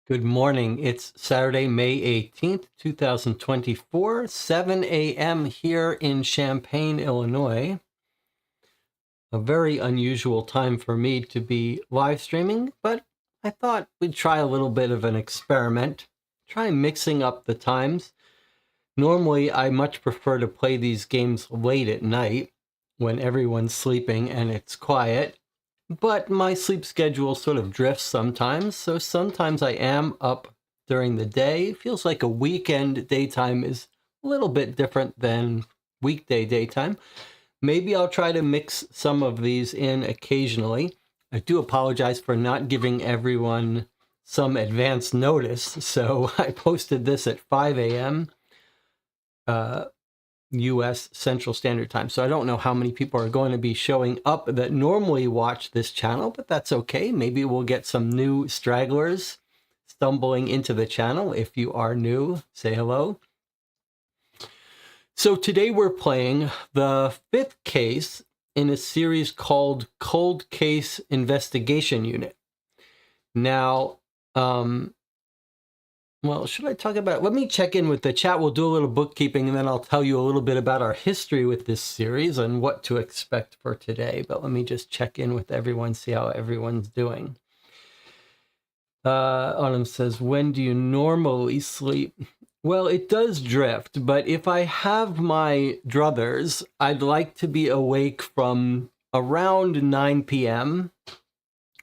Good morning. It's Saturday, May 18th, 2024, 7 a.m. here in Champaign, Illinois. A very unusual time for me to be live streaming, but I thought we'd try a little bit of an experiment, try mixing up the times. Normally, I much prefer to play these games late at night when everyone's sleeping and it's quiet. But my sleep schedule sort of drifts sometimes, so sometimes I am up during the day. It feels like a weekend daytime is a little bit different than weekday daytime. Maybe I'll try to mix some of these in occasionally. I do apologize for not giving everyone some advance notice, so I posted this at 5 a.m. U.S. Central Standard Time. So I don't know how many people are going to be showing up that normally watch this channel, but that's okay. Maybe we'll get some new stragglers stumbling into the channel. If you are new, say hello. So today we're playing the fifth case in a series called Cold Case Investigation Unit. Now, well, should I talk about it? Let me check in with the chat. We'll do a little bookkeeping, and then I'll tell you a little bit about our history with this series and what to expect for today. But let me just check in with everyone, see how everyone's doing. Autumn says, when do you normally sleep? Well, it does drift, but if I have my druthers, I'd like to be awake from around 9 p.m.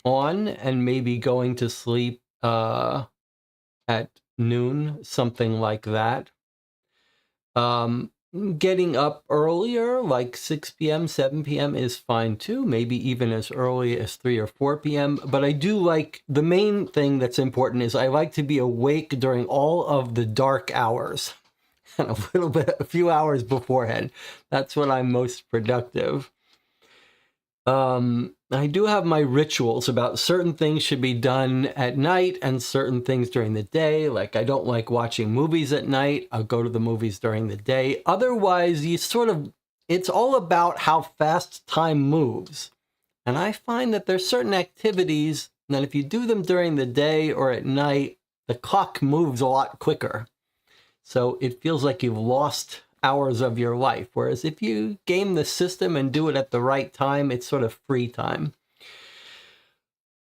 on and maybe going to sleep at noon, something like that. Getting up earlier, like 6 p.m., 7 p.m. is fine too, maybe even as early as 3 or 4 p.m. But I do like, the main thing that's important is I like to be awake during all of the dark hours and a few hours beforehand. That's when I'm most productive. I do have my rituals about certain things should be done at night and certain things during the day. Like I don't like watching movies at night. I'll go to the movies during the day. Otherwise, it's all about how fast time moves. And I find that there's certain activities that if you do them during the day or at night, the clock moves a lot quicker. So it feels like you've lost hours of your life. Whereas if you game the system and do it at the right time, it's sort of free time.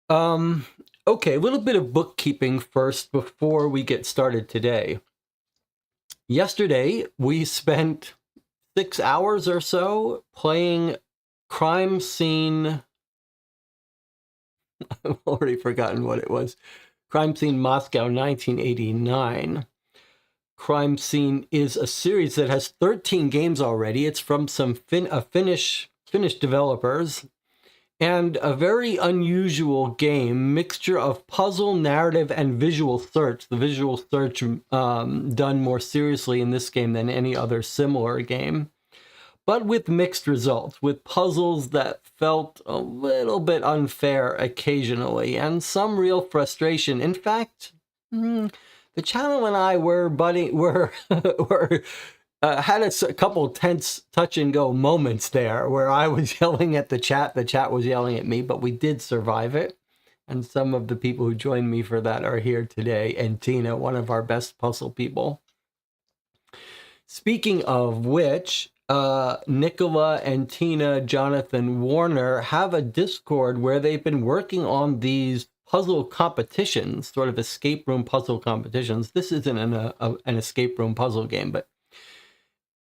Okay, a little bit of bookkeeping first before we get started today. Yesterday, we spent 6 hours or so playing Crime Scene. I've already forgotten what it was. Crime Scene Moscow 1989. Crime Scene is a series that has 13 games already. It's from some Finnish developers, and a very unusual game, mixture of puzzle, narrative, and visual search. The visual search done more seriously in this game than any other similar game, but with mixed results, with puzzles that felt a little bit unfair occasionally, and some real frustration. In fact, the channel and I had a couple tense touch and go moments there where I was yelling at the chat was yelling at me, but we did survive it. And some of the people who joined me for that are here today, and Tina, one of our best puzzle people. Speaking of which, Nicola and Tina, Jonathan Warner have a Discord where they've been working on these puzzle competitions, sort of escape room puzzle competitions. This isn't an escape room puzzle game, but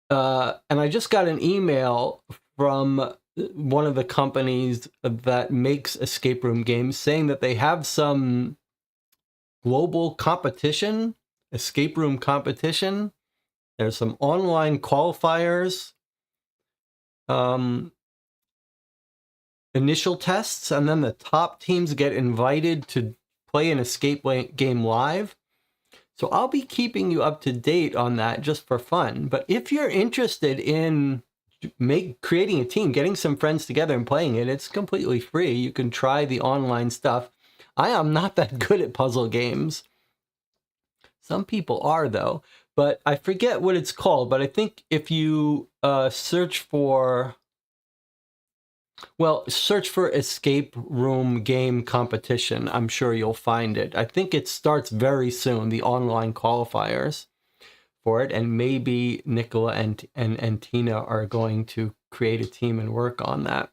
and I just got an email from one of the companies that makes escape room games saying that they have some global competition, escape room competition. There's some online qualifiers, initial tests, and then the top teams get invited to play an escape game live. So I'll be keeping you up to date on that just for fun. But if you're interested in creating a team, getting some friends together and playing it, it's completely free. You can try the online stuff. I am not that good at puzzle games. Some people are, though. But I forget what it's called. But I think if you search for Well, search for escape room game competition. I'm sure you'll find it. I think it starts very soon, the online qualifiers for it, and maybe Nicola and Tina are going to create a team and work on that.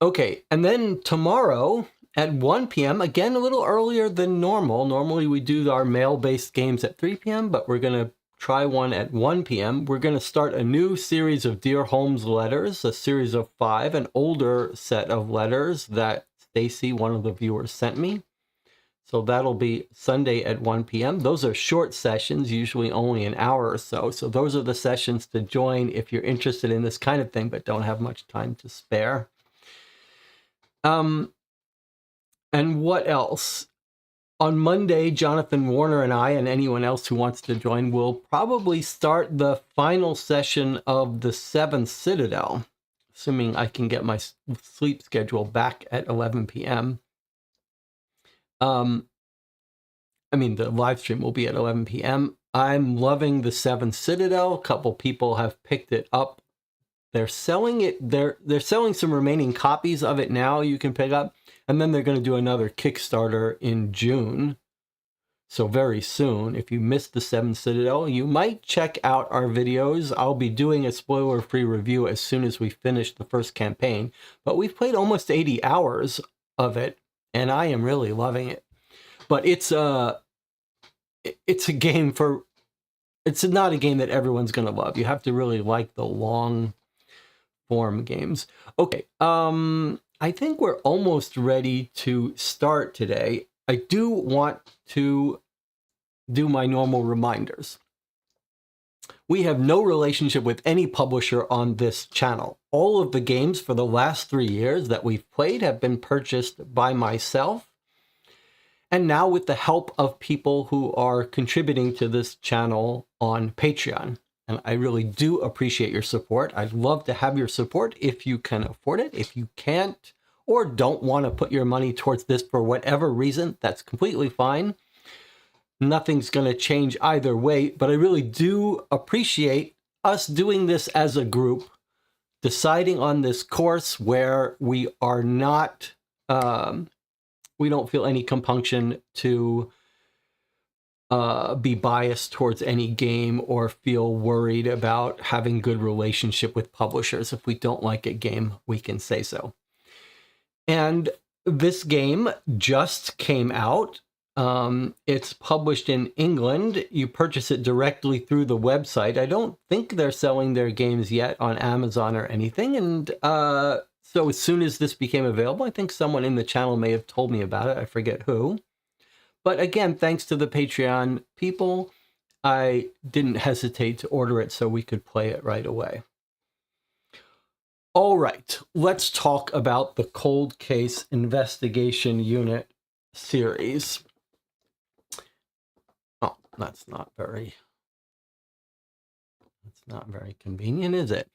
Okay, and then tomorrow at 1 p.m., again a little earlier than normal. Normally we do our mail-based games at 3 p.m., but we're going to try one at 1 p.m. We're going to start a new series of Dear Holmes letters, a series of 5, an older set of letters that Stacy, one of the viewers, sent me. So that'll be Sunday at 1 p.m. Those are short sessions, usually only an hour or so. So those are the sessions to join if you're interested in this kind of thing, but don't have much time to spare. And what else? On Monday, Jonathan Warner and I, and anyone else who wants to join, will probably start the final session of the 7th Citadel, assuming I can get my sleep schedule back at 11 p.m. I mean, the live stream will be at 11 p.m. I'm loving the 7th Citadel. A couple people have picked it up. They're selling it. They're selling some remaining copies of it now you can pick up. And then they're going to do another Kickstarter in June. So very soon. If you missed the 7th Citadel, you might check out our videos. I'll be doing a spoiler-free review as soon as we finish the first campaign. But we've played almost 80 hours of it, and I am really loving it. But it's a game for... It's not a game that everyone's going to love. You have to really like the long form games. Okay, I think we're almost ready to start today. I do want to do my normal reminders. We have no relationship with any publisher on this channel. All of the games for the last 3 years that we've played have been purchased by myself, and now with the help of people who are contributing to this channel on Patreon. And I really do appreciate your support. I'd love to have your support if you can afford it. If you can't or don't want to put your money towards this for whatever reason, that's completely fine. Nothing's going to change either way, but I really do appreciate us doing this as a group, deciding on this course where we are not, we don't feel any compunction to be biased towards any game or feel worried about having good relationship with publishers. If we don't like a game, we can say so. And this game just came out. It's published in England. You purchase it directly through the website. I don't think they're selling their games yet on Amazon or anything. And so as soon as this became available, I think someone in the channel may have told me about it. I forget who. But again, thanks to the Patreon people, I didn't hesitate to order it so we could play it right away. All right, let's talk about the Cold Case Investigation Unit series. Oh, that's not very convenient, is it?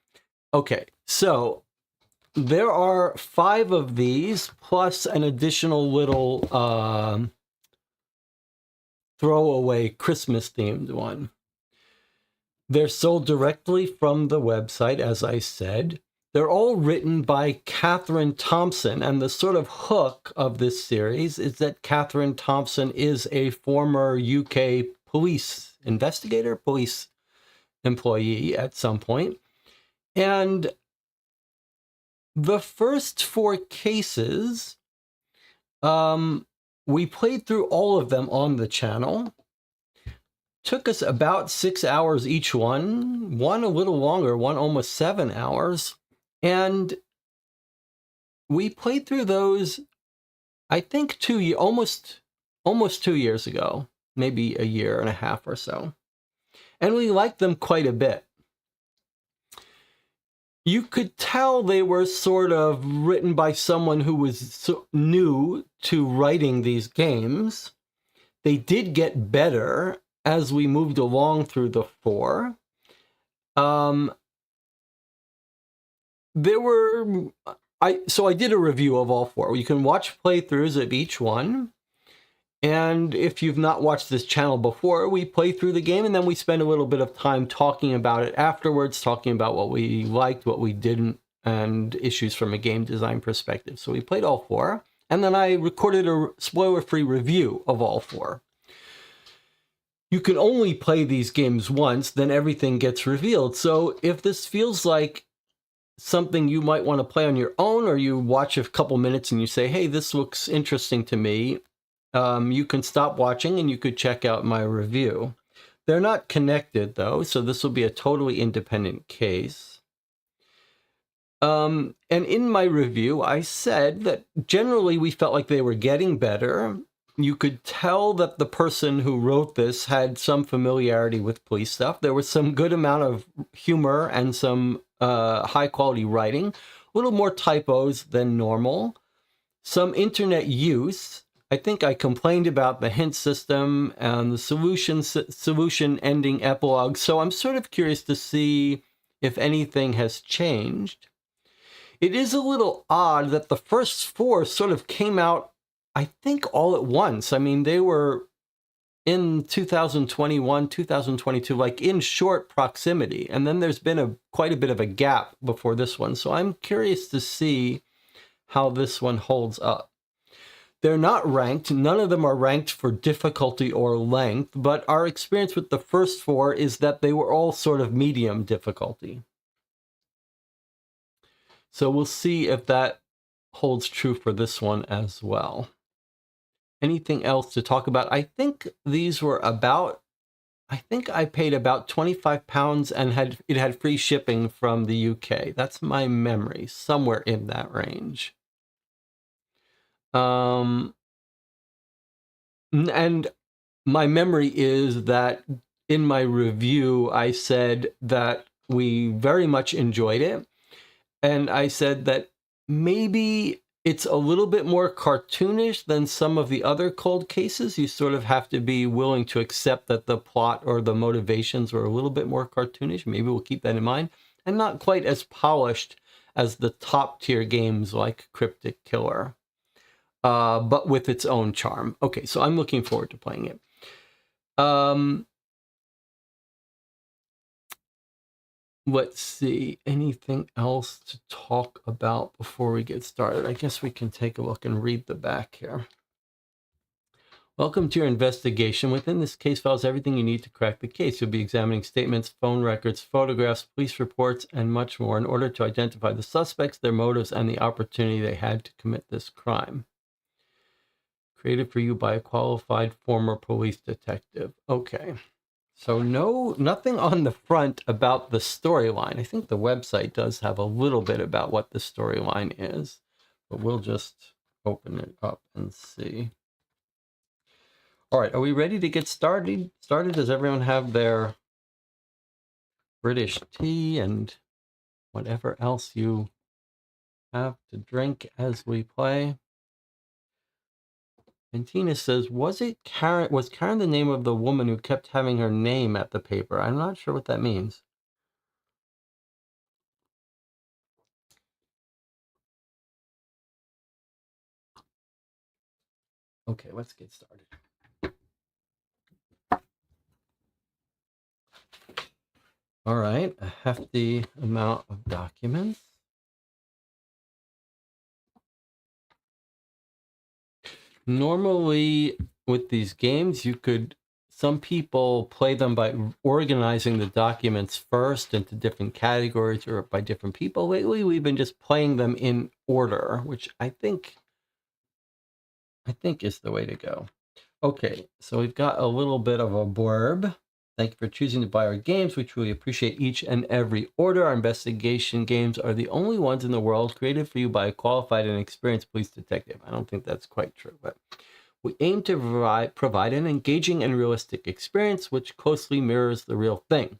Okay, so there are 5 of these plus an additional little throwaway Christmas-themed one. They're sold directly from the website, as I said. They're all written by Catherine Thompson, and the sort of hook of this series is that Catherine Thompson is a former UK police investigator, police employee at some point. And the first 4 cases, we played through all of them on the channel. Took us about 6 hours each one a little longer, one almost 7 hours. And we played through those, I think, almost 2 years ago, maybe a year and a half or so. And we liked them quite a bit. You could tell they were sort of written by someone who was new to writing these games. They did get better as we moved along through the 4. So I did a review of all 4. You can watch playthroughs of each one. And if you've not watched this channel before, we play through the game and then we spend a little bit of time talking about it afterwards, talking about what we liked, what we didn't, and issues from a game design perspective. So we played all 4, and then I recorded a spoiler-free review of all 4. You can only play these games once, then everything gets revealed. So if this feels like something you might want to play on your own, or you watch a couple minutes and you say, hey, this looks interesting to me, you can stop watching and you could check out my review. They're not connected though, so this will be a totally independent case. And in my review, I said that generally we felt like they were getting better. You could tell that the person who wrote this had some familiarity with police stuff. There was some good amount of humor and some high quality writing, a little more typos than normal, some internet use. I think I complained about the hint system and the solution ending epilogue, so I'm sort of curious to see if anything has changed. It is a little odd that the first 4 sort of came out, I think, all at once. I mean, they were in 2021, 2022, like in short proximity, and then there's been quite a bit of a gap before this one, so I'm curious to see how this one holds up. They're not ranked. None of them are ranked for difficulty or length, but our experience with the first 4 is that they were all sort of medium difficulty. So we'll see if that holds true for this one as well. Anything else to talk about? I think these were about, I think I paid about £25 and it had free shipping from the UK. That's my memory, somewhere in that range. And my memory is that in my review, I said that we very much enjoyed it. And I said that maybe it's a little bit more cartoonish than some of the other cold cases. You sort of have to be willing to accept that the plot or the motivations were a little bit more cartoonish. Maybe we'll keep that in mind. And not quite as polished as the top tier games like Cryptic Killer. But with its own charm. Okay, so I'm looking forward to playing it. Let's see, anything else to talk about before we get started? I guess we can take a look and read the back here. Welcome to your investigation. Within this case file is everything you need to crack the case. You'll be examining statements, phone records, photographs, police reports, and much more in order to identify the suspects, their motives, and the opportunity they had to commit this crime. Created for you by a qualified former police detective. Okay. So nothing on the front about the storyline. I think the website does have a little bit about what the storyline is, but we'll just open it up and see. All right, are we ready to get started? Does everyone have their British tea and whatever else you have to drink as we play? And Tina says, was Karen the name of the woman who kept having her name at the paper? I'm not sure what that means. Okay, let's get started. All right, a hefty amount of documents. Normally with these games, some people play them by organizing the documents first into different categories or by different people. Lately, we've been just playing them in order, which I think is the way to go. Okay, so we've got a little bit of a blurb. Thank you for choosing to buy our games. We truly appreciate each and every order. Our investigation games are the only ones in the world created for you by a qualified and experienced police detective. I don't think that's quite true, but we aim to provide an engaging and realistic experience which closely mirrors the real thing.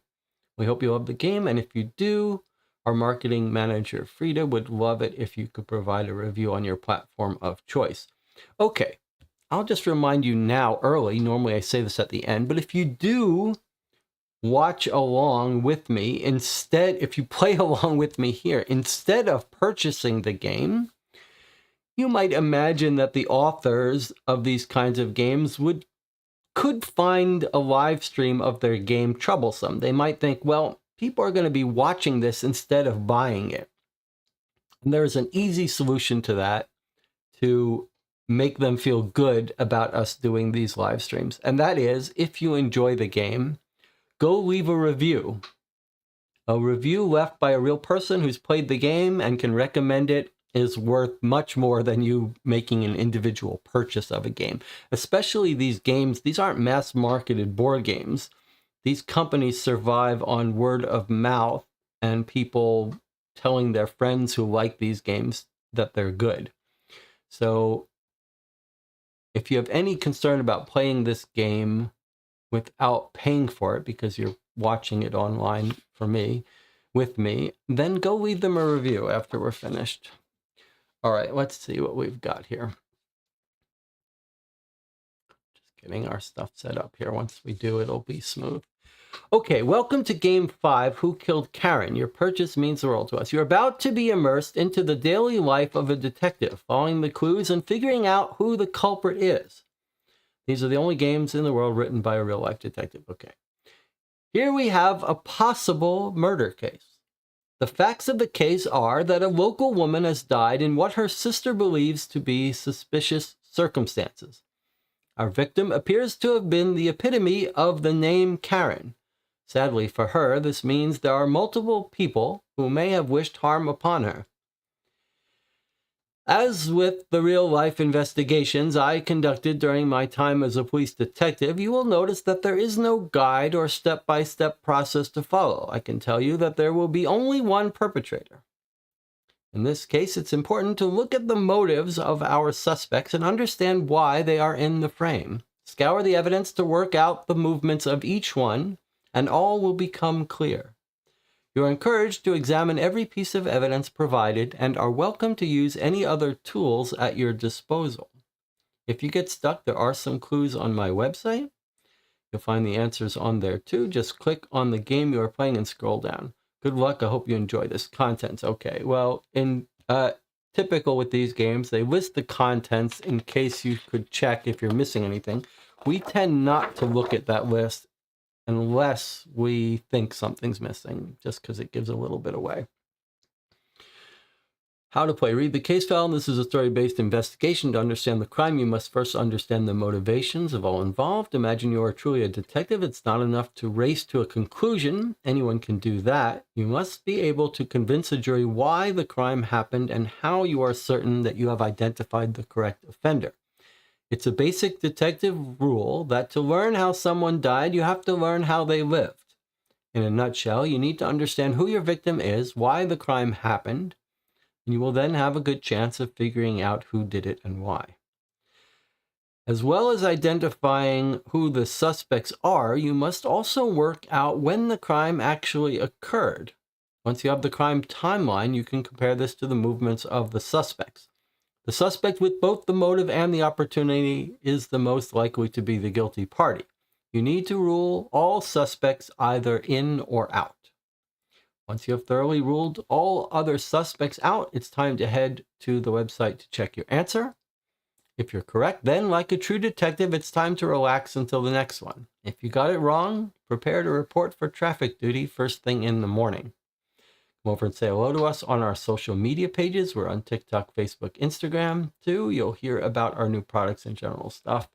We hope you love the game, and if you do, our marketing manager, Frida, would love it if you could provide a review on your platform of choice. Okay, I'll just remind you now early. Normally I say this at the end, but if you do watch along with me, if you play along with me here, instead of purchasing the game, You might imagine that the authors of these kinds of games could find a live stream of their game troublesome. They might think, well, people are going to be watching this instead of buying it. And there's an easy solution to that to make them feel good about us doing these live streams. And that is, if you enjoy the game, go leave a review. A review left by a real person who's played the game and can recommend it is worth much more than you making an individual purchase of a game. Especially these games, these aren't mass-marketed board games. These companies survive on word of mouth and people telling their friends who like these games that they're good. So if you have any concern about playing this game without paying for it because you're watching it online with me, then go leave them a review after we're finished. All right, let's see what we've got here. Just getting our stuff set up here. Once we do, it'll be smooth. Okay, welcome to Game 5, Who Killed Karen? Your purchase means the world to us. You're about to be immersed into the daily life of a detective, following the clues and figuring out who the culprit is. These are the only games in the world written by a real-life detective. Okay. Here we have a possible murder case. The facts of the case are that a local woman has died in what her sister believes to be suspicious circumstances. Our victim appears to have been the epitome of the name Karen. Sadly for her, this means there are multiple people who may have wished harm upon her. As with the real-life investigations I conducted during my time as a police detective, you will notice that there is no guide or step-by-step process to follow. I can tell you that there will be only one perpetrator. In this case, it's important to look at the motives of our suspects and understand why they are in the frame. Scour the evidence to work out the movements of each one, and all will become clear. You are encouraged to examine every piece of evidence provided and are welcome to use any other tools at your disposal. If you get stuck, there are some clues on my website. You'll find the answers on there too. Just click on the game you are playing and scroll down. Good luck. I hope you enjoy this content. Okay, well, in typical with these games, they list the contents in case you could check if you're missing anything. We tend not to look at that list unless we think something's missing, just because it gives a little bit away. How to play. Read the case file. This is a story-based investigation. To understand the crime, you must first understand the motivations of all involved. Imagine you are truly a detective. It's not enough to race to a conclusion. Anyone can do that. You must be able to convince a jury why the crime happened and how you are certain that you have identified the correct offender. It's a basic detective rule that to learn how someone died, you have to learn how they lived. In a nutshell, you need to understand who your victim is, why the crime happened, and you will then have a good chance of figuring out who did it and why. As well as identifying who the suspects are, you must also work out when the crime actually occurred. Once you have the crime timeline, you can compare this to the movements of the suspects. The suspect with both the motive and the opportunity is the most likely to be the guilty party. You need to rule all suspects either in or out. Once you have thoroughly ruled all other suspects out, it's time to head to the website to check your answer. If you're correct, then like a true detective, it's time to relax until the next one. If you got it wrong, prepare to report for traffic duty first thing in the morning. Come over and say hello to us on our social media pages. We're on TikTok, Facebook, Instagram too. You'll hear about our new products and general stuff,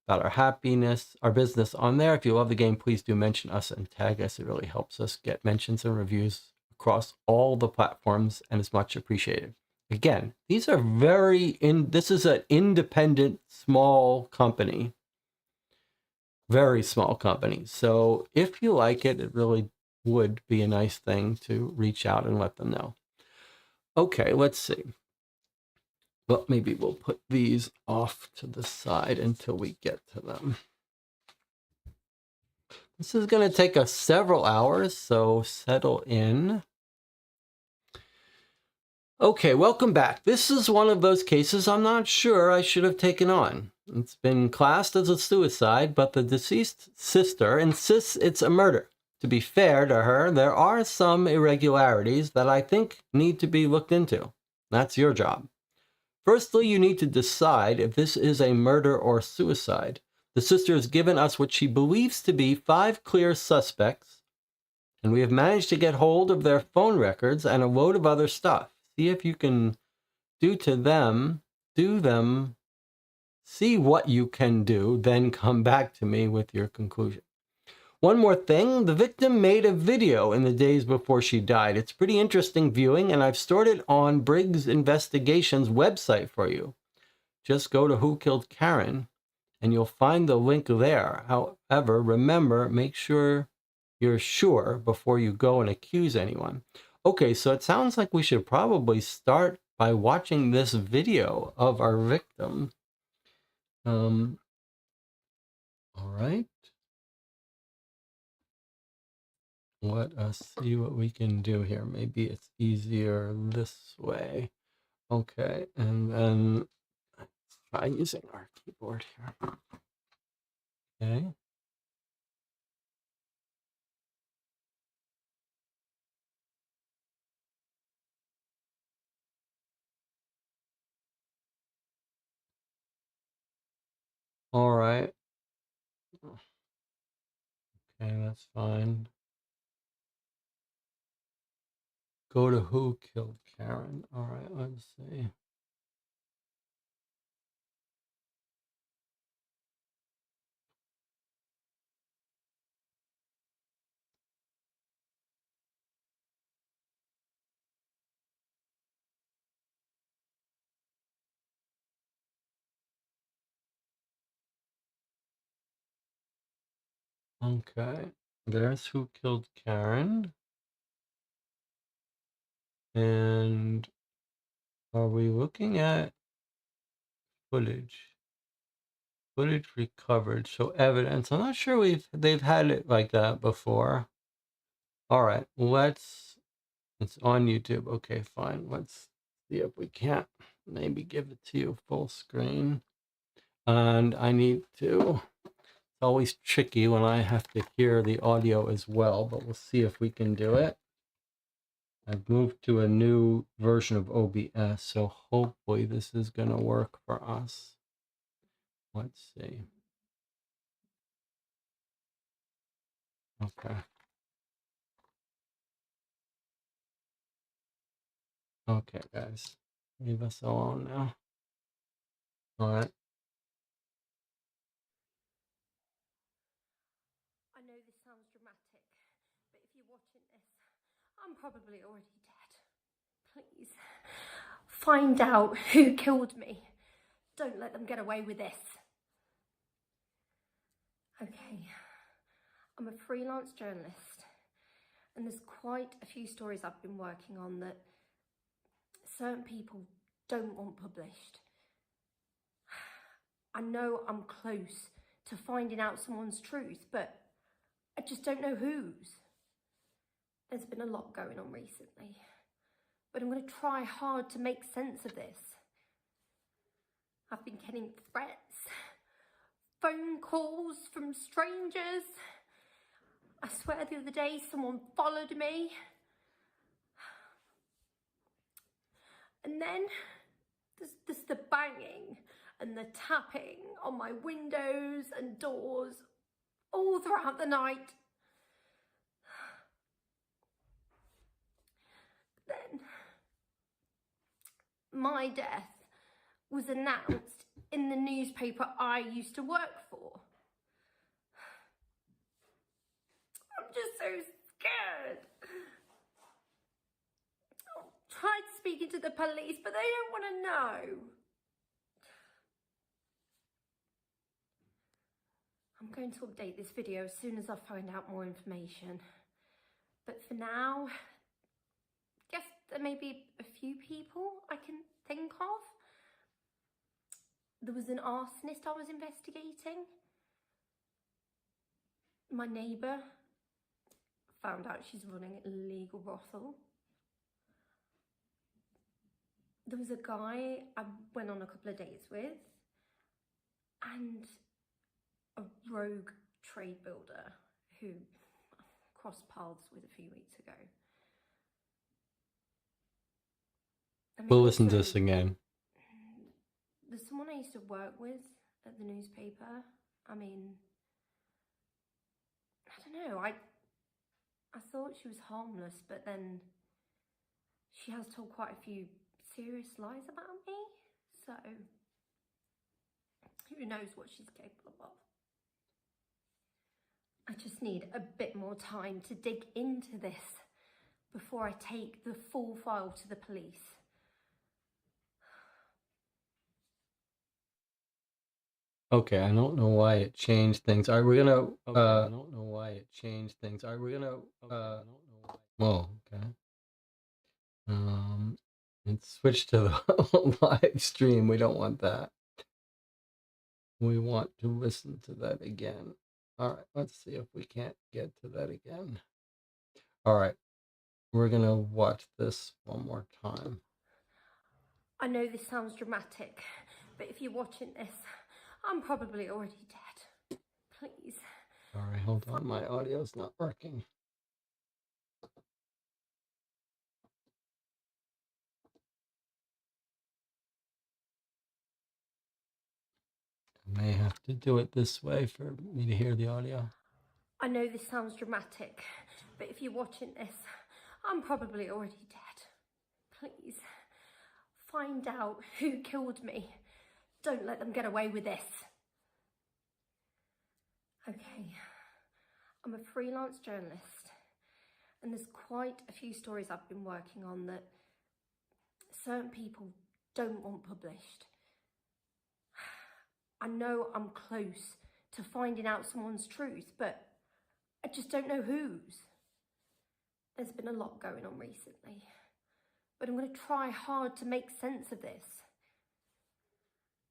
about our happiness, our business on there. If you love the game, please do mention us and tag us. It really helps us get mentions and reviews across all the platforms and is much appreciated. Again, these are this is an independent, small company, very small company. So if you like it, it really would be a nice thing to reach out and let them know. Okay, let's see. Well, maybe we'll put these off to the side until we get to them. This is going to take us several hours, so settle in. Okay, welcome back. This is one of those cases I'm not sure I should have taken on. It's been classed as a suicide, but the deceased sister insists it's a murder. To be fair to her, there are some irregularities that I think need to be looked into. That's your job. Firstly, you need to decide if this is a murder or suicide. The sister has given us what she believes to be 5 clear suspects, and we have managed to get hold of their phone records and a load of other stuff. See if you can do them, see what you can do, then come back to me with your conclusion. One more thing, the victim made a video in the days before she died. It's pretty interesting viewing, and I've stored it on Briggs Investigations website for you. Just go to Who Killed Karen, and you'll find the link there. However, remember, make sure you're sure before you go and accuse anyone. Okay, so it sounds like we should probably start by watching this video of our victim. All right. Let us see what we can do here. Maybe it's easier this way. Okay, and then let's try using our keyboard here. Okay. All right. Okay, that's fine. Go to Who Killed Karen. All right, let's see. Okay, there's Who Killed Karen. And are we looking at footage? Footage recovered, show evidence. I'm not sure they've had it like that before. All right, it's on YouTube. Okay, fine. Let's see if we can't maybe give it to you full screen. And I need to, it's always tricky when I have to hear the audio as well, but we'll see if we can do it. I've moved to a new version of OBS, so hopefully this is going to work for us. Let's see. Okay. Okay, guys. Leave us alone now. All right. I know this sounds dramatic, but if you're watching this, I'm probably already dead. Please, find out who killed me. Don't let them get away with this. Okay, I'm a freelance journalist, and there's quite a few stories I've been working on that certain people don't want published. I know I'm close to finding out someone's truth, but I just don't know whose. There's been a lot going on recently, but I'm going to try hard to make sense of this. I've been getting threats, phone calls from strangers. I swear the other day someone followed me. And then there's the banging and the tapping on my windows and doors all throughout the night. Then my death was announced in the newspaper I used to work for. I'm just so scared. I tried speaking to the police, but they don't want to know. I'm going to update this video as soon as I find out more information. But for now, I guess there may be a few people I can think of. There was an arsonist I was investigating. My neighbour found out she's running an illegal brothel. There was a guy I went on a couple of dates with, and a rogue trade builder who crossed paths with a few weeks ago. We'll listen to this again. There's someone I used to work with at the newspaper. I mean, I don't know, I thought she was harmless, but then she has told quite a few serious lies about me, so who knows what she's capable of. I just need a bit more time to dig into this before I take the full file to the police. Okay, I don't know why it changed things. Are we gonna? I don't know why it changed things. Are we gonna? I don't know why. Oh, okay. It switched to the live stream. We don't want that. We want to listen to that again. All right, let's see if we can't get to that again. All right, we're gonna watch this one more time. I know this sounds dramatic, but if you're watching this, I'm probably already dead. Please. All right, hold on. My audio's not working. I may have to do it this way for me to hear the audio. I know this sounds dramatic, but if you're watching this, I'm probably already dead. Please, find out who killed me. Don't let them get away with this. Okay, I'm a freelance journalist, and there's quite a few stories I've been working on that certain people don't want published. I know I'm close to finding out someone's truth, but I just don't know whose. There's been a lot going on recently, but I'm going to try hard to make sense of this.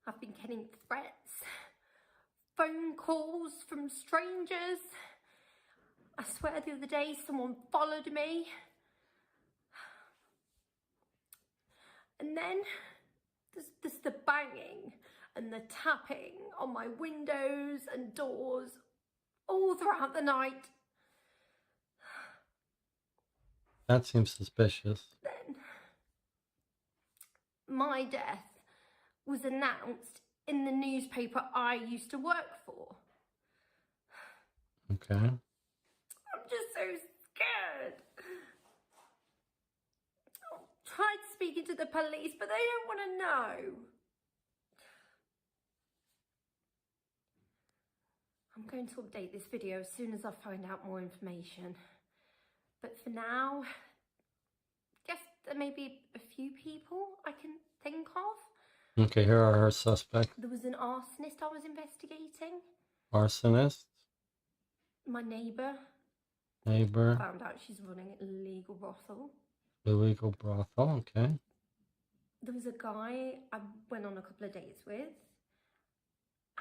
I've been getting threats, phone calls from strangers. I swear the other day someone followed me. And then there's the banging and the tapping on my windows and doors all throughout the night. That seems suspicious. Then my death was announced in the newspaper I used to work for. Okay. I'm just so scared. I tried speaking to the police, but they don't want to know. I'm going to update this video as soon as I find out more information. But for now, I guess there may be a few people I can think of. Okay, here are her suspects. There was an arsonist I was investigating. Arsonist, My neighbour neighbor, found out she's running an illegal brothel. illegal brothel. Okay. There was a guy I went on a couple of dates with,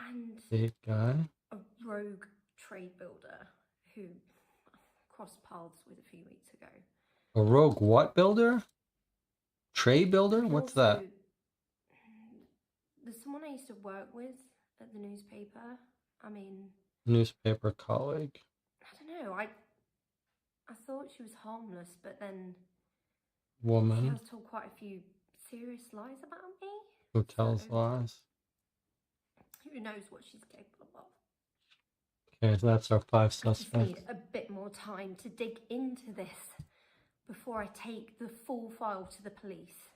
and Big guy. a rogue trade builder who crossed paths with a few weeks ago. A rogue what builder? Tray builder? And What's also, that? there's someone I used to work with at the newspaper. I mean, Newspaper colleague. I don't know, I thought she was harmless, but then she Woman has told quite a few serious lies about me. who tells So, lies. who knows what she's capable of. Okay, so that's our 5 I just suspects. need a bit more time to dig into this before I take the full file to the police.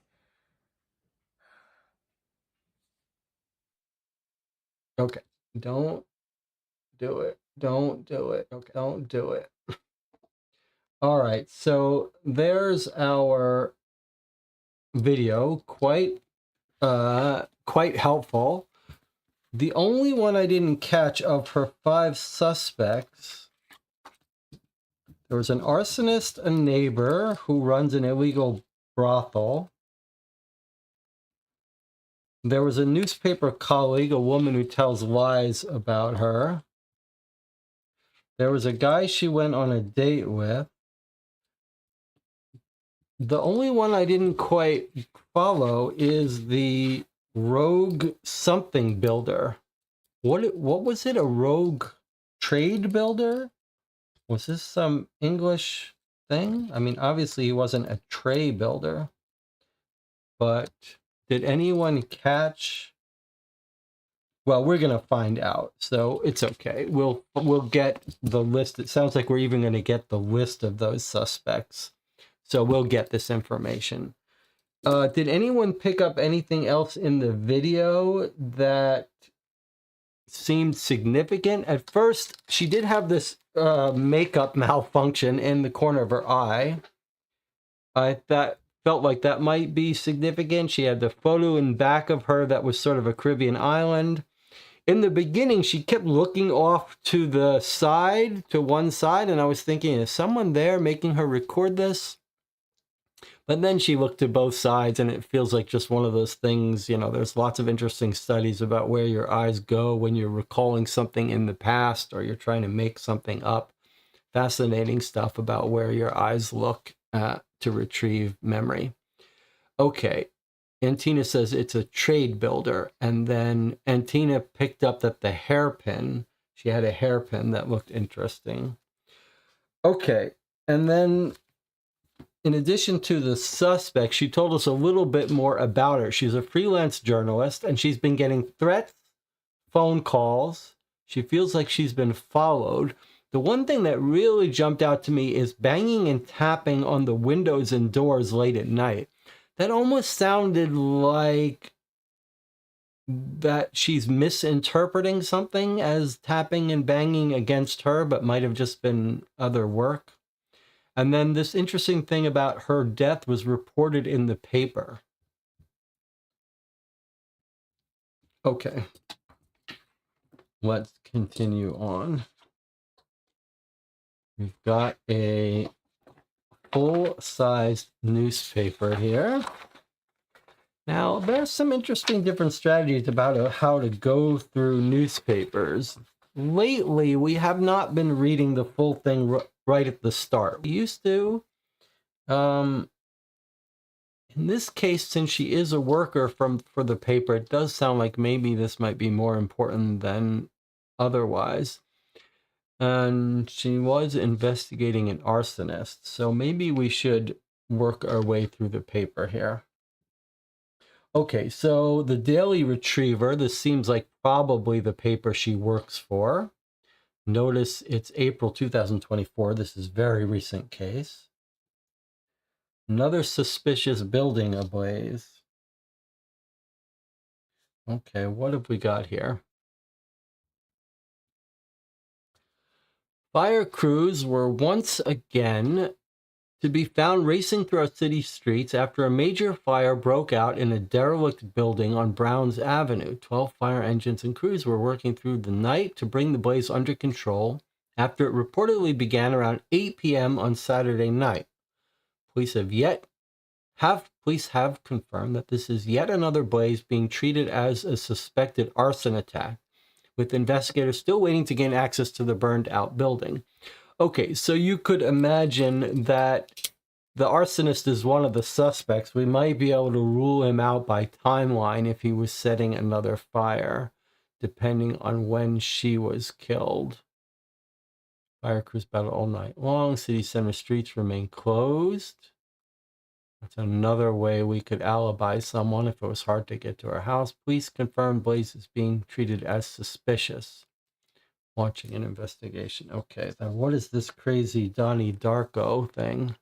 Okay, don't do it. Don't do it. Okay, don't do it. All right, so there's our video. Quite helpful. The only one I didn't catch of her 5 suspects, there was an arsonist, a neighbor who runs an illegal brothel. There was a newspaper colleague, a woman who tells lies about her. There was a guy she went on a date with. The only one I didn't quite follow is the rogue something builder. What was it? A rogue trade builder? Was this some English thing? I mean, obviously he wasn't a tray builder. But did anyone catch Well, we're gonna find out, so it's okay. We'll get the list. It sounds like we're even gonna get the list of those suspects. So we'll get this information. Did anyone pick up anything else in the video that seemed significant? At first, she did have this makeup malfunction in the corner of her eye. I felt like that might be significant. She had the photo in back of her that was sort of a Caribbean island. In the beginning, she kept looking off to the side, to one side, and I was thinking, is someone there making her record this? But then she looked to both sides, and it feels like just one of those things, you know, there's lots of interesting studies about where your eyes go when you're recalling something in the past or you're trying to make something up. Fascinating stuff about where your eyes look to retrieve memory. Okay. Antina says it's a trade builder. And then Antina picked up that the hairpin, she had a hairpin that looked interesting. Okay. And then in addition to the suspect, she told us a little bit more about her. She's a freelance journalist and she's been getting threats, phone calls. She feels like she's been followed. The one thing that really jumped out to me is banging and tapping on the windows and doors late at night. That almost sounded like that she's misinterpreting something as tapping and banging against her, but might have just been other work. And then this interesting thing about her death was reported in the paper. Okay. Let's continue on. We've got a full-size newspaper here. Now, there's some interesting different strategies about how to go through newspapers. Lately, we have not been reading the full thing right at the start. We used to. In this case, since she is a worker for the paper, it does sound like maybe this might be more important than otherwise. And she was investigating an arsonist, so maybe we should work our way through the paper here. Okay, so the Daily Retriever, this seems like probably the paper she works for. Notice it's April 2024. This is a very recent case. Another suspicious building ablaze. Okay, what have we got here? Fire crews were once again to be found racing through our city streets after a major fire broke out in a derelict building on Browns Avenue. 12 fire engines and crews were working through the night to bring the blaze under control after it reportedly began around 8 p.m. on Saturday night. Police have confirmed that this is yet another blaze being treated as a suspected arson attack, with investigators still waiting to gain access to the burned out building. Okay, so you could imagine that the arsonist is one of the suspects. We might be able to rule him out by timeline if he was setting another fire, depending on when she was killed. Fire crews battle all night long. City center streets remain closed. That's another way we could alibi someone if it was hard to get to our house. Police confirmed blaze is being treated as suspicious. Watching an investigation. Okay, then what is this crazy Donnie Darko thing?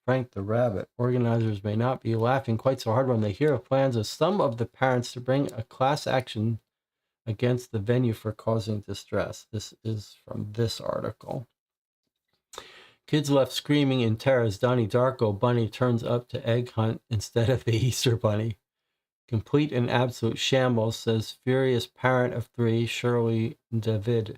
Frank the Rabbit. Organizers may not be laughing quite so hard when they hear of plans of some of the parents to bring a class action against the venue for causing distress. This is from this article. Kids left screaming in terror as Donnie Darko Bunny turns up to egg hunt instead of the Easter Bunny. Complete and absolute shambles, says furious parent of 3, Shirley David.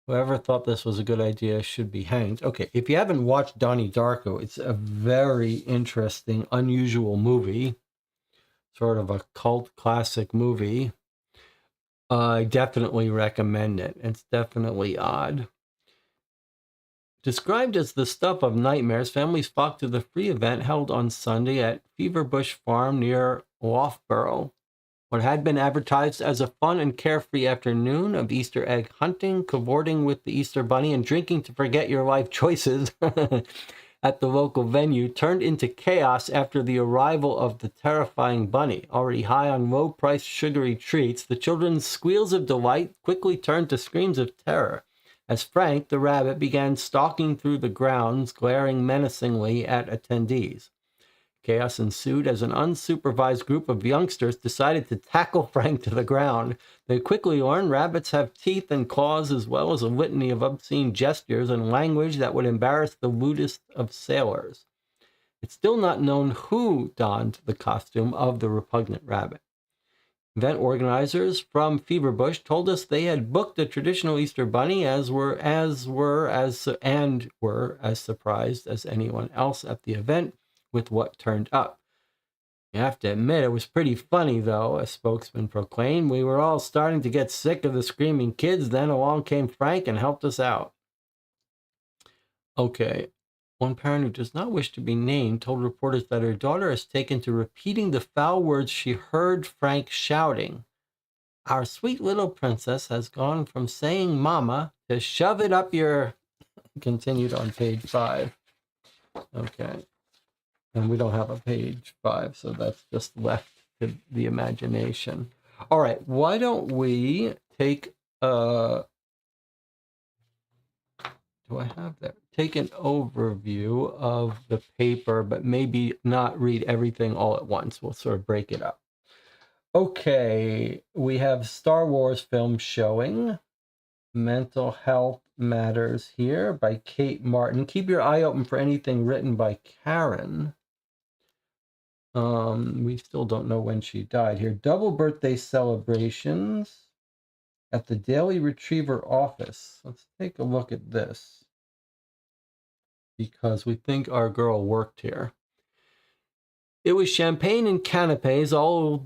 Whoever thought this was a good idea should be hanged. Okay, if you haven't watched Donnie Darko, it's a very interesting, unusual movie. Sort of a cult classic movie. I definitely recommend it. It's definitely odd. Described as the stuff of nightmares, families flocked to the free event held on Sunday at Feverbush Farm near Loughborough. What had been advertised as a fun and carefree afternoon of Easter egg hunting, cavorting with the Easter Bunny, and drinking to forget your life choices at the local venue turned into chaos after the arrival of the terrifying bunny. Already high on low-priced sugary treats, the children's squeals of delight quickly turned to screams of terror as Frank the rabbit began stalking through the grounds, glaring menacingly at attendees. Chaos ensued as an unsupervised group of youngsters decided to tackle Frank to the ground. They quickly learned rabbits have teeth and claws, as well as a litany of obscene gestures and language that would embarrass the lewdest of sailors. It's still not known who donned the costume of the repugnant rabbit. Event organizers from Feverbush told us they had booked a traditional Easter bunny and were as surprised as anyone else at the event with what turned up. You have to admit, it was pretty funny, though, a spokesman proclaimed. We were all starting to get sick of the screaming kids. Then along came Frank and helped us out. Okay. One parent who does not wish to be named told reporters that her daughter has taken to repeating the foul words she heard Frank shouting. Our sweet little princess has gone from saying mama to shove it up your... Continued on page 5. Okay. And we don't have a page 5, so that's just left to the imagination. All right, why don't we take do I have that? Take an overview of the paper, but maybe not read everything all at once. We'll sort of break it up. Okay, we have Star Wars film showing. Mental Health Matters here by Kate Martin. Keep your eye open for anything written by Karen. We still don't know when she died here. Double birthday celebrations at the Daily Retriever office. Let's take a look at this because we think our girl worked here. It was champagne and canapes all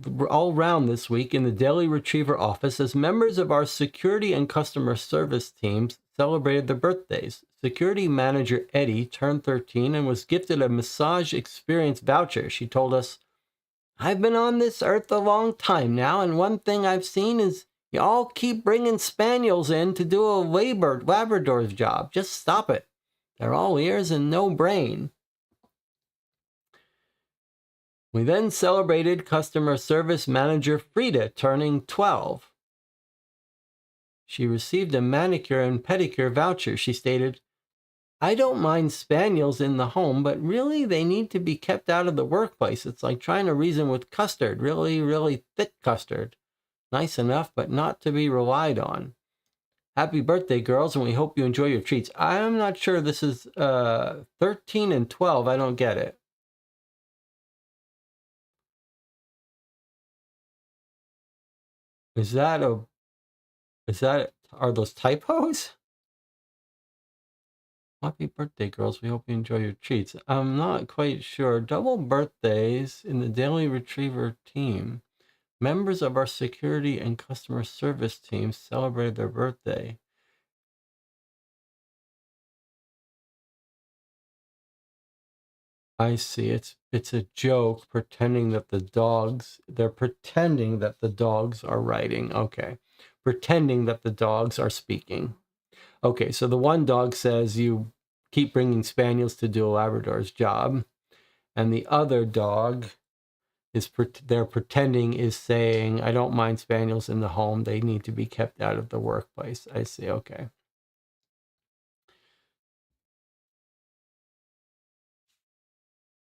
around this week in the Daily Retriever office as members of our security and customer service teams celebrated their birthdays. Security manager Eddie turned 13 and was gifted a massage experience voucher. She told us, I've been on this earth a long time now, and one thing I've seen is you all keep bringing spaniels in to do a Labrador's job. Just stop it. They're all ears and no brain. We then celebrated customer service manager Frida turning 12. She received a manicure and pedicure voucher. She stated, I don't mind spaniels in the home, but really they need to be kept out of the workplace. It's like trying to reason with custard, really, really thick custard. Nice enough, but not to be relied on. Happy birthday, girls, and we hope you enjoy your treats. I'm not sure this is 13 and 12. I don't get it. Are those typos? Happy birthday, girls. We hope you enjoy your treats. I'm not quite sure. Double birthdays in the Daily Retriever team. Members of our security and customer service team celebrated their birthday. I see. It's a joke pretending that they're pretending that the dogs are writing. Okay. Pretending that the dogs are speaking. Okay, so the one dog says you keep bringing spaniels to do a Labrador's job. And the other dog they're pretending is saying, I don't mind spaniels in the home. They need to be kept out of the workplace. I see. Okay.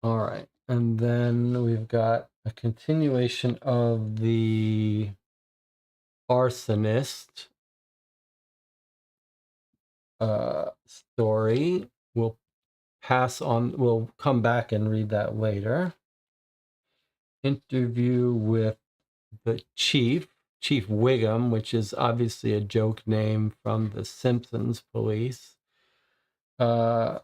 All right. And then we've got a continuation of the arsonist story. We'll come back and read that later. Interview with the Chief Wiggum, which is obviously a joke name from the Simpsons police. Let's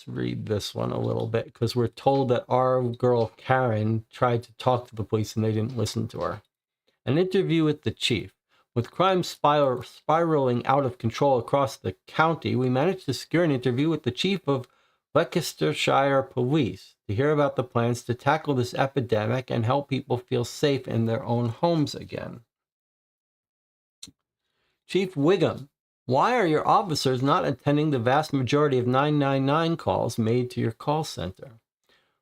read this one a little bit because we're told that our girl Karen tried to talk to the police and they didn't listen to her. An interview with the chief. With crime spiraling out of control across the county, we managed to secure an interview with the chief of Leicestershire Police to hear about the plans to tackle this epidemic and help people feel safe in their own homes again. Chief Wiggum Why are your officers not attending the vast majority of 999 calls made to your call center?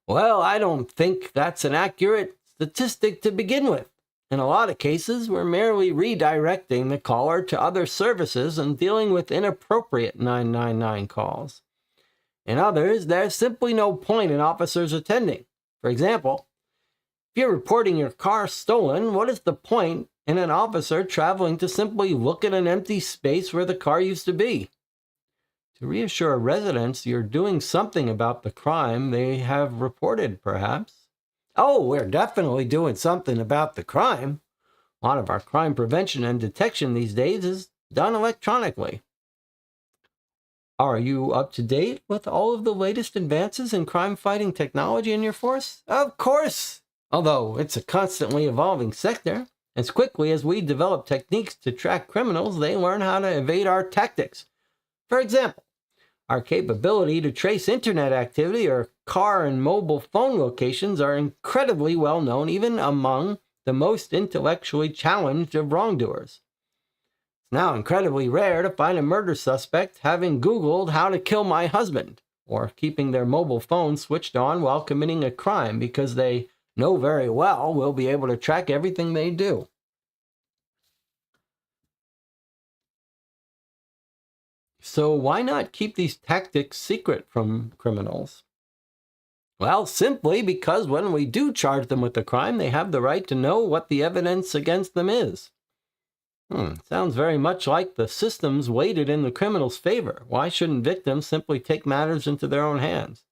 Well, I don't think that's an accurate statistic to begin with. In a lot of cases, we're merely redirecting the caller to other services and dealing with inappropriate 999 calls. In others, there's simply no point in officers attending. For example, if you're reporting your car stolen, what is the point in an officer traveling to simply look at an empty space where the car used to be? To reassure residents you're doing something about the crime they have reported, perhaps. Oh, we're definitely doing something about the crime. A lot of our crime prevention and detection these days is done electronically. Are you up to date with all of the latest advances in crime-fighting technology in your force? Of course! Although it's a constantly evolving sector, as quickly as we develop techniques to track criminals, they learn how to evade our tactics. For example, our capability to trace internet activity or car and mobile phone locations are incredibly well known even among the most intellectually challenged of wrongdoers. It's now incredibly rare to find a murder suspect having Googled how to kill my husband or keeping their mobile phone switched on while committing a crime because they know very well we'll be able to track everything they do. So why not keep these tactics secret from criminals? Well, simply because when we do charge them with a crime, they have the right to know what the evidence against them is. Sounds very much like the system's weighted in the criminal's favor. Why shouldn't victims simply take matters into their own hands?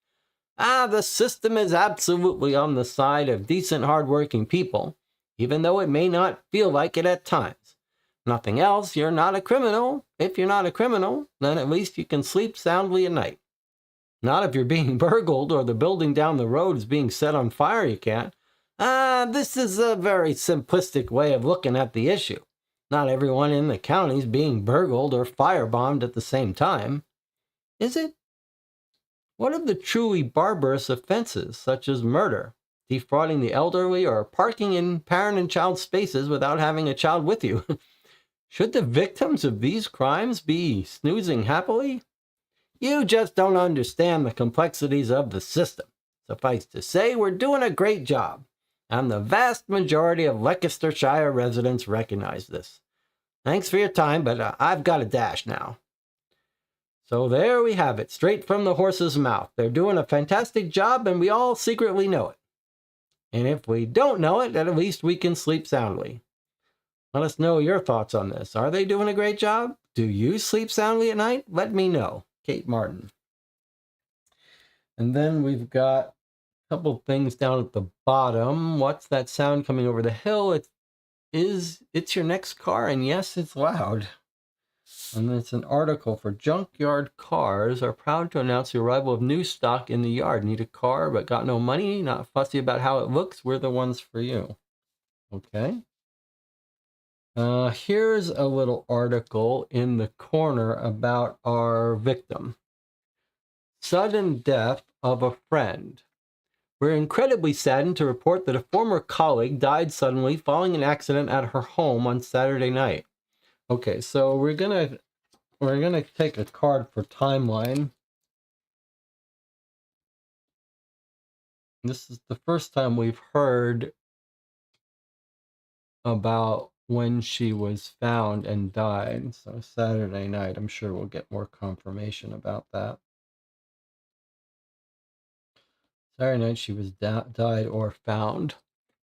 The system is absolutely on the side of decent, hardworking people, even though it may not feel like it at times. Nothing else, you're not a criminal. If you're not a criminal, then at least you can sleep soundly at night. Not if you're being burgled or the building down the road is being set on fire, you can't. This is a very simplistic way of looking at the issue. Not everyone in the county is being burgled or firebombed at the same time. Is it? What of the truly barbarous offenses, such as murder, defrauding the elderly, or parking in parent and child spaces without having a child with you? Should the victims of these crimes be snoozing happily? You just don't understand the complexities of the system. Suffice to say, we're doing a great job, and the vast majority of Leicestershire residents recognize this. Thanks for your time, but I've got a dash now. So there we have it, straight from the horse's mouth. They're doing a fantastic job, and we all secretly know it. And if we don't know it, at least we can sleep soundly. Let us know your thoughts on this. Are they doing a great job? Do you sleep soundly at night? Let me know. Kate Martin. And then we've got a couple things down at the bottom. What's that sound coming over the hill? It's your next car, and yes, it's loud. And it's an article for Junkyard Cars are proud to announce the arrival of new stock in the yard. Need a car but got no money? Not fussy about how it looks? We're the ones for you. Okay. Here's a little article in the corner about our victim. Sudden death of a friend. We're incredibly saddened to report that a former colleague died suddenly following an accident at her home on Saturday night. Okay, so we're gonna take a card for timeline. This is the first time we've heard about when she was found and died. So Saturday night, I'm sure we'll get more confirmation about that. Saturday night, she was died or found.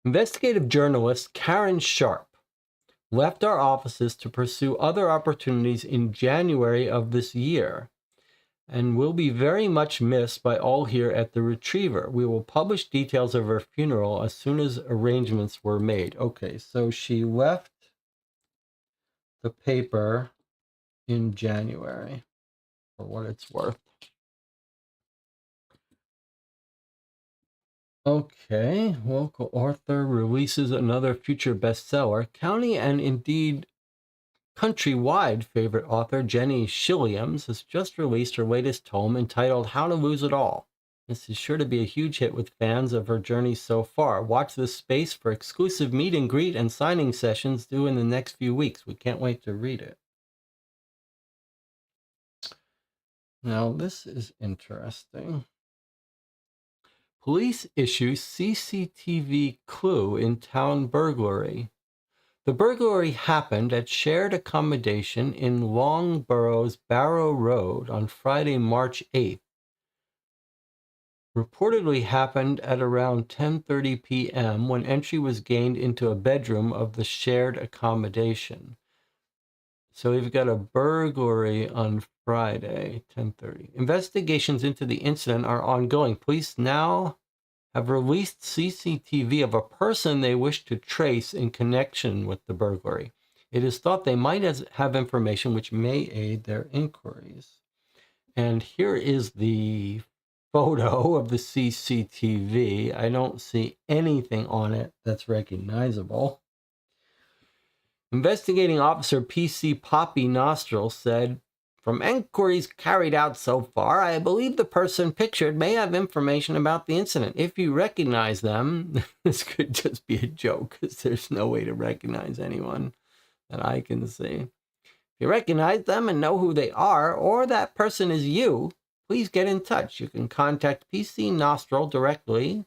Investigative journalist Karen Sharp left our offices to pursue other opportunities in January of this year, and will be very much missed by all here at the Retriever. We will publish details of her funeral as soon as arrangements were made. Okay, so she left the paper in January, for what it's worth. Okay, local author releases another future bestseller. County and indeed countrywide favorite author Jenny Shilliams has just released her latest tome entitled How to Lose It All. This is sure to be a huge hit with fans of her journey so far. Watch this space for exclusive meet and greet and signing sessions due in the next few weeks. We can't wait to read it. Now, this is interesting. Police issue CCTV clue in town burglary. The burglary happened at shared accommodation in Longborough's Barrow Road on Friday, March 8th. Reportedly happened at around 10:30 p.m. when entry was gained into a bedroom of the shared accommodation. So we've got a burglary on Friday, 10:30. Investigations into the incident are ongoing. Police now have released CCTV of a person they wish to trace in connection with the burglary. It is thought they might have information which may aid their inquiries. And here is the photo of the CCTV. I don't see anything on it that's recognizable. Investigating Officer P.C. Poppy Nostril said, "From inquiries carried out so far, I believe the person pictured may have information about the incident. If you recognize them," this could just be a joke because there's no way to recognize anyone that I can see. "If you recognize them and know who they are, or that person is you, please get in touch. You can contact PC Nostril directly,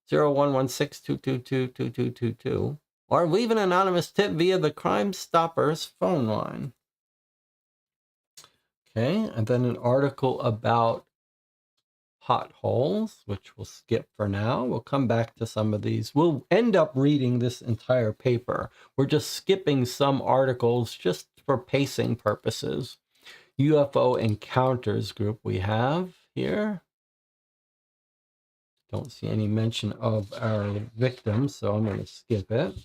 0116-222-2222, or leave an anonymous tip via the Crime Stoppers phone line." Okay, and then an article about potholes, which we'll skip for now. We'll come back to some of these. We'll end up reading this entire paper. We're just skipping some articles just for pacing purposes. UFO Encounters group we have here. Don't see any mention of our victims, so I'm going to skip it.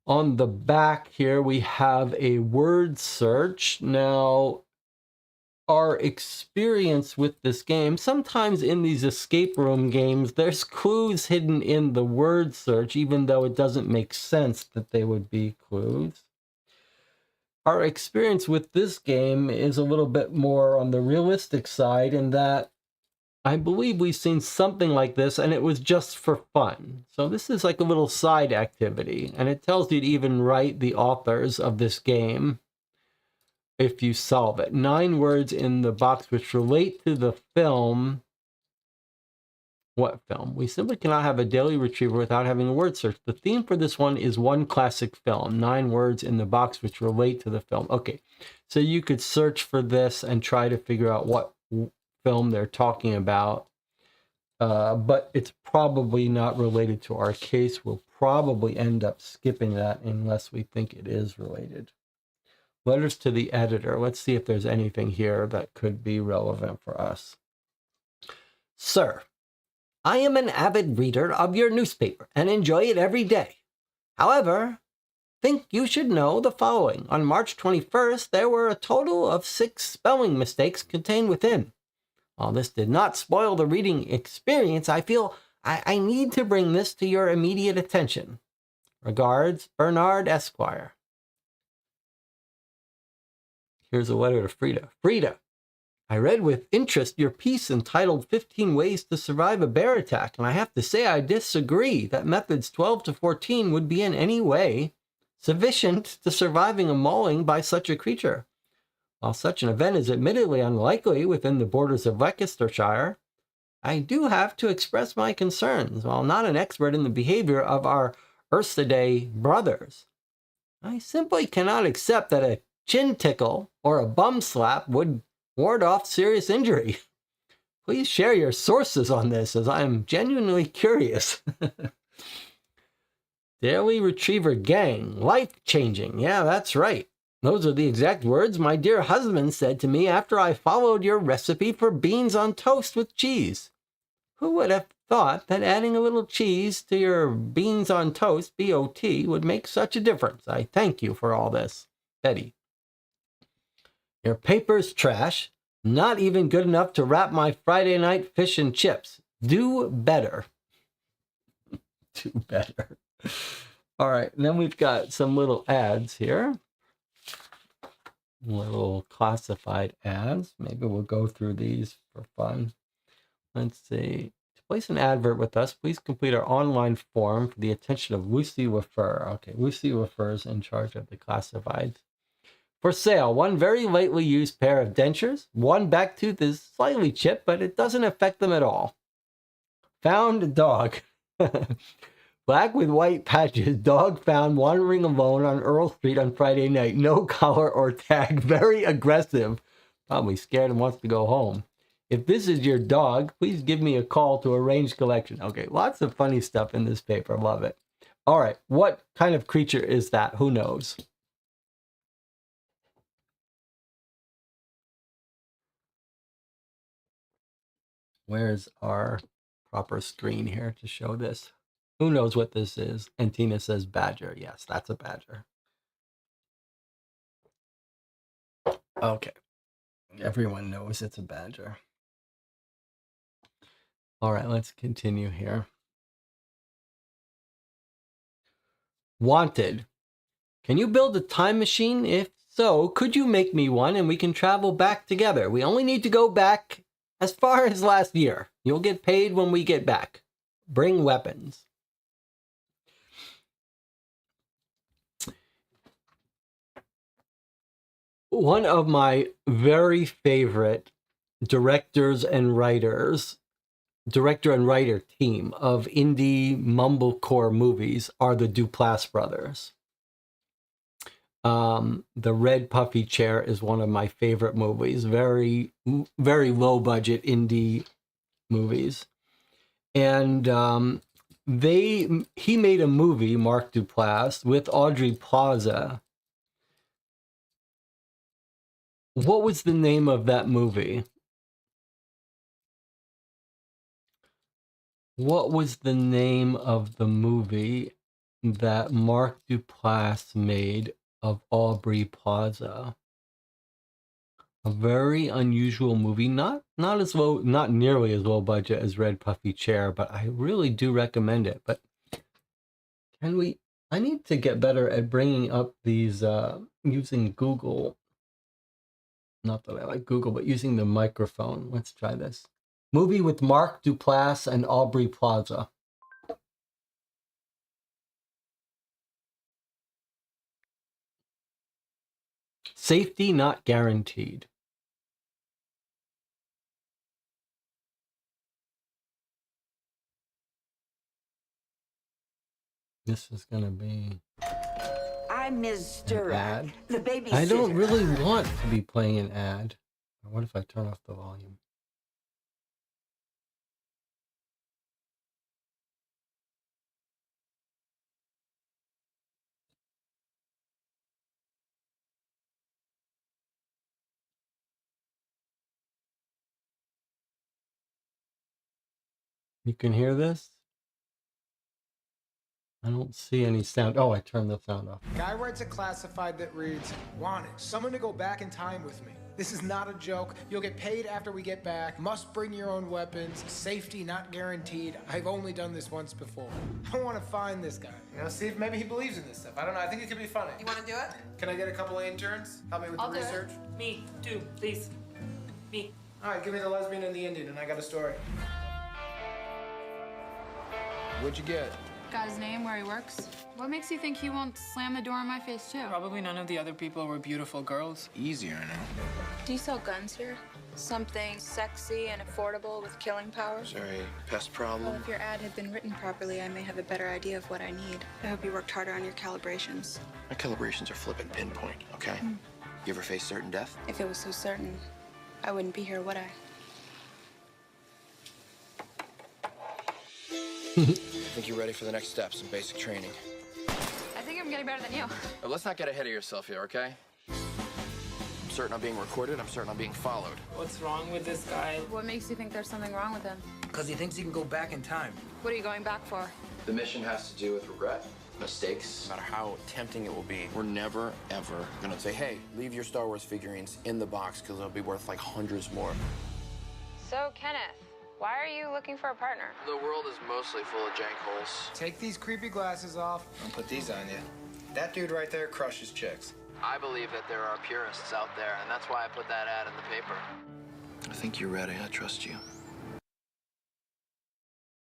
On the back here, we have a word search. Now, our experience with this game, sometimes in these escape room games, there's clues hidden in the word search, even though it doesn't make sense that they would be clues. Our experience with this game is a little bit more on the realistic side in that I believe we've seen something like this, and it was just for fun. So this is like a little side activity, and it tells you to even write the authors of this game if you solve it. 9 words in the box which relate to the film. What film? We simply cannot have a daily retriever without having a word search. The theme for this one is one classic film. 9 words in the box which relate to the film. Okay, so you could search for this and try to figure out what film they're talking about, but it's probably not related to our case. We'll probably end up skipping that unless we think it is related. Letters to the editor. Let's see if there's anything here that could be relevant for us. "Sir, I am an avid reader of your newspaper and enjoy it every day. However, think you should know the following. On March 21st, there were a total of 6 spelling mistakes contained within. While this did not spoil the reading experience, I feel I need to bring this to your immediate attention. Regards, Bernard Esquire." Here's a letter to Frida. "Frida, I read with interest your piece entitled 15 Ways to Survive a Bear Attack, and I have to say I disagree that methods 12 to 14 would be in any way sufficient to surviving a mauling by such a creature. While such an event is admittedly unlikely within the borders of Leicestershire, I do have to express my concerns. While not an expert in the behavior of our Erstiday brothers, I simply cannot accept that a chin tickle or a bum slap would ward off serious injury. Please share your sources on this, as I am genuinely curious." Daily Retriever Gang, life-changing. Yeah, that's right. Those are the exact words my dear husband said to me after I followed your recipe for beans on toast with cheese. Who would have thought that adding a little cheese to your beans on toast, BOT, would make such a difference? I thank you for all this. Betty. Your paper's trash. Not even good enough to wrap my Friday night fish and chips. Do better. Do better. All right, and then we've got some little ads here. Little classified ads. Maybe we'll go through these for fun. Let's see. To place an advert with us, please complete our online form for the attention of Lucy Waffer. Okay, Lucy Waffer is in charge of the classifieds. For sale, one very lightly used pair of dentures. One back tooth is slightly chipped, but it doesn't affect them at all. Found dog. Black with white patches. Dog found wandering alone on Earl Street on Friday night. No collar or tag. Very aggressive. Probably scared and wants to go home. If this is your dog, please give me a call to arrange collection. Okay, lots of funny stuff in this paper. Love it. All right, what kind of creature is that? Who knows? Where's our proper screen here to show this? Who knows what this is? And Tina says badger. Yes, that's a badger. Okay. Everyone knows it's a badger. All right, let's continue here. Wanted. Can you build a time machine? If so, could you make me one and we can travel back together? We only need to go back as far as last year. You'll get paid when we get back. Bring weapons. One of my very favorite director and writer team of indie mumblecore movies are the Duplass brothers. The Red Puffy Chair is one of my favorite movies. Very, very low budget indie movies. And he made a movie, Mark Duplass, with Aubrey Plaza. What was the name of that movie? What was the name of the movie that Mark Duplass made of Aubrey Plaza? A very unusual movie, not nearly as low budget as Red Puffy Chair, but I really do recommend it. But I need to get better at bringing up these using Google. Not that I like Google, but using the microphone. Let's try this. Movie with Mark Duplass and Aubrey Plaza. Safety not guaranteed. This is gonna be. I'm Mr. Ad. The babysitter. I don't really want to be playing an ad. What if I turn off the volume? You can hear this? I don't see any sound. Oh, I turned the sound off. Guy writes a classified that reads, wanted, someone to go back in time with me. This is not a joke. You'll get paid after we get back. Must bring your own weapons. Safety not guaranteed. I've only done this once before. I want to find this guy. See if maybe he believes in this stuff. I don't know. I think it could be funny. You want to do it? Can I get a couple of interns? Help me with the research? Me, too, please. Me. All right, give me the lesbian and the Indian, and I got a story. What'd you get? Got his name, where he works. What makes you think he won't slam the door in my face, too? Probably none of the other people were beautiful girls. Easier now. Do you sell guns here? Something sexy and affordable with killing power? Is there a pest Well, problem? if your ad had been written properly, I may have a better idea of what I need. I hope you worked harder on your calibrations. My calibrations are flippin' pinpoint, okay? You ever face certain death? If it was so certain, I wouldn't be here, would I? I think you're ready for the next steps in basic training. I think I'm getting better than you. But let's not get ahead of yourself here, okay? I'm certain I'm being recorded. I'm certain I'm being followed. What's wrong with this guy? What makes you think there's something wrong with him? Because he thinks he can go back in time. What are you going back for? The mission has to do with regret, mistakes. No matter how tempting it will be, we're never, ever gonna say, hey, leave your Star Wars figurines in the box because they'll be worth like hundreds more. So, Kenneth, why are you looking for a partner? The world is mostly full of jank holes. Take these creepy glasses off and put these on you. That dude right there crushes chicks. I believe that there are purists out there, and that's why I put that ad in the paper. I think you're ready. I trust you.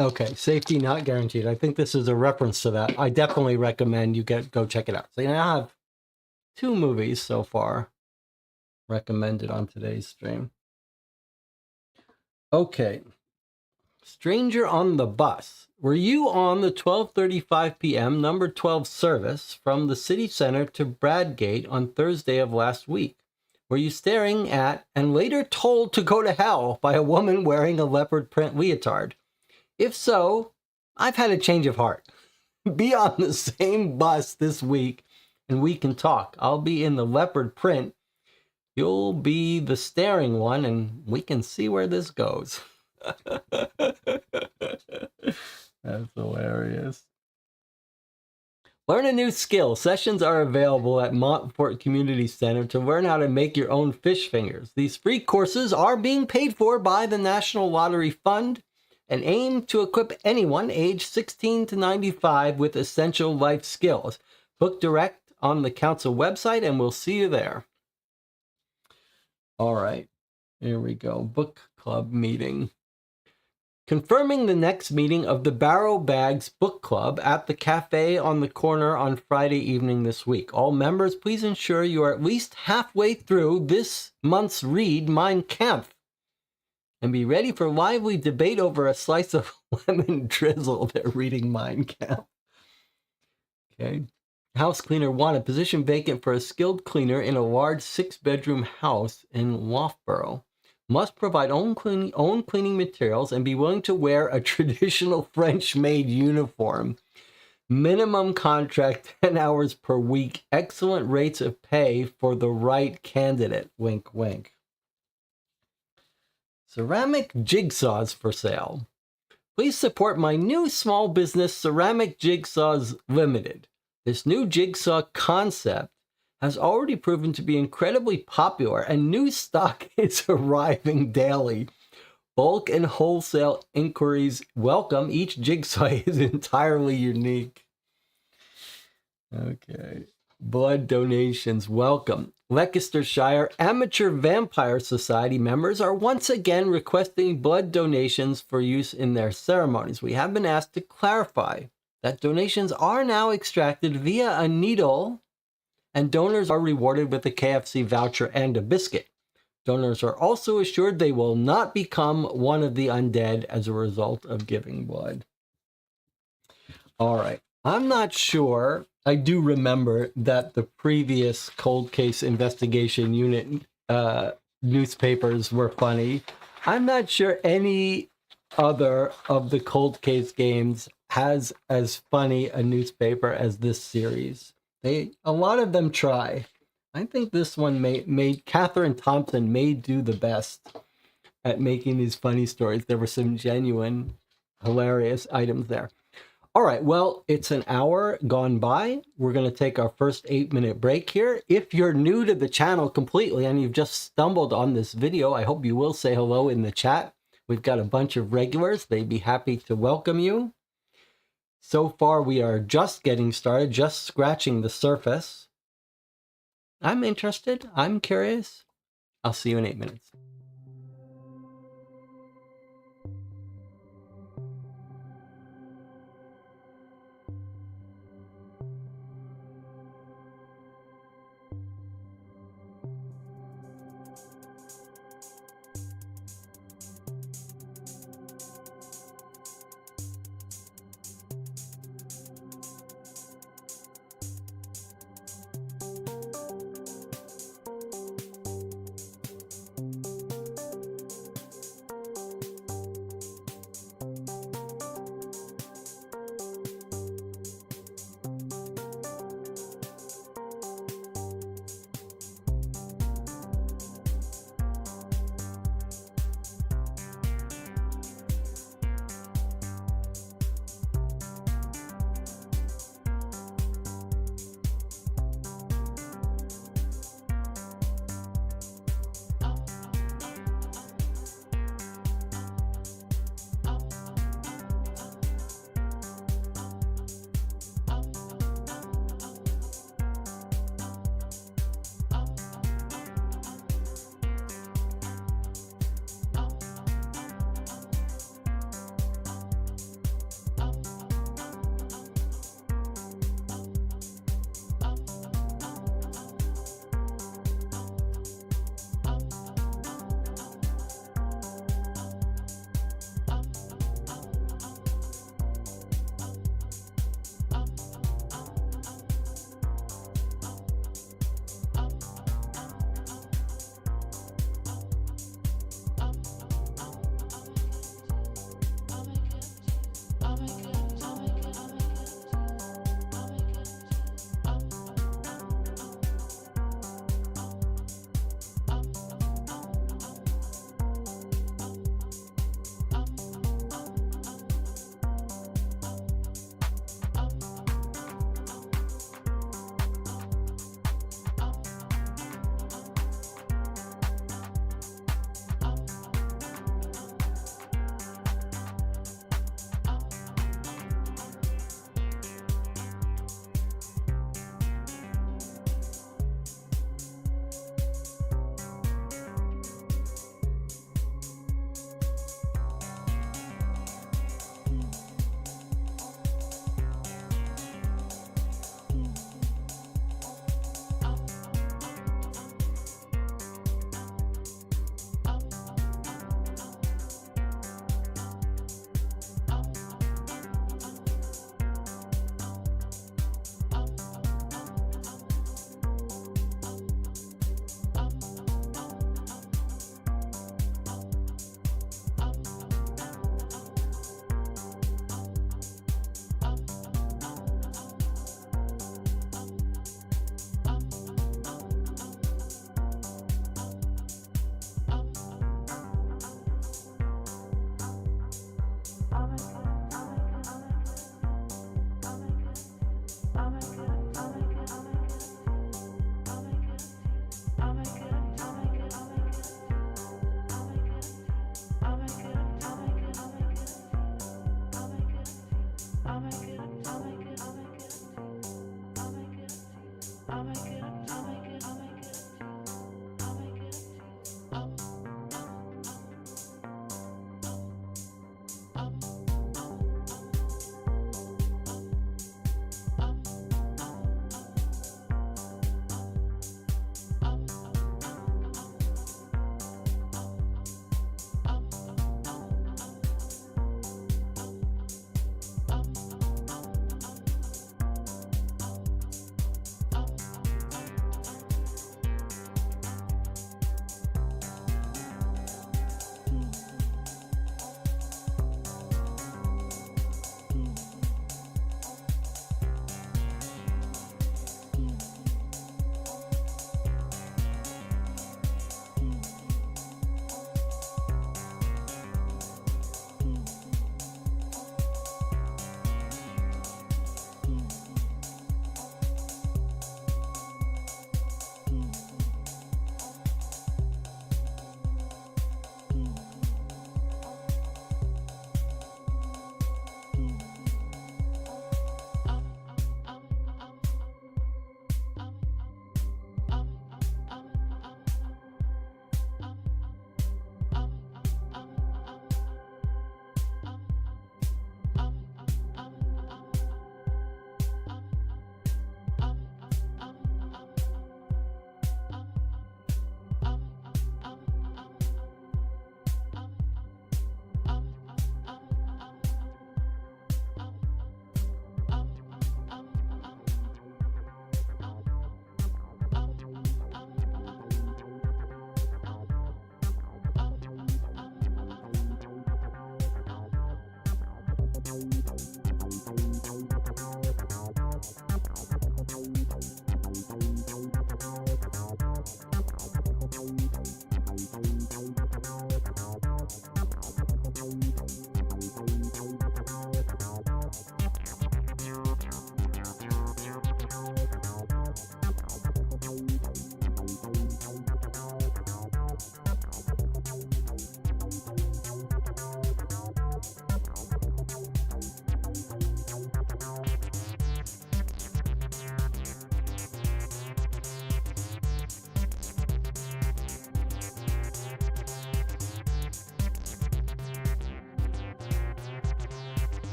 Okay, safety not guaranteed. I think this is a reference to that. I definitely recommend you go check it out. So you now have 2 movies so far recommended on today's stream. Okay. Stranger on the Bus. Were you on the 12:35 p.m. number 12 service from the city center to Bradgate on Thursday of last week? Were you staring at and later told to go to hell by a woman wearing a leopard print leotard? If so, I've had a change of heart. Be on the same bus this week and we can talk. I'll be in the leopard print. You'll be the staring one and we can see where this goes. That's hilarious. Learn a new skill. Sessions are available at Montfort Community Center to learn how to make your own fish fingers. These free courses are being paid for by the National Lottery Fund and aim to equip anyone aged 16 to 95 with essential life skills. Book direct on the council website and we'll see you there. All right, here we go. Book club meeting. Confirming the next meeting of the Barrow Bags Book Club at the cafe on the corner on Friday evening this week. All members, please ensure you are at least halfway through this month's read Mein Kampf and be ready for lively debate over a slice of lemon drizzle. They're reading Mein Kampf. Okay. House cleaner 1, a position vacant for a skilled cleaner in a large 6-bedroom house in Loughborough. Must provide own cleaning materials and be willing to wear a traditional French-made uniform. Minimum contract 10 hours per week. Excellent rates of pay for the right candidate. Wink, wink. Ceramic jigsaws for sale. Please support my new small business, Ceramic Jigsaws Limited. This new jigsaw concept has already proven to be incredibly popular, and new stock is arriving daily. Bulk and wholesale inquiries welcome. Each jigsaw is entirely unique. Okay. Blood donations welcome. Leicestershire Amateur Vampire Society members are once again requesting blood donations for use in their ceremonies. We have been asked to clarify that donations are now extracted via a needle, and donors are rewarded with a KFC voucher and a biscuit. Donors are also assured they will not become one of the undead as a result of giving blood. All right. I'm not sure. I do remember that the previous cold case investigation unit newspapers were funny. I'm not sure any other of the cold case games has as funny a newspaper as this series. A lot of them try. I think this one made Catherine Thompson may do the best at making these funny stories. There were some genuine, hilarious items there. All right, well, it's an hour gone by. We're going to take our first 8-minute break here. If you're new to the channel completely and you've just stumbled on this video, I hope you will say hello in the chat. We've got a bunch of regulars. They'd be happy to welcome you. So far, we are just getting started, just scratching the surface. I'm interested. I'm curious. I'll see you in 8 minutes.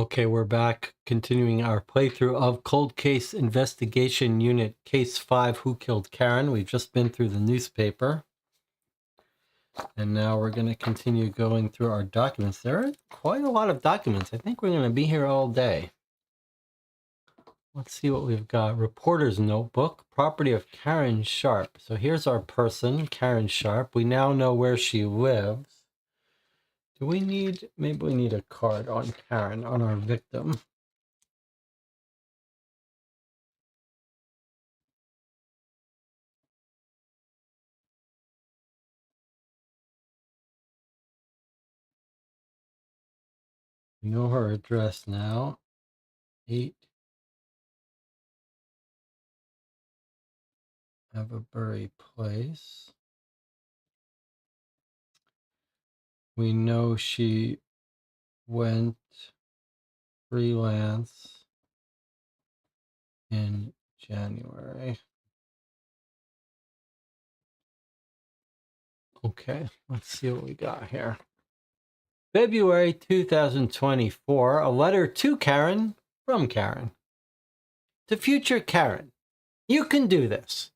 Okay, we're back continuing our playthrough of Cold Case Investigation Unit Case 5, Who Killed Karen? We've just been through the newspaper. And now we're going to continue going through our documents. There are quite a lot of documents. I think we're going to be here all day. Let's see what we've got. Reporter's notebook, property of Karen Sharp. So here's our person, Karen Sharp. We now know where she lives. Do we need, maybe we need a card on Karen, on our victim. We know her address now. 8 Everbury Place. We know she went freelance in January. Okay, let's see what we got here. February 2024, a letter to Karen from Karen. To future Karen, you can do this.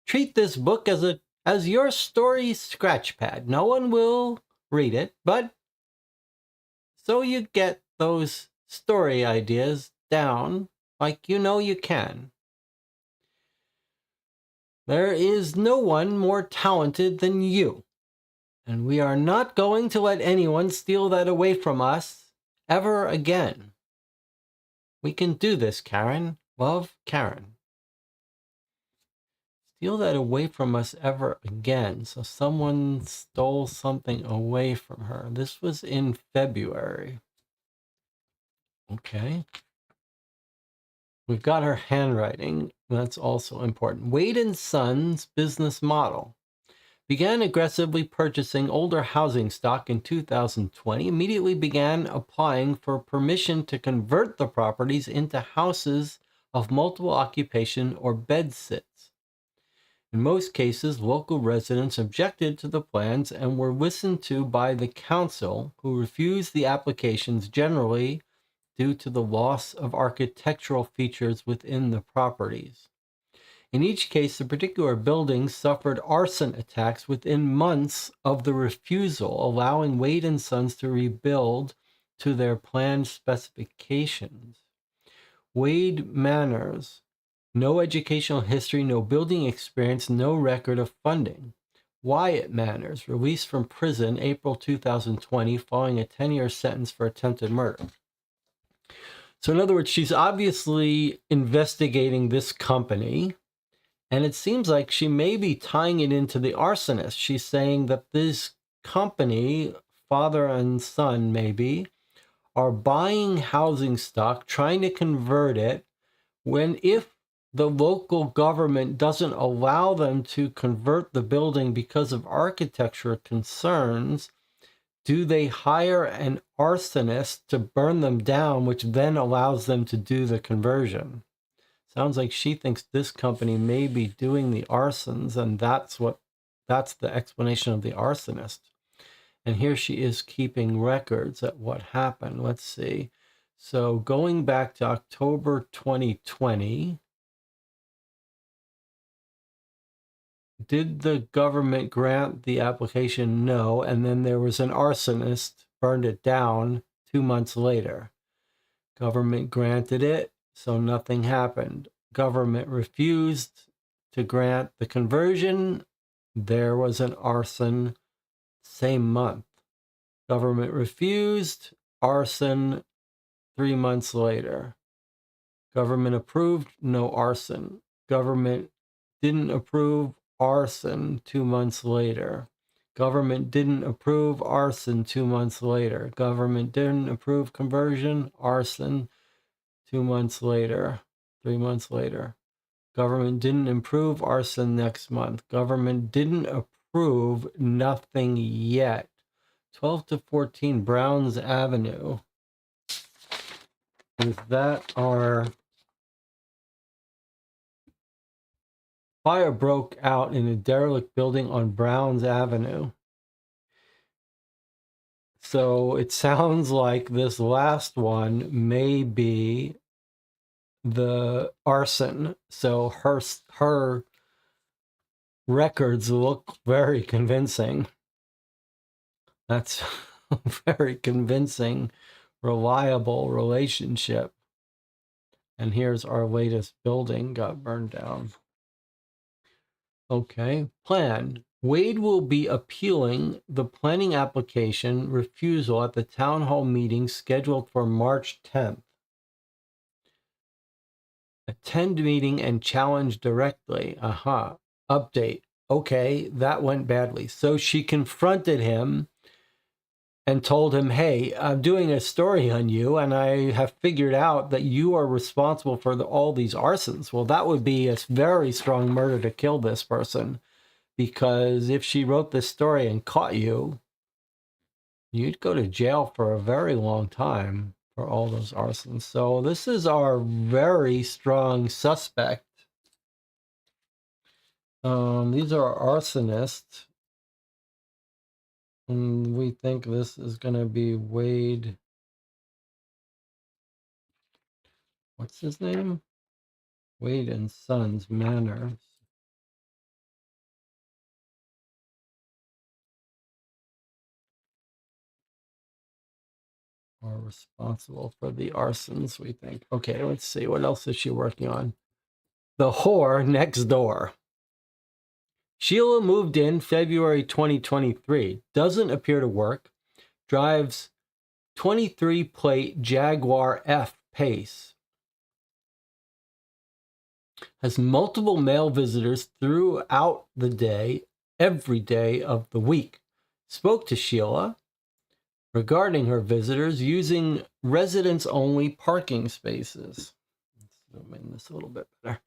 Treat this book as your story scratchpad. No one will read it, but so you get those story ideas down like you know you can. There is no one more talented than you, and we are not going to let anyone steal that away from us ever again. We can do this, Karen. Love, Karen. Steal that away from us ever again. So someone stole something away from her. This was in February. Okay. We've got her handwriting. That's also important. Wade & Sons business model. Began aggressively purchasing older housing stock in 2020. Immediately began applying for permission to convert the properties into houses of multiple occupation or bed sits. In most cases, local residents objected to the plans and were listened to by the council, who refused the applications generally due to the loss of architectural features within the properties. In each case, the particular building suffered arson attacks within months of the refusal, allowing Wade & Sons to rebuild to their planned specifications. Wade Manors, no educational history, no building experience, no record of funding. Wyatt Manors, released from prison April 2020 following a 10-year sentence for attempted murder. So in other words, she's obviously investigating this company, and it seems like she may be tying it into the arsonist. She's saying that this company, father and son maybe, are buying housing stock, trying to convert it, when if the local government doesn't allow them to convert the building because of architecture concerns, do they hire an arsonist to burn them down, which then allows them to do the conversion? Sounds like she thinks this company may be doing the arsons, and that's the explanation of the arsonist. And here she is keeping records at what happened. Let's see. So going back to October 2020, did the government grant the application? No. And then there was an arsonist, burned it down 2 months later. Government granted it, so nothing happened. Government refused to grant the conversion. There was an arson same month. Government refused, arson 3 months later. Government approved, no arson. Government didn't approve, arson 2 months later. Government didn't approve, arson 2 months later. Government didn't approve conversion, arson 2 months later, 3 months later. Government didn't approve, arson next month. Government didn't approve, nothing yet. 12 to 14 Browns Avenue. Is that our... Fire broke out in a derelict building on Browns Avenue. So it sounds like this last one may be the arson. So her records look very convincing. That's a very convincing, reliable relationship. And here's our latest building got burned down. Okay, plan. Wade will be appealing the planning application refusal at the town hall meeting scheduled for March 10th. Attend meeting and challenge directly. Update. Okay, that went badly. So she confronted him and told him, hey, I'm doing a story on you, and I have figured out that you are responsible for all these arsons. Well, that would be a very strong murder to kill this person, because if she wrote this story and caught you, you'd go to jail for a very long time for all those arsons. So this is our very strong suspect. These are arsonists. And we think this is going to be Wade. What's his name? Wade and Sons Manor. Are responsible for the arsons, we think. Okay, let's see. What else is she working on? The Whore Next Door. Sheila moved in February 2023. Doesn't appear to work. Drives 23 plate Jaguar F Pace. Has multiple male visitors throughout the day, every day of the week. Spoke to Sheila regarding her visitors using residents-only parking spaces. Let's zoom in this a little bit better.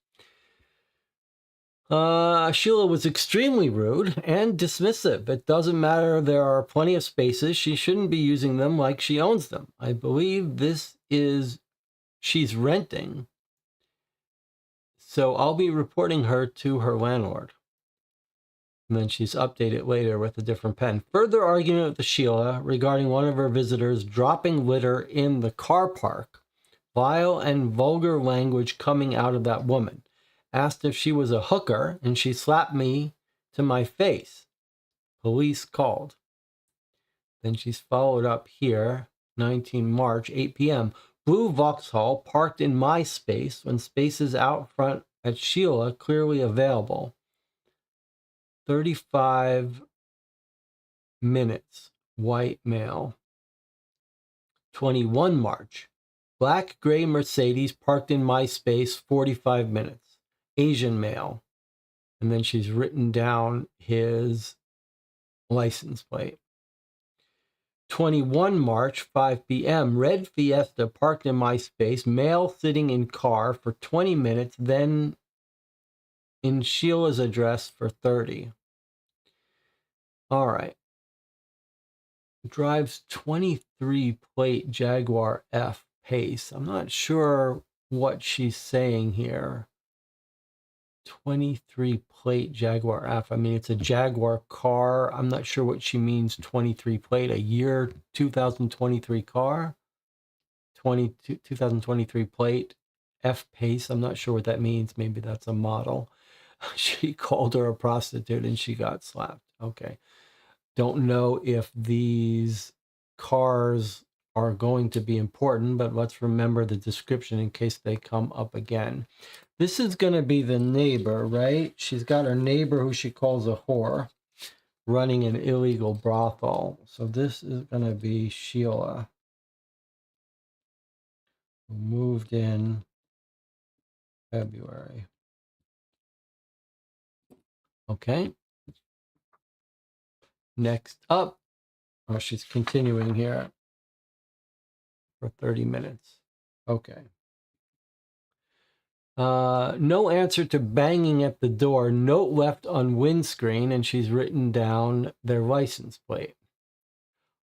Sheila was extremely rude and dismissive. It doesn't matter. There are plenty of spaces. She shouldn't be using them like she owns them. I believe she's renting. So I'll be reporting her to her landlord. And then she's updated later with a different pen. Further argument with Sheila regarding one of her visitors dropping litter in the car park. Vile and vulgar language coming out of that woman. Asked if she was a hooker, and she slapped me to my face. Police called. Then she's followed up here, 19 March, 8 p.m. Blue Vauxhall parked in my space when spaces out front at Sheila clearly available. 35 minutes, white male. 21 March, black gray Mercedes parked in my space, 45 minutes. Asian male. And then she's written down his license plate. 21 March, 5 p.m. Red Fiesta parked in my space, male sitting in car for 20 minutes, then in Sheila's address for 30. All right. Drives 23 plate Jaguar F Pace. I'm not sure what she's saying here. 23 plate Jaguar F. I mean, it's a Jaguar car. I'm not sure what she means 23 plate. A year 2023 car. 2023 plate F Pace. I'm not sure what that means. Maybe that's a model. She called her a prostitute and she got slapped. Okay. Don't know if these cars are going to be important, but let's remember the description in case they come up again. This is going to be the neighbor, right? She's got her neighbor who she calls a whore running an illegal brothel. So this is going to be Sheila, who moved in February. Okay. Next up, she's continuing here for 30 minutes. Okay. No answer to banging at the door. Note left on windscreen, and she's written down their license plate.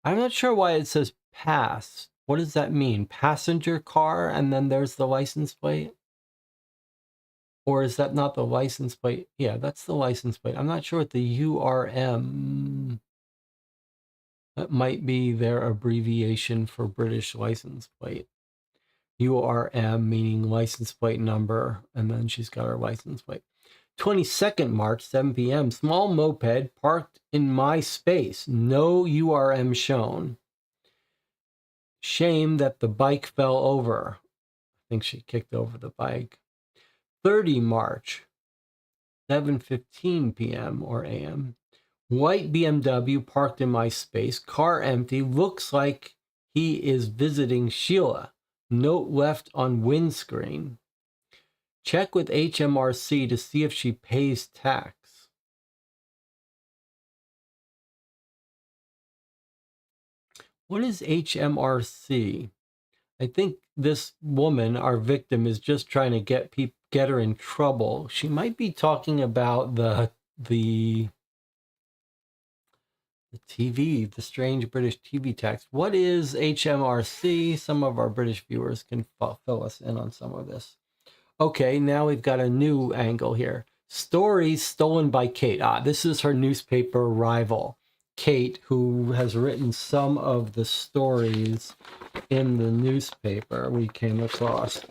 I'm not sure why it says pass. What does that mean? Passenger car, and then there's the license plate? Or is that not the license plate? Yeah, that's the license plate. I'm not sure what the URM... That might be their abbreviation for British license plate. URM meaning license plate number, and then she's got her license plate. 22nd March, 7 p.m. Small moped parked in my space. No URM shown. Shame that the bike fell over. I think she kicked over the bike. 30 March, 7:15 p.m. or a.m. White BMW parked in my space. Car empty. Looks like he is visiting Sheila. Note left on windscreen. Check with HMRC to see if she pays tax. What is HMRC? I think this woman, our victim, is just trying to get her in trouble. She might be talking about the TV, the strange British TV tax. What is HMRC? Some of our British viewers can fill us in on some of this. Okay, now we've got a new angle here. Stories stolen by Kate. This is her newspaper rival, Kate, who has written some of the stories in the newspaper we came across.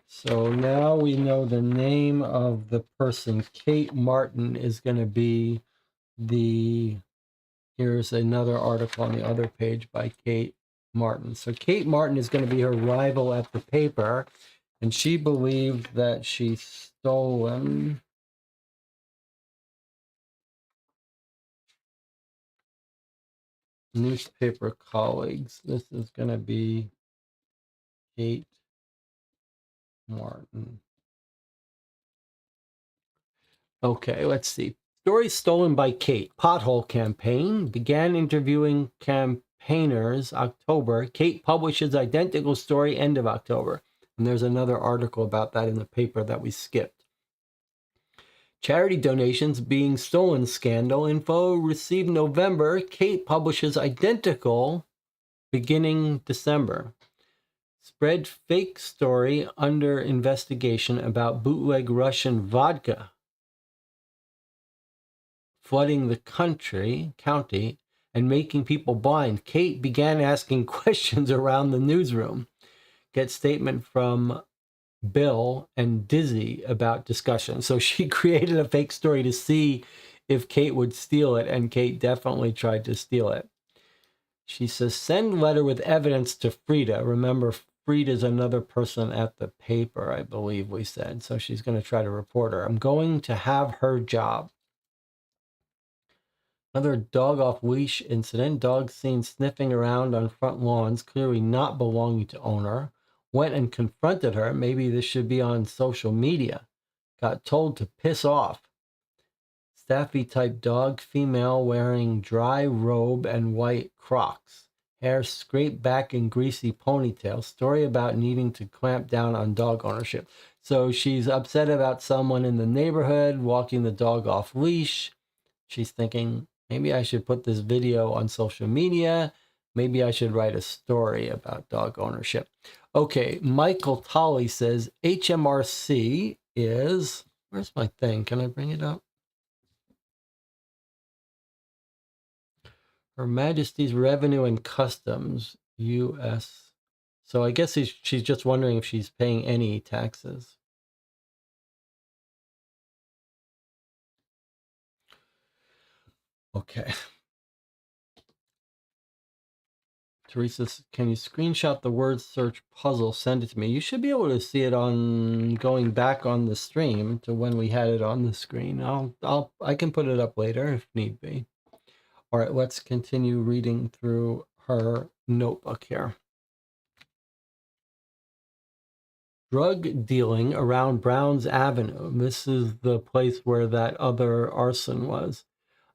So now we know the name of the person. Kate Martin is going to be here's another article on the other page by Kate Martin. So Kate Martin is going to be her rival at the paper, and she believed that she stolen newspaper colleagues. This is going to be Kate Martin. Okay, let's see. Stories stolen by Kate. Pothole campaign began interviewing campaigners October. Kate publishes identical story end of October. And there's another article about that in the paper that we skipped. Charity donations being stolen scandal info received November. Kate publishes identical beginning December. Spread fake story under investigation about bootleg Russian vodka flooding the county and making people blind. Kate began asking questions around the newsroom. Get statement from Bill and Dizzy about discussion. So she created a fake story to see if Kate would steal it, and Kate definitely tried to steal it. She says, send letter with evidence to Frida. Remember, Frida's another person at the paper, I believe we said. So she's going to try to report her. I'm going to have her job. Another dog off leash incident. Dog seen sniffing around on front lawns, clearly not belonging to owner. Went and confronted her. Maybe this should be on social media. Got told to piss off. Staffy type dog, female, wearing dry robe and white Crocs. Hair scraped back in greasy ponytail. Story about needing to clamp down on dog ownership. So she's upset about someone in the neighborhood walking the dog off leash. She's thinking, maybe I should put this video on social media. Maybe I should write a story about dog ownership. Okay, Michael Tolley says HMRC is, where's my thing? Can I bring it up? Her Majesty's Revenue and Customs, U.S. So I guess she's just wondering if she's paying any taxes. Okay. Teresa, can you screenshot the word search puzzle? Send it to me. You should be able to see it on going back on the stream to when we had it on the screen. I can put it up later if need be. All right, let's continue reading through her notebook here. Drug dealing around Browns Avenue. This is the place where that other arson was.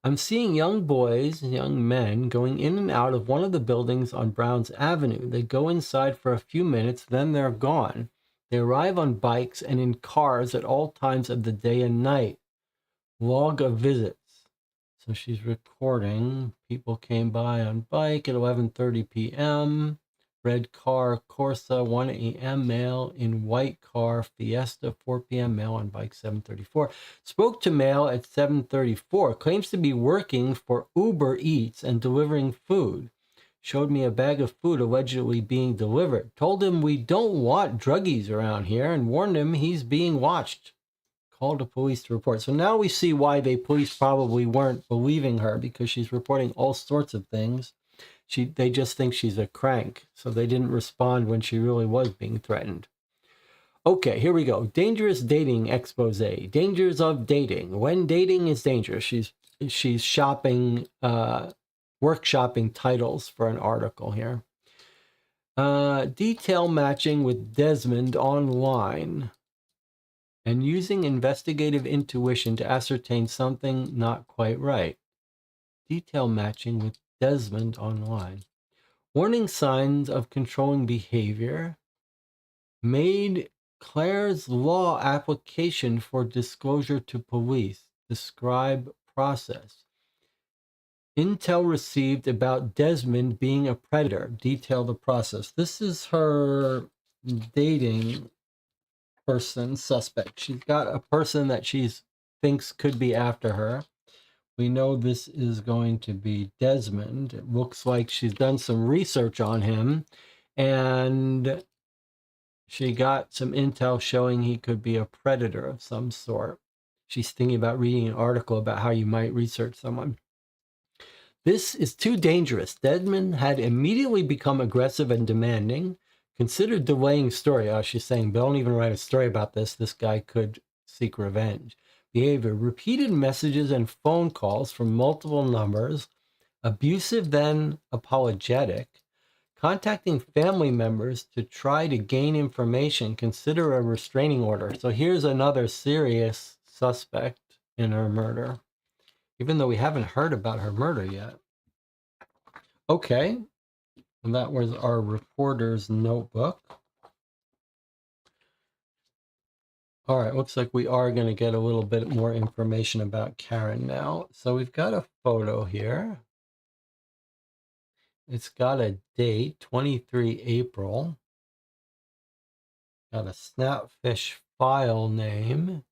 I'm seeing young boys and young men going in and out of one of the buildings on Browns Avenue. They go inside for a few minutes, then they're gone. They arrive on bikes and in cars at all times of the day and night. Log of visits. So she's recording. People came by on bike at 11:30 p.m. Red car, Corsa, 1 a.m. male in white car, Fiesta, 4 p.m. male on bike, 7:34. Spoke to male at 7:34. Claims to be working for Uber Eats and delivering food. Showed me a bag of food allegedly being delivered. Told him we don't want druggies around here and warned him he's being watched. Called the police to report. So now we see why police probably weren't believing her, because she's reporting all sorts of things. They just think she's a crank, so they didn't respond when she really was being threatened. Okay, here we go. Dangerous dating expose. Dangers of dating. When dating is dangerous. She's shopping, workshopping titles for an article here. Detail matching with Desmond online. And using investigative intuition to ascertain something not quite right. detail matching with Desmond online. Warning signs of controlling behavior. Made Claire's law application for disclosure to police. Describe process. Intel received about Desmond being a predator. Detail the process. This is her dating person suspect. She's got a person that she thinks could be after her. We know this is going to be Desmond. It looks like she's done some research on him, and she got some intel showing he could be a predator of some sort. She's thinking about reading an article about how you might research someone. This is too dangerous. Desmond had immediately become aggressive and demanding. Considered delaying story. Oh, she's saying, don't even write a story about this. This guy could seek revenge. Behavior. Repeated messages and phone calls from multiple numbers. Abusive, then apologetic. Contacting family members to try to gain information. Consider a restraining order. So here's another serious suspect in her murder, even though we haven't heard about her murder yet. Okay. And that was our reporter's notebook. All right, looks like we are going to get a little bit more information about Karen now. So we've got a photo here. It's got a date, 23 April. Got a Snapfish file name.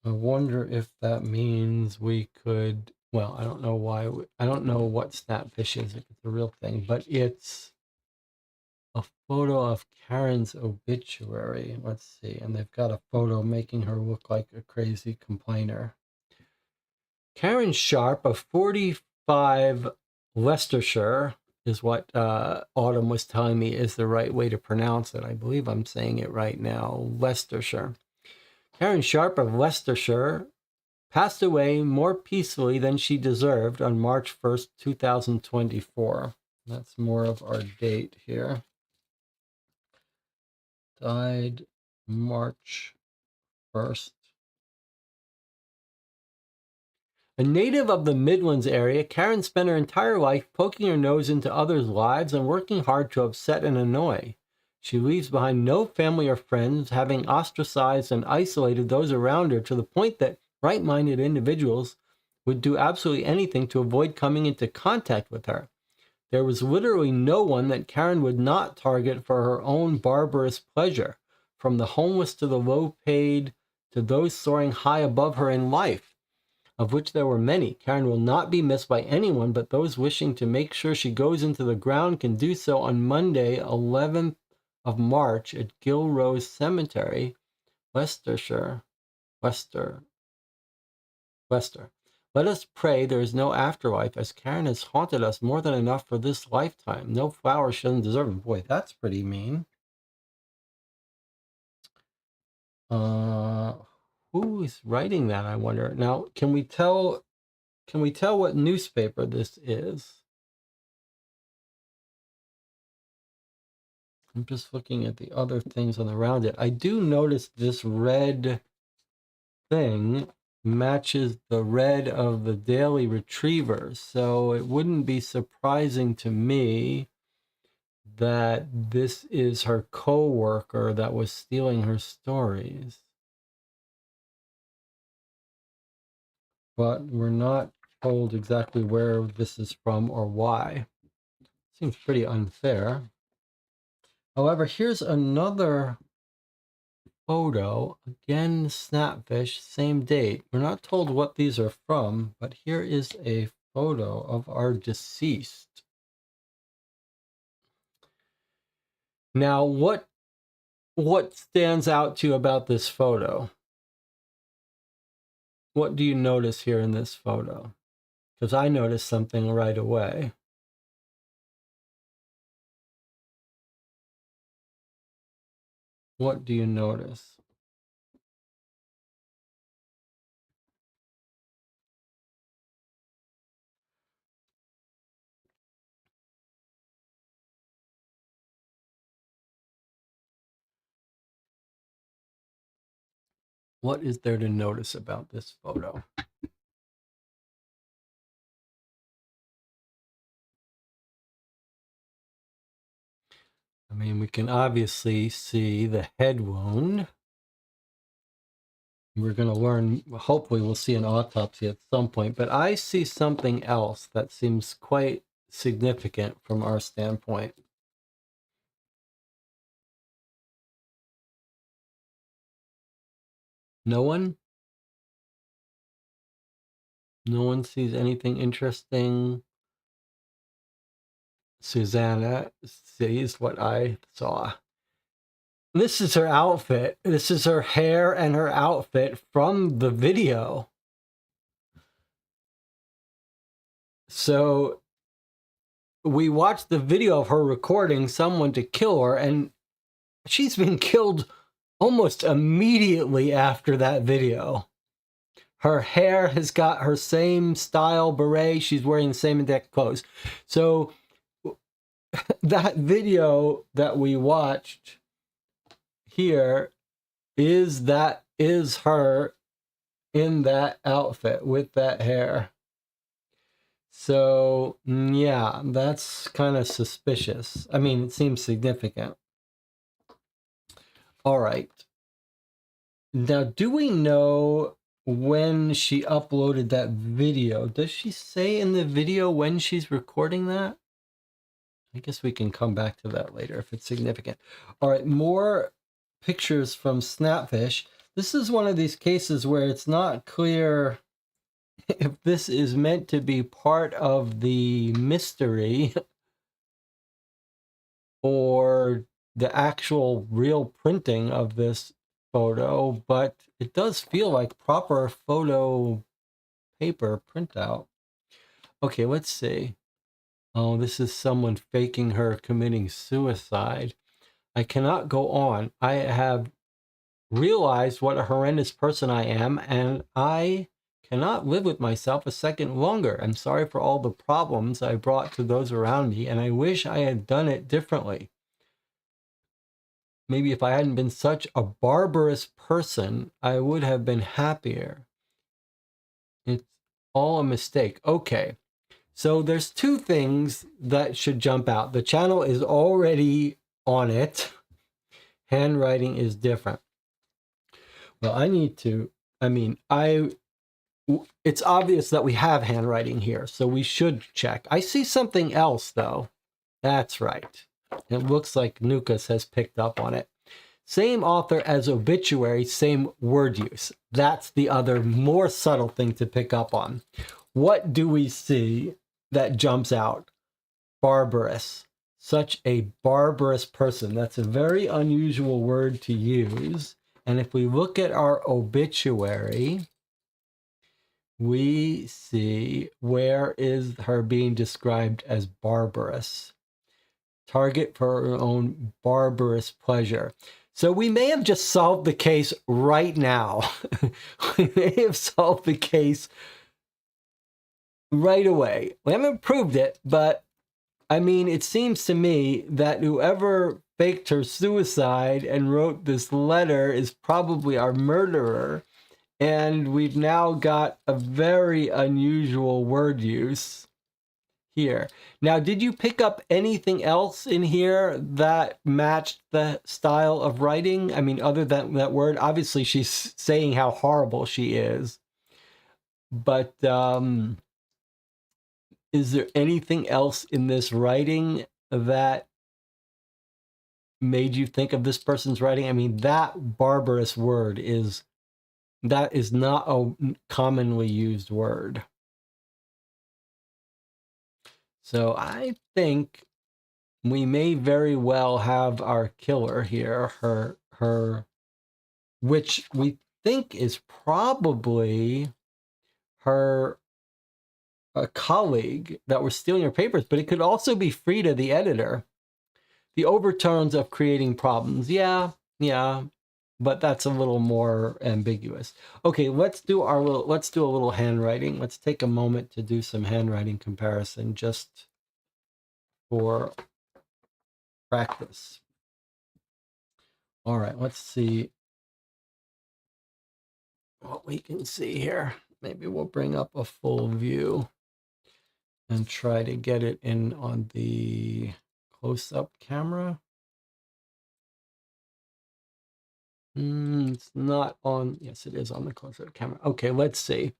I wonder if that means we could, well, I don't know why, I don't know what Snapfish is, if it's a real thing, but it's a photo of Karen's obituary. Let's see, and they've got a photo making her look like a crazy complainer. Karen Sharp of 45 Leicestershire is what Autumn was telling me is the right way to pronounce it. I believe I'm saying it right now, Leicestershire. Karen Sharp of Leicestershire passed away more peacefully than she deserved on March 1st, 2024. That's more of our date here. Died March 1st. A native of the Midlands area, Karen spent her entire life poking her nose into others' lives and working hard to upset and annoy. She leaves behind no family or friends, having ostracized and isolated those around her to the point that right-minded individuals would do absolutely anything to avoid coming into contact with her. There was literally no one that Karen would not target for her own barbarous pleasure, from the homeless to the low-paid to those soaring high above her in life, of which there were many. Karen will not be missed by anyone, but those wishing to make sure she goes into the ground can do so on Monday, 11th of March at Gilrose Cemetery, Leicestershire. Leicester. Let us pray there is no afterlife, as Karen has haunted us more than enough for this lifetime. No flower she doesn't deserve. Boy, that's pretty mean. Who is writing that, I wonder? Now, can we tell what newspaper this is? I'm just looking at the other things on around it. I do notice this red thing matches the red of the Daily Retriever, so it wouldn't be surprising to me that this is her co-worker that was stealing her stories. But we're not told exactly where this is from or why. Seems pretty unfair. However, here's another photo. Again, Snapfish, same date. We're not told what these are from, but here is a photo of our deceased. Now, what stands out to you about this photo? What do you notice here in this photo? Because I noticed something right away. What do you notice? What is there to notice about this photo? mean, we can obviously see the head wound. We're going to learn, hopefully we'll see an autopsy at some point, but I see something else that seems quite significant from our standpoint. No one? No one sees anything interesting. Susanna sees what I saw. This is her outfit. This is her hair and her outfit from the video. So we watched the video of her recording someone to kill her, and she's been killed almost immediately after that video. Her hair has got her same style beret. She's wearing the same exact clothes. So that video that we watched here is her in that outfit with that hair. So yeah, that's kind of suspicious. I mean, it seems significant. All right. Now, do we know when she uploaded that video? Does she say in the video when she's recording that? I guess we can come back to that later if it's significant. All right, more pictures from Snapfish. This is one of these cases where it's not clear if this is meant to be part of the mystery or the actual real printing of this photo, but it does feel like proper photo paper printout. Okay, let's see. Oh, this is someone faking her committing suicide. I cannot go on. I have realized what a horrendous person I am, and I cannot live with myself a second longer. I'm sorry for all the problems I brought to those around me, and I wish I had done it differently. Maybe if I hadn't been such a barbarous person, I would have been happier. It's all a mistake. Okay, so there's two things that should jump out. The channel is already on it. Handwriting is different. Well, it's obvious that we have handwriting here, so we should check. I see something else, though. That's right. It looks like Nukas has picked up on it. Same author as obituary, same word use. That's the other more subtle thing to pick up on. What do we see that jumps out? Barbarous. Such a barbarous person. That's a very unusual word to use. And if we look at our obituary, we see where is her being described as barbarous. Target for her own barbarous pleasure. So we may have just solved the case right now. We may have solved the case right away. We haven't proved it, but I mean, it seems to me that whoever faked her suicide and wrote this letter is probably our murderer. And we've now got a very unusual word use here. Now, did you pick up anything else in here that matched the style of writing? I mean, other than that word, obviously she's saying how horrible she is. But is there anything else in this writing that made you think of this person's writing? I mean, that barbarous word is not a commonly used word. So I think we may very well have our killer here, her, which we think is probably her a colleague that was stealing her papers, but it could also be Frida, the editor. The overtones of creating problems. Yeah, but that's a little more ambiguous. Okay, let's do a little handwriting. Let's take a moment to do some handwriting comparison just for practice. All right, let's see what we can see here. Maybe we'll bring up a full view and try to get it in on the close-up camera. It's not on. Yes, it is on the closer camera. Okay, let's see.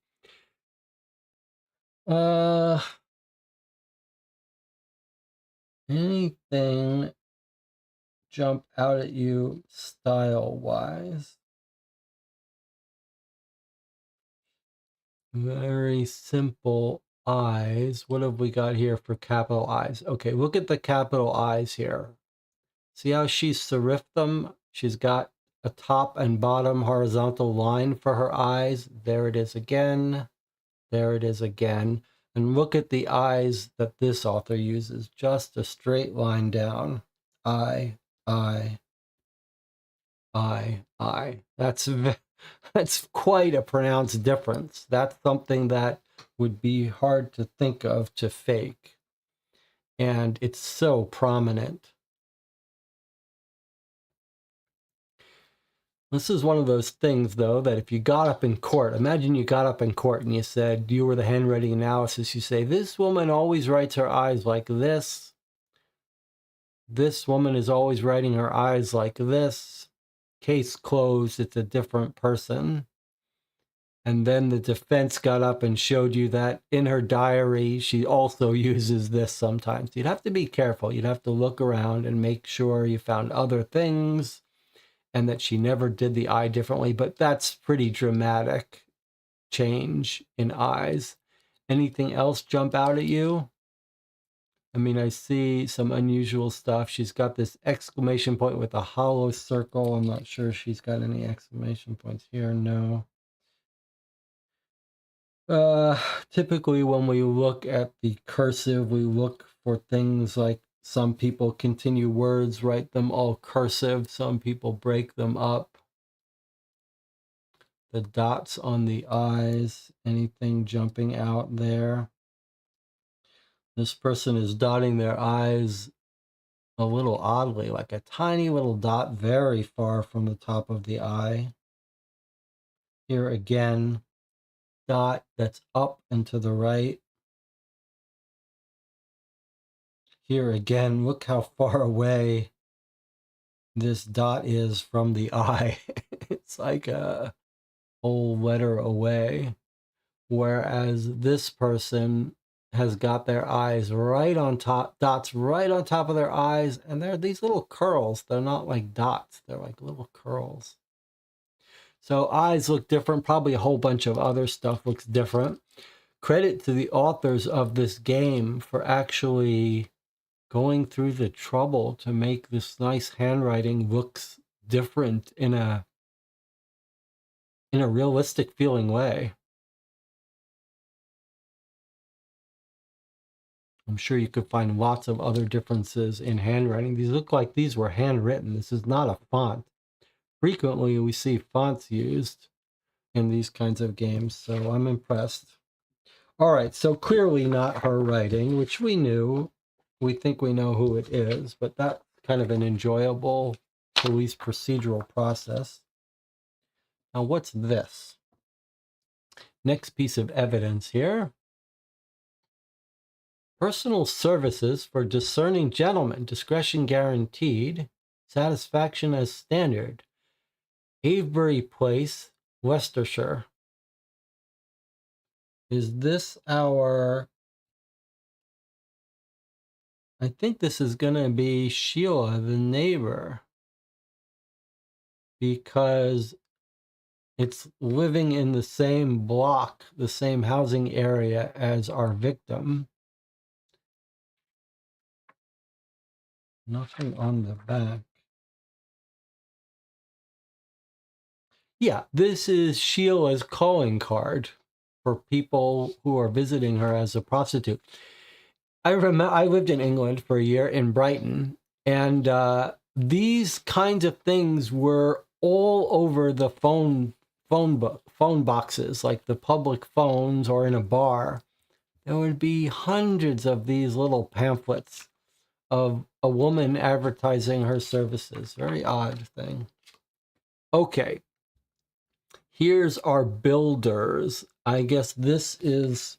Anything jump out at you style-wise? Very simple eyes. What have we got here for capital eyes? Okay, look at the capital eyes here. See how she's serifed them? She's got a top and bottom horizontal line for her eyes. There it is again. There it is again. And look at the eyes that this author uses. Just a straight line down. Eye, eye, eye, eye. That's quite a pronounced difference. That's something that would be hard to think of to fake. And it's so prominent. This is one of those things, though, that if you got up in court, imagine you got up in court and you said, you were the handwriting analysis, you say, this woman always writes her eyes like this. This woman is always writing her eyes like this. Case closed, it's a different person. And then the defense got up and showed you that in her diary, she also uses this sometimes. You'd have to be careful. You'd have to look around and make sure you found other things and that she never did the eye differently. But that's pretty dramatic change in eyes. Anything else jump out at you? I mean, I see some unusual stuff. She's got this exclamation point with a hollow circle. I'm not sure she's got any exclamation points here. No. Typically when we look at the cursive, we look for things like some people continue words, write them all cursive. Some people break them up. The dots on the eyes, anything jumping out there? This person is dotting their eyes a little oddly, like a tiny little dot very far from the top of the eye. Here again, dot that's up and to the right. Here again, look how far away this dot is from the eye. It's like a whole letter away. Whereas this person has got their eyes right on top, dots right on top of their eyes, and they're these little curls. They're not like dots, they're like little curls. So eyes look different. Probably a whole bunch of other stuff looks different. Credit to the authors of this game for actually going through the trouble to make this nice handwriting looks different in a realistic feeling way. I'm sure you could find lots of other differences in handwriting. These look like these were handwritten. This is not a font. Frequently we see fonts used in these kinds of games, so I'm impressed. All right, so clearly not her writing, which we knew. We think we know who it is, but that's kind of an enjoyable police procedural process. Now, what's this? Next piece of evidence here. Personal services for discerning gentlemen, discretion guaranteed, satisfaction as standard. Avebury Place, Leicestershire. Is this our... I think this is going to be Sheila, the neighbor, because it's living in the same block, the same housing area as our victim. Nothing on the back. Yeah, this is Sheila's calling card for people who are visiting her as a prostitute. I remember I lived in England for a year in Brighton, and these kinds of things were all over the phone boxes, like the public phones or in a bar. There would be hundreds of these little pamphlets of a woman advertising her services. Very odd thing. Okay. Here's our builders. I guess this is...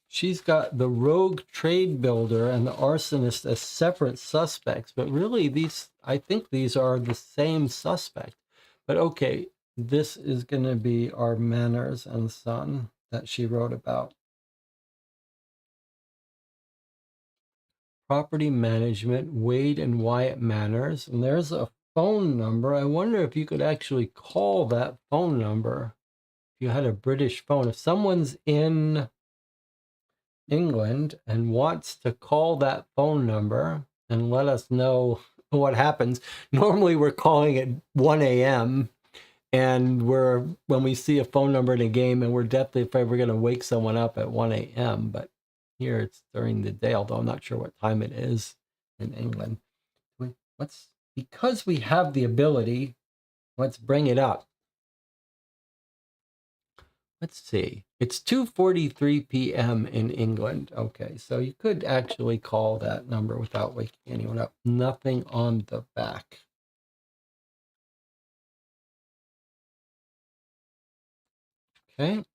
She's got the rogue trade builder and the arsonist as separate suspects, but really these, I think these are the same suspect. But okay, this is going to be our Manners and Son that she wrote about. Property management, Wade and Wyatt Manners. And there's a phone number. I wonder if you could actually call that phone number if you had a British phone. If someone's in England and wants to call that phone number and let us know what happens. Normally we're calling at 1 a.m. and when we see a phone number in a game, and we're deathly afraid we're going to wake someone up at 1 a.m. But here it's during the day, although I'm not sure what time it is in England. Because we have the ability, let's bring it up. Let's see. It's 2:43 p.m. in England. Okay, so you could actually call that number without waking anyone up. Nothing on the back. Okay.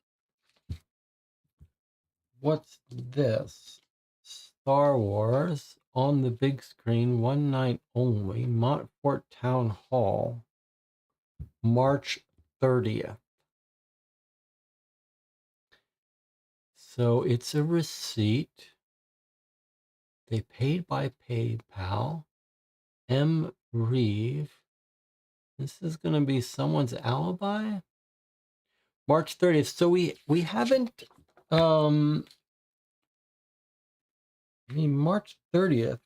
What's this? Star Wars on the big screen, one night only, Montfort Town Hall, March 30th. So it's a receipt. They paid by PayPal. M. Reeve. This is going to be someone's alibi. March 30th. So we haven't March 30th.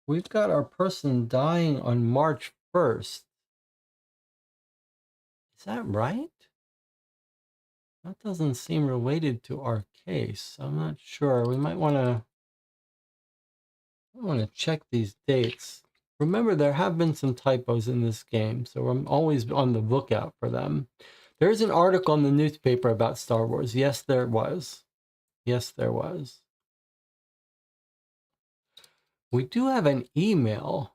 We've got our person dying on March 1st. Is that right? That doesn't seem related to our case. I'm not sure. We might want to check these dates. Remember, there have been some typos in this game, so I'm always on the lookout for them. There's an article in the newspaper about Star Wars. Yes, there was. Yes, there was. We do have an email.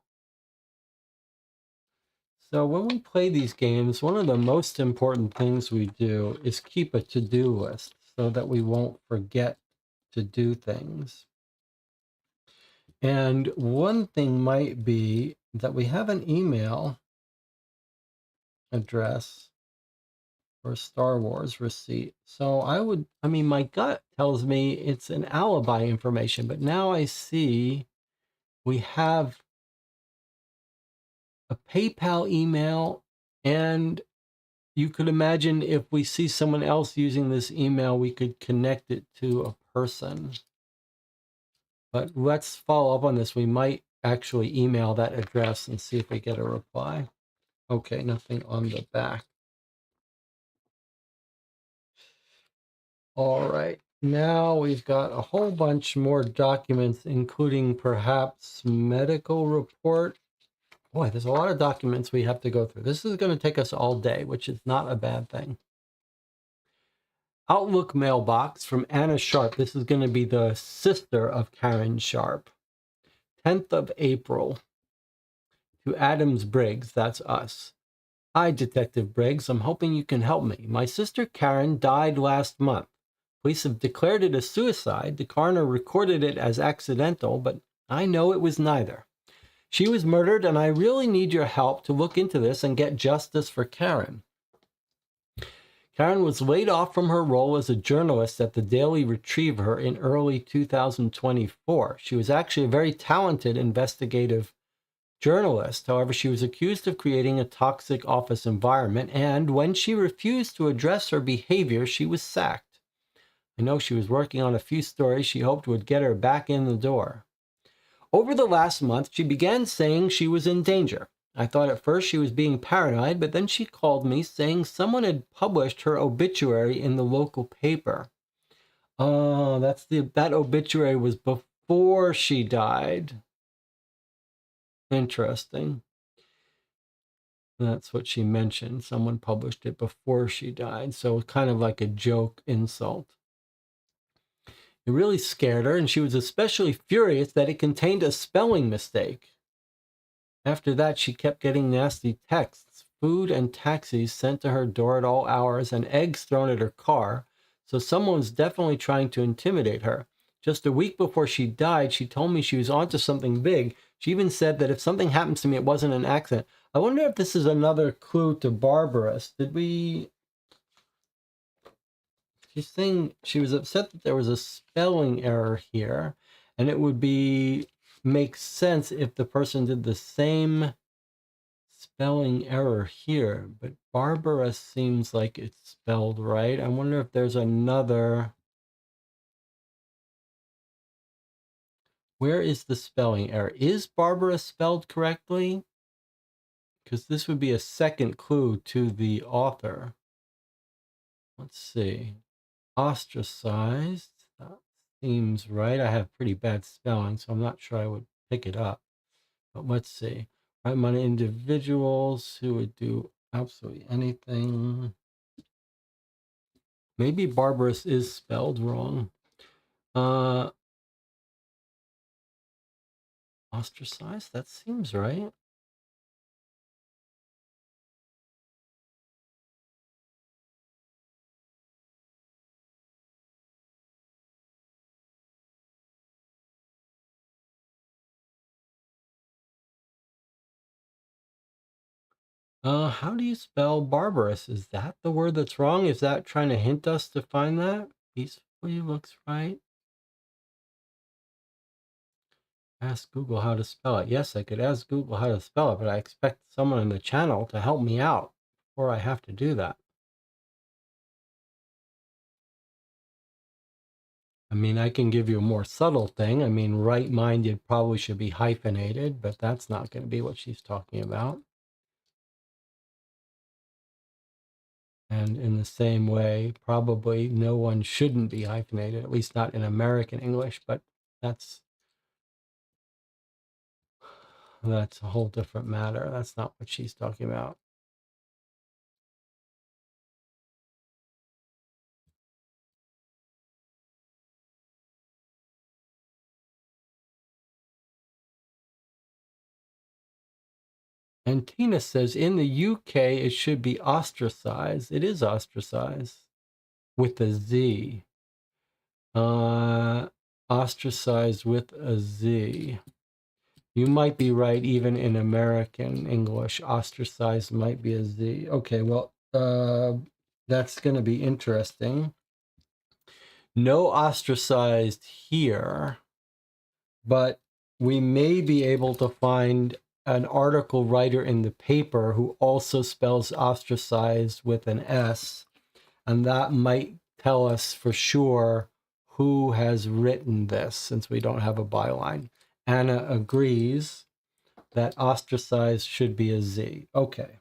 So when we play these games, one of the most important things we do is keep a to-do list so that we won't forget to do things. And one thing might be that we have an email address for Star Wars receipt. So my gut tells me it's an alibi information, but now I see we have a PayPal email, and you could imagine if we see someone else using this email, we could connect it to a person. But let's follow up on this. We might actually email that address and see if we get a reply. Okay, nothing on the back. All right, now we've got a whole bunch more documents, including perhaps medical report. Boy, there's a lot of documents we have to go through. This is going to take us all day, which is not a bad thing. Outlook mailbox from Anna Sharp. This is going to be the sister of Karen Sharp. 10th of April. To Adams Briggs, that's us. Hi, Detective Briggs. I'm hoping you can help me. My sister Karen died last month. Police have declared it a suicide. The coroner recorded it as accidental, but I know it was neither. She was murdered, and I really need your help to look into this and get justice for Karen. Karen was laid off from her role as a journalist at the Daily Retriever in early 2024. She was actually a very talented investigative journalist. However, she was accused of creating a toxic office environment, and when she refused to address her behavior, she was sacked. I know she was working on a few stories she hoped would get her back in the door. Over the last month, she began saying she was in danger. I thought at first she was being paranoid, but then she called me saying someone had published her obituary in the local paper. Oh, that obituary was before she died. Interesting. That's what she mentioned. Someone published it before she died, so kind of like a joke insult. It really scared her, and she was especially furious that it contained a spelling mistake. After that, she kept getting nasty texts, food and taxis sent to her door at all hours, and eggs thrown at her car, so someone was definitely trying to intimidate her. Just a week before she died, she told me she was onto something big. She even said that if something happens to me, it wasn't an accident. I wonder if this is another clue to Barbarous. She's saying she was upset that there was a spelling error here, and it would make sense if the person did the same spelling error here, but Barbarous seems like it's spelled right. I wonder if there's another. Where is the spelling error? Is Barbarous spelled correctly? Because this would be a second clue to the author. Let's see. Ostracized. That seems right. I have pretty bad spelling, so I'm not sure I would pick it up. But let's see. I'm on individuals who would do absolutely anything. Maybe Barbarous is spelled wrong. Ostracized? That seems right. How do you spell barbarous? Is that the word that's wrong? Is that trying to hint us to find that? Peacefully looks right. Ask Google how to spell it. Yes, I could ask Google how to spell it, but I expect someone in the channel to help me out before I have to do that. I mean, I can give you a more subtle thing. I mean, right-minded probably should be hyphenated, but that's not going to be what she's talking about. And in the same way, probably no one shouldn't be hyphenated, at least not in American English, but that's a whole different matter. That's not what she's talking about. And Tina says, in the UK, it should be ostracized. It is ostracized with a Z. Ostracized with a Z. You might be right, even in American English. Ostracized might be a Z. Okay, well, that's going to be interesting. No ostracized here, but we may be able to find an article writer in the paper who also spells ostracized with an S, and that might tell us for sure who has written this, since we don't have a byline. Anna agrees that ostracized should be a Z. Okay,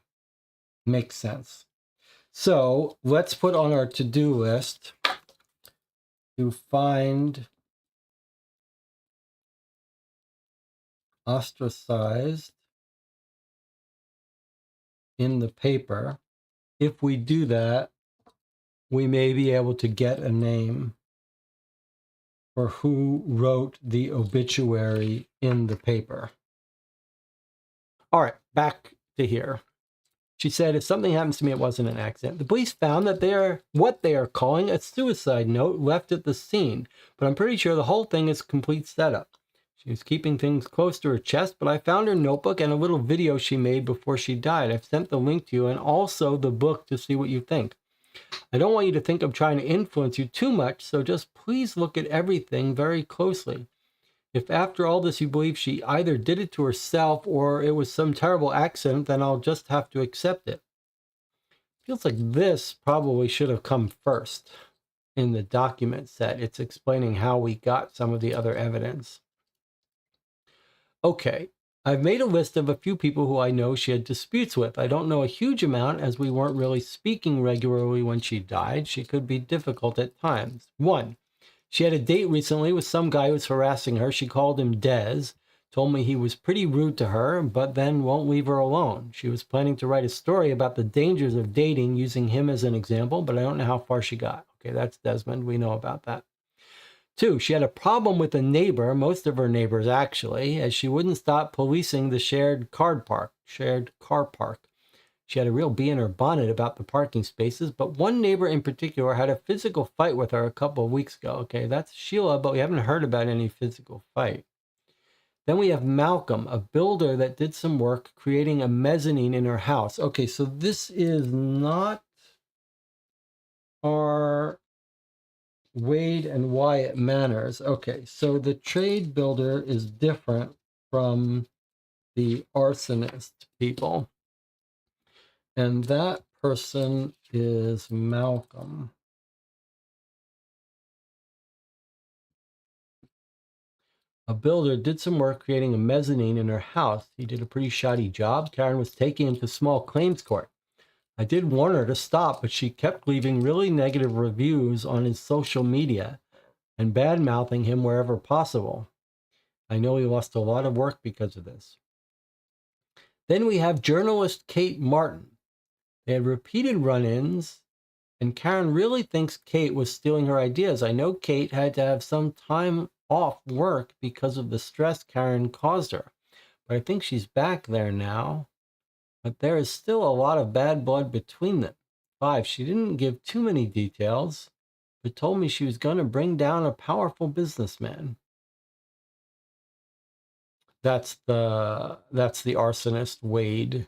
makes sense. So let's put on our to-do list to find ostracized in the paper. If we do that, we may be able to get a name for who wrote the obituary in the paper. All right, back to here. She said, if something happens to me, it wasn't an accident. The police found that they are what they are calling a suicide note left at the scene, but I'm pretty sure the whole thing is a complete setup. She was keeping things close to her chest, but I found her notebook and a little video she made before she died. I've sent the link to you and also the book to see what you think. I don't want you to think I'm trying to influence you too much, so just please look at everything very closely. If after all this you believe she either did it to herself or it was some terrible accident, then I'll just have to accept it. Feels like this probably should have come first in the document set. It's explaining how we got some of the other evidence. Okay, I've made a list of a few people who I know she had disputes with. I don't know a huge amount as we weren't really speaking regularly when she died. She could be difficult at times. 1. She had a date recently with some guy who was harassing her. She called him Dez, told me he was pretty rude to her, but then won't leave her alone. She was planning to write a story about the dangers of dating using him as an example, but I don't know how far she got. Okay, that's Desmond. We know about that. 2, she had a problem with a neighbor, most of her neighbors actually, as she wouldn't stop policing the shared car park. She had a real bee in her bonnet about the parking spaces, but one neighbor in particular had a physical fight with her a couple of weeks ago. Okay, that's Sheila, but we haven't heard about any physical fight. Then we have Malcolm, a builder that did some work creating a mezzanine in her house. Okay, so this is not our Wade and Wyatt Manners. Okay, so the trade builder is different from the arsonist people. And that person is Malcolm. A builder did some work creating a mezzanine in her house. He did a pretty shoddy job. Karen was taking him to small claims court. I did warn her to stop, but she kept leaving really negative reviews on his social media and bad-mouthing him wherever possible. I know he lost a lot of work because of this. Then we have journalist Kate Martin. They had repeated run-ins, and Karen really thinks Kate was stealing her ideas. I know Kate had to have some time off work because of the stress Karen caused her, but I think she's back there now. But there is still a lot of bad blood between them. 5, she didn't give too many details, but told me she was going to bring down a powerful businessman. That's the arsonist, Wade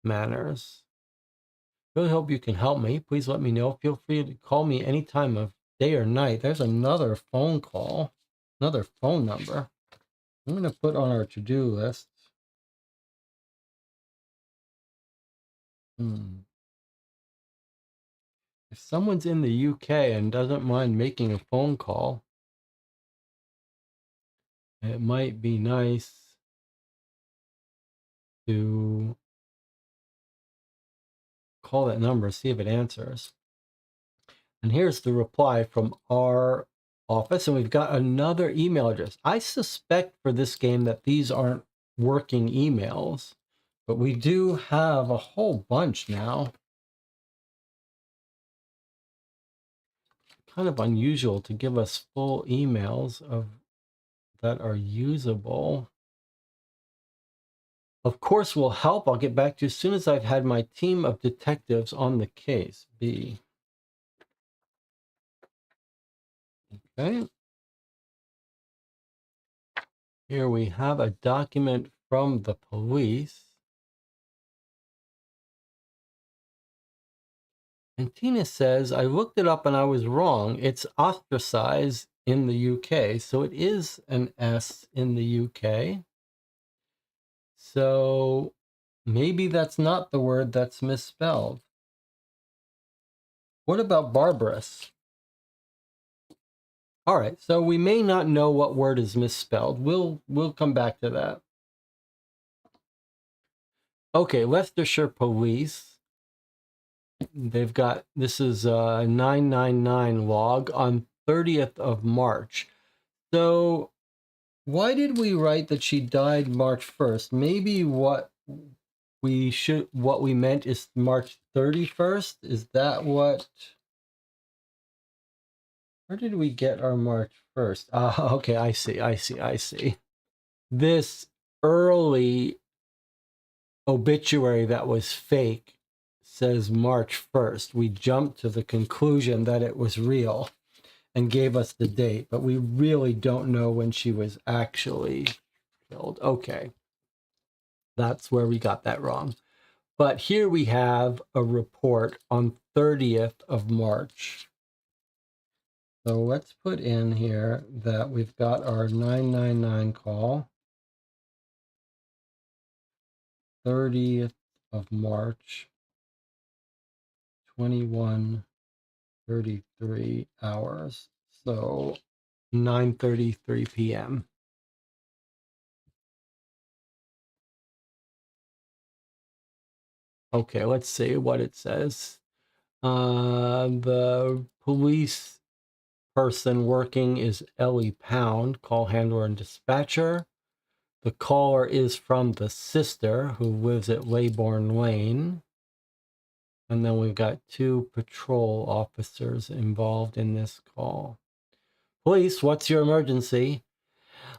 Manners. Really hope you can help me. Please let me know. Feel free to call me any time of day or night. There's another phone call, another phone number. I'm going to put on our to-do list. If someone's in the UK and doesn't mind making a phone call, it might be nice to call that number, see if it answers. And here's the reply from our office, and we've got another email address. I suspect for this game that these aren't working emails, but we do have a whole bunch now. Kind of unusual to give us full emails that are usable. Of course, will help. I'll get back to you as soon as I've had my team of detectives on the case. B. Okay. Here we have a document from the police. And Tina says, I looked it up and I was wrong. It's ostracized in the UK. So it is an S in the UK. So maybe that's not the word that's misspelled. What about barbarous? All right, so we may not know what word is misspelled. We'll come back to that. Okay, Leicestershire Police. They've got, this is a 999 log on 30th of March. So why did we write that she died March 1st? Maybe what we meant is March 31st? Is that what? Where did we get our March 1st? Okay, I see. This early obituary that was fake says March 1st. We jumped to the conclusion that it was real and gave us the date, but we really don't know when she was actually killed. Okay, that's where we got that wrong. But here we have a report on 30th of March. So let's put in here that we've got our 999 call. 30th of March, 21:33 hours. So 9:33 p.m. Okay, let's see what it says. The police person working is Ellie Pound, call handler and dispatcher. The caller is from the sister who lives at Laybourne Lane. And then we've got 2 patrol officers involved in this call. Police, what's your emergency?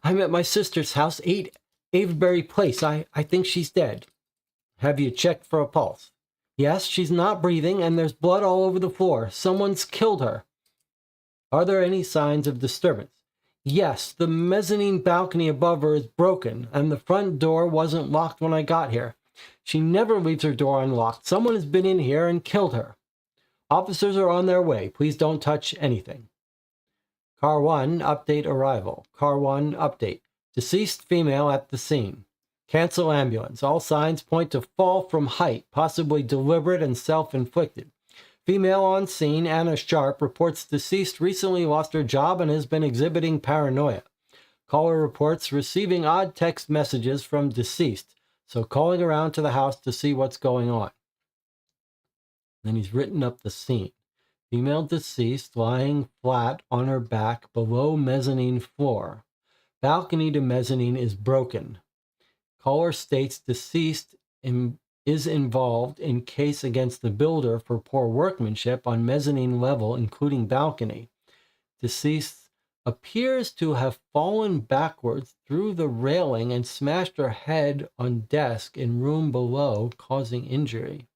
I'm at my sister's house, 8 Avebury Place. I think she's dead. Have you checked for a pulse? Yes, she's not breathing and there's blood all over the floor. Someone's killed her. Are there any signs of disturbance? Yes, the mezzanine balcony above her is broken, and the front door wasn't locked when I got here. She never leaves her door unlocked. Someone has been in here and killed her. Officers are on their way. Please don't touch anything. Car 1, update arrival. Car 1, update. Deceased female at the scene. Cancel ambulance. All signs point to fall from height, possibly deliberate and self-inflicted. Female on scene, Anna Sharp, reports deceased recently lost her job and has been exhibiting paranoia. Caller reports receiving odd text messages from deceased, so calling around to the house to see what's going on. Then he's written up the scene. Female deceased lying flat on her back below mezzanine floor. Balcony to mezzanine is broken. Caller states deceased is involved in case against the builder for poor workmanship on mezzanine level, including balcony. Deceased appears to have fallen backwards through the railing and smashed her head on desk in room below, causing injury.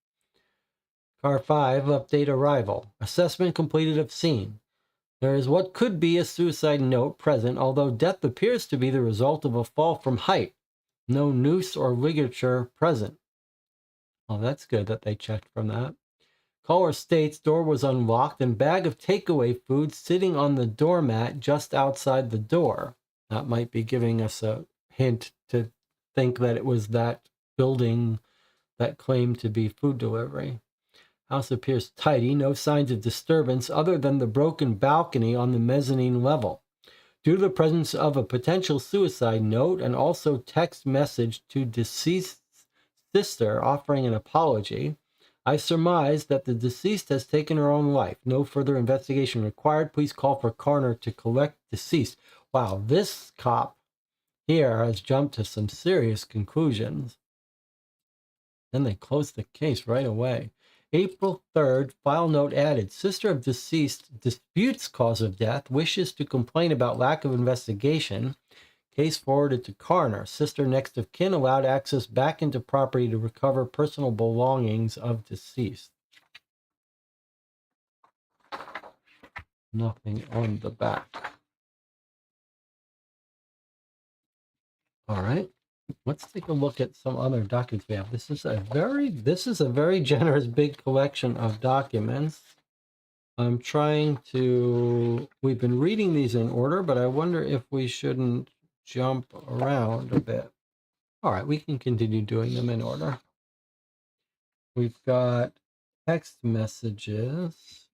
Car 5, update arrival. Assessment completed of scene. There is what could be a suicide note present, although death appears to be the result of a fall from height. No noose or ligature present. Oh, that's good that they checked from that. Caller states door was unlocked and bag of takeaway food sitting on the doormat just outside the door. That might be giving us a hint to think that it was that building that claimed to be food delivery. House appears tidy, no signs of disturbance other than the broken balcony on the mezzanine level. Due to the presence of a potential suicide note and also text message to deceased's sister offering an apology, I surmise that the deceased has taken her own life. No further investigation required. Please call for coroner to collect deceased. Wow, this cop here has jumped to some serious conclusions. Then they closed the case right away. April 3rd, file note added. Sister of deceased disputes cause of death, wishes to complain about lack of investigation. Case forwarded to coroner. Sister next of kin allowed access back into property to recover personal belongings of deceased. Nothing on the back. All right. Let's take a look at some other documents we have. This is a very generous big collection of documents. I'm trying to, we've been reading these in order, but I wonder if we shouldn't jump around a bit. All right, we can continue doing them in order. We've got text messages.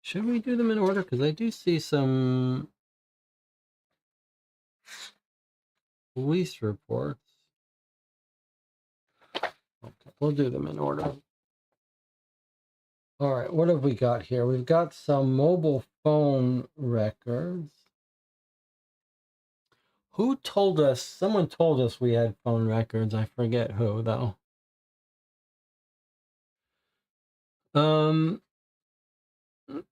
Should we do them in order? Because I do see some police reports. Okay, we'll do them in order. All right, what have we got here? We've got some mobile phone records. Who told us? Someone told us we had phone records. I forget who, though.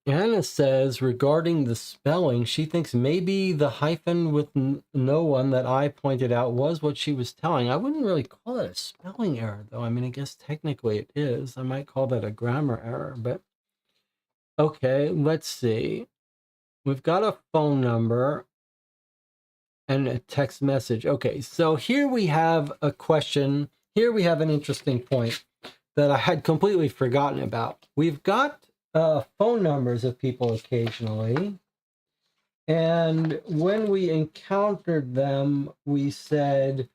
Anna says regarding the spelling, she thinks maybe the hyphen with no one that I pointed out was what she was telling. I wouldn't really call it a spelling error, though. I mean, I guess technically it is. I might call that a grammar error, but okay, let's see. We've got a phone number and a text message. Okay, so here we have a question. Here we have an interesting point that I had completely forgotten about. We've got phone numbers of people occasionally, and when we encountered them, we said,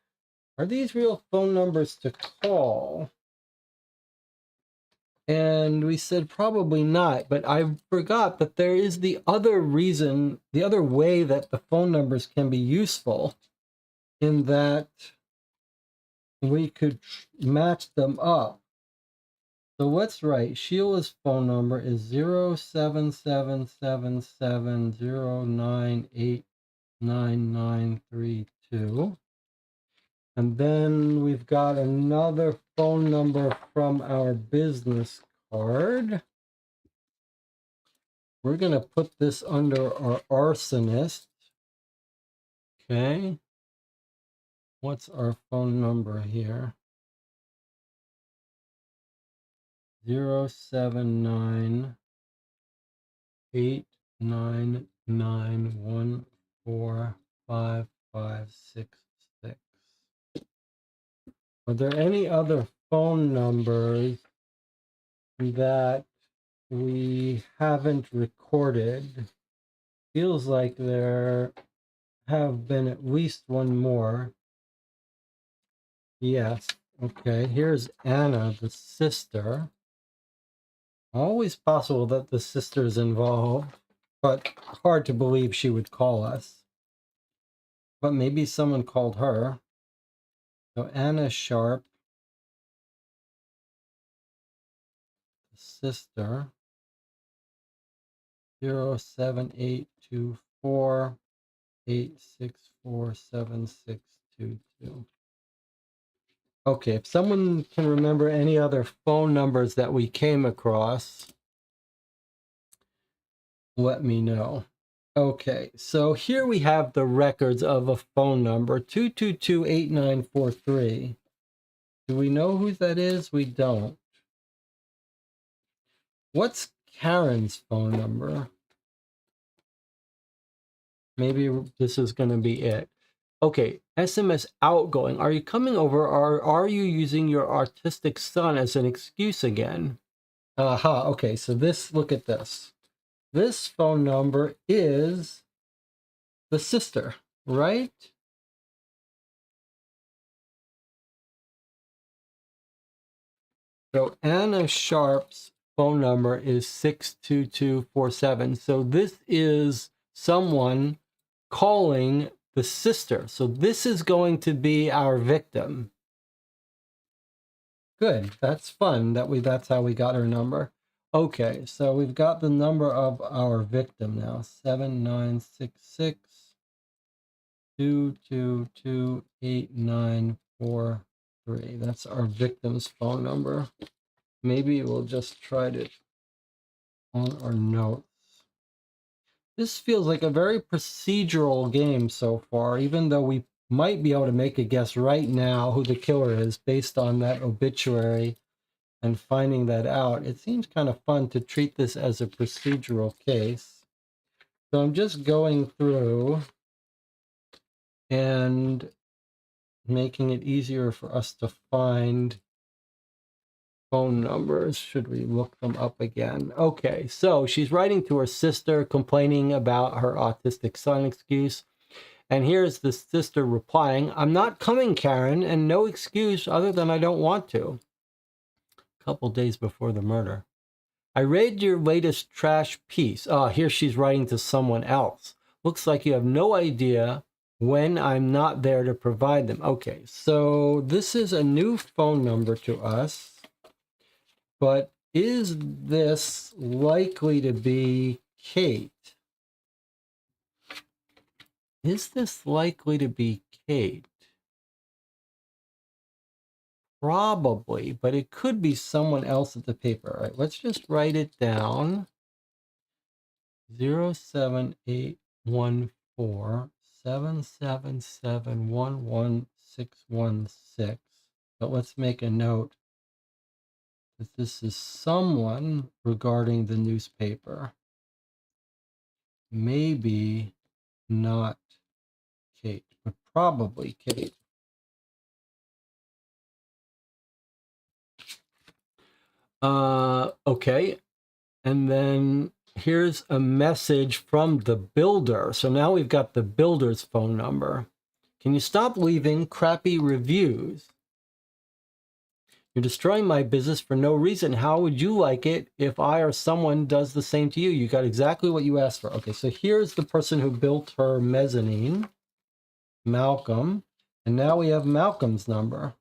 are these real phone numbers to call? And we said probably not, but I forgot that there is the other reason, the other way that the phone numbers can be useful, in that we could match them up. So let's write, Sheila's phone number is 077770989932. And then we've got another phone number from our business card. We're going to put this under our arsonist. Okay. What's our phone number here? 0798999 9145566. Are there any other phone numbers that we haven't recorded? Feels like there have been at least one more. Yes. Okay, here's Anna, the sister. Always possible that the sister's involved, but hard to believe she would call us. But maybe someone called her. So Anna Sharp, the sister, 0782486476622. Okay, if someone can remember any other phone numbers that we came across, let me know. Okay, so here we have the records of a phone number, 222-8943. Do we know who that is? We don't. What's Karen's phone number? Maybe this is going to be it. Okay, SMS outgoing. Are you coming over, or are you using your autistic son as an excuse again? Aha, okay, so look at this. This phone number is the sister, right? So Anna Sharp's phone number is 62247. So this is someone calling the sister. So this is going to be our victim. Good. That's fun. That's how we got her number. Okay, so we've got the number of our victim now. 7966 222 8943. That's our victim's phone number. Maybe we'll just try it on our notes. This feels like a very procedural game so far, even though we might be able to make a guess right now who the killer is based on that obituary and finding that out. It seems kind of fun to treat this as a procedural case. So I'm just going through and making it easier for us to find phone numbers. Should we look them up again? Okay, so she's writing to her sister complaining about her autistic son excuse. And here's the sister replying, "I'm not coming, Karen, and no excuse other than I don't want to." A couple days before the murder. "I read your latest trash piece." Here she's writing to someone else. "Looks like you have no idea when I'm not there to provide them." Okay, so this is a new phone number to us. But is this likely to be Kate? Is this likely to be Kate? Probably, but it could be someone else at the paper. All right, let's just write it down. 07814-777-11616. But let's make a note that this is someone regarding the newspaper. Maybe not Kate, but probably Kate. Okay. And then here's a message from the builder. So now we've got the builder's phone number. "Can you stop leaving crappy reviews? You're destroying my business for no reason. How would you like it if I or someone does the same to you? You got exactly what you asked for." Okay, so here's the person who built her mezzanine, Malcolm. And now we have Malcolm's number.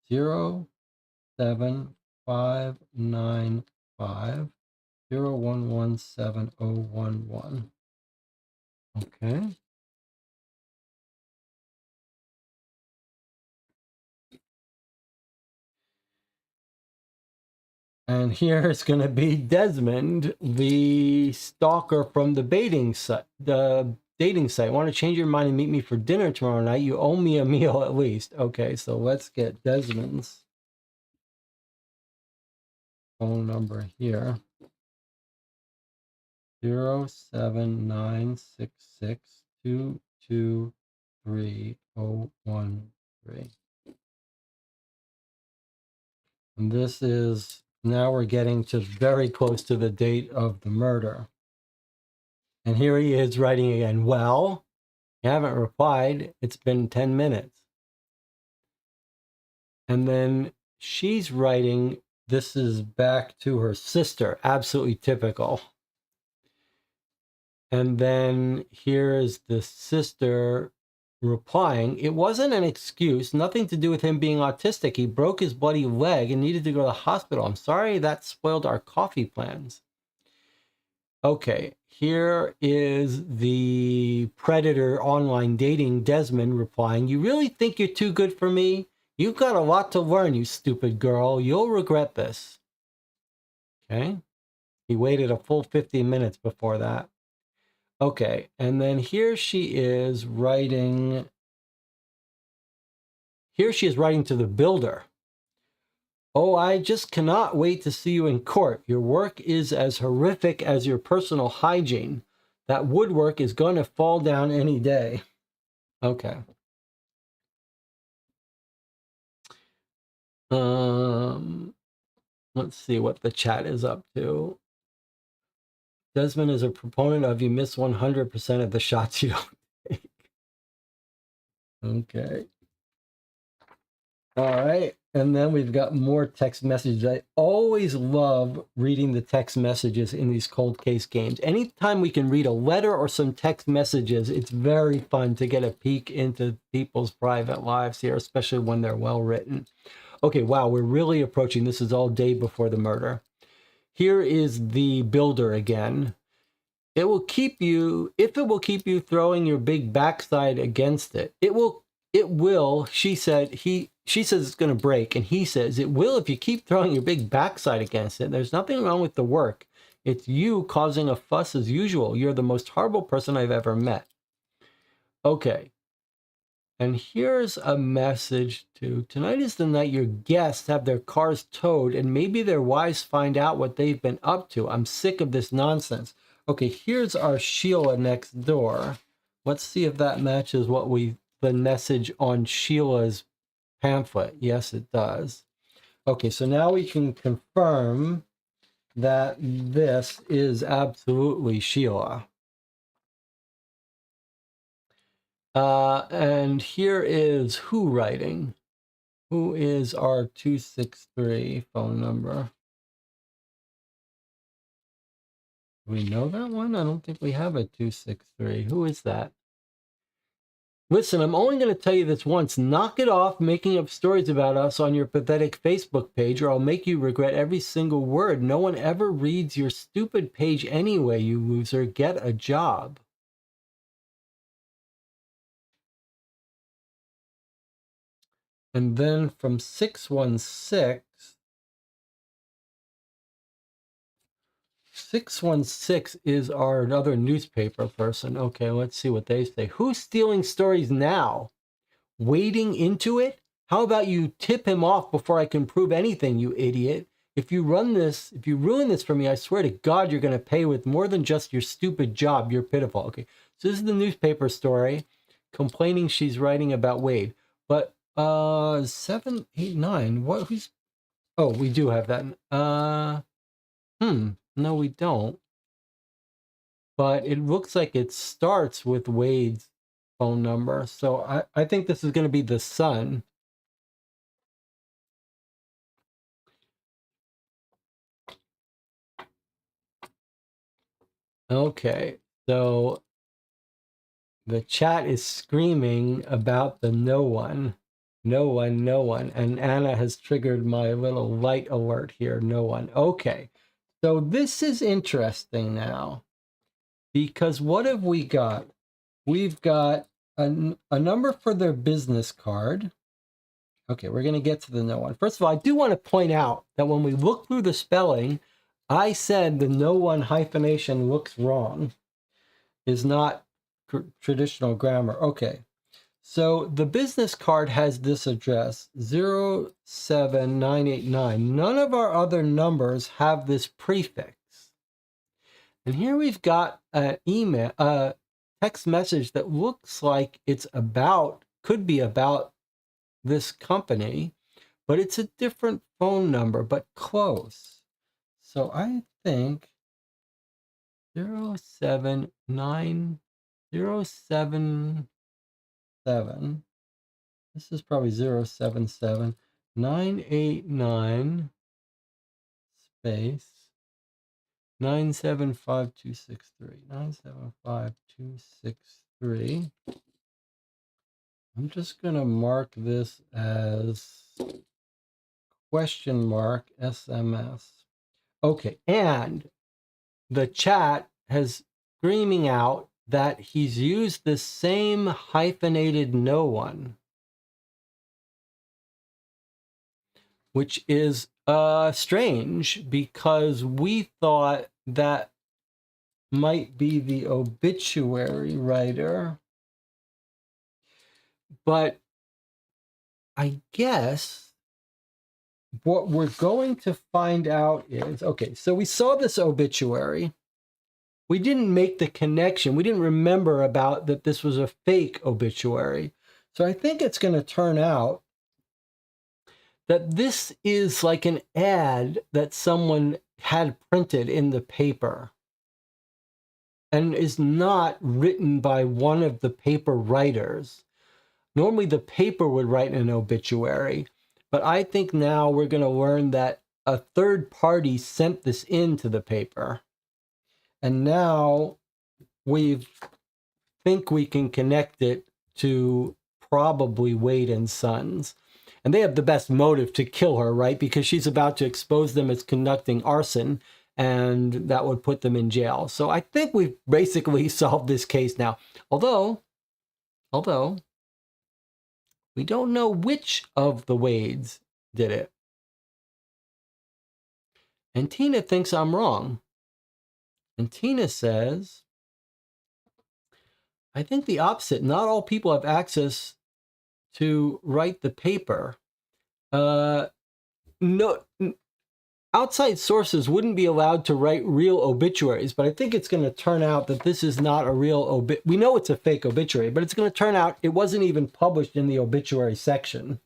07595-0117011. Okay. And here is going to be Desmond, the stalker from the dating site. "Want to change your mind and meet me for dinner tomorrow night? You owe me a meal at least." Okay, so let's get Desmond's phone number here. 07966223013. And this is, now we're getting to very close to the date of the murder. And here he is writing again. Well, you haven't replied. It's been 10 minutes. And then she's writing, this is back to her sister. Absolutely typical. And then here's the sister replying, it wasn't an excuse, nothing to do with him being autistic. He broke his bloody leg and needed to go to the hospital. I'm sorry that spoiled our coffee plans. Okay, here is the predator online dating Desmond replying, you really think you're too good for me? You've got a lot to learn, you stupid girl. You'll regret this. Okay, he waited a full 50 minutes before that. Okay, and then here she is writing. Here she is writing to the builder. Oh, I just cannot wait to see you in court. Your work is as horrific as your personal hygiene. That woodwork is going to fall down any day. Okay. Let's see what the chat is up to. Desmond is a proponent of you miss 100% of the shots you don't take. Okay. All right. And then we've got more text messages. I always love reading the text messages in these cold case games. Anytime we can read a letter or some text messages, it's very fun to get a peek into people's private lives here, especially when they're well written. Okay, wow, we're really approaching. This is all day before the murder. Here is the builder again. It will keep you, if it will keep you throwing your big backside against it, it will, she said, she says it's going to break, and he says it will if you keep throwing your big backside against it. There's nothing wrong with the work. It's you causing a fuss as usual. You're the most horrible person I've ever met. Okay. And here's a message to, tonight is the night your guests have their cars towed and maybe their wives find out what they've been up to. I'm sick of this nonsense. Okay, here's our Sheila next door. Let's see if that matches what the message on Sheila's pamphlet. Yes, it does. Okay, so now we can confirm that this is absolutely Sheila. And here is who writing. Who is our 263 phone number? Do we know that one? I don't think we have a 263. Who is that? Listen, I'm only going to tell you this once. Knock it off making up stories about us on your pathetic Facebook page, or I'll make you regret every single word. No one ever reads your stupid page anyway, you loser. Get a job. And then from 616, 616 is our another newspaper person. Okay, let's see what they say. Who's stealing stories now? Wading into it? How about you tip him off before I can prove anything, you idiot? If you ruin this for me, I swear to God, you're going to pay with more than just your stupid job. You're pitiful. Okay, so this is the newspaper story complaining she's writing about Wade. But 789, what, who's, oh, we do have that. No, we don't. But it looks like it starts with Wade's phone number. So I think this is going to be the Sun. Okay, so the chat is screaming about the no one. No one, no one. And Anna has triggered my little light alert here. No one. Okay. So this is interesting now. Because what have we got? We've got a number for their business card. Okay, we're going to get to the no one. First of all, I do want to point out that when we look through the spelling, I said the no one hyphenation looks wrong. Is not traditional grammar. Okay. So the business card has this address, 07989. None of our other numbers have this prefix. And here we've got an email, a text message that looks like it's about, could be about this company, but it's a different phone number, but close. So I think 079077. This is probably 077 989 space 975263. 975263. I'm just going to mark this as question mark SMS. Okay, and the chat has screaming out that he's used the same hyphenated no one, which is strange because we thought that might be the obituary writer. But I guess what we're going to find out is, okay, so we saw this obituary. We didn't make the connection. We didn't remember about that this was a fake obituary. So I think it's going to turn out that this is like an ad that someone had printed in the paper and is not written by one of the paper writers. Normally the paper would write an obituary, but I think now we're going to learn that a third party sent this into the paper. And now we think we can connect it to probably Wade and Sons. And they have the best motive to kill her, right? Because she's about to expose them as conducting arson, and that would put them in jail. So I think we've basically solved this case now. Although, we don't know which of the Wades did it. And Tina thinks I'm wrong. And Tina says, I think the opposite. Not all people have access to write the paper. No, outside sources wouldn't be allowed to write real obituaries, but I think it's going to turn out that this is not a real we know it's a fake obituary, but it's going to turn out it wasn't even published in the obituary section.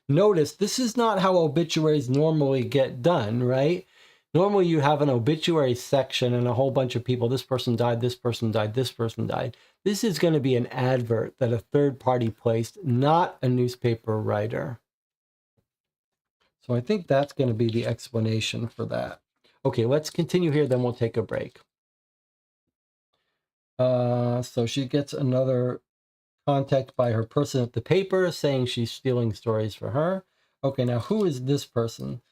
Notice, this is not how obituaries normally get done, right? Normally you have an obituary section and a whole bunch of people. This person died, this person died, this person died. This is going to be an advert that a third party placed, not a newspaper writer. So I think that's going to be the explanation for that. Okay, let's continue here, then we'll take a break. So she gets another contact by her person at the paper saying she's stealing stories for her. Okay, now who is this person?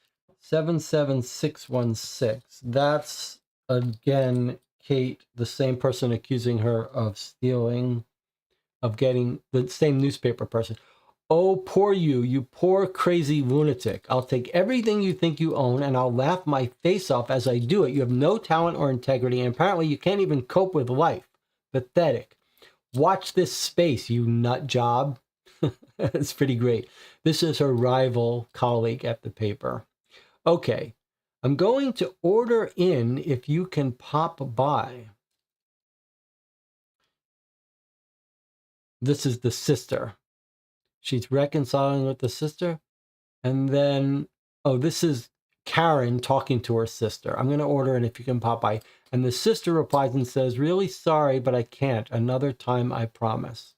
77616. That's, again, Kate, the same person accusing her of stealing, of getting the same newspaper person. Oh, poor you, you poor crazy lunatic. I'll take everything you think you own and I'll laugh my face off as I do it. You have no talent or integrity, and apparently you can't even cope with life. Pathetic. Watch this space, you nut job. That's pretty great. This is her rival colleague at the paper. Okay, I'm going to order in if you can pop by. This is the sister. She's reconciling with the sister. And then, oh, this is Karen talking to her sister. I'm going to order in if you can pop by. And the sister replies and says, really sorry, but I can't. Another time, I promise.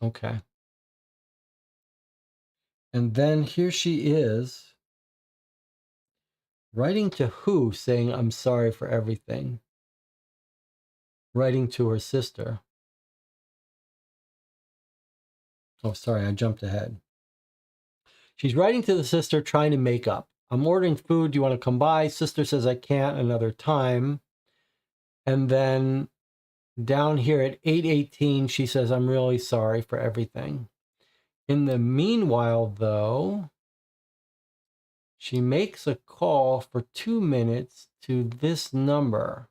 Okay. And then here she is, writing to who, saying, I'm sorry for everything. Writing to her sister. Oh, sorry, I jumped ahead. She's writing to the sister, trying to make up. I'm ordering food. Do you want to come by? Sister says, I can't, another time. And then down here at 8:18, she says, I'm really sorry for everything. In the meanwhile, though, she makes a call for 2 minutes to this number,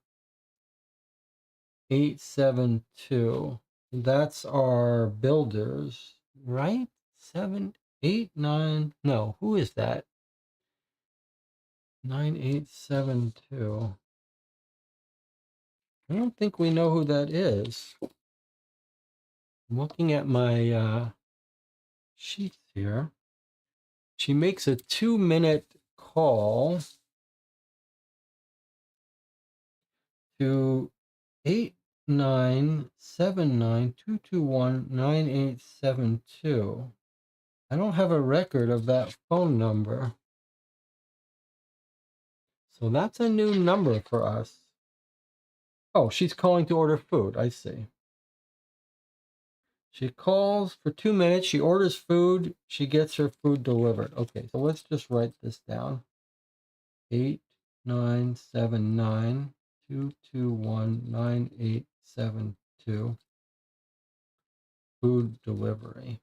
872. That's our builders, right? 789. No, who is that? 9872. I don't think we know who that is. I'm looking at my sheets here. She makes a 2-minute call to 8979-221-9872. I don't have a record of that phone number. So that's a new number for us. Oh, she's calling to order food. I see. She calls for 2 minutes. She orders food. She gets her food delivered. Okay, so let's just write this down. 8979-221-9872. Food delivery.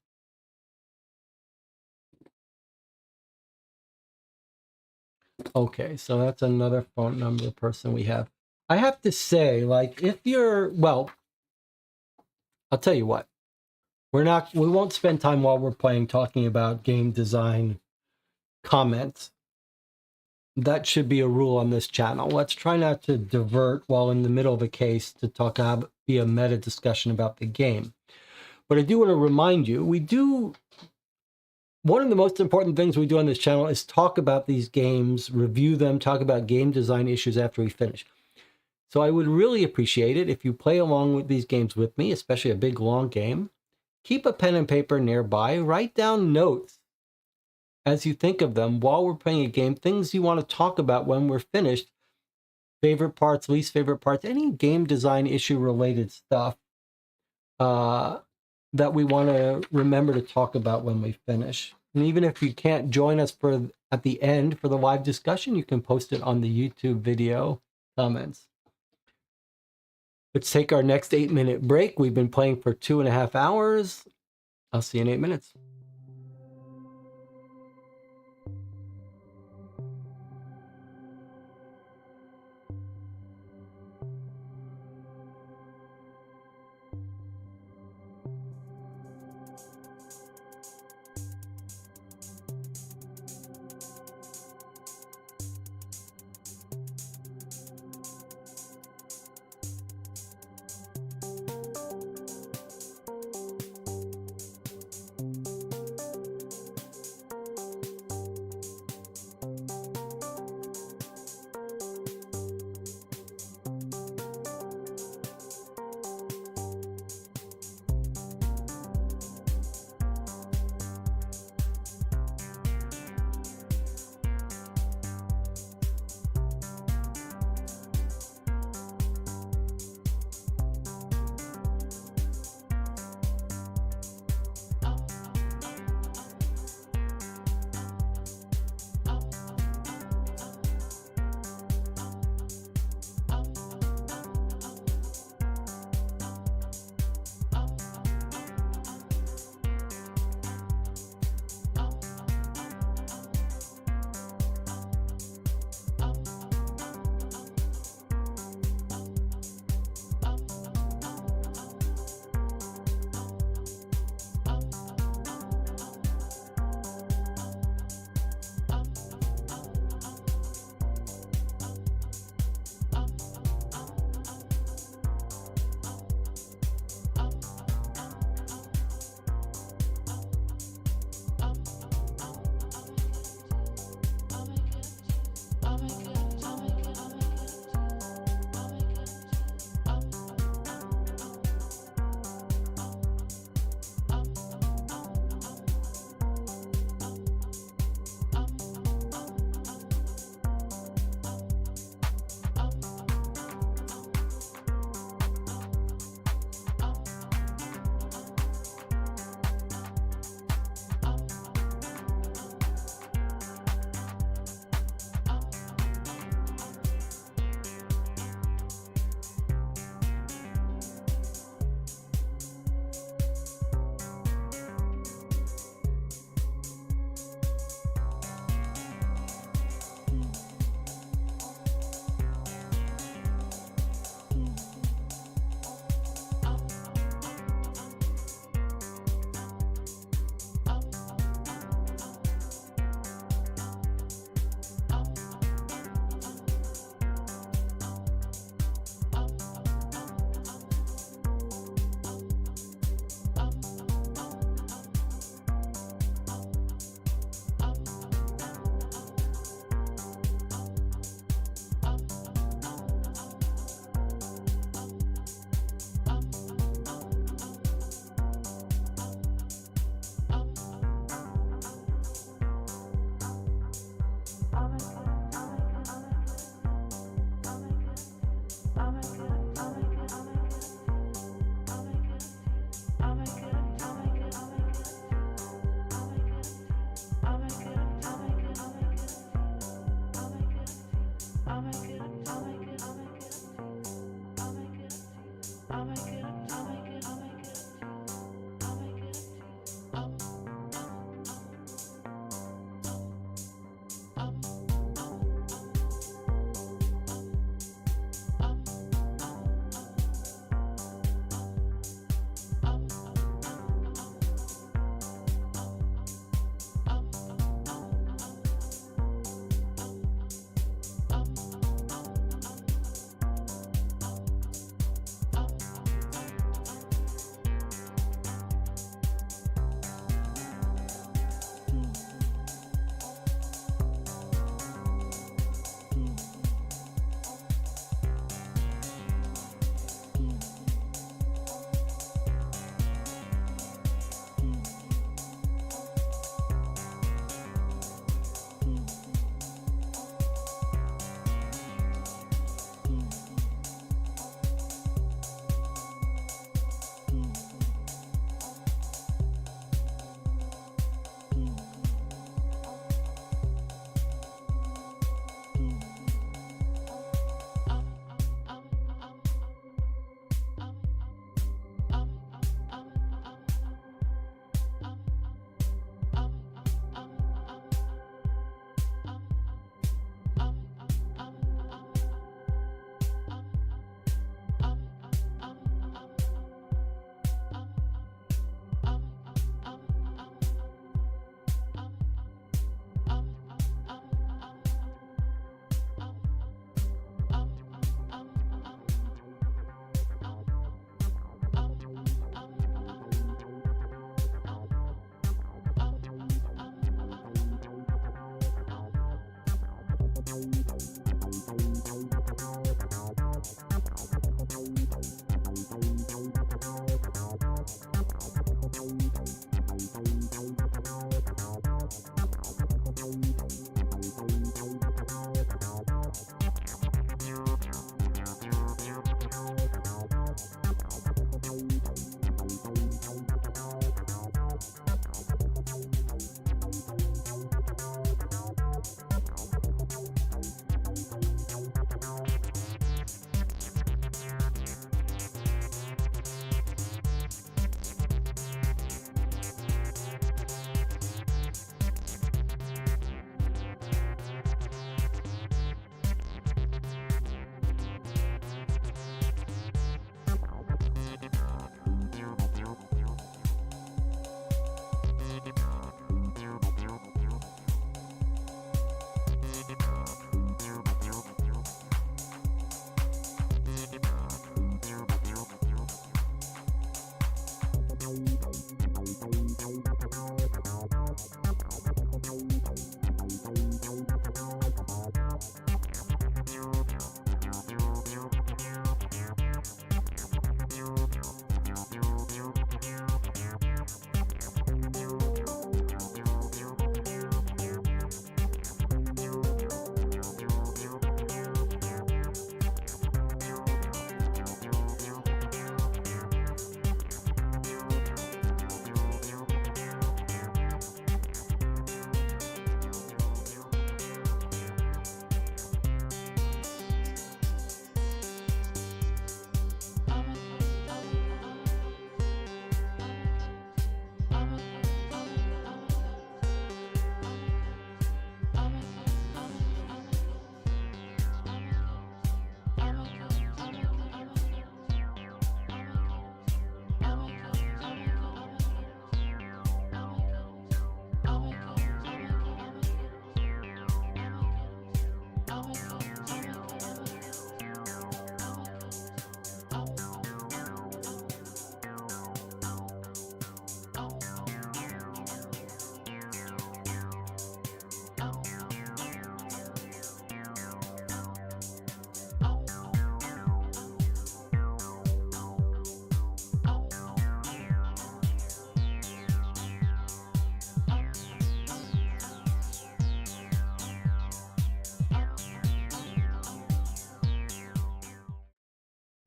Okay, so that's another phone number person we have. I have to say, like, if you're, well, I'll tell you what. We won't spend time while we're playing talking about game design comments. That should be a rule on this channel. Let's try not to divert while in the middle of a case to talk about, be a meta discussion about the game. But I do want to remind you, one of the most important things we do on this channel is talk about these games, review them, talk about game design issues after we finish. So I would really appreciate it if you play along with these games with me, especially a big, long game. Keep a pen and paper nearby. Write down notes as you think of them while we're playing a game, things you want to talk about when we're finished, favorite parts, least favorite parts, any game design issue related stuff that we want to remember to talk about when we finish. And even if you can't join us at the end for the live discussion, you can post it on the YouTube video comments. Let's take our next 8-minute break. We've been playing for 2.5 hours. I'll see you in 8 minutes.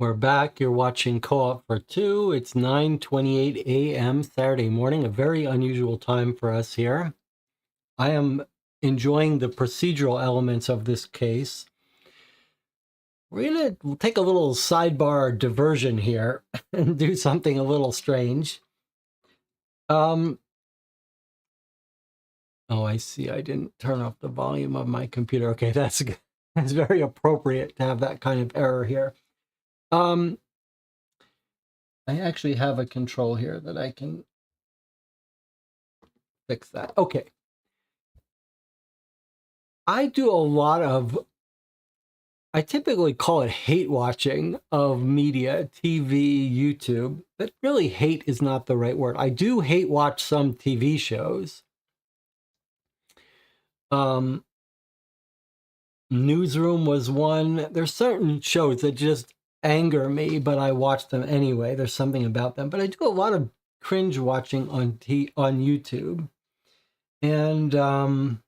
We're back. You're watching Co-op for Two. It's 9:28 a.m. Saturday morning, a very unusual time for us here. I am enjoying the procedural elements of this case. We're gonna take a little sidebar diversion here and do something a little strange. Oh, I see. I didn't turn off the volume of my computer. Okay, that's very appropriate to have that kind of error here. I actually have a control here that I can fix that. Okay. I do a lot of, I typically call it hate watching of media, TV, YouTube, but really hate is not the right word. I do hate watch some TV shows. Newsroom was one. There's certain shows that just anger me, but I watch them anyway. There's something about them. But I do a lot of cringe watching on YouTube. And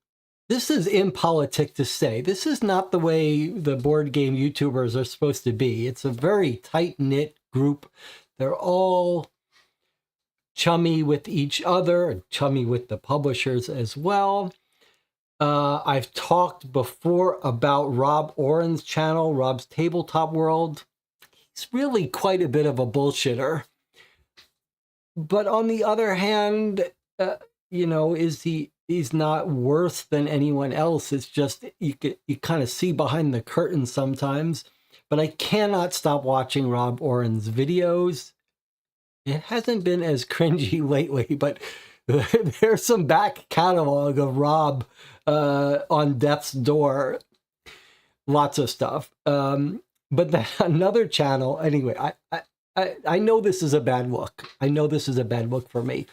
this is impolitic to say. This is not the way the board game YouTubers are supposed to be. It's a very tight-knit group. They're all chummy with each other, and chummy with the publishers as well. I've talked before about Rob Oren's channel, Rob's Tabletop World. He's really quite a bit of a bullshitter. But on the other hand, you know, he's not worse than anyone else. It's just you kind of see behind the curtain sometimes. But I cannot stop watching Rob Oren's videos. It hasn't been as cringy lately, but there's some back catalog of Rob on Death's Door. Lots of stuff. But then another channel, anyway, I know this is a bad look. I know this is a bad look for me.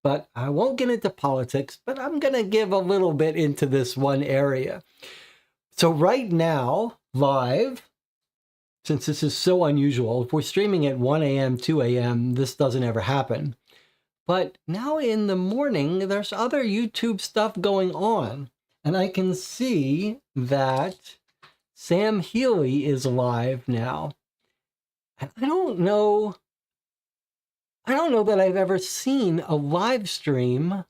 But I won't get into politics, but I'm going to give a little bit into this one area. So right now, live, since this is so unusual, if we're streaming at 1 a.m., 2 a.m., this doesn't ever happen. But now in the morning, there's other YouTube stuff going on. And I can see that Sam Healy is live now. And I don't know that I've ever seen a live stream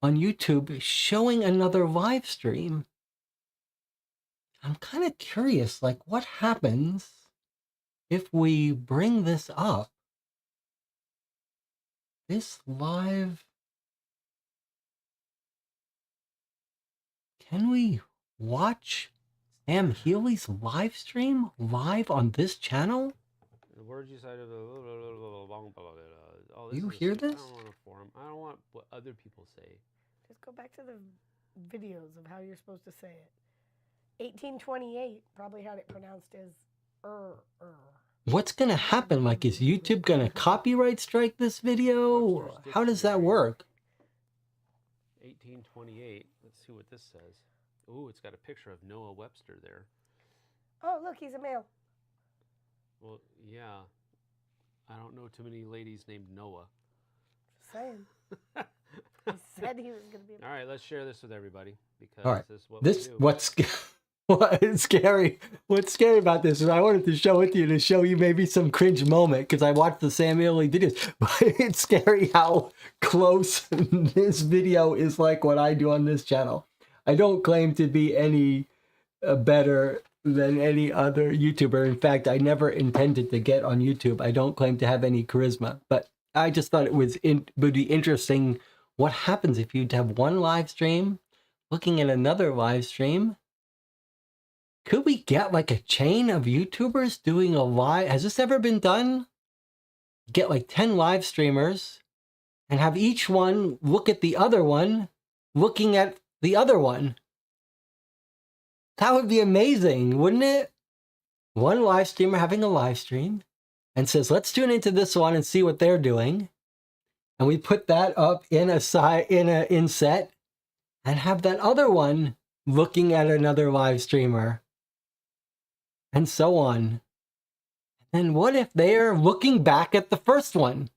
on YouTube showing another live stream. I'm kind of curious, like, what happens if we bring this up? This live... Can we watch Sam Healy's live stream live on this channel? The words you cited. You hear this? I don't want a forum. I don't want what other people say. Just go back to the videos of how you're supposed to say it. 1828 probably had it pronounced as What's going to happen? Like, is YouTube going to copyright strike this video? How does that work? 1828. Let's see what this says. Ooh, it's got a picture of Noah Webster there. Oh, look, he's a male. Well, yeah. I don't know too many ladies named Noah. Just saying. He said he was going to be a male. All right, let's share this with everybody because All right. this is what we do. What's scary about this is I wanted to show it to you to show you maybe some cringe moment because I watched the Sam Healy videos, but it's scary how close this video is like what I do on this channel. I don't claim to be any better than any other YouTuber. In fact, I never intended to get on YouTube. I don't claim to have any charisma, but I just thought it would be interesting what happens if you'd have one live stream looking at another live stream. Could we get like a chain of YouTubers doing a live? Has this ever been done? Get like 10 live streamers and have each one look at the other one, looking at the other one. That would be amazing, wouldn't it? One live streamer having a live stream and says, let's tune into this one and see what they're doing. And we put that up in a inset and have that other one looking at another live streamer. And so on. And what if they're looking back at the first one?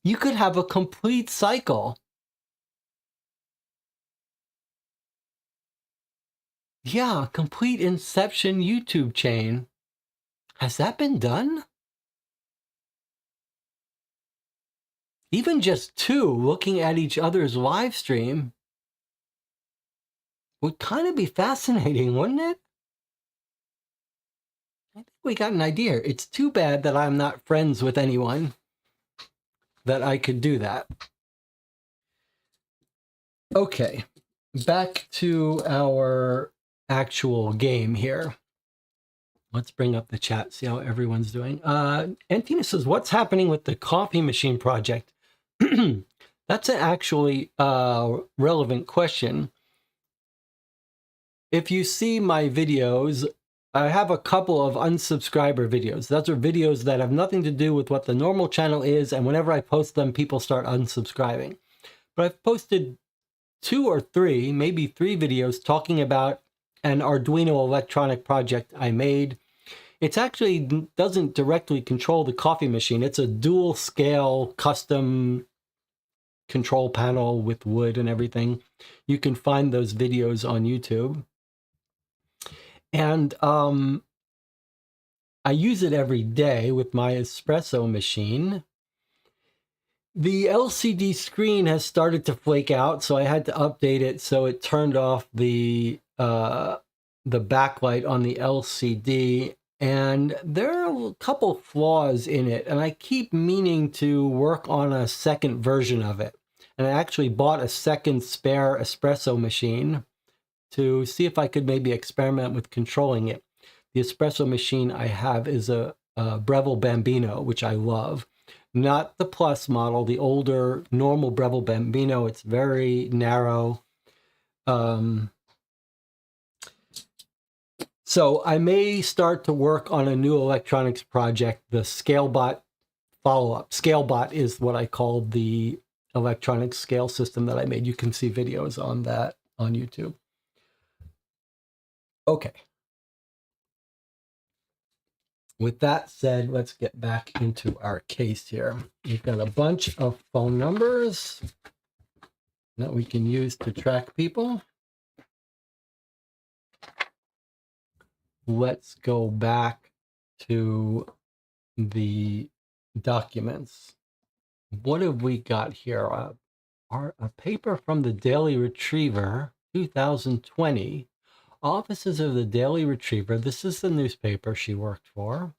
You could have a complete cycle. Yeah, complete Inception YouTube chain. Has that been done? Even just two looking at each other's live stream would kind of be fascinating, wouldn't it? we got an idea. It's too bad that I'm not friends with anyone that I could do that. Okay, back to our actual game here. Let's bring up the chat, see how everyone's doing. Antina says, what's happening with the coffee machine project? That's an actually relevant question. If you see my videos, I have a couple of unsubscriber videos. Those are videos that have nothing to do with what the normal channel is, and whenever I post them, people start unsubscribing. But I've posted 2 or 3, maybe 3 videos talking about an Arduino electronic project I made. It actually doesn't directly control the coffee machine. It's a dual scale custom control panel with wood and everything. You can find those videos on YouTube. And I use it every day with my espresso machine. The LCD screen has started to flake out, so I had to update it so it turned off the backlight on the LCD. And there are a couple flaws in it, and I keep meaning to work on a second version of it. And I actually bought a second spare espresso machine to see if I could maybe experiment with controlling it. The espresso machine I have is a Breville Bambino, which I love. Not the Plus model, the older normal Breville Bambino. It's very narrow. So I may start to work on a new electronics project, the ScaleBot follow-up. ScaleBot is what I call the electronic scale system that I made. You can see videos on that on YouTube. Okay. With that said, let's get back into our case here. We've got a bunch of phone numbers that we can use to track people. Let's go back to the documents. What have we got here? A paper from the Daily Retriever, 2020. Offices of the Daily Retriever. This is the newspaper she worked for.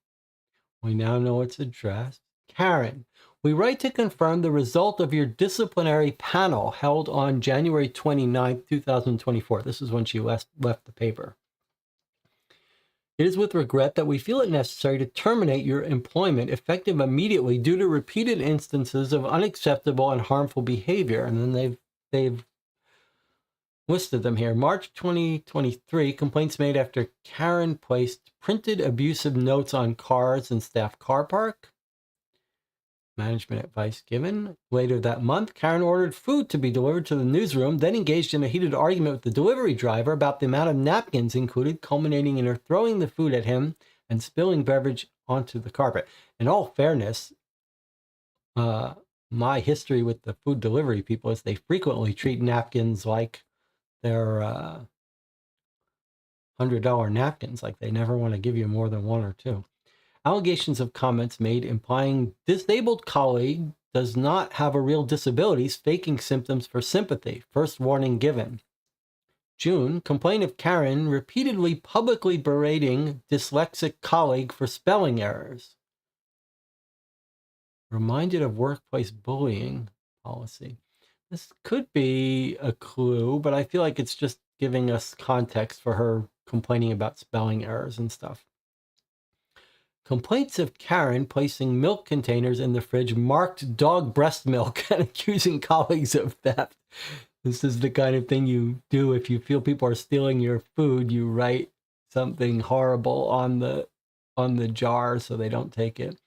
We now know its address. Karen, we write to confirm the result of your disciplinary panel held on January 29th, 2024. This is when she left the paper. It is with regret that we feel it necessary to terminate your employment effective immediately due to repeated instances of unacceptable and harmful behavior. And then they've listed them here. March 2023, complaints made after Karen placed printed abusive notes on cars in staff car park. Management advice given. Later that month, Karen ordered food to be delivered to the newsroom, then engaged in a heated argument with the delivery driver about the amount of napkins included, culminating in her throwing the food at him and spilling beverage onto the carpet. In all fairness, my history with the food delivery people is they frequently treat napkins like they're $100 napkins, like they never want to give you more than 1 or 2. Allegations of comments made implying disabled colleague does not have a real disability, faking symptoms for sympathy. First warning given. June, complaint of Karen repeatedly publicly berating dyslexic colleague for spelling errors. Reminded of workplace bullying policy. This could be a clue, but I feel like it's just giving us context for her complaining about spelling errors and stuff. Complaints of Karen placing milk containers in the fridge marked dog breast milk and accusing colleagues of theft. This is the kind of thing you do if you feel people are stealing your food. You write something horrible on the jar so they don't take it.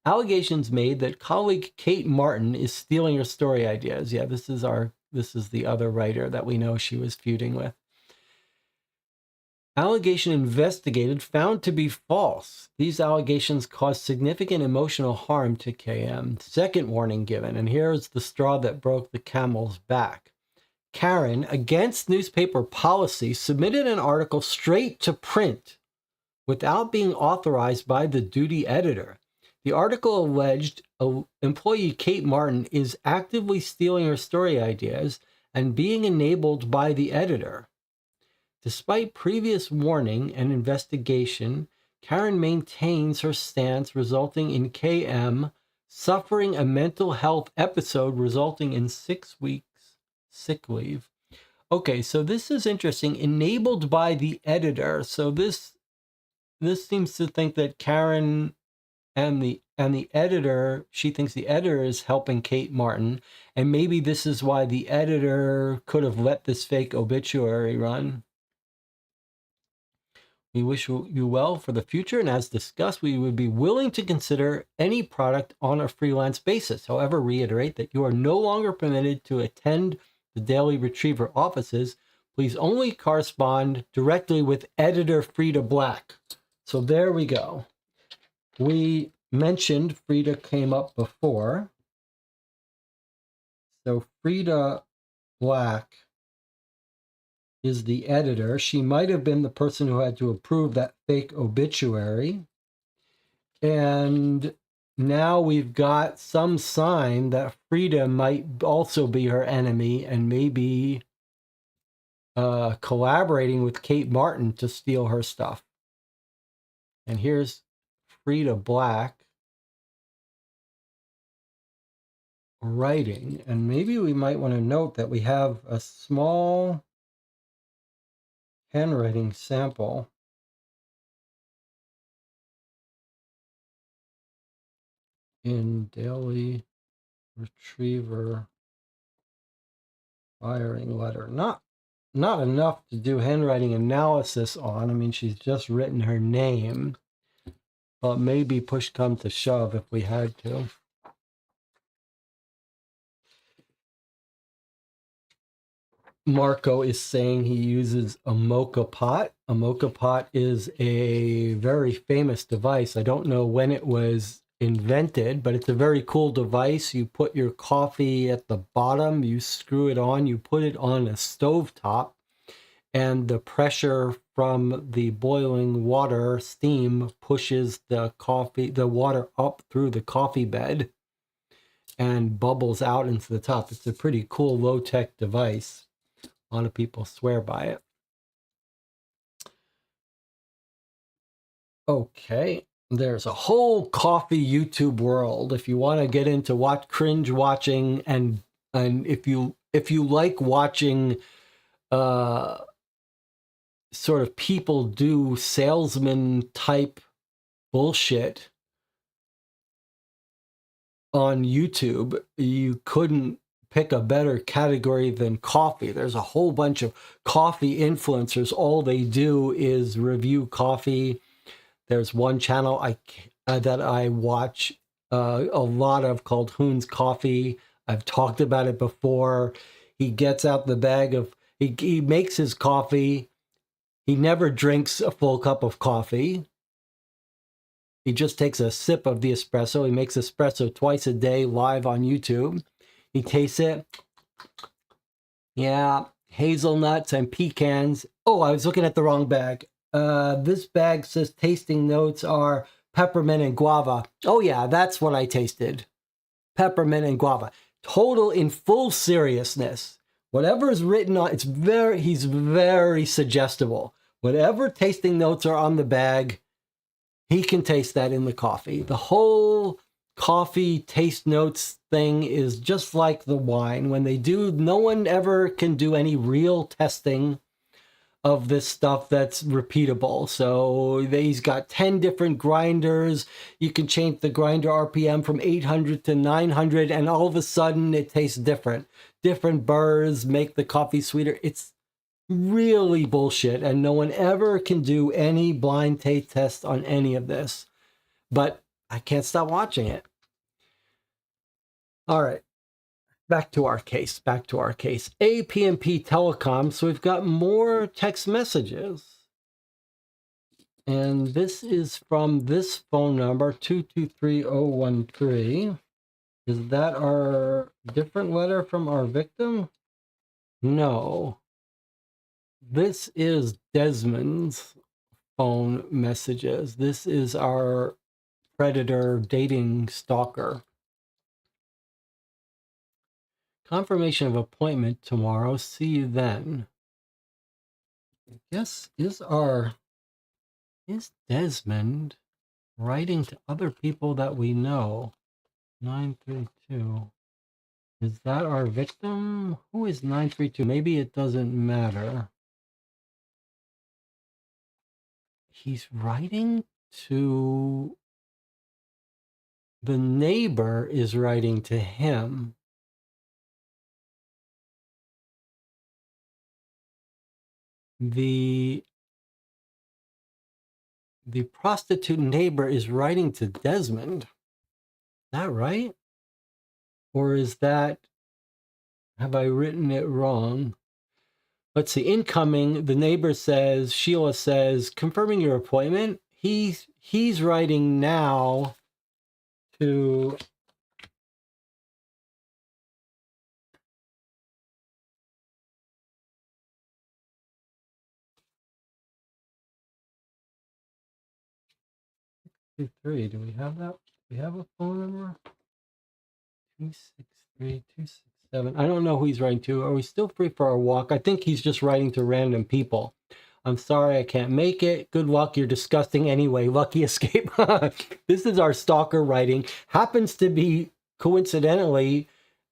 Allegations made that colleague Kate Martin is stealing her story ideas. Yeah, this is the other writer that we know she was feuding with. Allegation investigated found to be false. These allegations caused significant emotional harm to KM. Second warning given, and here's the straw that broke the camel's back. Karen, against newspaper policy, submitted an article straight to print without being authorized by the duty editor. The article alleged employee Kate Martin is actively stealing her story ideas and being enabled by the editor. Despite previous warning and investigation, Karen maintains her stance, resulting in KM suffering a mental health episode, resulting in 6 weeks sick leave. Okay, so this is interesting. Enabled by the editor. So this seems to think that Karen and the editor, she thinks the editor is helping Kate Martin, and maybe this is why the editor could have let this fake obituary run. We wish you well for the future, and as discussed, we would be willing to consider any product on a freelance basis. However, reiterate that you are no longer permitted to attend the Daily Retriever offices. Please only correspond directly with editor Frida Black. So there we go. We mentioned Frida came up before. So Frida Black is the editor. She might have been the person who had to approve that fake obituary. And now we've got some sign that Frida might also be her enemy and maybe collaborating with Kate Martin to steal her stuff. And here's Frida Black writing. And maybe we might want to note that we have a small handwriting sample. In Daily Retriever firing letter. Not enough to do handwriting analysis on. I mean, she's just written her name, but maybe push come to shove if we had to. Marco is saying he uses a mocha pot. A mocha pot is a very famous device. I don't know when it was invented, but it's a very cool device. You put your coffee at the bottom, you screw it on, you put it on a stovetop, and the pressure from the boiling water, steam, pushes the water up through the coffee bed and bubbles out into the top. It's a pretty cool low-tech device. A lot of people swear by it. Okay, there's a whole coffee YouTube world if you want to get into cringe watching, and if you like watching sort of people do salesman type bullshit on YouTube, you couldn't pick a better category than coffee. There's a whole bunch of coffee influencers. All they do is review coffee. There's one channel that I watch a lot of called Hoon's Coffee. I've talked about it before. He gets out the bag of, he makes his coffee. He never drinks a full cup of coffee. He just takes a sip of the espresso. He makes espresso twice a day live on YouTube. He tastes it. Yeah, hazelnuts and pecans. Oh, I was looking at the wrong bag. This bag says tasting notes are peppermint and guava. Oh yeah, that's what I tasted. Peppermint and guava. Total in full seriousness. Whatever is written on, he's very suggestible. Whatever tasting notes are on the bag, he can taste that in the coffee. The whole coffee taste notes thing is just like the wine. When they do, no one ever can do any real testing of this stuff that's repeatable. So he's got 10 different grinders. You can change the grinder RPM from 800 to 900, and all of a sudden it tastes different. Different burrs make the coffee sweeter. It's really bullshit, and no one ever can do any blind taste test on any of this. But I can't stop watching it. All right. Back to our case. APMP Telecom. So we've got more text messages. And this is from this phone number, 223013. Is that our different letter from our victim? No. This is Desmond's phone messages. This is our predator dating stalker. Confirmation of appointment tomorrow. See you then. I guess is our Is Desmond writing to other people that we know? 932. Is that our victim? Who is 932? Maybe it doesn't matter. He's writing to... The neighbor is writing to him. The prostitute neighbor is writing to Desmond. Is that right? Or is that... Have I written it wrong? Let's see. Incoming, the neighbor says, Sheila says, confirming your appointment. He's writing now to... Three. Do we have that? Do we have a phone number? 263-267. I don't know who he's writing to. Are we still free for our walk? I think he's just writing to random people. I'm sorry I can't make it. Good luck. You're disgusting anyway. Lucky escape. This is our stalker writing. Happens to be coincidentally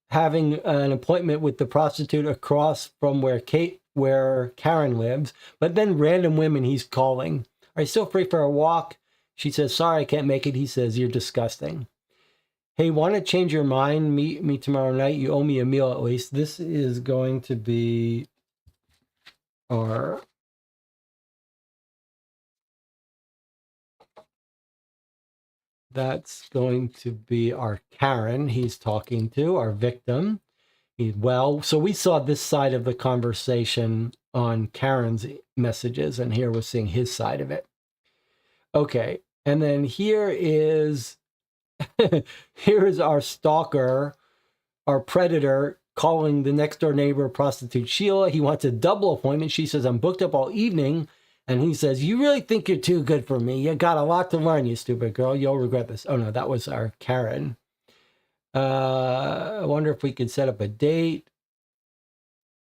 having an appointment with the prostitute across from where Karen lives. But then random women he's calling. Are you still free for a walk? She says, sorry, I can't make it. He says, you're disgusting. Hey, want to change your mind? Meet me tomorrow night. You owe me a meal at least. This is going to be our... That's going to be our Karen he's talking to, our victim. So we saw this side of the conversation on Karen's messages, and here we're seeing his side of it. Okay, and then here is our stalker, our predator, calling the next door neighbor prostitute Sheila. He wants a double appointment. She says, I'm booked up all evening. And he says, you really think you're too good for me? You got a lot to learn, you stupid girl. You'll regret this. Oh, no, that was our Karen. I wonder if we could set up a date.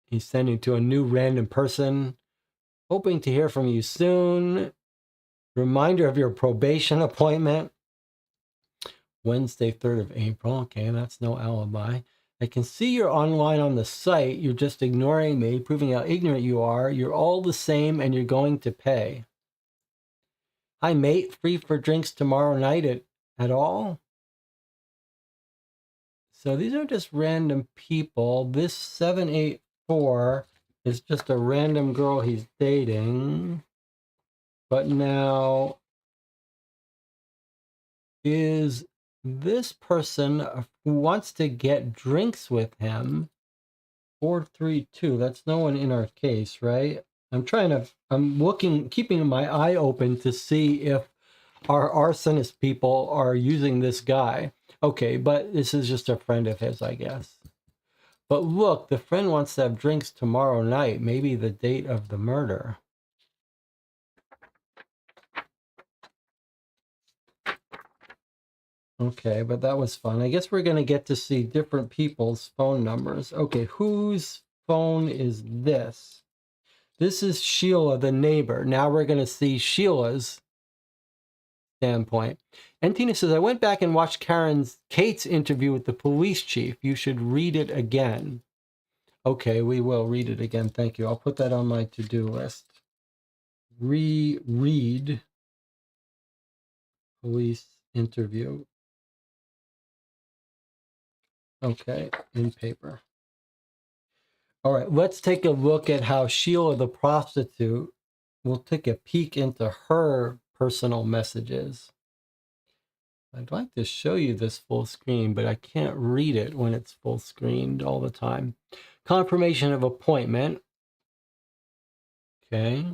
He's sending to a new random person. Hoping to hear from you soon. Reminder of your probation appointment. Wednesday, 3rd of April. Okay, that's no alibi. I can see you're online on the site. You're just ignoring me, proving how ignorant you are. You're all the same and you're going to pay. Hi, mate. Free for drinks tomorrow night at all? So these are just random people. This 784 is just a random girl he's dating. But now, is this person who wants to get drinks with him 432? That's no one in our case, right? I'm looking, keeping my eye open to see if our arsonist people are using this guy. Okay, but this is just a friend of his, I guess. But look, the friend wants to have drinks tomorrow night, maybe the date of the murder. Okay, but that was fun. I guess we're going to get to see different people's phone numbers. Okay, whose phone is this? This is Sheila, the neighbor. Now we're going to see Sheila's standpoint. And Tina says, I went back and watched Kate's interview with the police chief. You should read it again. Okay, we will read it again. Thank you. I'll put that on my to-do list. Reread police interview. Okay, in paper. All right, let's take a look at how Sheila the prostitute, we'll take a peek into her personal messages. I'd like to show you this full screen, but I can't read it when it's full screened all the time. Confirmation of appointment. Okay,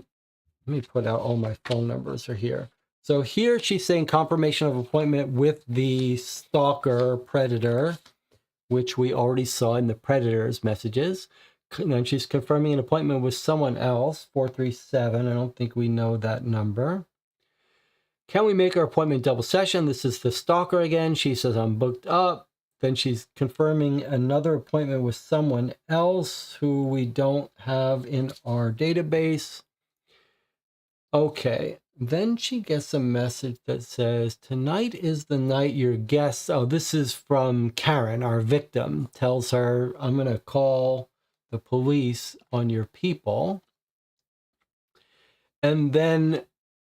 let me put out all my phone numbers are here. So here she's saying confirmation of appointment with the stalker predator, which we already saw in the predator's messages. And then she's confirming an appointment with someone else, 437. I don't think we know that number. Can we make our appointment double session? This is the stalker again. She says, I'm booked up. Then she's confirming another appointment with someone else who we don't have in our database. Okay. Then she gets a message that says, tonight is the night your guests. Oh, this is from Karen, our victim, tells her, I'm going to call the police on your people. And then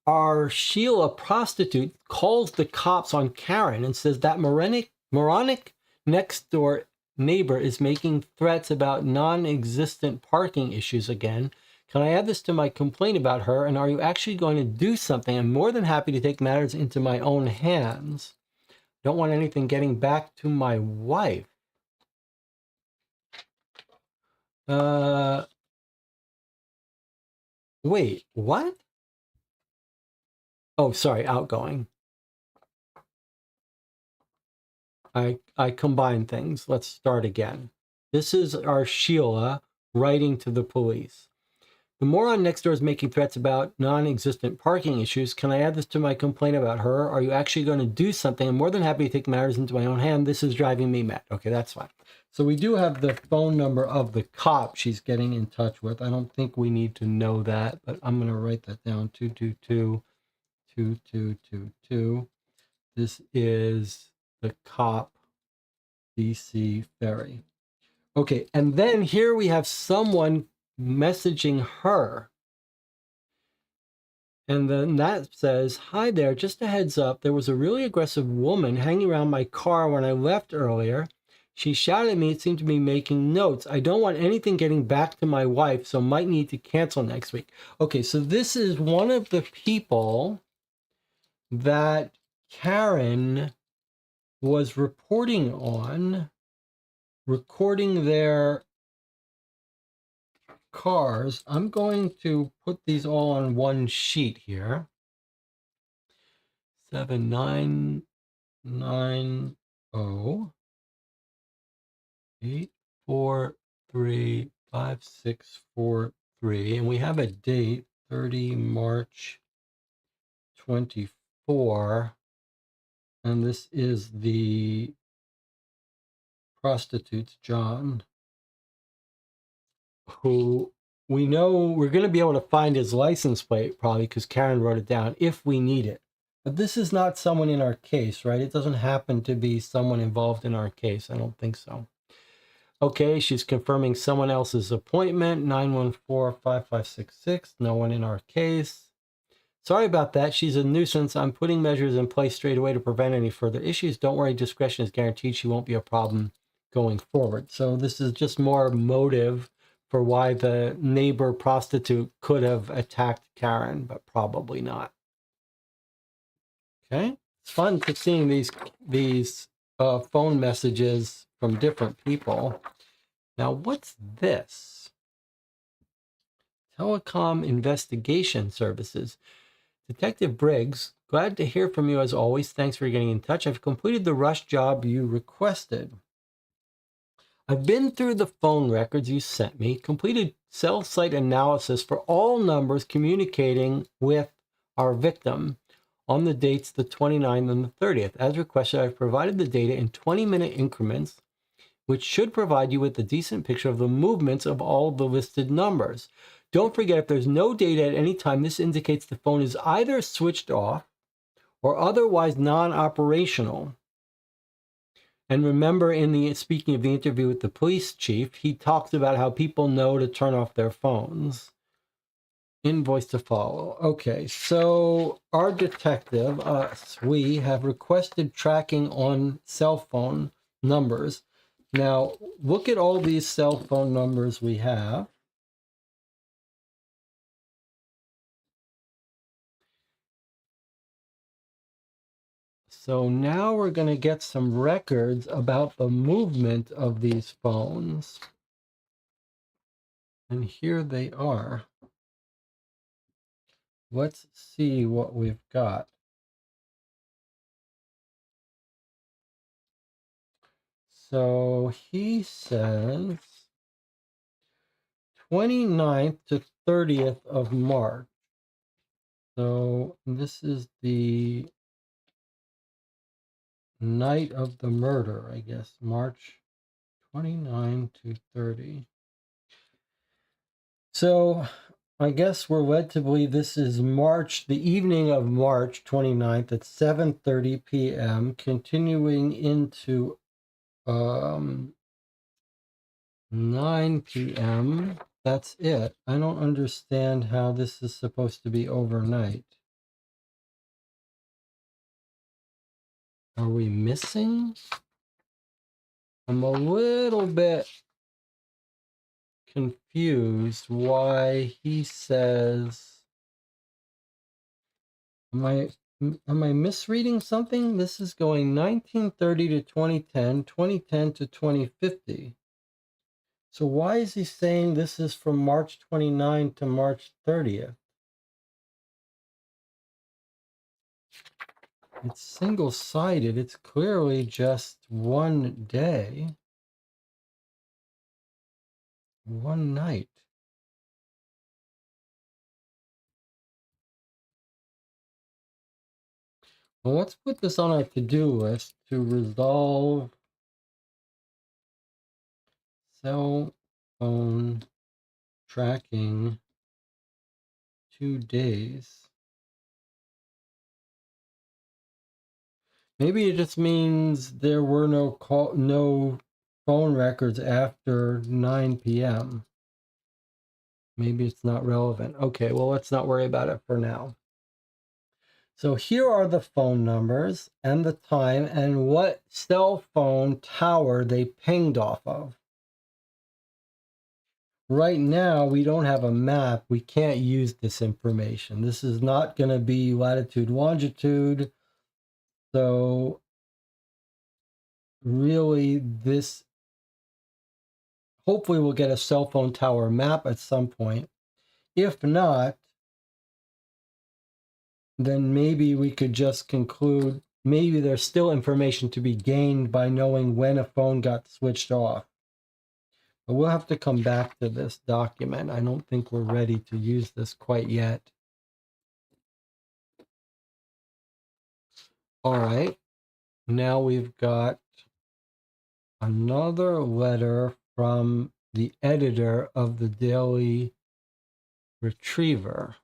our Sheila prostitute calls the cops on Karen and says that moronic next door neighbor is making threats about non-existent parking issues again. Can I add this to my complaint about her? And are you actually going to do something? I'm more than happy to take matters into my own hands. Don't want anything getting back to my wife. Wait, what? Oh, sorry, outgoing. I combined things. Let's start again. This is our Sheila writing to the police. The moron next door is making threats about non-existent parking issues. Can I add this to my complaint about her? Are you actually going to do something? I'm more than happy to take matters into my own hand. This is driving me mad. Okay, that's fine. So we do have the phone number of the cop she's getting in touch with. I don't think we need to know that, but I'm going to write that down. 222-2222. This is the cop, DC Ferry. Okay, and then here we have someone messaging her. And then that says, hi there, just a heads up, there was a really aggressive woman hanging around my car when I left earlier. She shouted at me, it seemed to be making notes. I don't want anything getting back to my wife, so might need to cancel next week. Okay, so this is one of the people that Karen was reporting on, recording their cars. I'm going to put these all on one sheet here. 7990 843 5643, and we have a date 30 March 24, and this is the prostitutes John, who we know we're going to be able to find his license plate probably because Karen wrote it down if we need it. But this is not someone in our case, right? It doesn't happen to be someone involved in our case. I don't think so. Okay, she's confirming someone else's appointment, 914-5566. No one in our case. Sorry about that. She's a nuisance. I'm putting measures in place straight away to prevent any further issues. Don't worry, discretion is guaranteed. She won't be a problem going forward. So this is just more motive for why the neighbor prostitute could have attacked Karen, but probably not. Okay, it's fun to seeing these phone messages from different people. Now, what's this? Telecom Investigation Services. Detective Briggs, glad to hear from you as always. Thanks for getting in touch. I've completed the rush job you requested. I've been through the phone records you sent me, completed cell site analysis for all numbers communicating with our victim on the dates the 29th and the 30th. As requested, I've provided the data in 20-minute increments, which should provide you with a decent picture of the movements of all the listed numbers. Don't forget, if there's no data at any time, this indicates the phone is either switched off or otherwise non-operational. And remember, speaking of the interview with the police chief, he talks about how people know to turn off their phones. Invoice to follow. Okay, so our detective, we have requested tracking on cell phone numbers. Now, look at all these cell phone numbers we have. So now we're going to get some records about the movement of these phones. And here they are. Let's see what we've got. So he says 29th to 30th of March. So this is the night of the murder, I guess, March 29 to 30. So I guess we're led to believe this is the evening of March 29th at 7:30 p.m., continuing into 9 p.m. That's it. I don't understand how this is supposed to be overnight. Are we missing? I'm a little bit confused why he says, am I misreading something? This is going 1930 to 2010, 2010 to 2050. So why is he saying this is from March 29 to March 30th? It's single-sided. It's clearly just one day, one night. Well, let's put this on our to-do list to resolve cell phone tracking 2 days. Maybe it just means there were no phone records after 9 p.m. Maybe it's not relevant. Okay, well, let's not worry about it for now. So here are the phone numbers and the time and what cell phone tower they pinged off of. Right now, we don't have a map. We can't use this information. This is not going to be latitude, longitude. So really, hopefully we'll get a cell phone tower map at some point. If not, then maybe we could just conclude maybe there's still information to be gained by knowing when a phone got switched off. But we'll have to come back to this document. I don't think we're ready to use this quite yet. All right. Now we've got another letter from the editor of the Daily Retriever.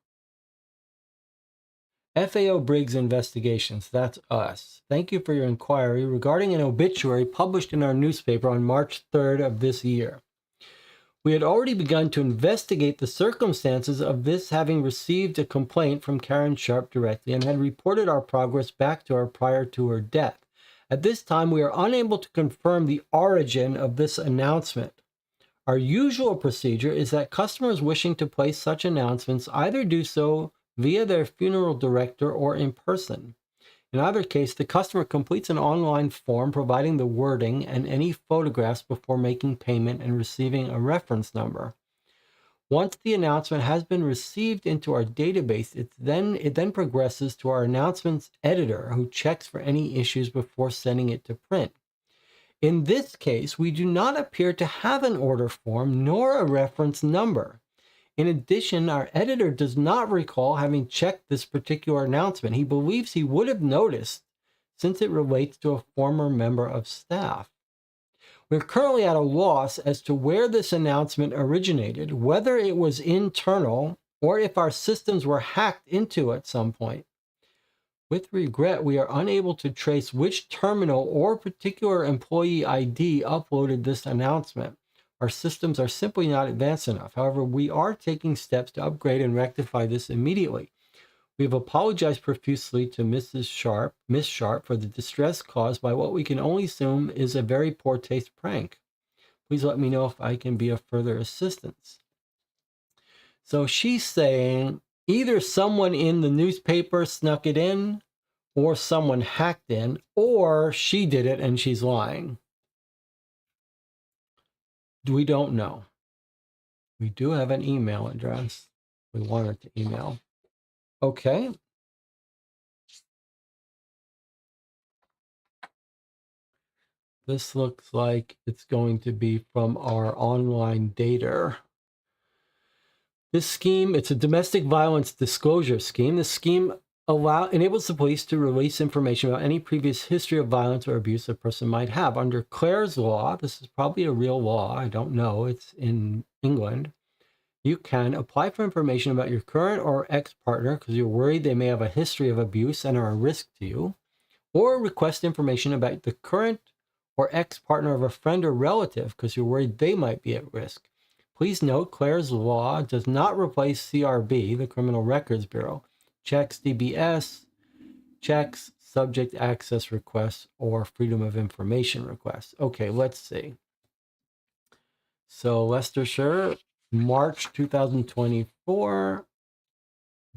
FAO Briggs Investigations, that's us. Thank you for your inquiry regarding an obituary published in our newspaper on March 3rd of this year. We had already begun to investigate the circumstances of this, having received a complaint from Karen Sharp directly and had reported our progress back to her prior to her death. At this time, we are unable to confirm the origin of this announcement. Our usual procedure is that customers wishing to place such announcements either do so via their funeral director or in person. In either case, the customer completes an online form providing the wording and any photographs before making payment and receiving a reference number. Once the announcement has been received into our database, it then progresses to our announcements editor, who checks for any issues before sending it to print. In this case, we do not appear to have an order form nor a reference number. In addition, our editor does not recall having checked this particular announcement. He believes he would have noticed since it relates to a former member of staff. We're currently at a loss as to where this announcement originated, whether it was internal or if our systems were hacked into at some point. With regret, we are unable to trace which terminal or particular employee ID uploaded this announcement. Our systems are simply not advanced enough. However, we are taking steps to upgrade and rectify this immediately. We have apologized profusely to Miss Sharp, for the distress caused by what we can only assume is a very poor taste prank. Please let me know if I can be of further assistance. So she's saying either someone in the newspaper snuck it in, or someone hacked in, or she did it and she's lying. We don't know. We do have an email address. We want her to email. Okay. This looks like it's going to be from our online dater. This scheme, it's a domestic violence disclosure scheme. The scheme enables the police to release information about any previous history of violence or abuse a person might have. Under Clare's law, this is probably a real law, I don't know, it's in England. you can apply for information about your current or ex-partner because you're worried they may have a history of abuse and are a risk to you, or request information about the current or ex-partner of a friend or relative because you're worried they might be at risk. Please note, Claire's Law does not replace CRB, the Criminal Records Bureau, checks, DBS, checks, subject access requests, or freedom of information requests. Okay, let's see. So Leicestershire, March 2024,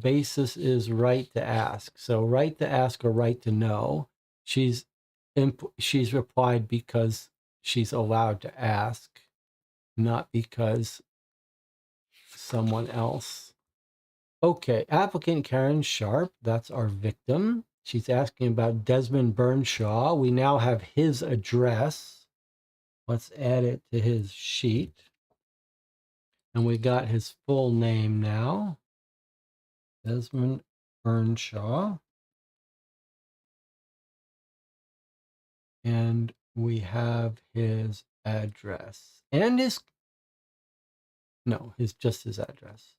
basis is right to ask. So right to ask or right to know. She's replied because she's allowed to ask, not because someone else. Okay, applicant Karen Sharp, that's our victim. She's asking about Desmond Burnshaw. We now have his address. Let's add it to his sheet. And we got his full name now. Desmond Burnshaw. And we have his address. And his just his address.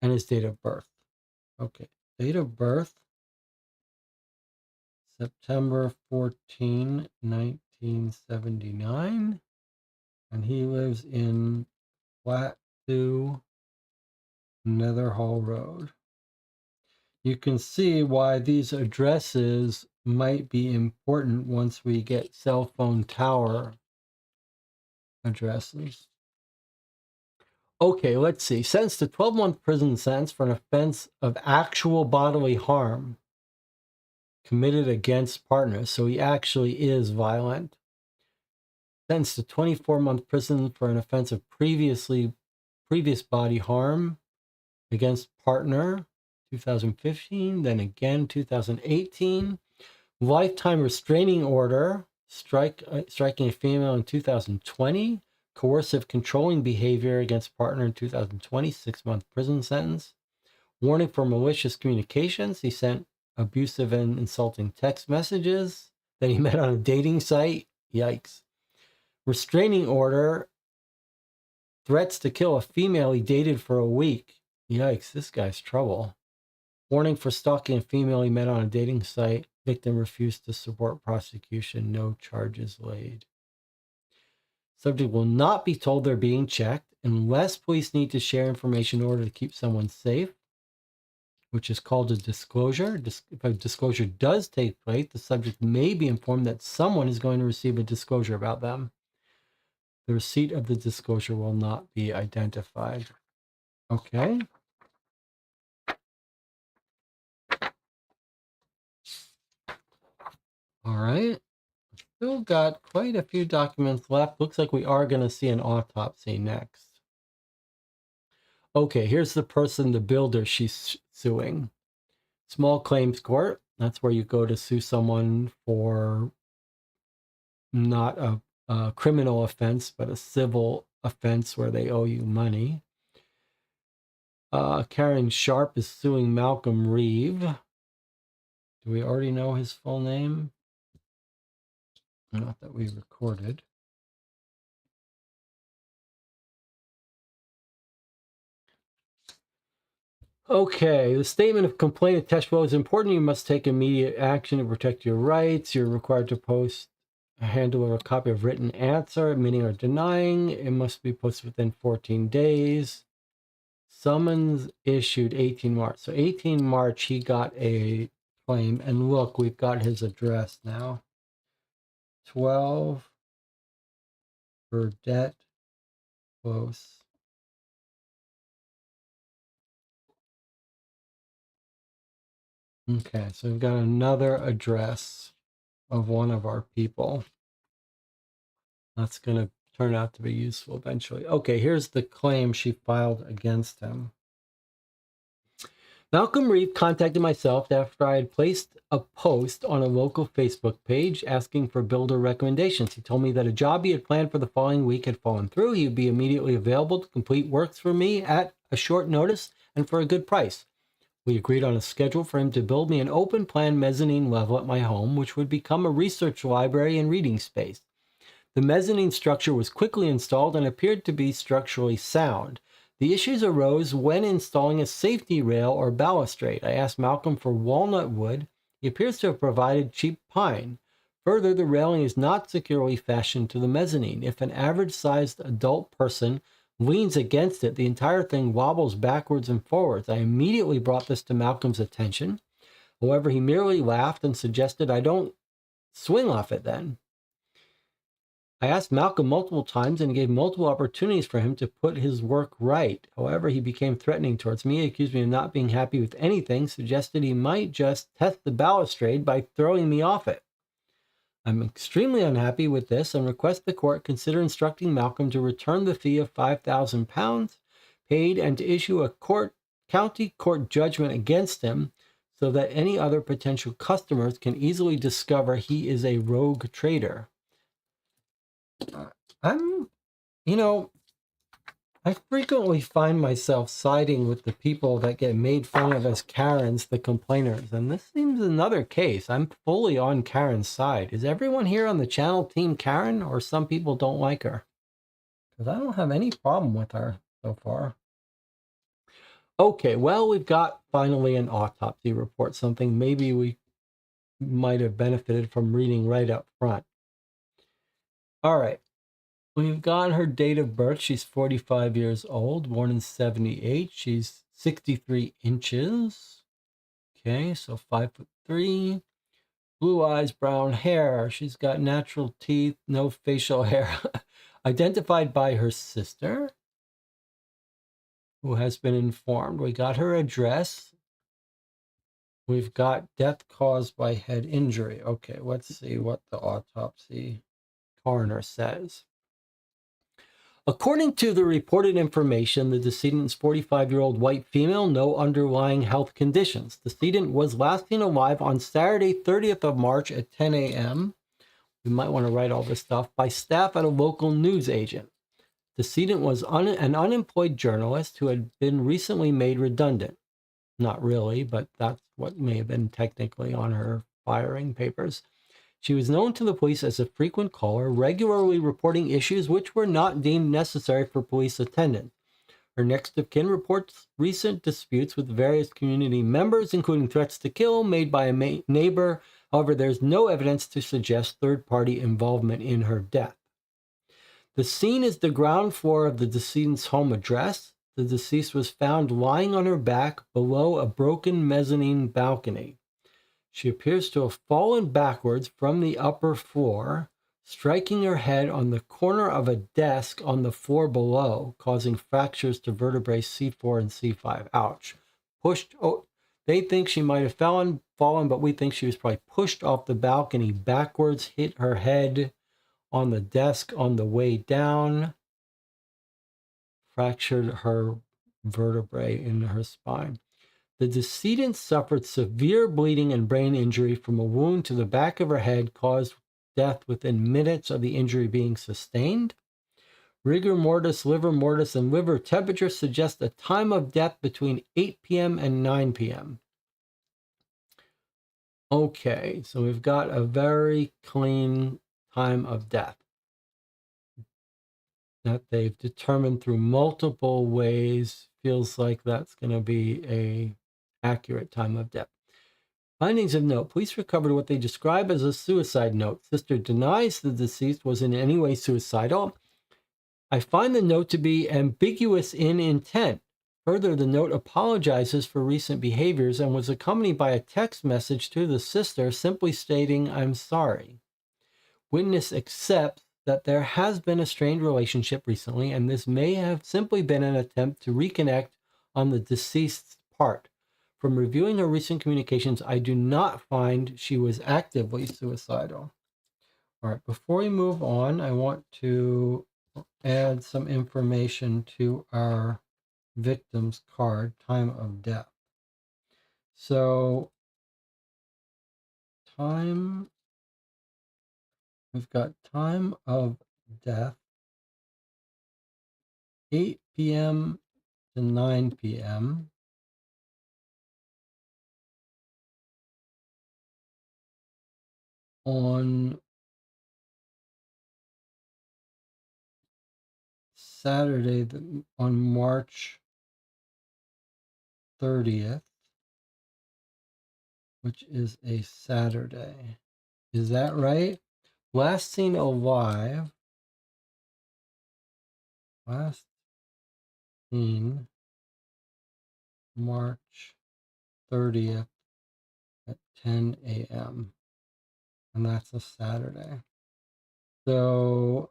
And his date of birth. Okay, date of birth. September 14, 1979. And he lives in Flat 2, Netherhall Road. You can see why these addresses might be important once we get cell phone tower addresses. Okay, let's see. Sentenced to 12-month prison sentence for an offense of actual bodily harm committed against partners. So he actually is violent. Sentenced to 24-month prison for an offense of previous body harm against partner, 2015, then again 2018. Lifetime restraining order, striking a female in 2020. Coercive controlling behavior against partner in 2020, 6-month prison sentence. Warning for malicious communications. He sent abusive and insulting text messages that he met on a dating site. Yikes. Restraining order, threats to kill a female he dated for a week. Yikes, this guy's trouble. Warning for stalking a female he met on a dating site. Victim refused to support prosecution. No charges laid. Subject will not be told they're being checked unless police need to share information in order to keep someone safe, which is called a disclosure. If a disclosure does take place, the subject may be informed that someone is going to receive a disclosure about them. The receipt of the disclosure will not be identified. Okay. All right. Still got quite a few documents left. Looks like we are going to see an autopsy next. Okay, here's the person, the builder she's suing. Small claims court. That's where you go to sue someone for not a criminal offense, but a civil offense where they owe you money. Karen Sharp is suing Malcolm Reeve. Do we already know his full name? Not that we recorded. Okay, the statement of complaint attached below is important. You must take immediate action to protect your rights. You're required to post a handle or a copy of written answer, admitting or denying. It must be posted within 14 days. Summons issued 18 March. So 18 March, he got a claim. And look, we've got his address now. 12 Burdett Close. Okay, so we've got another address of one of our people. That's going to turn out to be useful eventually. Okay, here's the claim she filed against him. Malcolm Reeve contacted myself after I had placed a post on a local Facebook page asking for builder recommendations. He told me that a job he had planned for the following week had fallen through. He would be immediately available to complete works for me at a short notice and for a good price. We agreed on a schedule for him to build me an open plan mezzanine level at my home, which would become a research library and reading space. The mezzanine structure was quickly installed and appeared to be structurally sound. The issues arose when installing a safety rail or balustrade. I asked Malcolm for walnut wood. He appears to have provided cheap pine. Further, the railing is not securely fashioned to the mezzanine. If an average-sized adult person leans against it, the entire thing wobbles backwards and forwards. I immediately brought this to Malcolm's attention. However, he merely laughed and suggested I don't swing off it then. I asked Malcolm multiple times and gave multiple opportunities for him to put his work right. However, he became threatening towards me, accused me of not being happy with anything, suggested he might just test the balustrade by throwing me off it. I'm extremely unhappy with this and request the court consider instructing Malcolm to return the fee of £5,000 paid and to issue a county court judgment against him so that any other potential customers can easily discover he is a rogue trader. I frequently find myself siding with the people that get made fun of as Karens, the complainers, and this seems another case. I'm fully on Karen's side. Is everyone here on the channel Team Karen, or some people don't like her? Because I don't have any problem with her so far. Okay, well, we've got finally an autopsy report, something maybe we might have benefited from reading right up front. All right. We've got her date of birth. She's 45 years old, born in 78. She's 63 inches. Okay, so 5'3". Blue eyes, brown hair. She's got natural teeth, no facial hair. Identified by her sister, who has been informed. We got her address. We've got death caused by head injury. Okay, let's see what the autopsy coroner says. According to the reported information, the decedent's 45-year-old white female, no underlying health conditions. The decedent was last seen alive on Saturday, 30th of March at 10 a.m. We might want to write all this stuff, by staff at a local news agent. The decedent was an unemployed journalist who had been recently made redundant. Not really, but that's what may have been technically on her firing papers. She was known to the police as a frequent caller, regularly reporting issues which were not deemed necessary for police attendance. Her next of kin reports recent disputes with various community members, including threats to kill made by a neighbor. However, there's no evidence to suggest third-party involvement in her death. The scene is the ground floor of the decedent's home address. The deceased was found lying on her back below a broken mezzanine balcony. She appears to have fallen backwards from the upper floor, striking her head on the corner of a desk on the floor below, causing fractures to vertebrae C4 and C5. Ouch. They think she might have fallen, but we think she was probably pushed off the balcony backwards, hit her head on the desk on the way down, fractured her vertebrae in her spine. The decedent suffered severe bleeding and brain injury from a wound to the back of her head, caused death within minutes of the injury being sustained. Rigor mortis, liver mortis, and liver temperature suggest a time of death between 8 p.m. and 9 p.m. Okay, so we've got a very clean time of death that they've determined through multiple ways. Feels like that's going to be a accurate time of death. Findings of note. Police recovered what they describe as a suicide note. Sister denies the deceased was in any way suicidal. I find the note to be ambiguous in intent. Further, the note apologizes for recent behaviors and was accompanied by a text message to the sister simply stating, "I'm sorry." Witness accepts that there has been a strained relationship recently, and this may have simply been an attempt to reconnect on the deceased's part. From reviewing her recent communications, I do not find she was actively suicidal. All right, before we move on, I want to add some information to our victim's card, time of death. So, we've got time of death, 8 p.m. to 9 p.m. on Saturday on March 30th, which is a Saturday. Is that right? Last seen alive. Last seen March 30th at 10 a.m. And that's a Saturday. So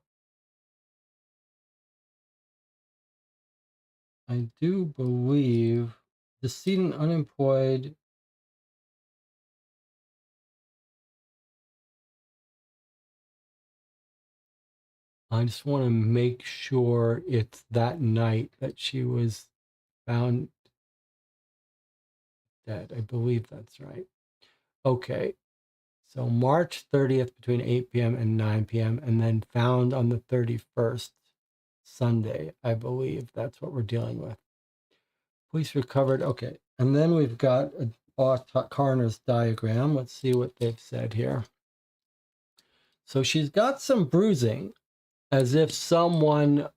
I do believe decedent unemployed. I just want to make sure it's that night that she was found dead. I believe that's right. Okay. So March 30th between 8 p.m. and 9 p.m. and then found on the 31st, Sunday, I believe. That's what we're dealing with. Police recovered. Okay. And then we've got a coroner's diagram. Let's see what they've said here. So she's got some bruising as if someone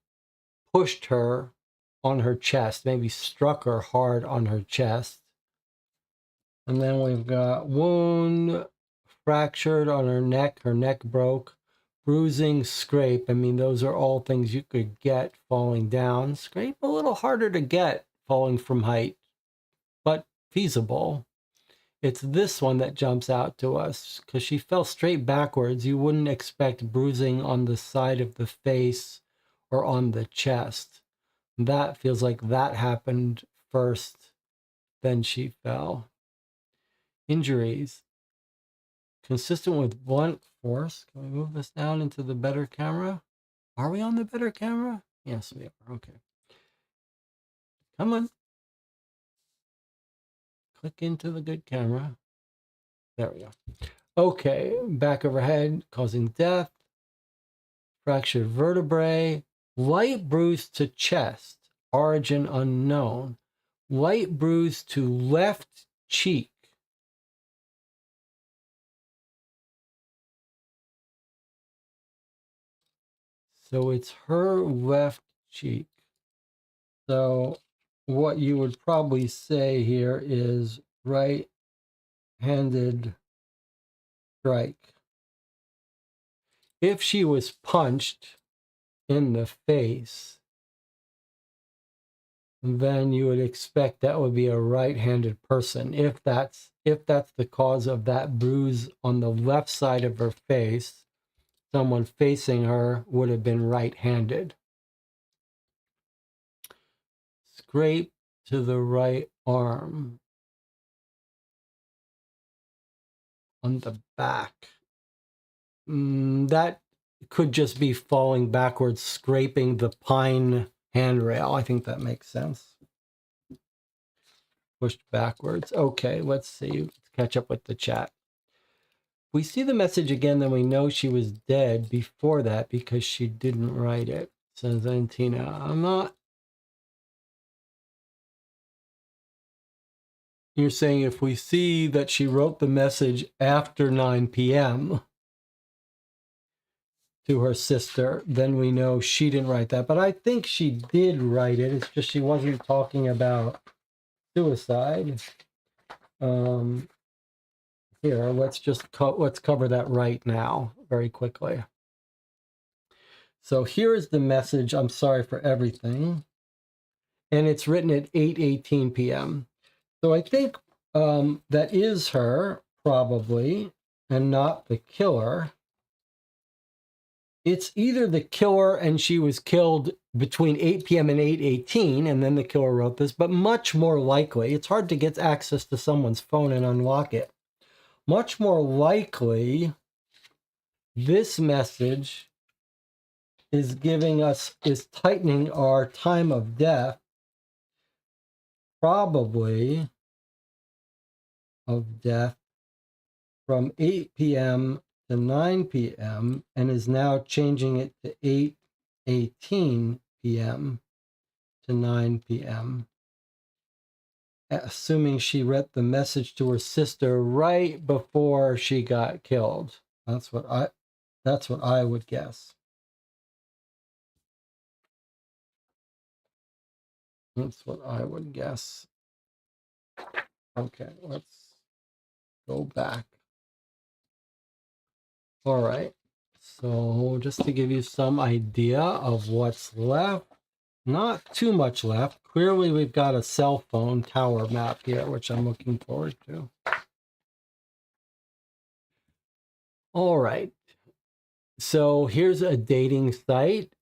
pushed her on her chest, maybe struck her hard on her chest. And then we've got wound fractured on her neck broke, bruising, scrape. I mean, those are all things you could get falling down. Scrape a little harder to get falling from height, but feasible. It's this one that jumps out to us because she fell straight backwards. You wouldn't expect bruising on the side of the face or on the chest. That feels like that happened first, then she fell. Injuries. Consistent with blunt force. Can we move this down into the better camera? Are we on the better camera? Yes, we are. Okay. Come on. Click into the good camera. There we go. Okay. Back of her head causing death. Fractured vertebrae. Light bruise to chest. Origin unknown. Light bruise to left cheek. So it's her left cheek. So what you would probably say here is right-handed strike. If she was punched in the face, then you would expect that would be a right-handed person. If that's the cause of that bruise on the left side of her face, someone facing her would have been right-handed. Scrape to the right arm on the back. That could just be falling backwards, scraping the pine handrail. I think that makes sense. Pushed backwards. Okay, let's see. Let's catch up with the chat. We see the message again, then we know she was dead before that because she didn't write it. Says Antina, I'm not. You're saying if we see that she wrote the message after 9 p.m. to her sister, then we know she didn't write that. But I think she did write it. It's just she wasn't talking about suicide. Here, let's cover that right now very quickly. So here is the message. I'm sorry for everything. And it's written at 8:18 p.m. So I think that is her, probably, and not the killer. It's either the killer and she was killed between 8 p.m. and 8:18, and then the killer wrote this, but much more likely, it's hard to get access to someone's phone and unlock it. Much more likely, this message is tightening our time of death, probably of death from 8 p.m. to 9 p.m. and is now changing it to 8:18 p.m. to 9 p.m. Assuming she read the message to her sister right before she got killed. That's what I would guess. That's what I would guess. Okay, let's go back. All right. So just to give you some idea of what's left, not too much left. Clearly, we've got a cell phone tower map here, which I'm looking forward to. All right. So here's a dating site.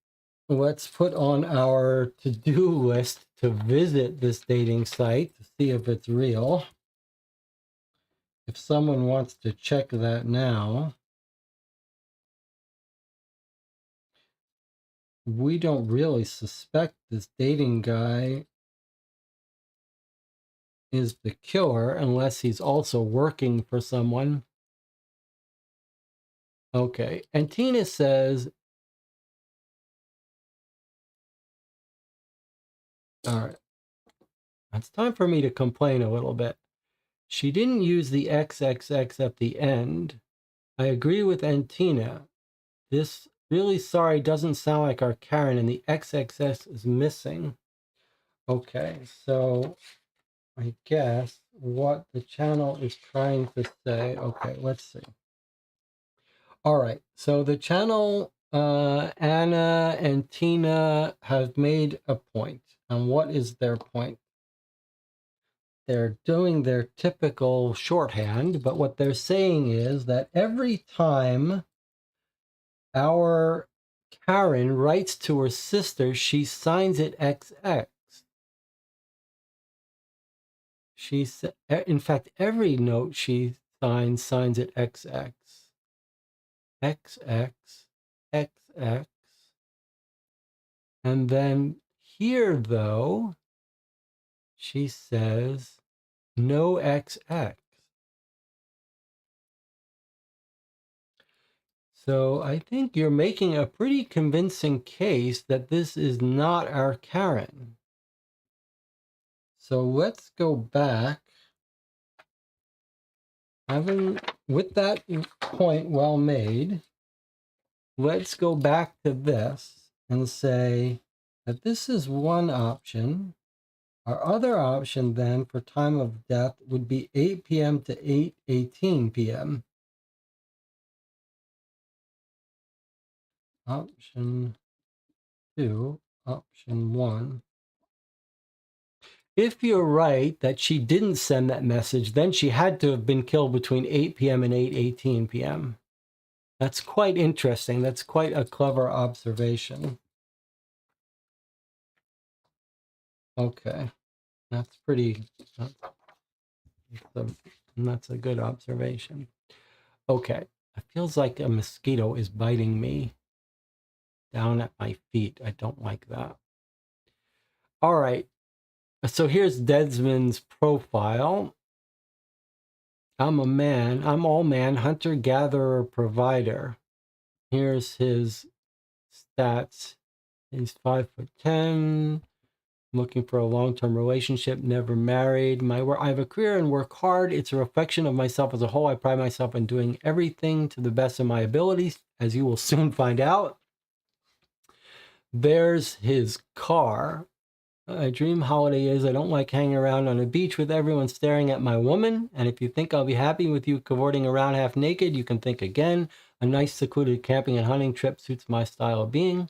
Let's put on our to-do list to visit this dating site to see if it's real. If someone wants to check that now, we don't really suspect this dating guy is the killer unless he's also working for someone. Okay, and Tina says, all right, it's time for me to complain a little bit. She didn't use the XXX at the end. I agree with Antina. This really sorry doesn't sound like our Karen, and the XXX is missing. Okay, so I guess what the channel is trying to say. Okay, let's see. All right, so the channel, Anna and Tina have made a point. And what is their point? They're doing their typical shorthand, but what they're saying is that every time our Karen writes to her sister, she signs it XX. In fact, every note she signs it XX. XX, XX. And then here, though, she says no XX. So I think you're making a pretty convincing case that this is not our Karen. So let's go back. With that point well made, let's go back to this and say that this is one option. Our other option then for time of death would be 8 p.m. to 8:18 p.m. Option 2, option 1. If you're right that she didn't send that message, then she had to have been killed between 8 p.m. and 8:18 p.m. That's quite interesting. That's quite a clever observation. Okay. That's a good observation. Okay. It feels like a mosquito is biting me down at my feet. I don't like that. All right. So here's Desmond's profile. I'm a man. I'm all man, hunter, gatherer, provider. Here's his stats. He's 5'10", looking for a long-term relationship, never married. I have a career and work hard. It's a reflection of myself as a whole. I pride myself on doing everything to the best of my abilities, as you will soon find out. There's his car. A dream holiday is I don't like hanging around on a beach with everyone staring at my woman. And if you think I'll be happy with you cavorting around half naked, you can think again. A nice secluded camping and hunting trip suits my style of being.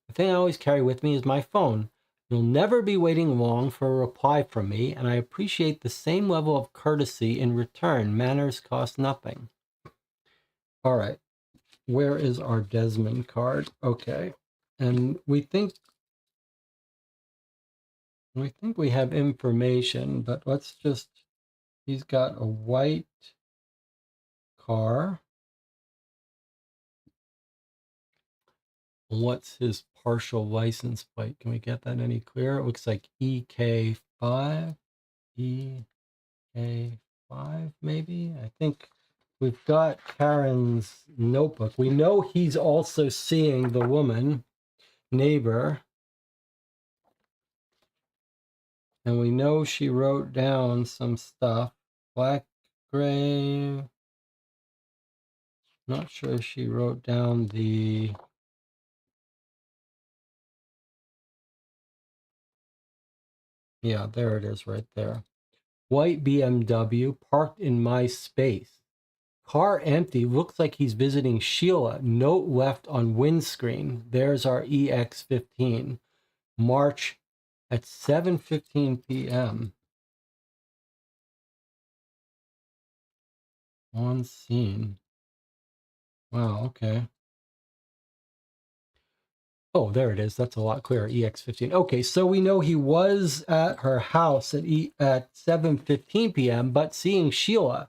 The thing I always carry with me is my phone. You'll never be waiting long for a reply from me, and I appreciate the same level of courtesy in return. Manners cost nothing. All right. Where is our Desmond card? Okay. And we think we have information, but let's just, he's got a white car. What's his partial license plate? Can we get that any clearer? It looks like EK5, EK5 maybe? I think we've got Karen's notebook. We know he's also seeing the woman, neighbor. And we know she wrote down some stuff. Black, gray. Not sure if she wrote down the Yeah, there it is right there. White BMW parked in my space. Car empty. Looks like he's visiting Sheila. Note left on windscreen. There's our EX15. March at 7:15 p.m. On scene. Wow, okay. Oh, there it is. That's a lot clearer. EX15. Okay, so we know he was at her house at 7:15 p.m., but seeing Sheila.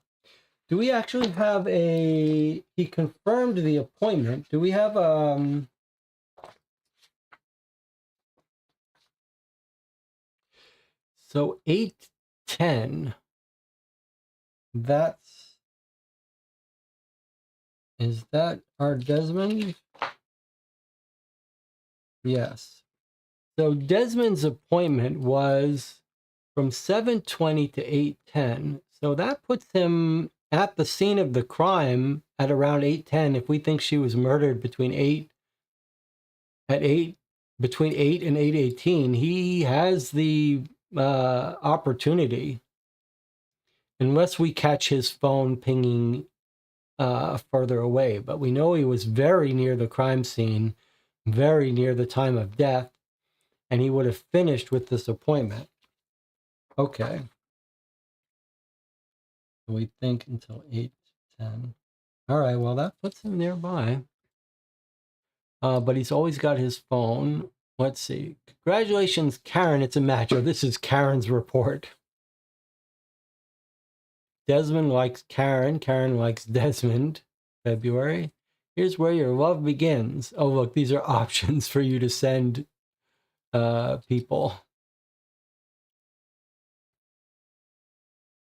Do we actually have he confirmed the appointment. Do we have so 8:10. Is that our Desmond? Yes. So Desmond's appointment was from 7:20 to 8:10. So that puts him at the scene of the crime at around 8:10. If we think she was murdered between 8 and 8:18, he has the opportunity, unless we catch his phone pinging further away. But we know he was very near the crime scene, very near the time of death, and he would have finished with this appointment. Okay. We think until 8:10. All right, well, that puts him nearby. But he's always got his phone. Let's see. Congratulations, Karen. It's a match. Oh, this is Karen's report. Desmond likes Karen. Karen likes Desmond. February. Here's where your love begins. Oh, look, these are options for you to send people.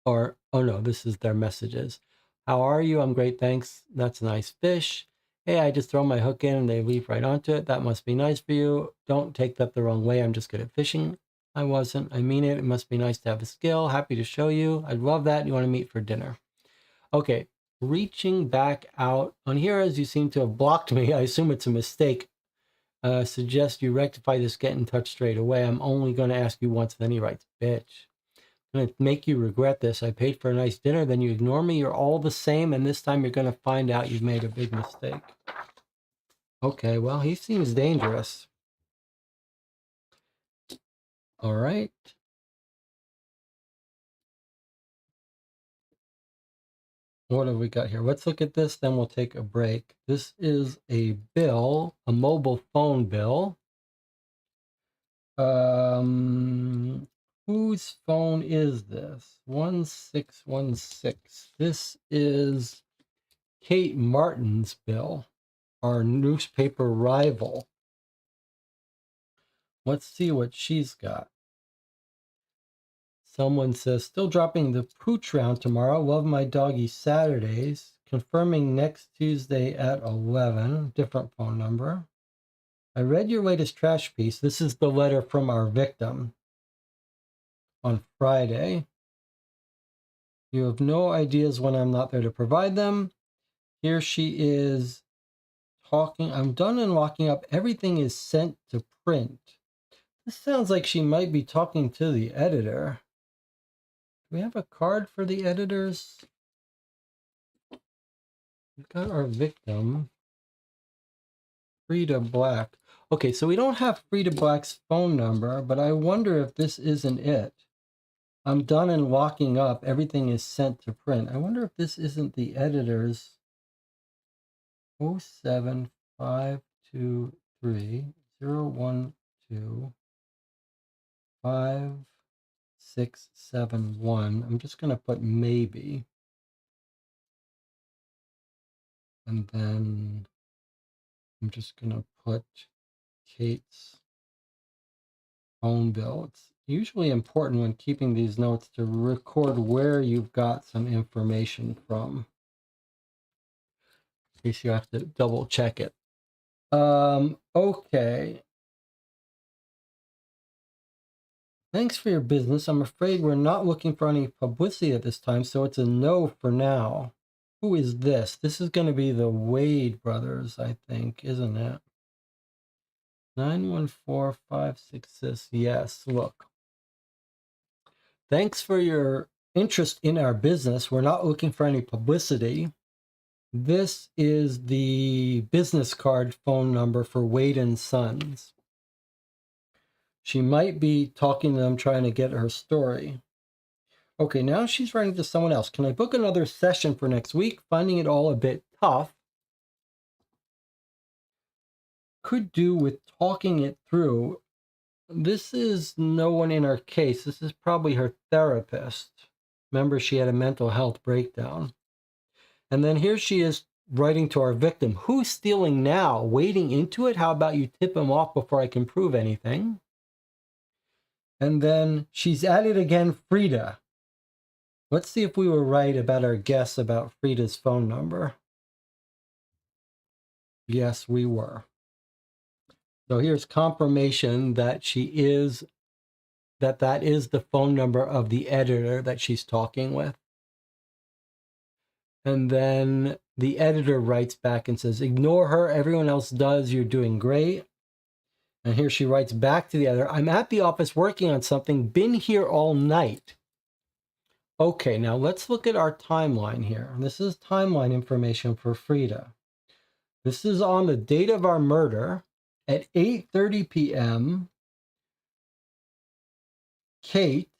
Or, oh no, this is their messages. How are you? I'm great, thanks. That's a nice fish. Hey, I just throw my hook in and they leap right onto it. That must be nice for you. Don't take that the wrong way. I'm just good at fishing. I wasn't. I mean it. It must be nice to have a skill. Happy to show you. I'd love that. You want to meet for dinner. Okay, reaching back out. On here, as you seem to have blocked me, I assume it's a mistake. Suggest you rectify this, get in touch straight away. I'm only going to ask you once. Then he writes, bitch. I'm going to make you regret this. I paid for a nice dinner, then you ignore me. You're all the same, and this time you're going to find out you've made a big mistake. Okay, well, he seems dangerous. All right. What have we got here? Let's look at this, then we'll take a break. This is a bill, a mobile phone bill. Whose phone is this? 1616. This is Kate Martin's bill, our newspaper rival. Let's see what she's got. Someone says, still dropping the pooch round tomorrow. Love my doggy Saturdays. Confirming next Tuesday at 11. Different phone number. I read your latest trash piece. This is the letter from our victim on Friday. You have no ideas when I'm not there to provide them. Here she is talking. I'm done unlocking up. Everything is sent to print. This sounds like she might be talking to the editor. Do we have a card for the editors? We've got our victim, Frida Black. Okay, so we don't have Frida Black's phone number, but I wonder if this isn't it. I'm done and locking up. Everything is sent to print. I wonder if this isn't the editor's 07523 012 5671. I'm just going to put maybe. And then I'm just going to put Kate's phone bill. It's usually important when keeping these notes to record where you've got some information from, in case you have to double check it. Okay. Thanks for your business. I'm afraid we're not looking for any publicity at this time, so it's a no for now. Who is this? This is going to be the Wade brothers, I think, isn't it? 914566. Yes, look. Thanks for your interest in our business. We're not looking for any publicity. This is the business card phone number for Wade and Sons. She might be talking to them, trying to get her story. Okay, now she's writing to someone else. Can I book another session for next week? Finding it all a bit tough. Could do with talking it through. This is no one in her case. This is probably her therapist. Remember, she had a mental health breakdown. And then here she is writing to our victim. Who's stealing now? Wading into it? How about you tip him off before I can prove anything? And then she's at it again, Frida. Let's see if we were right about our guess about Frida's phone number. Yes, we were. So here's confirmation that that is the phone number of the editor that she's talking with. And then the editor writes back and says, ignore her, everyone else does, you're doing great. And here she writes back to the editor, I'm at the office working on something, been here all night. Okay, now let's look at our timeline here. This is timeline information for Frida. This is on the date of our murder at 8:30 p.m. Kate,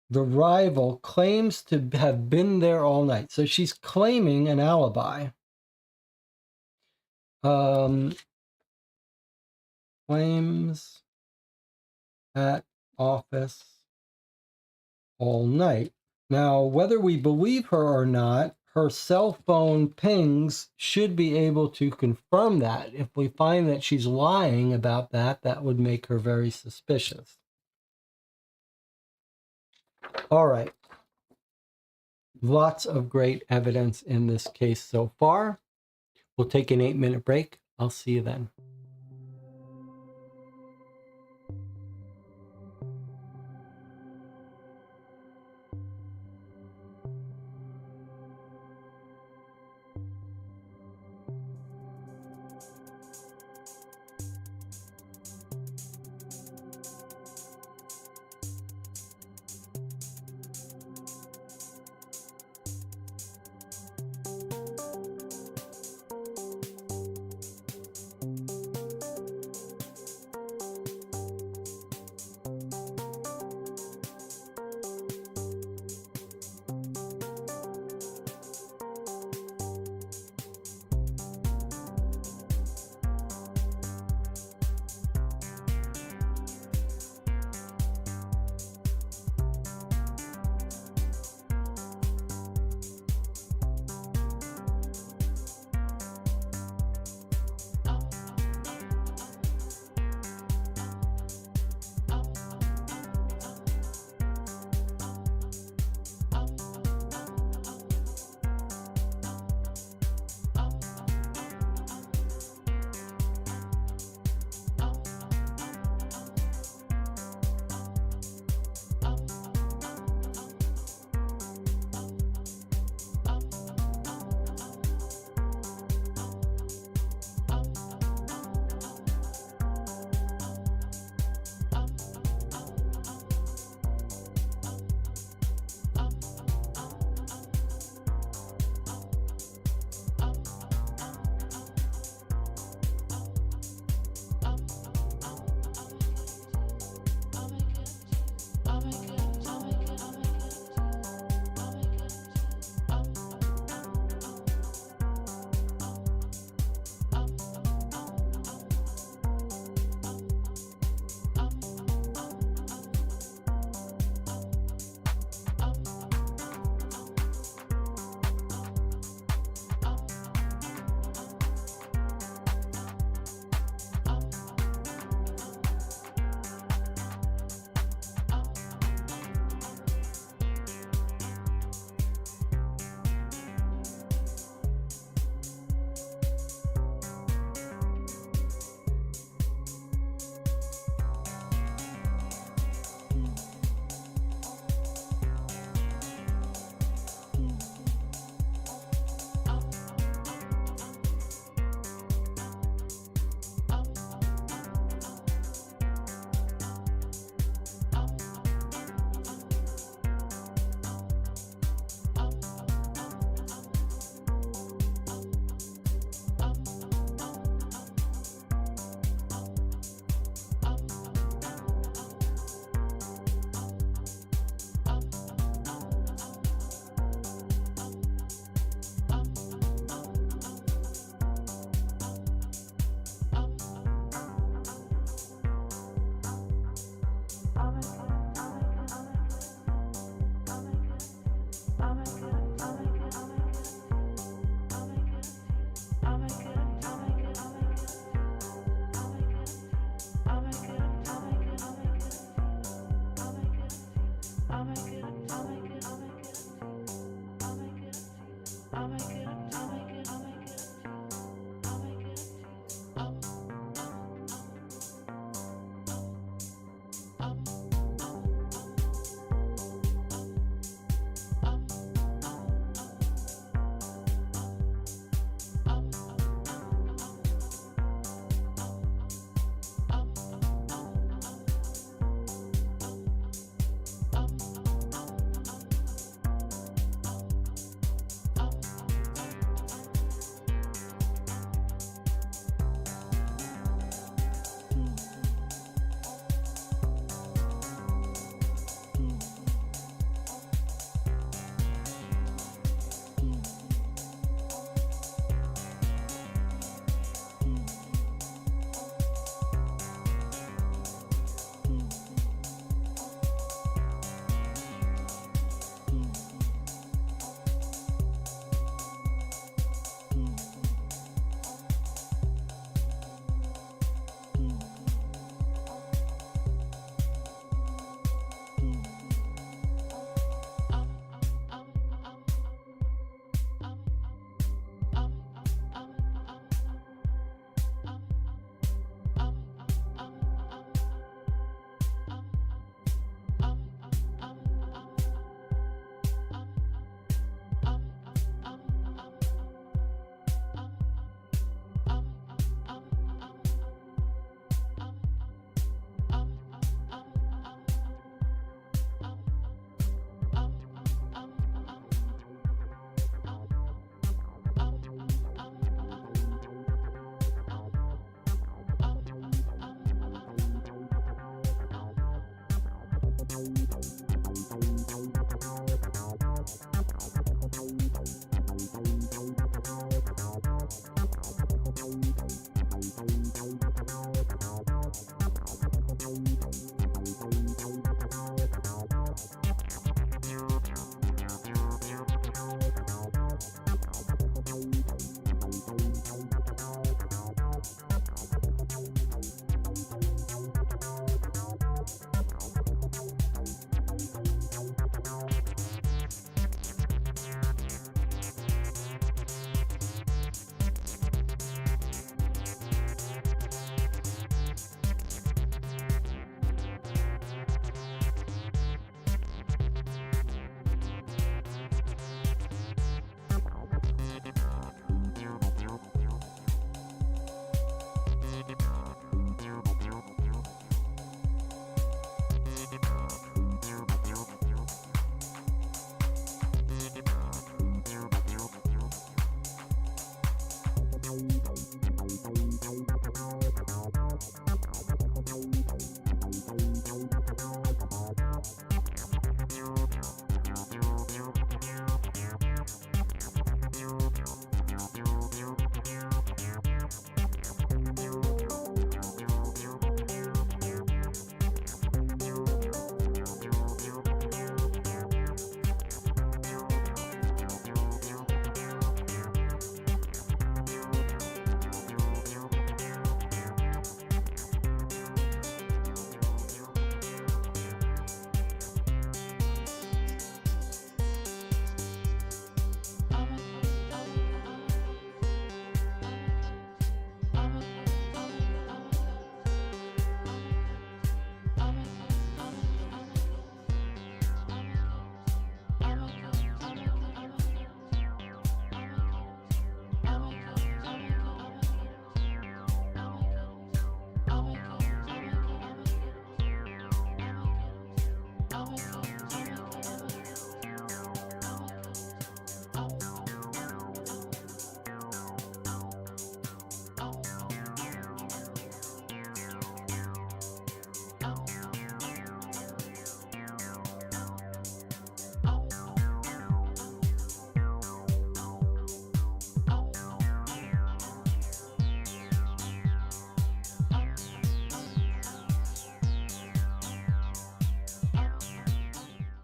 the rival, claims to have been there all night. So she's claiming an alibi. Claims at office all night. Now, whether we believe her or not, her cell phone pings should be able to confirm that. If we find that she's lying about that, that would make her very suspicious. All right. Lots of great evidence in this case so far. We'll take an 8-minute break. I'll see you then.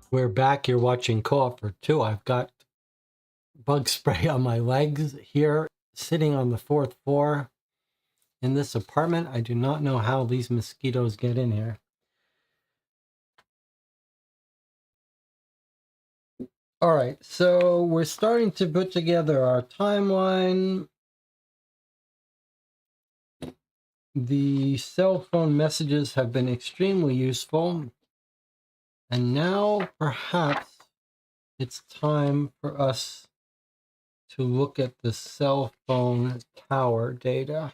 We're back. You're watching Co-op for Two. I've got bug spray on my legs here, sitting on the 4th floor in this apartment. I do not know how these mosquitoes get in here. All right, so we're starting to put together our timeline. The cell phone messages have been extremely useful. And now perhaps it's time for us to look at the cell phone tower data.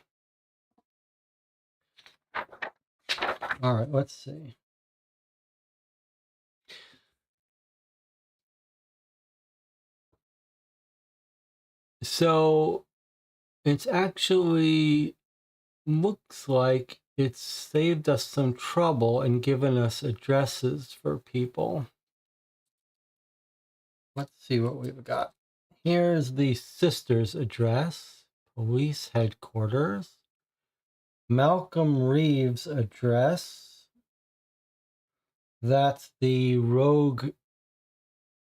All right, let's see. So it's actually looks like it's saved us some trouble and given us addresses for people. Let's see what we've got. Here's the sister's address, police headquarters, Malcolm Reeves' address. That's the rogue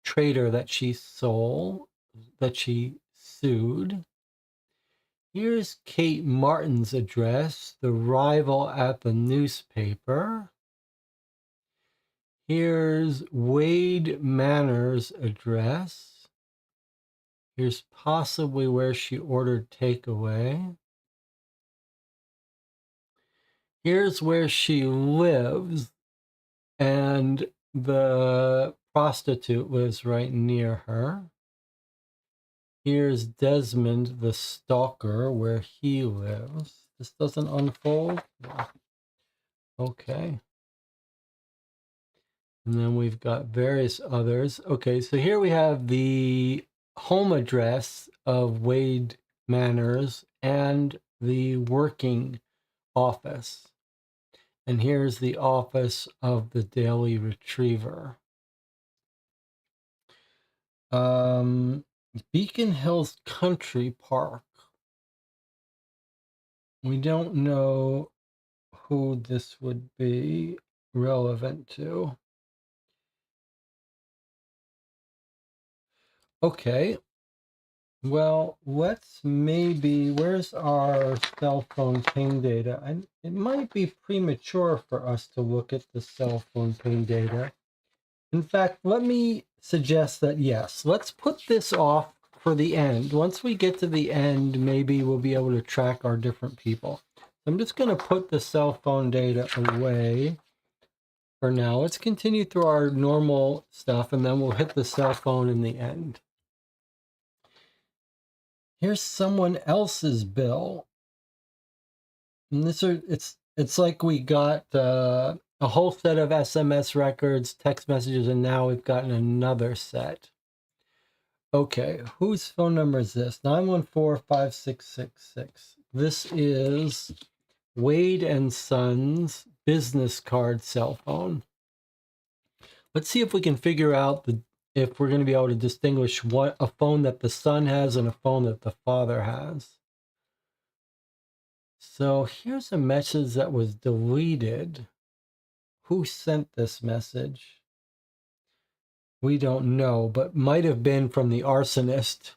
trader that she sued. Here's Kate Martin's address, the rival at the newspaper. Here's Wade Manor's address. Here's possibly where she ordered takeaway. Here's where she lives, and the prostitute lives right near her. Here's Desmond, the stalker, where he lives. This doesn't unfold? Yeah. Okay. And then we've got various others. Okay, so here we have the home address of Wade Manors and the working office. And here's the office of the Daily Retriever. Beacon Hills Country Park. We don't know who this would be relevant to. Okay. Well, let's maybe, where's our cell phone ping data? It might be premature for us to look at the cell phone ping data. In fact, let me suggest that, yes, let's put this off for the end. Once we get to the end, maybe we'll be able to track our different people. I'm just going to put the cell phone data away for now. Let's continue through our normal stuff, and then we'll hit the cell phone in the end. Here's someone else's bill. And it's like we got a whole set of SMS records, text messages, and now we've gotten another set. Okay, whose phone number is this? 914-5666. This is Wade and Sons business card cell phone. Let's see if we can figure out if we're going to be able to distinguish a phone that the son has and a phone that the father has. So here's a message that was deleted. Who sent this message? We don't know, but might have been from the arsonist.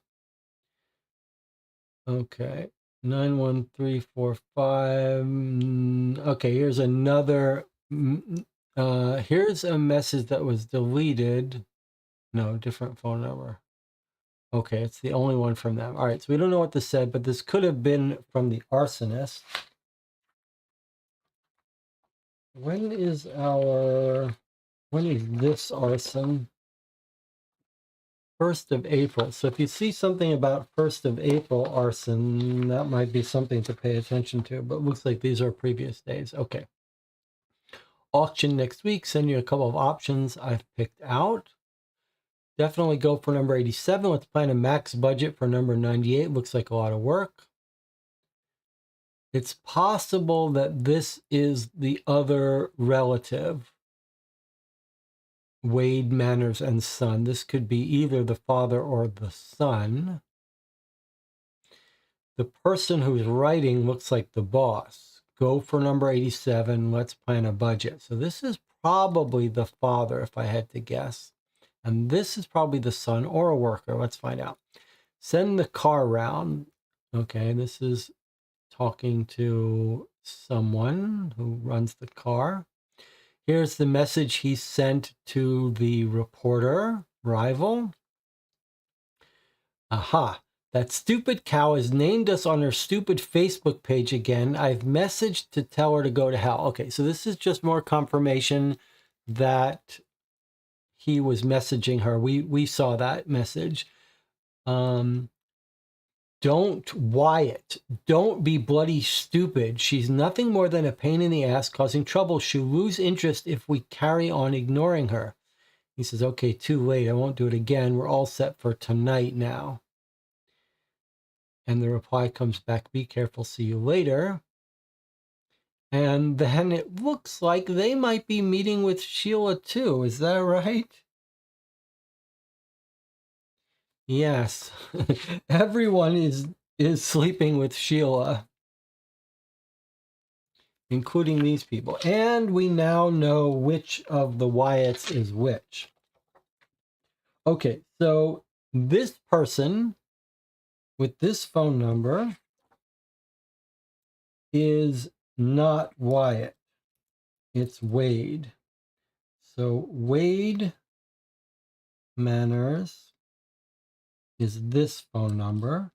Okay, 91345. Okay, here's another. Here's a message that was deleted. No, different phone number. Okay, it's the only one from them. All right, so we don't know what this said, but this could have been from the arsonist. When is this arson? 1st of April. So if you see something about 1st of April arson, that might be something to pay attention to, but it looks like these are previous days. Okay. Auction next week. Send you a couple of options I've picked out. Definitely go for number 87. Let's plan a max budget for number 98. Looks like a lot of work. It's possible that this is the other relative, Wade Manors and son. This could be either the father or the son. The person who's writing looks like the boss. Go for number 87. Let's plan a budget. So this is probably the father, if I had to guess. And this is probably the son or a worker. Let's find out. Send the car round. Okay, this is talking to someone who runs the car. Here's the message he sent to the reporter, rival. Aha. That stupid cow has named us on her stupid Facebook page again. I've messaged to tell her to go to hell. Okay, so this is just more confirmation that he was messaging her. We saw that message. Don't, Wyatt, don't be bloody stupid. She's nothing more than a pain in the ass causing trouble. She'll lose interest if we carry on ignoring her. He says, okay, too late. I won't do it again. We're all set for tonight now. And the reply comes back, be careful, see you later. And then it looks like they might be meeting with Sheila too. Is that right? Yes. Everyone is sleeping with Sheila, including these people. And we now know which of the Wyatts is which. Okay, so this person with this phone number is not Wyatt. It's Wade. So Wade Manners is this phone number,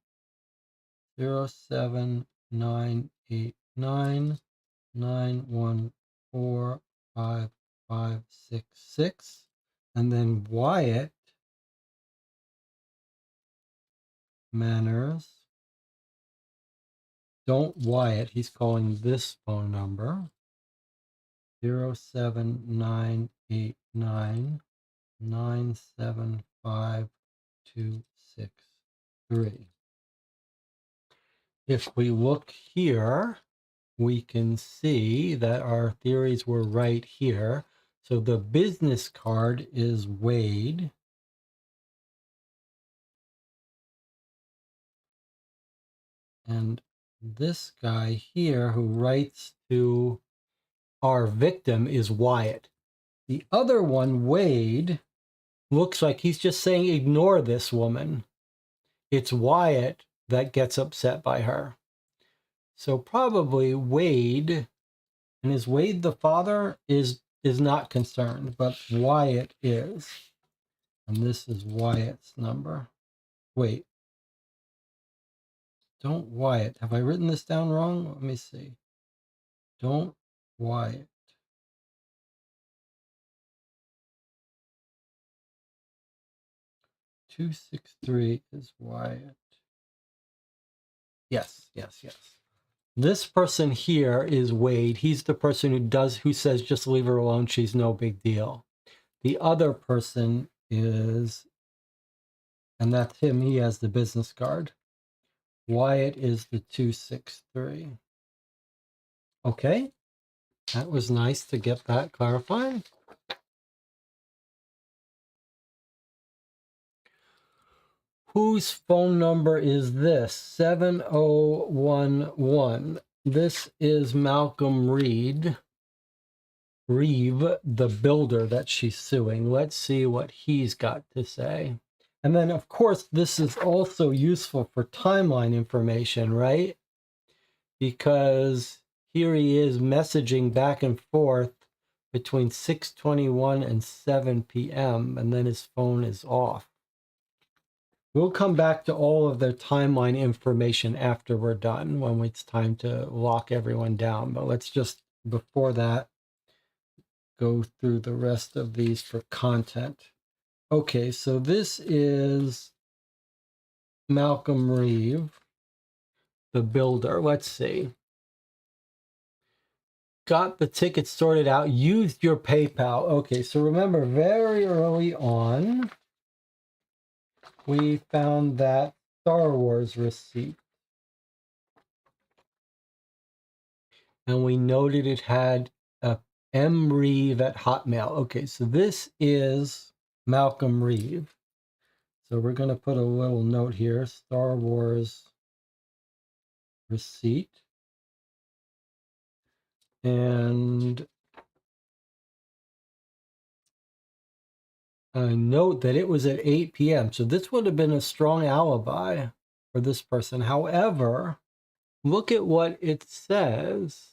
07989145566. And then Wyatt Manners. Don't Wyatt, he's calling this phone number, 07989975263. If we look here, we can see that our theories were right here. So the business card is Wade. And this guy here who writes to our victim is Wyatt. The other one, Wade, looks like he's just saying, ignore this woman. It's Wyatt that gets upset by her. So probably Wade, and is Wade the father, is not concerned, but Wyatt is. And this is Wyatt's number. Wait. Don't Wyatt. Have I written this down wrong? Let me see. Don't Wyatt. $263 is Wyatt. Yes. This person here is Wade. He's the person who says just leave her alone. She's no big deal. The other person is, and that's him. He has the business card. Wyatt is the 263. Okay. That was nice to get that clarified. Whose phone number is this? 7011. This is Malcolm Reeve, the builder that she's suing. Let's see what he's got to say. And then, of course, this is also useful for timeline information, right? Because here he is messaging back and forth between 6:21 and 7 p.m., and then his phone is off. We'll come back to all of their timeline information after we're done, when it's time to lock everyone down. But let's just, before that, go through the rest of these for content. Okay, so this is Malcolm Reeve, the builder. Let's see. Got the tickets sorted out, used your PayPal. Okay, so remember, very early on, we found that Star Wars receipt. And we noted it had a mreeve at Hotmail. Okay, so this is Malcolm Reeve. So we're going to put a little note here, Star Wars receipt. And note that it was at 8 p.m. So this would have been a strong alibi for this person. However, look at what it says.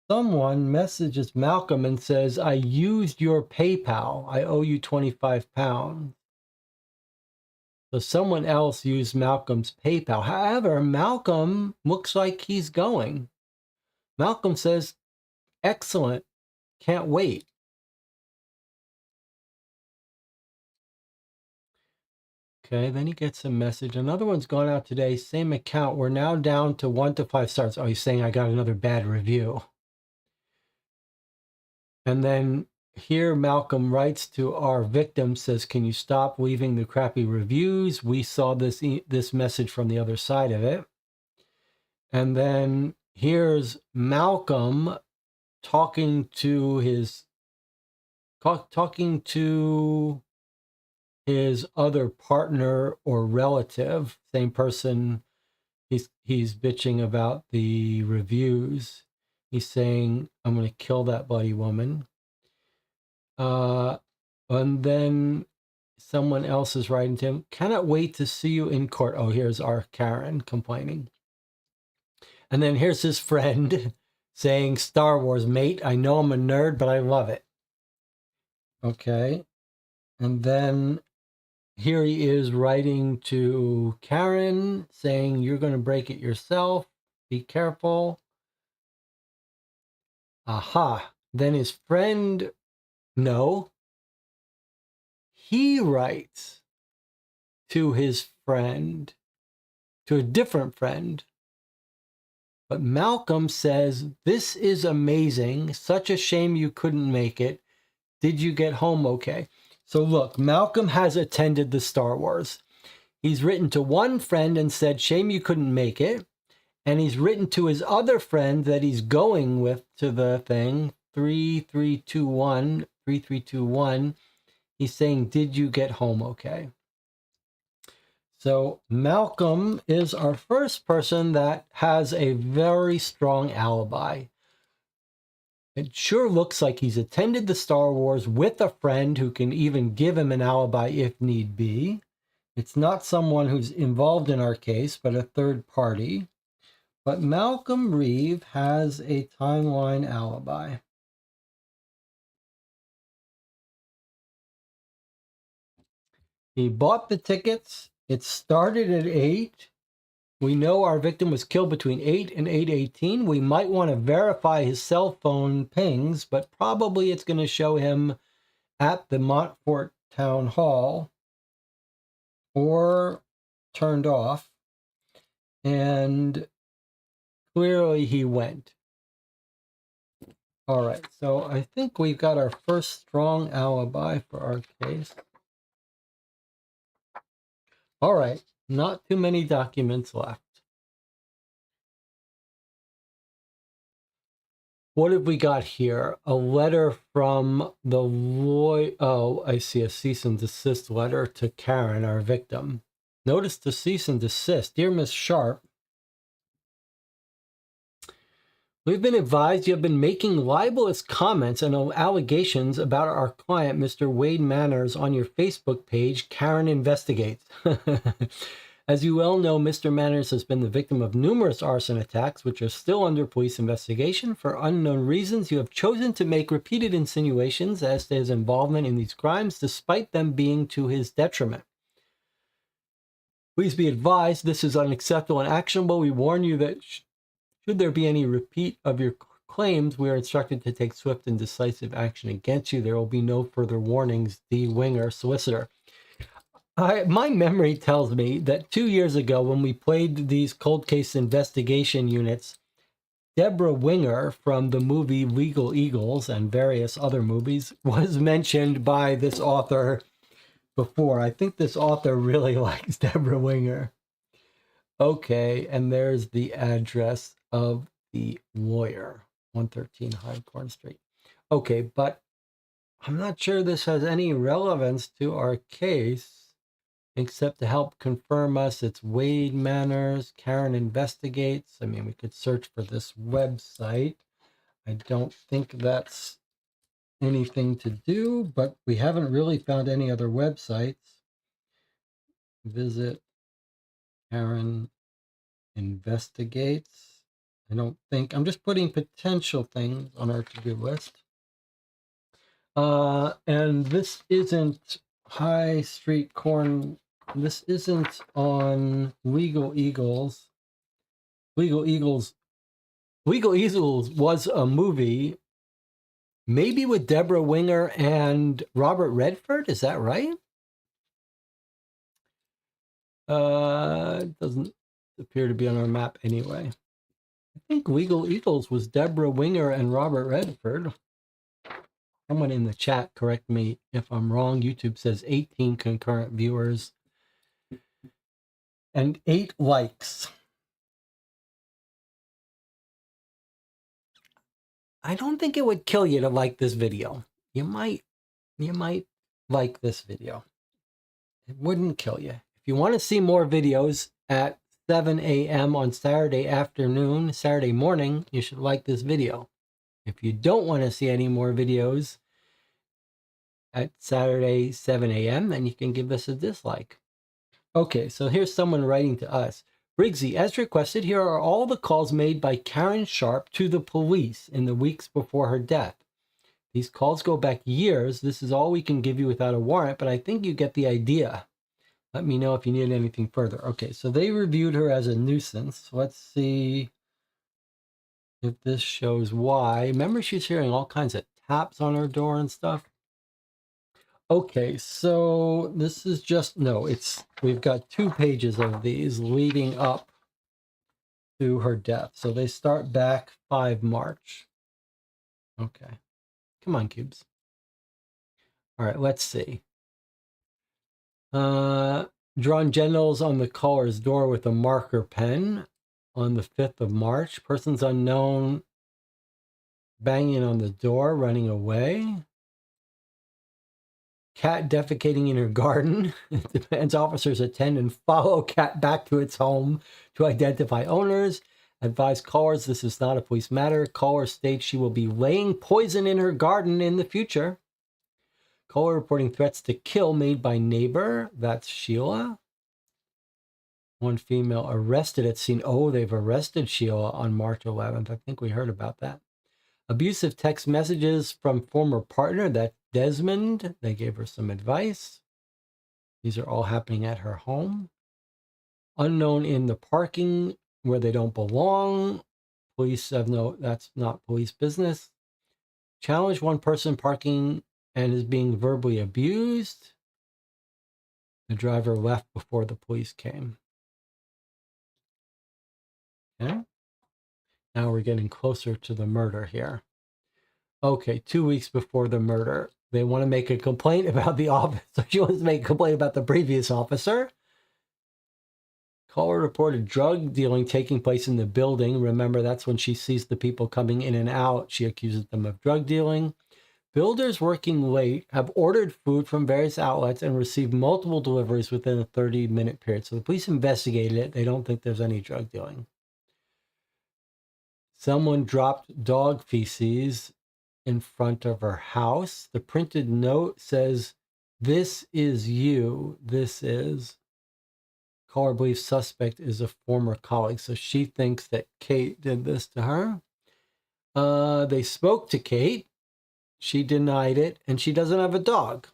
Someone messages Malcolm and says, I used your PayPal. I owe you £25. So someone else used Malcolm's PayPal. However, Malcolm looks like he's going. Malcolm says, excellent, can't wait. Okay, then he gets a message. Another one's gone out today, same account. We're now down to 1 to 5 stars. Oh, he's saying I got another bad review. And then here Malcolm writes to our victim, says, can you stop leaving the crappy reviews? We saw this message from the other side of it. And then here's Malcolm talking to his other partner or relative, same person. He's bitching about the reviews. He's saying, I'm going to kill that bloody woman. And then someone else is writing to him, cannot wait to see you in court. Oh, here's our Karen complaining. And then here's his friend saying, Star Wars, mate, I know I'm a nerd, but I love it. Okay. And then here he is writing to Karen saying, you're going to break it yourself. Be careful. Aha. Then his friend, no. He writes to his friend, to a different friend. But Malcolm says, this is amazing. Such a shame you couldn't make it. Did you get home okay? So look, Malcolm has attended the Star Wars. He's written to one friend and said, shame you couldn't make it. And he's written to his other friend that he's going with to the thing, 3321. He's saying, did you get home okay? So Malcolm is our first person that has a very strong alibi. It sure looks like he's attended the Star Wars with a friend who can even give him an alibi if need be. It's not someone who's involved in our case, but a third party. But Malcolm Reeve has a timeline alibi. He bought the tickets. It started at 8. We know our victim was killed between 8 and 8:18. We might want to verify his cell phone pings, but probably it's going to show him at the Montfort Town Hall or turned off. And clearly he went. All right, so I think we've got our first strong alibi for our case. All right, not too many documents left. What have we got here? A letter from the lawyer. Oh, I see, a cease and desist letter to Karen, our victim. Notice the cease and desist. Dear Miss Sharp, we've been advised you have been making libelous comments and allegations about our client, Mr. Wade Manners, on your Facebook page, Karen Investigates. As you well know, Mr. Manners has been the victim of numerous arson attacks, which are still under police investigation. For unknown reasons, you have chosen to make repeated insinuations as to his involvement in these crimes, despite them being to his detriment. Please be advised, this is unacceptable and actionable. We warn you that should there be any repeat of your claims, we are instructed to take swift and decisive action against you. There will be no further warnings. D. Winger, solicitor. My memory tells me that 2 years ago, when we played these cold case investigation units, Deborah Winger from the movie Legal Eagles and various other movies was mentioned by this author before. I think this author really likes Deborah Winger. Okay, and there's the address of the lawyer, 113 Highcorn Street. Okay, but I'm not sure this has any relevance to our case, except to help confirm us. It's Wade Manners, Karen Investigates. I mean, we could search for this website. I don't think that's anything to do, but we haven't really found any other websites. Visit Karen Investigates. I don't think, I'm just putting potential things on our to-do list. And this isn't High Street Corn This isn't on Legal Eagles. Legal Eagles was a movie, maybe with Deborah Winger and Robert Redford. Is that right? It doesn't appear to be on our map anyway. I think Legal Eagles was Deborah Winger and Robert Redford. Someone in the chat correct me if I'm wrong. YouTube says 18 concurrent viewers and 8 likes. I don't think it would kill you to like this video. You might like this video. It wouldn't kill you. If you want to see more videos at 7 a.m. on Saturday afternoon, Saturday morning, you should like this video. If you don't want to see any more videos at Saturday 7 a.m., then you can give us a dislike. Okay, so here's someone writing to us. Briggsy, as requested, here are all the calls made by Karen Sharp to the police in the weeks before her death. These calls go back years. This is all we can give you without a warrant, but I think you get the idea. Let me know if you need anything further. Okay, so they reviewed her as a nuisance. Let's see if this shows why. Remember, she's hearing all kinds of taps on her door and stuff. Okay, so this is just, no, we've got 2 pages of these leading up to her death. So they start back 5 March. Okay. Come on, cubes. All right, let's see. Drawn genitals on the caller's door with a marker pen on the 5th of March. Persons unknown banging on the door, running away. Cat defecating in her garden. Demands officers attend and follow cat back to its home to identify owners. Advise callers this is not a police matter. Caller states she will be laying poison in her garden in the future. Caller reporting threats to kill made by neighbor. That's Sheila. One female arrested at scene. Oh, they've arrested Sheila on March 11th. I think we heard about that. Abusive text messages from former partner. That's Desmond. They gave her some advice. These are all happening at her home. Unknown in the parking where they don't belong. Police have no, that's not police business. Challenge one person parking and is being verbally abused. The driver left before the police came. Okay. Now we're getting closer to the murder here. Okay, 2 weeks before the murder, they want to make a complaint about the officer. She wants to make a complaint about the previous officer. Caller reported drug dealing taking place in the building. Remember, that's when she sees the people coming in and out. She accuses them of drug dealing. Builders working late have ordered food from various outlets and received multiple deliveries within a 30-minute period. So the police investigated it. They don't think there's any drug dealing. Someone dropped dog feces in front of her house. The printed note says, "This is you. This is." Caller believes suspect is a former colleague. So she thinks that Kate did this to her. They spoke to Kate. She denied it, and she doesn't have a dog.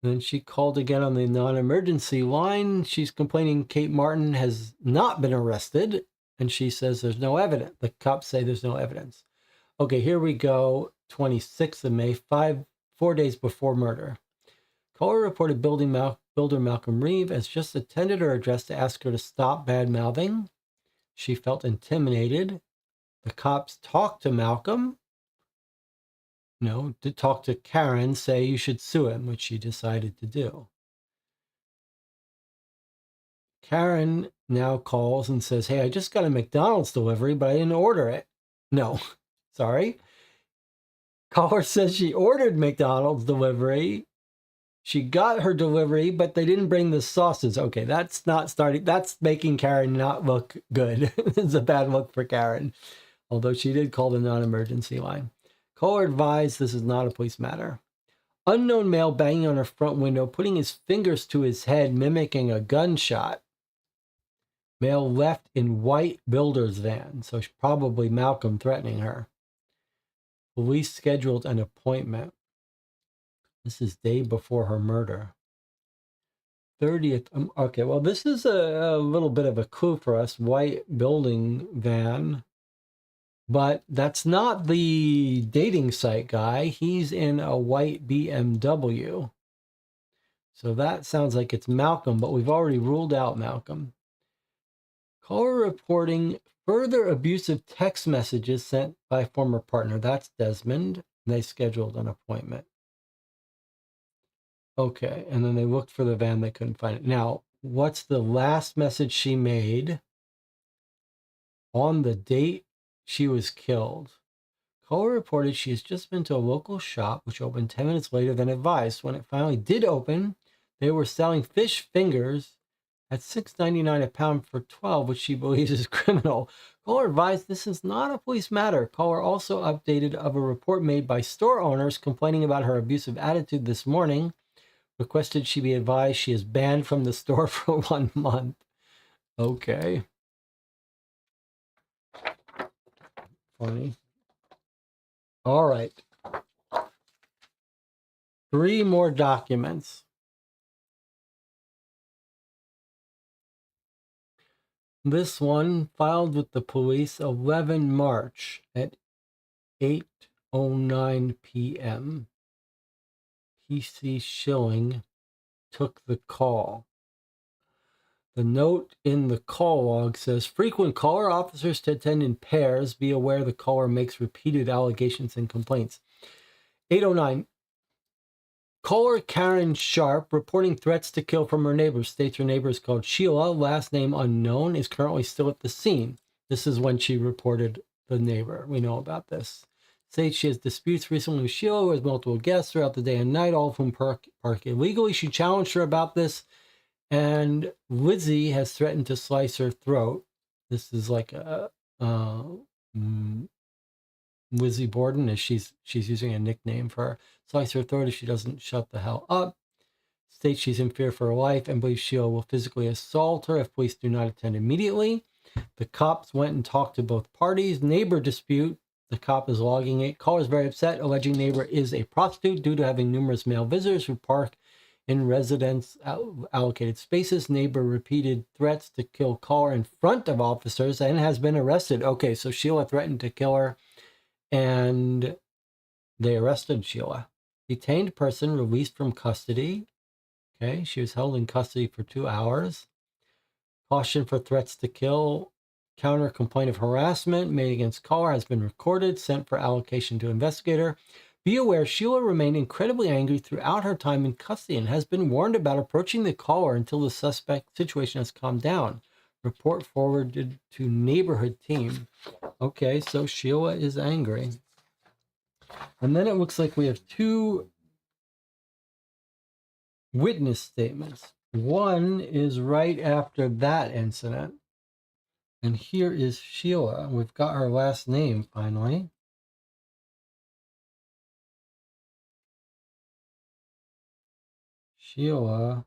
Then she called again on the non-emergency line. She's complaining Kate Martin has not been arrested, and she says there's no evidence. The cops say there's no evidence. Okay, here we go. 26th of May, 4 days before murder. Caller reported builder Malcolm Reeve has just attended her address to ask her to stop bad-mouthing. She felt intimidated. The cops talked to Malcolm. No, to talk to Karen, say you should sue him, which she decided to do. Karen now calls and says, hey, I just got a McDonald's delivery, but I didn't order it. No, sorry. Caller says she ordered McDonald's delivery. She got her delivery, but they didn't bring the sauces. Okay, that's making Karen not look good. It's a bad look for Karen, although she did call the non-emergency line. Caller advised this is not a police matter. Unknown male banging on her front window, putting his fingers to his head, mimicking a gunshot. Male left in white builder's van, so probably Malcolm threatening her. Police scheduled an appointment. This is day before her murder. 30th. Okay, well, this is a little bit of a clue for us. White building van. But that's not the dating site guy. He's in a white BMW. So that sounds like it's Malcolm, but we've already ruled out Malcolm. Caller reporting further abusive text messages sent by former partner. That's Desmond. They scheduled an appointment. Okay, and then they looked for the van. They couldn't find it. Now, what's the last message she made on the date she was killed? Caller reported she has just been to a local shop, which opened 10 minutes later than advised. When it finally did open, they were selling fish fingers at $6.99 a pound for 12, which she believes is criminal. Caller advised this is not a police matter. Caller also updated of a report made by store owners complaining about her abusive attitude this morning. Requested she be advised she is banned from the store for 1 month. Okay. Funny. All right. 3 more documents. This one filed with the police 11 March at 8:09 p.m. PC Schilling took the call. The note in the call log says, frequent caller, officers to attend in pairs. Be aware the caller makes repeated allegations and complaints. 8:09. Caller Karen Sharp reporting threats to kill from her neighbor. States her neighbor is called Sheila, last name unknown, is currently still at the scene. This is when she reported the neighbor. We know about this. States she has disputes recently with Sheila, who has multiple guests throughout the day and night, all of whom park illegally. She challenged her about this, and Lizzie has threatened to slice her throat. This is like a Lizzie Borden, as she's using a nickname for her. Slice her throat if she doesn't shut the hell up. States she's in fear for her life and believes Sheila will physically assault her if police do not attend immediately. The cops went and talked to both parties. Neighbor dispute. The cop is logging it. Caller is very upset, alleging neighbor is a prostitute due to having numerous male visitors who park in residence allocated spaces. Neighbor repeated threats to kill caller in front of officers and has been arrested. Okay, so Sheila threatened to kill her, and they arrested Sheila. Detained person released from custody. Okay, she was held in custody for 2 hours. Caution for threats to kill. Counter complaint of harassment made against caller has been recorded, sent for allocation to investigator. Be aware, Sheila remained incredibly angry throughout her time in custody and has been warned about approaching the caller until the suspect situation has calmed down. Report forwarded to neighborhood team. Okay, so Sheila is angry. And then it looks like we have 2 witness statements. One is right after that incident. And here is Sheila. We've got her last name finally. Sheila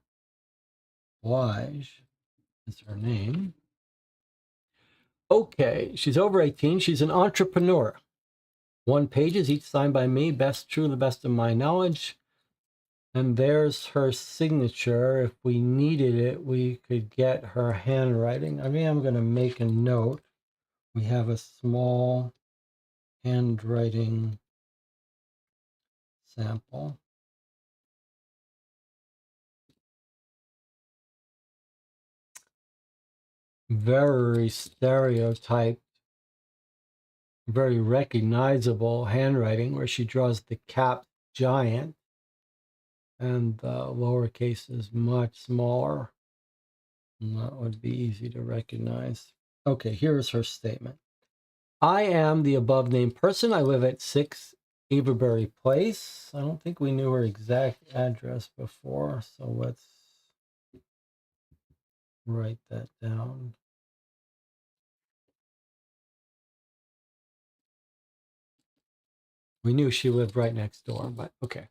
Blige is her name. Okay, she's over 18. She's an entrepreneur. 1 pages, each signed by me, best true, the best of my knowledge. And there's her signature. If we needed it, we could get her handwriting. I mean, I'm going to make a note. We have a small handwriting sample. Very stereotyped, very recognizable handwriting where she draws the cap giant and the lowercase is much smaller. And that would be easy to recognize. Okay, here's her statement. I am the above named person. I live at 6 Avebury Place. I don't think we knew her exact address before, so let's write that down. We knew she lived right next door, but okay.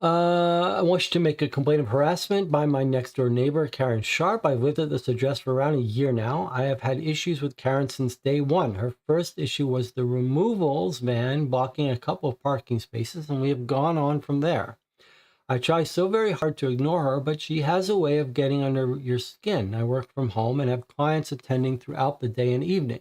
I want you to make a complaint of harassment by my next door neighbor, Karen Sharp. I've lived at this address for around a year now. I have had issues with Karen since day one. Her first issue was the removals van blocking a couple of parking spaces, and we have gone on from there. I try so very hard to ignore her, but she has a way of getting under your skin. I work from home and have clients attending throughout the day and evening.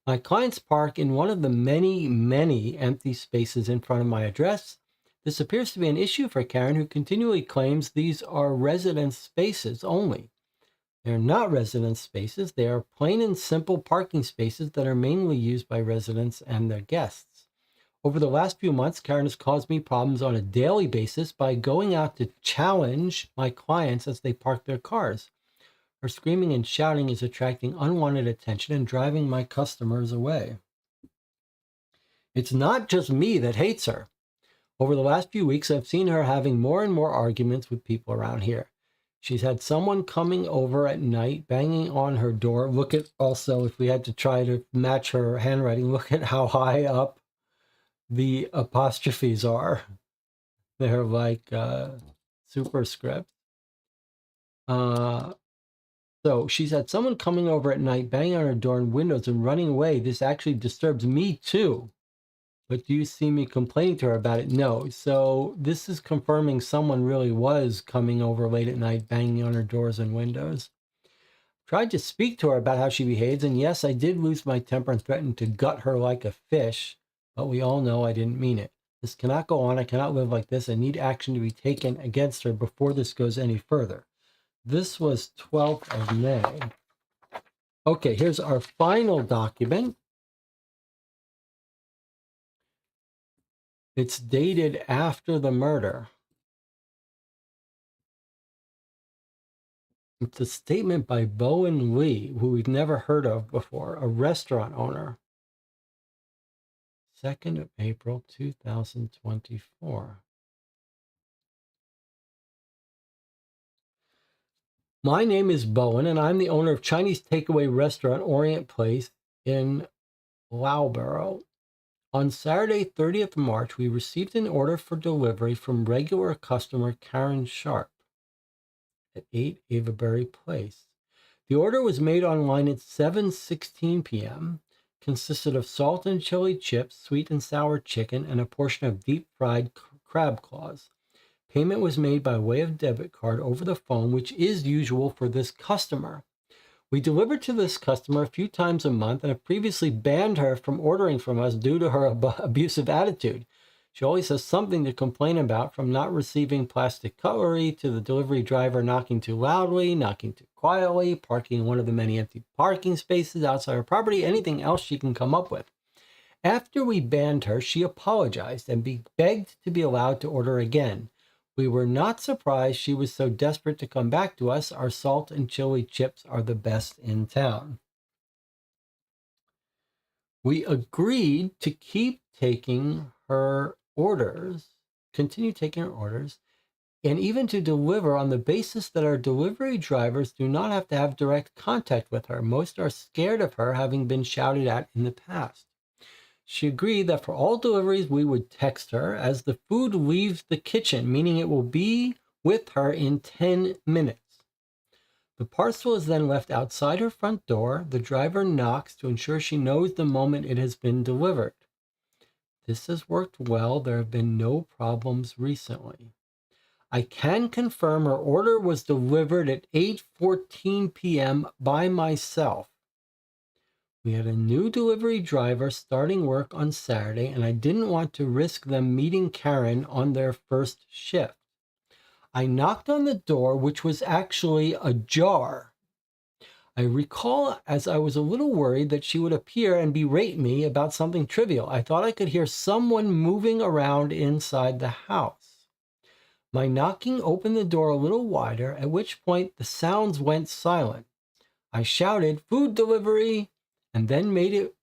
My clients park in one of the many, many empty spaces in front of my address. This appears to be an issue for Karen, who continually claims these are residence spaces only. They're not residence spaces. They are plain and simple parking spaces that are mainly used by residents and their guests. Over the last few months, Karen has caused me problems on a daily basis by going out to challenge my clients as they park their cars. Her screaming and shouting is attracting unwanted attention and driving my customers away. It's not just me that hates her. Over the last few weeks, I've seen her having more and more arguments with people around here. She's had someone coming over at night, banging on her door. Look at also, if we had to try to match her handwriting, look at how high up the apostrophes are. They're like superscript. So she's had someone coming over at night, banging on her door and windows and running away. This actually disturbs me too. But do you see me complaining to her about it? No. So this is confirming someone really was coming over late at night, banging on her doors and windows. Tried to speak to her about how she behaves, and yes, I did lose my temper and threatened to gut her like a fish. But we all know I didn't mean it. This cannot go on. I cannot live like this. I need action to be taken against her before this goes any further. This was 12th of May. Okay, here's our final document. It's dated after the murder. It's a statement by Bowen Lee, who we've never heard of before, a restaurant owner. 2nd of April, 2024. My name is Bowen, and I'm the owner of Chinese takeaway restaurant Orient Place in Loughborough. On Saturday, 30th March, we received an order for delivery from regular customer Karen Sharp at 8 Avaberry Place. The order was made online at 7:16 p.m., consisted of salt and chili chips, sweet and sour chicken, and a portion of deep-fried crab claws. Payment was made by way of debit card over the phone, which is usual for this customer. We delivered to this customer a few times a month and have previously banned her from ordering from us due to her abusive attitude. She always has something to complain about, from not receiving plastic cutlery to the delivery driver knocking too loudly, knocking too quietly, parking in one of the many empty parking spaces outside her property, anything else she can come up with. After we banned her, she apologized and begged to be allowed to order again. We were not surprised she was so desperate to come back to us. Our salt and chili chips are the best in town. We agreed to keep taking her orders, continue taking her orders, and even to deliver on the basis that our delivery drivers do not have to have direct contact with her. Most are scared of her, having been shouted at in the past. She agreed that for all deliveries, we would text her as the food leaves the kitchen, meaning it will be with her in 10 minutes. The parcel is then left outside her front door. The driver knocks to ensure she knows the moment it has been delivered. This has worked well. There have been no problems recently. I can confirm her order was delivered at 8:14 p.m. by myself. We had a new delivery driver starting work on Saturday, and I didn't want to risk them meeting Karen on their first shift. I knocked on the door, which was actually ajar. I recall as I was a little worried that she would appear and berate me about something trivial. I thought I could hear someone moving around inside the house. My knocking opened the door a little wider, at which point the sounds went silent. I shouted, "Food delivery," and then made it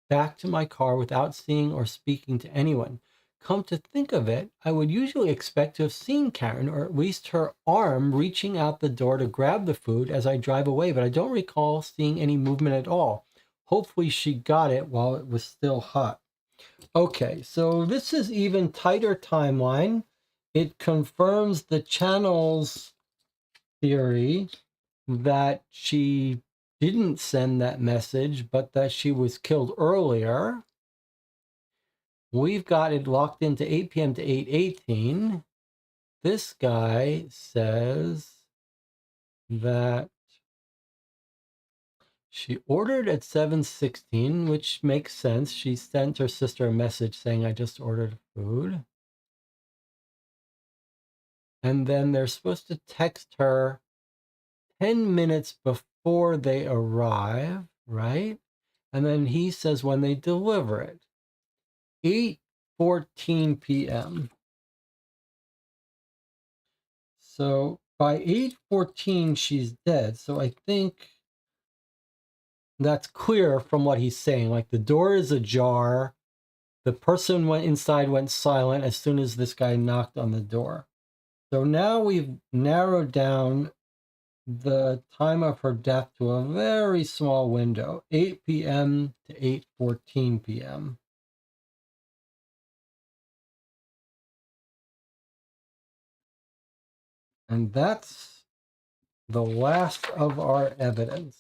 back to my car without seeing or speaking to anyone. Come to think of it, I would usually expect to have seen Karen, or at least her arm reaching out the door to grab the food as I drive away, but I don't recall seeing any movement at all. Hopefully she got it while it was still hot. Okay, so this is even tighter timeline. It confirms the channel's theory that she didn't send that message, but that she was killed earlier. We've got it locked into 8 p.m. to 8:18. this guy says that she ordered at 7:16, which makes sense. She sent her sister a message saying, I just ordered food. And then they're supposed to text her 10 minutes before they arrive, right? And then he says when they deliver it, 8:14 p.m. So by 8:14, she's dead. So I think that's clear from what he's saying. Like the door is ajar. The person went silent as soon as this guy knocked on the door. So now we've narrowed down the time of her death to a very small window, 8 p.m. to 8:14 p.m. And that's the last of our evidence.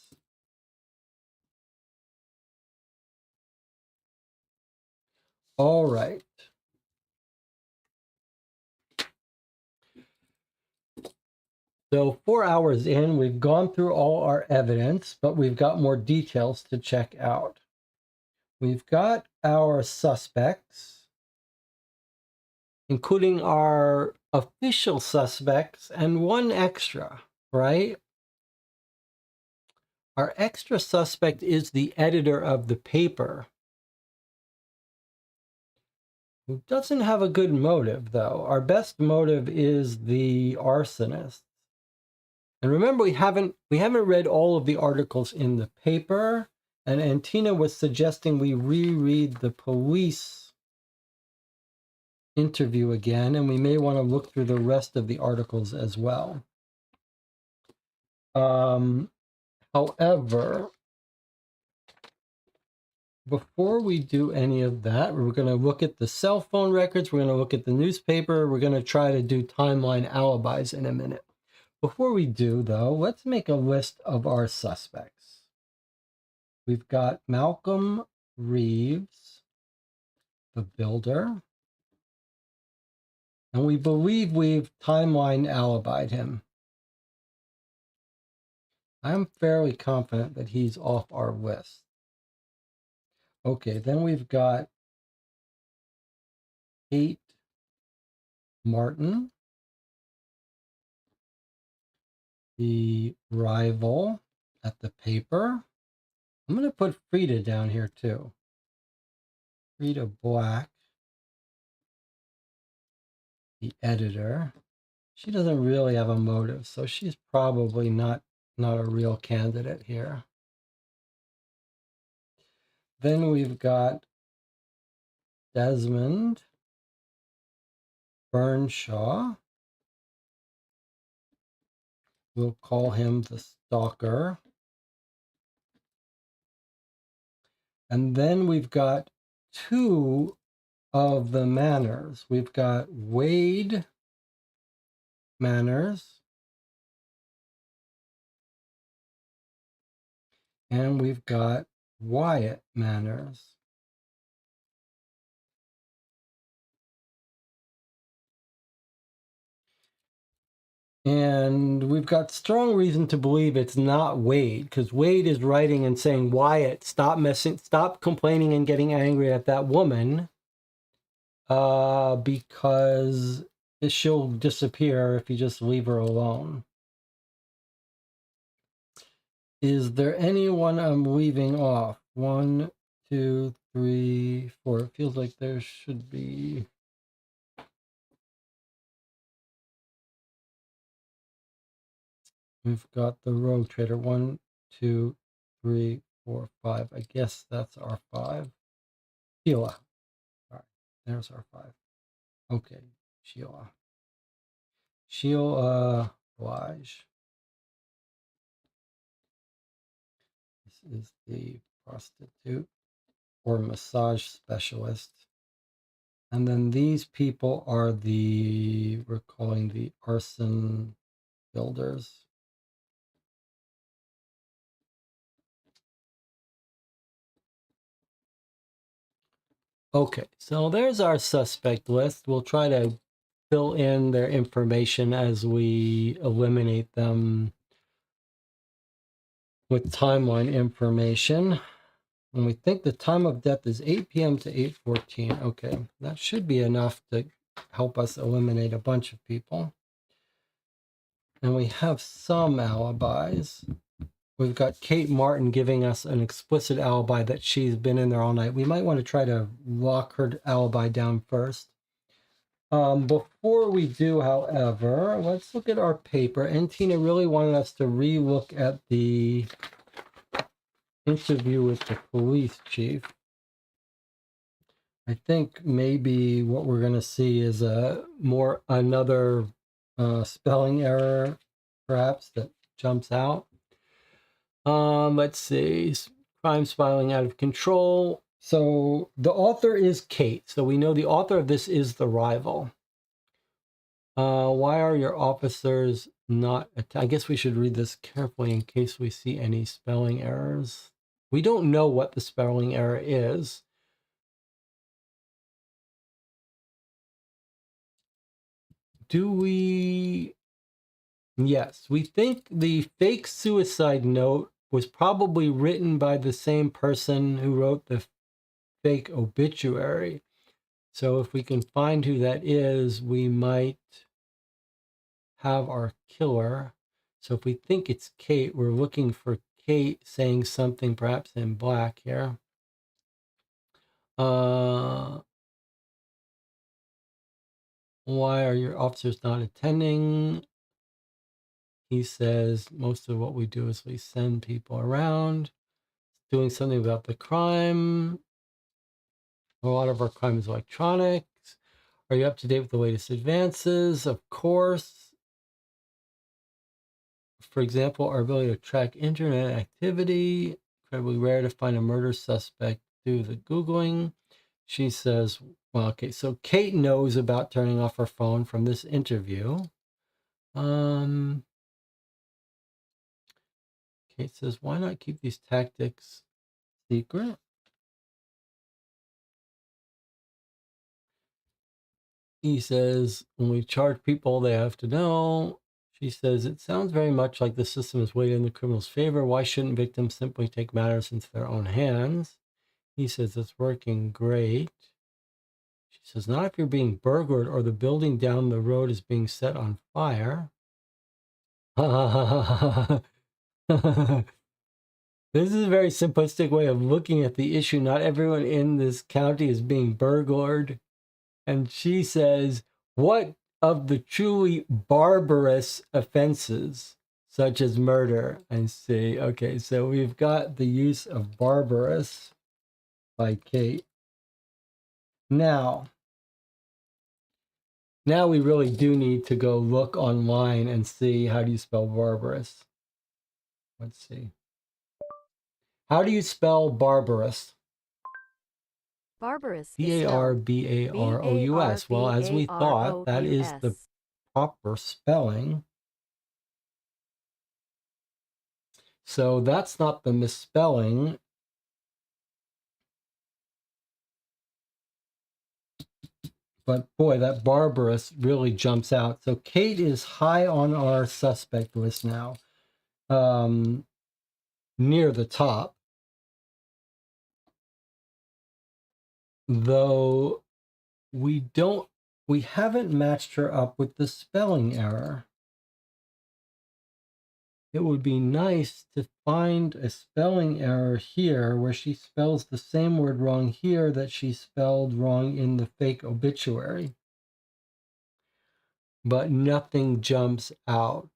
All right. So 4 hours in, we've gone through all our evidence, but we've got more details to check out. We've got our suspects, including our official suspects and one extra, right? Our extra suspect is the editor of the paper, who doesn't have a good motive, though. Our best motive is the arsonist. And remember, we haven't read all of the articles in the paper, and Antina was suggesting we reread the police interview again, and we may want to look through the rest of the articles as well. However, before we do any of that, we're going to look at the cell phone records, we're going to look at the newspaper, we're going to try to do timeline alibis in a minute. Before we do, though, let's make a list of our suspects. We've got Malcolm Reeves, the builder, and we believe we've timeline alibied him. I'm fairly confident that he's off our list. Okay, then we've got Kate Martin, the rival at the paper. I'm going to put Frida down here too. Frida Black, the editor. She doesn't really have a motive, so she's probably not a real candidate here. Then we've got Desmond Burnshaw. We'll call him the stalker. And then we've got two of the Manners. We've got Wade Manners. And we've got Wyatt Manners. And we've got strong reason to believe it's not Wade, because Wade is writing and saying, Wyatt, stop complaining and getting angry at that woman, because she'll disappear if you just leave her alone. Is there anyone I'm leaving off? 1, 2, 3, 4. It feels like there should be. We've got the Rogue Trader. 1, 2, 3, 4, 5. I guess that's our 5. Sheila. All right, there's our 5. Okay, Sheila. Sheila Blige. This is the prostitute or massage specialist. And then these people are we're calling the arson builders. Okay, so there's our suspect list. We'll try to fill in their information as we eliminate them with timeline information. And we think the time of death is 8 p.m. to 8:14. Okay, that should be enough to help us eliminate a bunch of people. And we have some alibis. We've got Kate Martin giving us an explicit alibi that she's been in there all night. We might want to try to lock her alibi down first. Before we do, however, let's look at our paper. And Tina really wanted us to re-look at the interview with the police chief. I think maybe what we're going to see is another spelling error, perhaps, that jumps out. Let's see. Crime spiraling out of control. So the author is Kate. So we know the author of this is the rival. Why are your officers not... I guess we should read this carefully in case we see any spelling errors. We don't know what the spelling error is. Do we... Yes, we think the fake suicide note was probably written by the same person who wrote the fake obituary. So if we can find who that is, we might have our killer. So if we think it's Kate, we're looking for Kate saying something perhaps in black here. Why are your officers not attending? He says most of what we do is we send people around, doing something about the crime. A lot of our crime is electronics. Are you up to date with the latest advances? Of course. For example, our ability to track internet activity. Incredibly rare to find a murder suspect through the Googling. She says, well, okay, so Kate knows about turning off her phone from this interview. Kate says, why not keep these tactics secret? He says, when we charge people, they have to know. She says, it sounds very much like the system is weighted in the criminal's favor. Why shouldn't victims simply take matters into their own hands? He says, it's working great. She says, not if you're being burglared or the building down the road is being set on fire. This is a very simplistic way of looking at the issue. Not everyone in this county is being burglared. And she says, what of the truly barbarous offenses, such as murder? I see. Okay, so we've got the use of barbarous by Kate. Now we really do need to go look online and see, how do you spell barbarous? Let's see. How do you spell barbarous? Barbarous. Barbarous. Well, as we thought, that is the proper spelling. So that's not the misspelling. But boy, that barbarous really jumps out. So Kate is high on our suspect list now, near the top. Though we haven't matched her up with the spelling error. It would be nice to find a spelling error here where she spells the same word wrong here that she spelled wrong in the fake obituary. But nothing jumps out.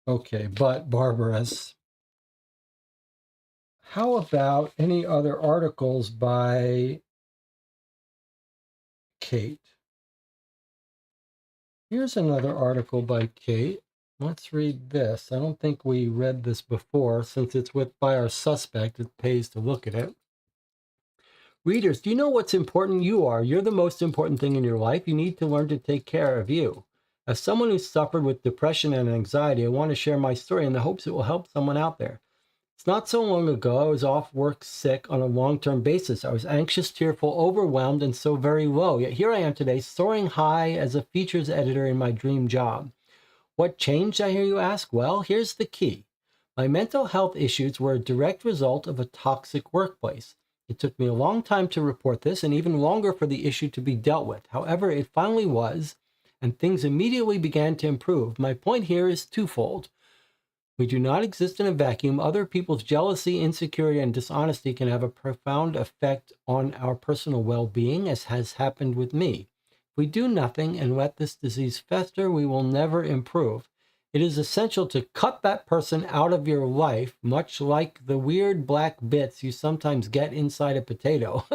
Okay, but barbarous. How about any other articles by Kate? Here's another article by Kate. Let's read this. I don't think we read this before. Since it's by our suspect, it pays to look at it. Readers, do you know what's important? You are. You're the most important thing in your life. You need to learn to take care of you. As someone who suffered with depression and anxiety, I want to share my story in the hopes it will help someone out there. It's not so long ago I was off work sick on a long-term basis. I was anxious, tearful, overwhelmed, and so very low. Yet here I am today, soaring high as a features editor in my dream job. What changed, I hear you ask? Well, here's the key. My mental health issues were a direct result of a toxic workplace. It took me a long time to report this and even longer for the issue to be dealt with. However, it finally was, and things immediately began to improve. My point here is twofold. We do not exist in a vacuum. Other people's jealousy, insecurity, and dishonesty can have a profound effect on our personal well-being, as has happened with me. If we do nothing and let this disease fester, we will never improve. It is essential to cut that person out of your life, much like the weird black bits you sometimes get inside a potato.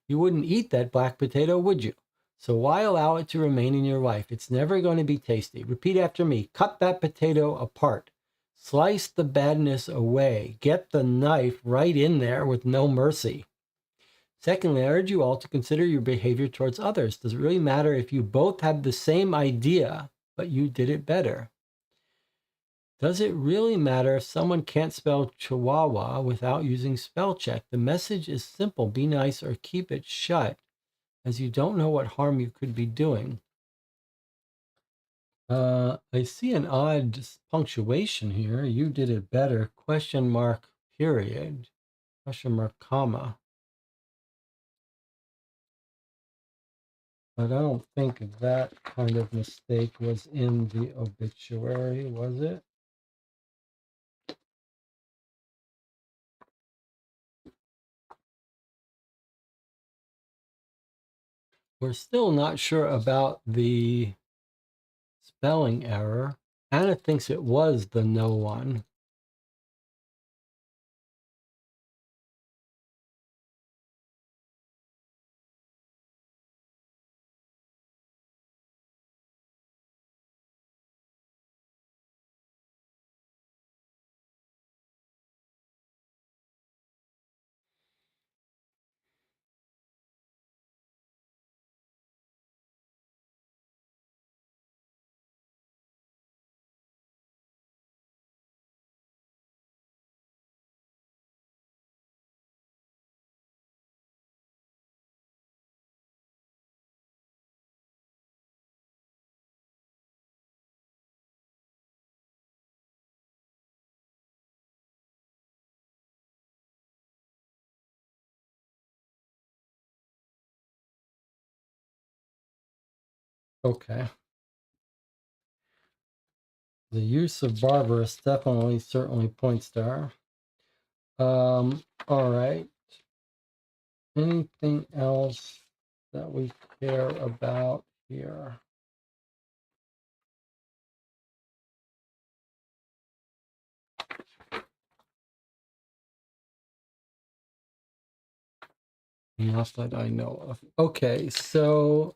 You wouldn't eat that black potato, would you? So why allow it to remain in your life? It's never going to be tasty. Repeat after me. Cut that potato apart. Slice the badness away. Get the knife right in there with no mercy. Secondly, I urge you all to consider your behavior towards others. Does it really matter if you both had the same idea, but you did it better? Does it really matter if someone can't spell Chihuahua without using spell check? The message is simple. Be nice or keep it shut, as you don't know what harm you could be doing. I see an odd punctuation here. You did it better. Question mark, period. Question mark, comma. But I don't think that kind of mistake was in the obituary, was it? We're still not sure about the spelling error. Anna thinks it was the no one. Okay. The use of barbarous definitely, certainly points there. All right. Anything else that we care about here? Not that I know of. Okay, so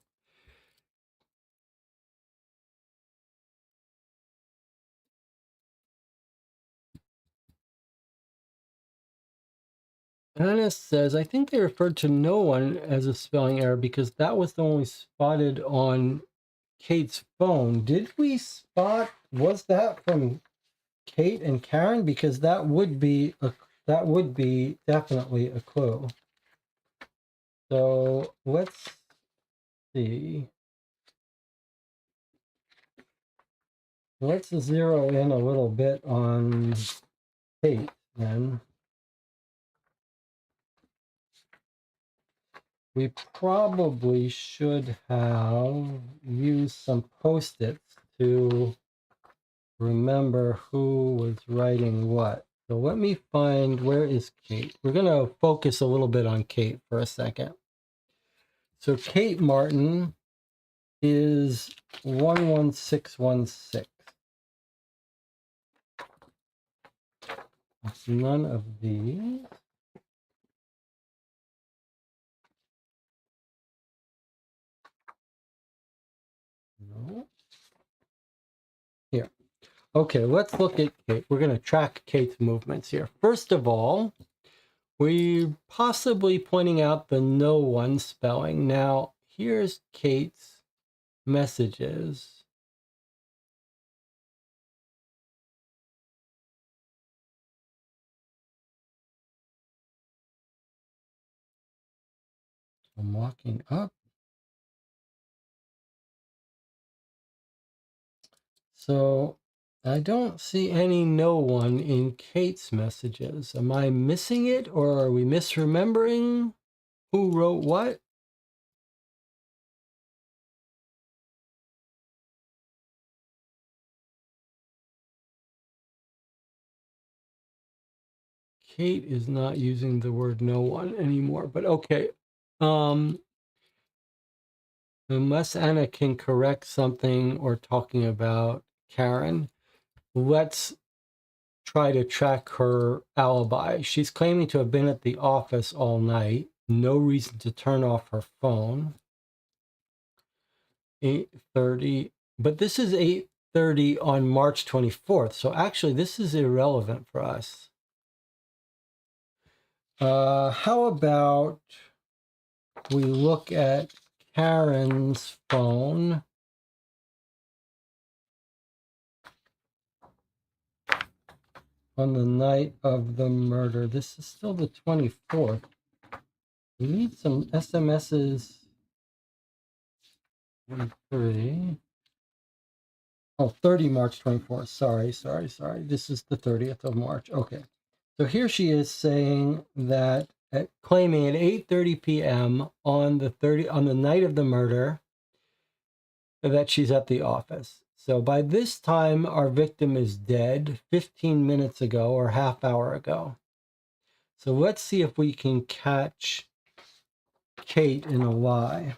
Anna says, I think they referred to no one as a spelling error because that was the only spotted on Kate's phone. Did we spot, was that from Kate and Karen? Because that would be definitely a clue. So let's see. Let's zero in a little bit on Kate then. We probably should have used some Post-its to remember who was writing what. So let me find, where is Kate? We're going to focus a little bit on Kate for a second. So Kate Martin is 11616. It's none of these. No. Here. Okay, let's look at Kate. We're going to track Kate's movements here. First of all, we're possibly pointing out the no one spelling. Now, here's Kate's messages. I'm walking up. So I don't see any no one in Kate's messages. Am I missing it, or are we misremembering who wrote what? Kate is not using the word no one anymore, but okay. Unless Anna can correct something or talking about Karen, let's try to track her alibi. She's claiming to have been at the office all night. No reason to turn off her phone. 8:30, but this is 8:30 on March 24th. So actually, this is irrelevant for us. How about we look at Karen's phone? On the night of the murder. This is still the 24th. We need some SMSs. 23. Oh, 30 March 24th. Sorry. This is the 30th of March. Okay. So here she is saying that claiming at 8:30 p.m. on the night of the murder that she's at the office. So by this time, our victim is dead 15 minutes ago or half hour ago. So let's see if we can catch Kate in a lie.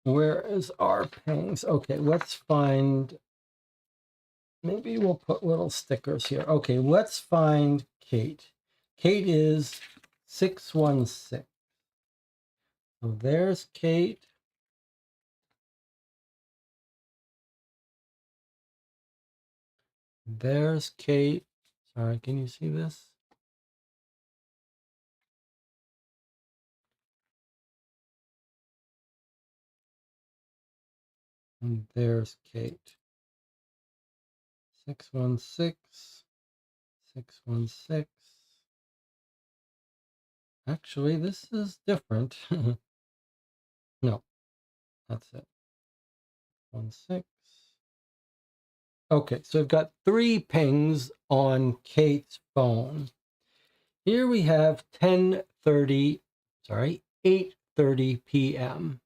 Where is our pings? Okay, let's find, maybe we'll put little stickers here. Okay, let's find Kate. Kate is 616. So there's Kate. There's Kate. Sorry, can you see this? And there's Kate. 616. 616. Actually, this is different. No, that's it. 16. Okay, so I've got 3 pings on Kate's phone. Here we have 8:30 p.m.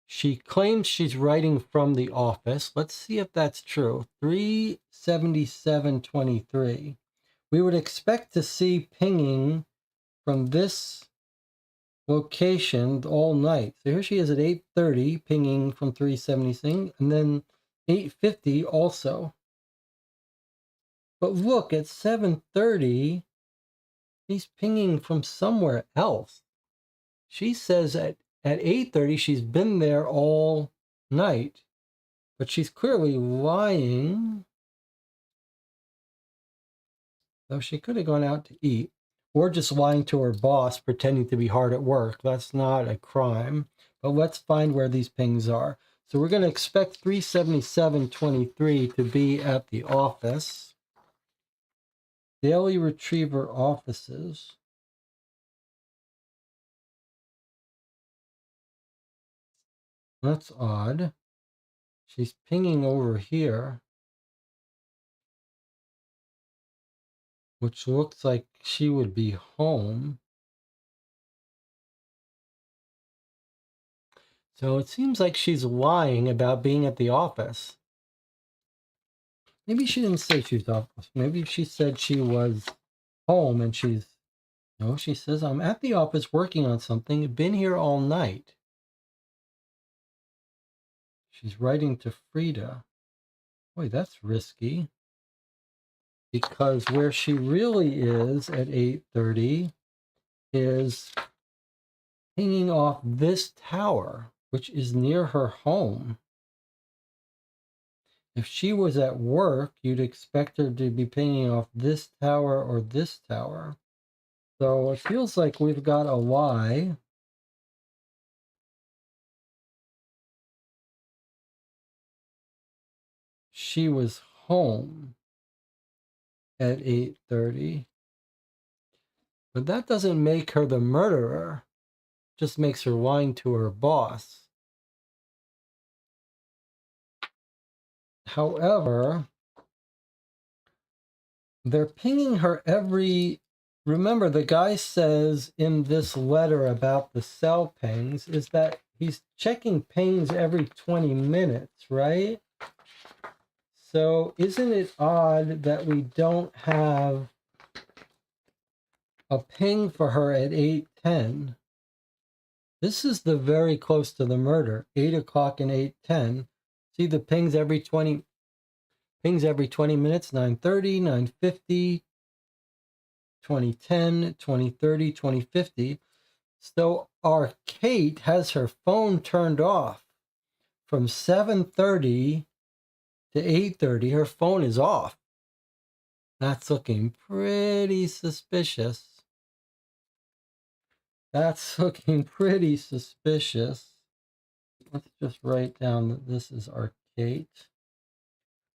She claims she's writing from the office. Let's see if that's true. 37723. We would expect to see pinging from this location all night. So here she is at 8:30 pinging from 376, and then 8:50 also. But look, at 7:30, she's pinging from somewhere else. She says at 8:30 she's been there all night, but she's clearly lying. Though she could have gone out to eat, or just lying to her boss, pretending to be hard at work. That's not a crime. But let's find where these pings are. So we're going to expect 37723 to be at the office. Daily Retriever offices. That's odd. She's pinging over here, which looks like she would be home. So it seems like she's lying about being at the office. Maybe she didn't say she was off. Maybe she said she was home and no, she says, I'm at the office working on something. Been here all night. She's writing to Frida. Boy, that's risky. Because where she really is at 8:30 is hanging off this tower, which is near her home. If she was at work, you'd expect her to be pinging off this tower or this tower. So it feels like we've got a lie. She was home at 8:30. But that doesn't make her the murderer. Just makes her lying to her boss. However, they're pinging her every... Remember, the guy says in this letter about the cell pings is that he's checking pings every 20 minutes, right? So isn't it odd that we don't have a ping for her at 8:10? This is the very close to the murder, 8 o'clock and 8:10. See the pings every 20 minutes, 9:30, 9:50, 20:10, 20:30, 20:50. So our Kate has her phone turned off from 7:30 to 8:30. Her phone is off. That's looking pretty suspicious. That's looking pretty suspicious. Let's just write down that this is our Kate.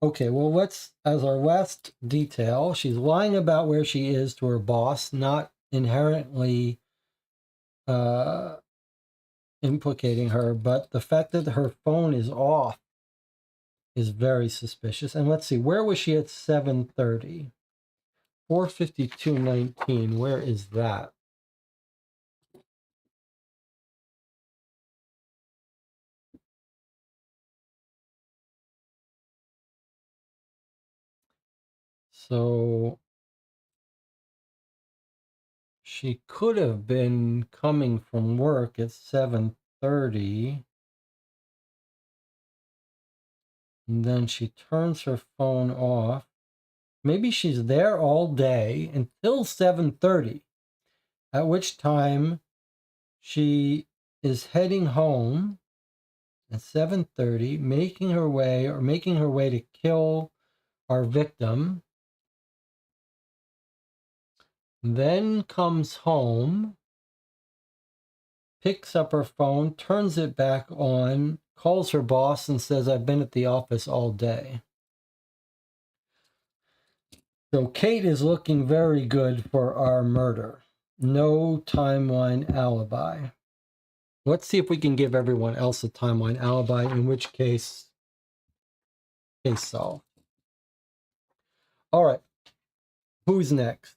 Okay, well, let's, as our last detail, she's lying about where she is to her boss, not inherently implicating her, but the fact that her phone is off is very suspicious. And let's see, where was she at 7:30? 4:52:19, where is that? So she could have been coming from work at 7:30. And then she turns her phone off. Maybe she's there all day until 7:30, at which time she is heading home at 7:30, making her way to kill our victim. Then comes home, picks up her phone, turns it back on, calls her boss and says, I've been at the office all day. So Kate is looking very good for our murder. No timeline alibi. Let's see if we can give everyone else a timeline alibi, in which case solved. All right. Who's next?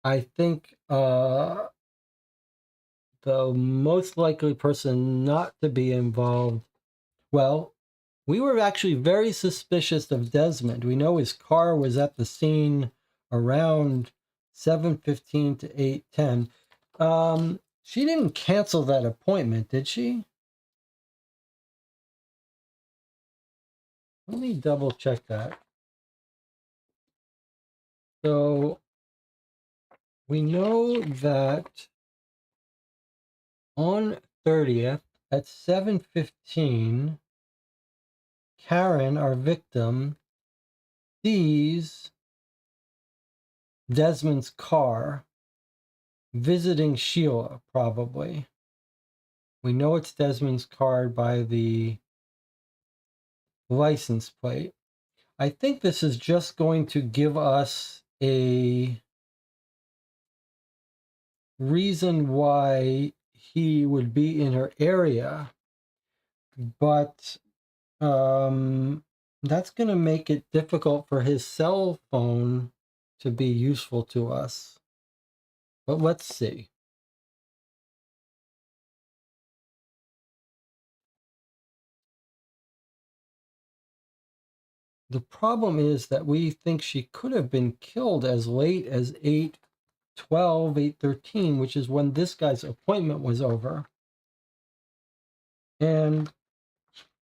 I think the most likely person not to be involved, well, we were actually very suspicious of Desmond. We know his car was at the scene around 7:15 to 8:10. She didn't cancel that appointment, did she? Let me double check that. So we know that on 30th at 7:15, Karen, our victim, sees Desmond's car visiting Sheila, probably. We know it's Desmond's car by the license plate. I think this is just going to give us a reason why he would be in her area, but that's going to make it difficult for his cell phone to be useful to us. But let's see. The problem is that we think she could have been killed as late as 8:12, 8:13, which is when this guy's appointment was over. And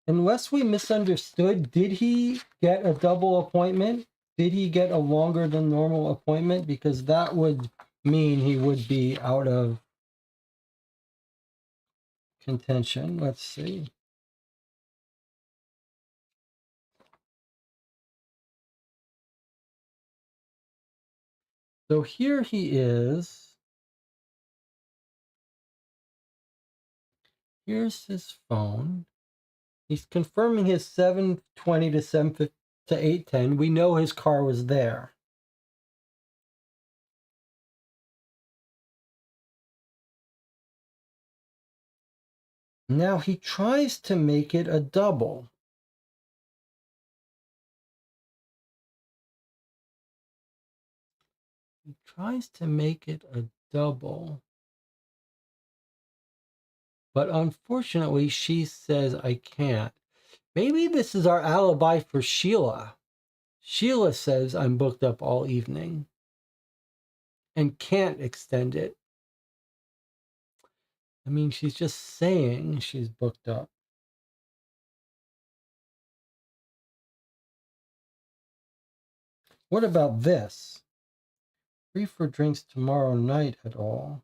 unless we misunderstood, did he get a double appointment? Did he get a longer than normal appointment? Because that would mean he would be out of contention. Let's see. So here he is. Here's his phone. He's confirming his 7:20 to to 8:10. We know his car was there. Now he tries to make it a double. He tries to make it a double. But unfortunately, she says, I can't. Maybe this is our alibi for Sheila. Sheila says, I'm booked up all evening and can't extend it. I mean, she's just saying she's booked up. What about this? Free for drinks tomorrow night at all?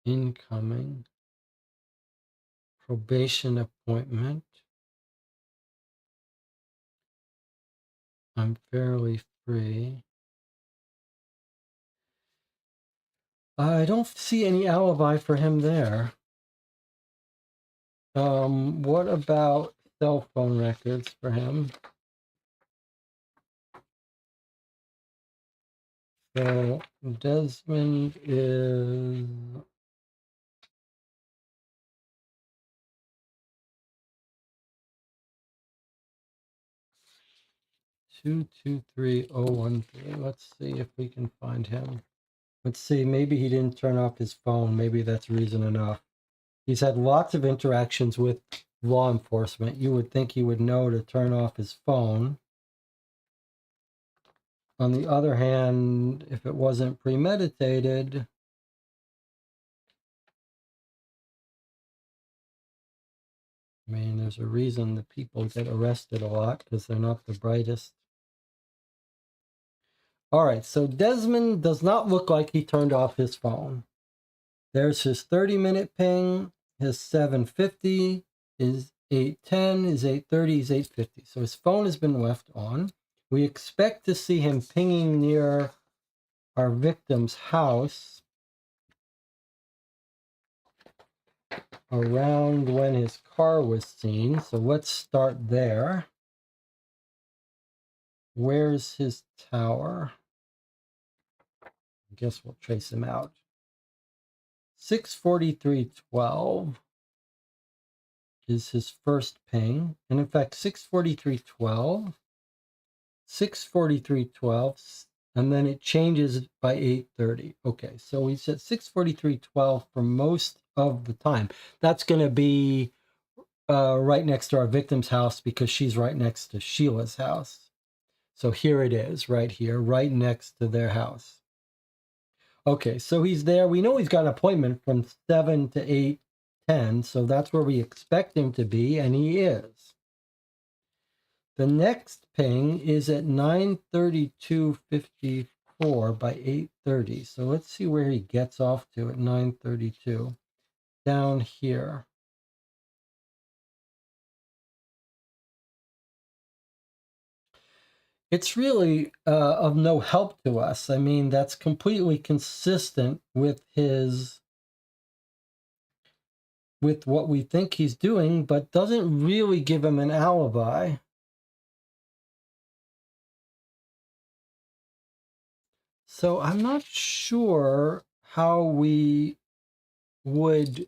Incoming. Probation appointment. I'm fairly free. I don't see any alibi for him there. What about cell phone records for him? So Desmond is 223013. Let's see if we can find him. Let's see, maybe he didn't turn off his phone. Maybe that's reason enough. He's had lots of interactions with law enforcement. You would think he would know to turn off his phone. On the other hand, if it wasn't premeditated, I mean, there's a reason that people get arrested a lot, because they're not the brightest. All right, so Desmond does not look like he turned off his phone. There's his 30-minute ping, his 7:50, his 8:10, his 8:30, his 8:50. So his phone has been left on. We expect to see him pinging near our victim's house around when his car was seen. So let's start there. Where's his tower? I guess we'll trace him out. 6:43:12 is his first ping. And in fact, 6:43:12, 6:43:12, and then it changes by 8:30. Okay, so we said 6:43:12 for most of the time. That's going to be right next to our victim's house because she's right next to Sheila's house. So here it is, right here, right next to their house. Okay, so he's there. We know he's got an appointment from 7 to 8:10, so that's where we expect him to be, and he is. The next ping is at 9:32:54 by 8:30. So let's see where he gets off to at 9:32. Down here. It's really of no help to us. I mean, that's completely consistent with what we think he's doing, but doesn't really give him an alibi. So I'm not sure how we would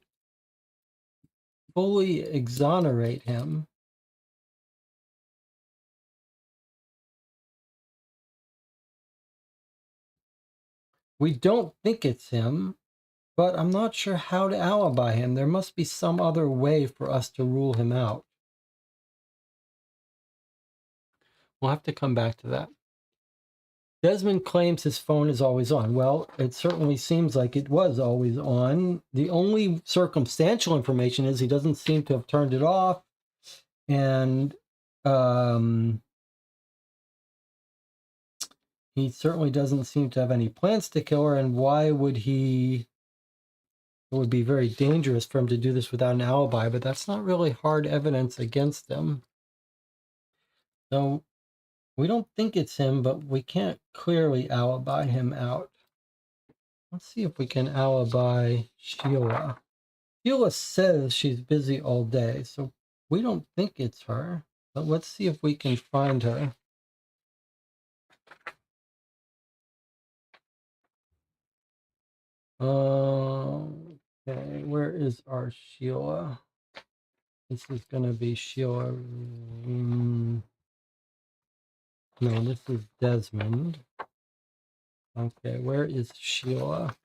fully exonerate him. We don't think it's him, but I'm not sure how to alibi him. There must be some other way for us to rule him out. We'll have to come back to that. Desmond claims his phone is always on. Well, it certainly seems like it was always on. The only circumstantial information is he doesn't seem to have turned it off. And he certainly doesn't seem to have any plans to kill her. And why would he? It would be very dangerous for him to do this without an alibi, but that's not really hard evidence against him. So we don't think it's him, but we can't clearly alibi him out. Let's see if we can alibi Sheila. Sheila says she's busy all day, so we don't think it's her. But let's see if we can find her. Okay, where is our Sheila? This is going to be Sheila. No, this is Desmond. Okay, where is Sheila?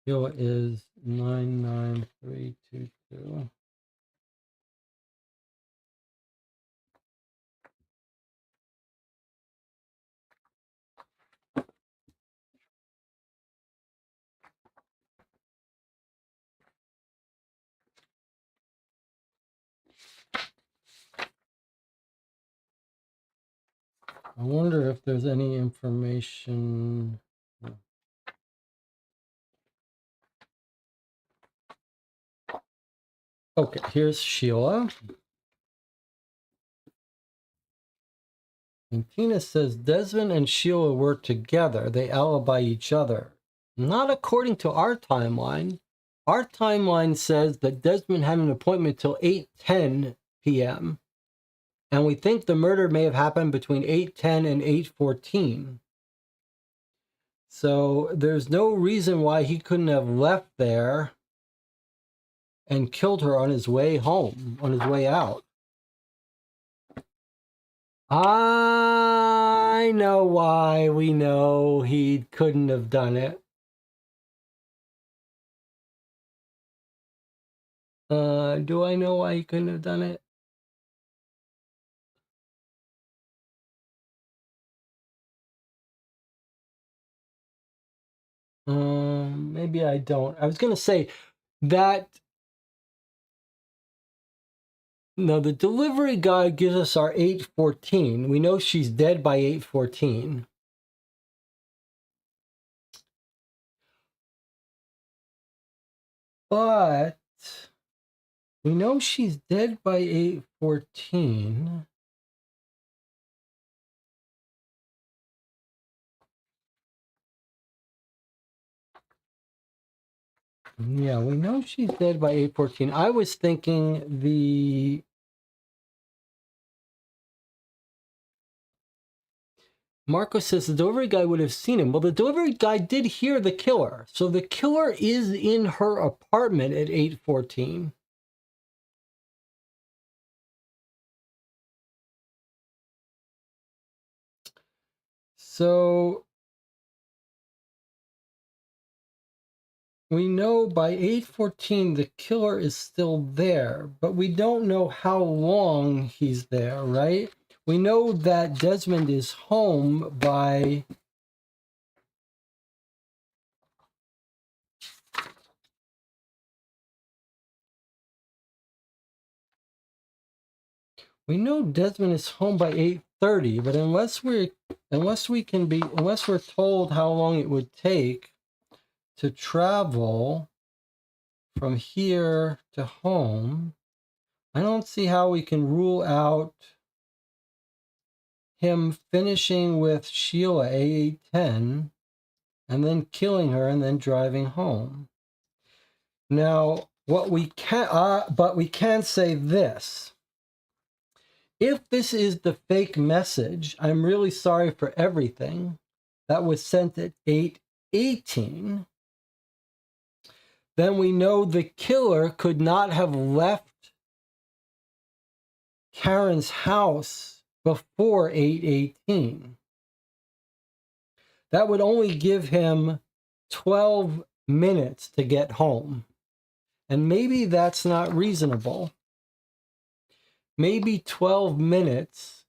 Sheila is 99322. I wonder if there's any information. Okay, here's Sheila. And Tina says Desmond and Sheila were together. They alibi each other. Not according to our timeline. Our timeline says that Desmond had an appointment till 8:10 p.m. And we think the murder may have happened between 8:10 and 8:14. So there's no reason why he couldn't have left there and killed her on his way home, on his way out. I know why we know he couldn't have done it. Do I know why he couldn't have done it? Maybe I don't. I was going to say that. No, the delivery guy gives us our 8:14. We know she's dead by 8:14. But we know she's dead by 8:14. Yeah, we know she's dead by 8:14. I was thinking the Marco says the delivery guy would have seen him. Well, the delivery guy did hear the killer. So the killer is in her apartment at 8:14. So we know by 8:14 the killer is still there, but we don't know how long he's there, right? We know that Desmond is home by... We know Desmond is home by 8:30, but unless we're told how long it would take to travel from here to home, I don't see how we can rule out him finishing with Sheila 8:10 and then killing her and then driving home. Now, what we can, but we can say this. If this is the fake message, I'm really sorry for everything, that was sent at 8:18, then we know the killer could not have left Karen's house before 8:18. That would only give him 12 minutes to get home. And maybe that's not reasonable. Maybe 12 minutes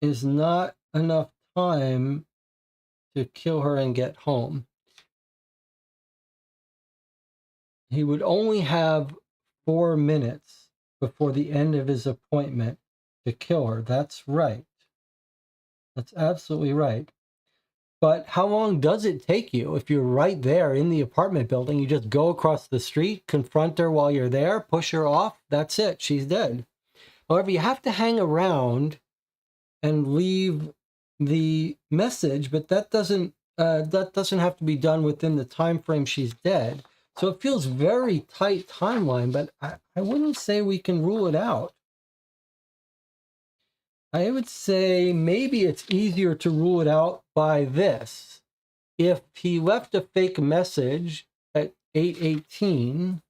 is not enough time to kill her and get home. He would only have 4 minutes before the end of his appointment to kill her. That's right. That's absolutely right. But how long does it take you if you're right there in the apartment building? You just go across the street, confront her while you're there, push her off. That's it. She's dead. However, you have to hang around and leave the message, but that doesn't have to be done within the time frame she's dead. So it feels very tight timeline, but I wouldn't say we can rule it out. I would say maybe it's easier to rule it out by this. If he left a fake message at 8:18,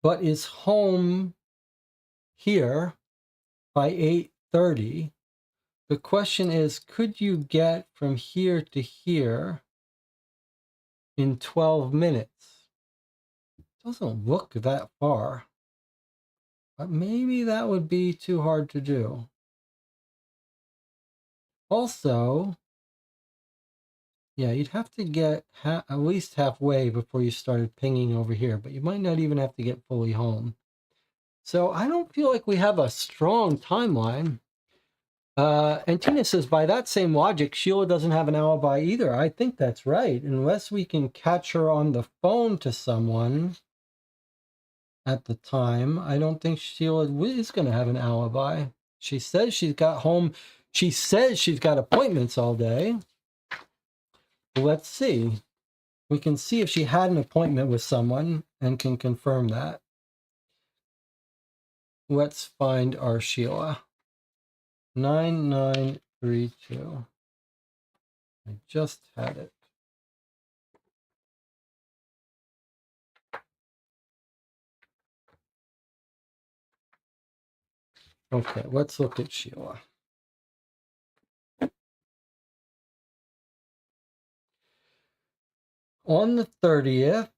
but is home here by 8:30, the question is, could you get from here to here in 12 minutes? It doesn't look that far, but maybe that would be too hard to do. Also, yeah, you'd have to get at least halfway before you started pinging over here, but you might not even have to get fully home. So I don't feel like we have a strong timeline. And Tina says, by that same logic, Sheila doesn't have an alibi either. I think that's right. Unless we can catch her on the phone to someone at the time, I don't think Sheila is going to have an alibi. She says she's got home. She says she's got appointments all day. Let's see. We can see if she had an appointment with someone and can confirm that. Let's find our Sheila. 9932. I just had it. Okay, let's look at Sheila. On the 30th,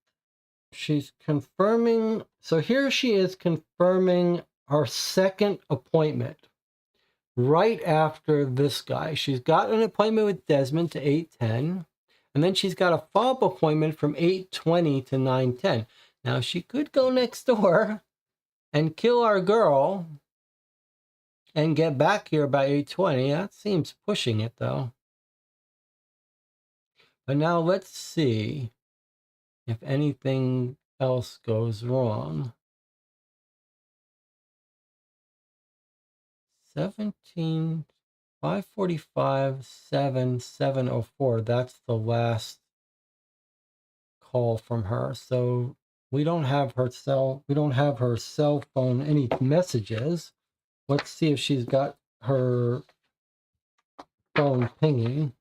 she's confirming. So here she is confirming her second appointment right after this guy. She's got an appointment with Desmond to 8:10, and then she's got a follow-up appointment from 8:20 to 9:10. Now, she could go next door and kill our girl and get back here by 8:20. That seems pushing it, though. But now let's see if anything else goes wrong. 17, 545, 704. That's the last call from her. So we don't have her cell phone, any messages. Let's see if she's got her phone pinging.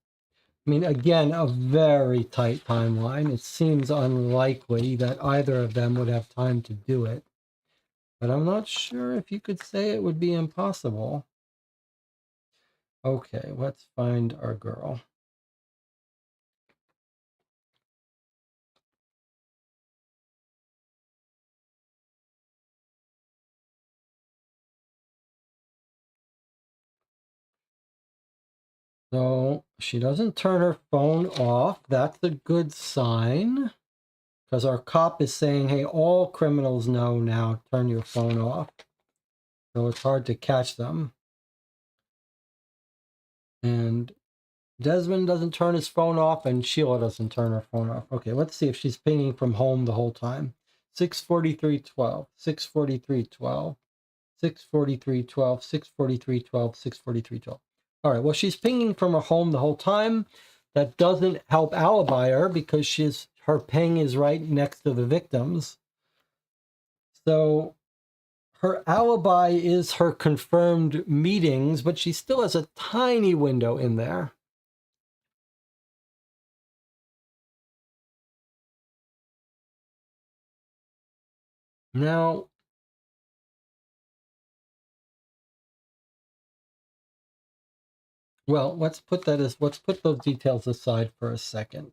I mean, again, a very tight timeline. It seems unlikely that either of them would have time to do it. But I'm not sure if you could say it would be impossible. Okay, let's find our girl. So she doesn't turn her phone off. That's a good sign. Because our cop is saying, hey, all criminals know now, turn your phone off. So it's hard to catch them. And Desmond doesn't turn his phone off, and Sheila doesn't turn her phone off. Okay, let's see if she's pinging from home the whole time. 643-12, 643-12, 643-12, 643-12, 643-12. All right, well, she's pinging from her home the whole time. That doesn't help alibi her because her ping is right next to the victim's. So her alibi is her confirmed meetings, but she still has a tiny window in there. Now, well, let's put those details aside for a second.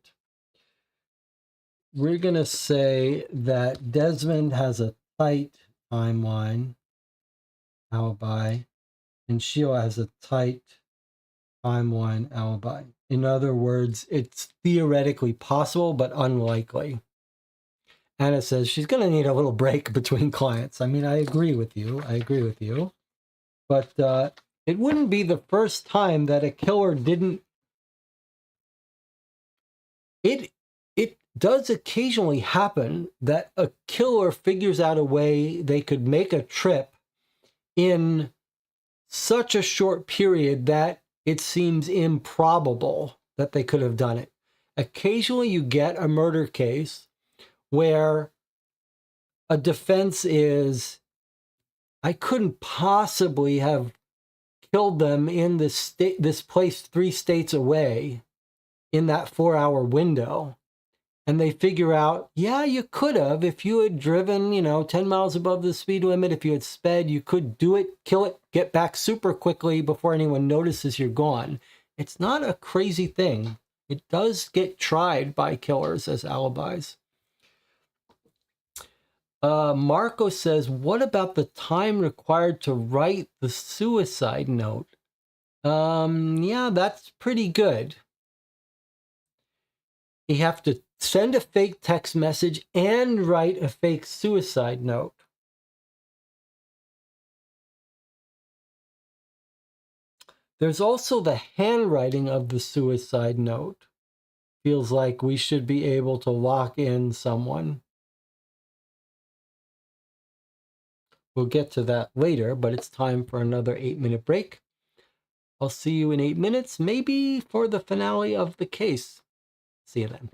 We're going to say that Desmond has a tight timeline alibi, and Sheila has a tight timeline alibi. In other words, it's theoretically possible, but unlikely. Anna says she's going to need a little break between clients. I mean, I agree with you. But it wouldn't be the first time that a killer didn't. It does occasionally happen that a killer figures out a way they could make a trip in such a short period that it seems improbable that they could have done it. Occasionally you get a murder case where a defense is, I couldn't possibly have killed them in this place 3 states away in that 4-hour window. And they figure out, yeah, you could have. If you had driven, 10 miles above the speed limit, if you had sped, you could do it, kill it, get back super quickly before anyone notices you're gone. It's not a crazy thing. It does get tried by killers as alibis. Marco says, what about the time required to write the suicide note? Yeah, that's pretty good. You have to send a fake text message and write a fake suicide note. There's also the handwriting of the suicide note. Feels like we should be able to lock in someone. We'll get to that later, but it's time for another 8-minute break. I'll see you in 8 minutes, maybe for the finale of the case. See you then.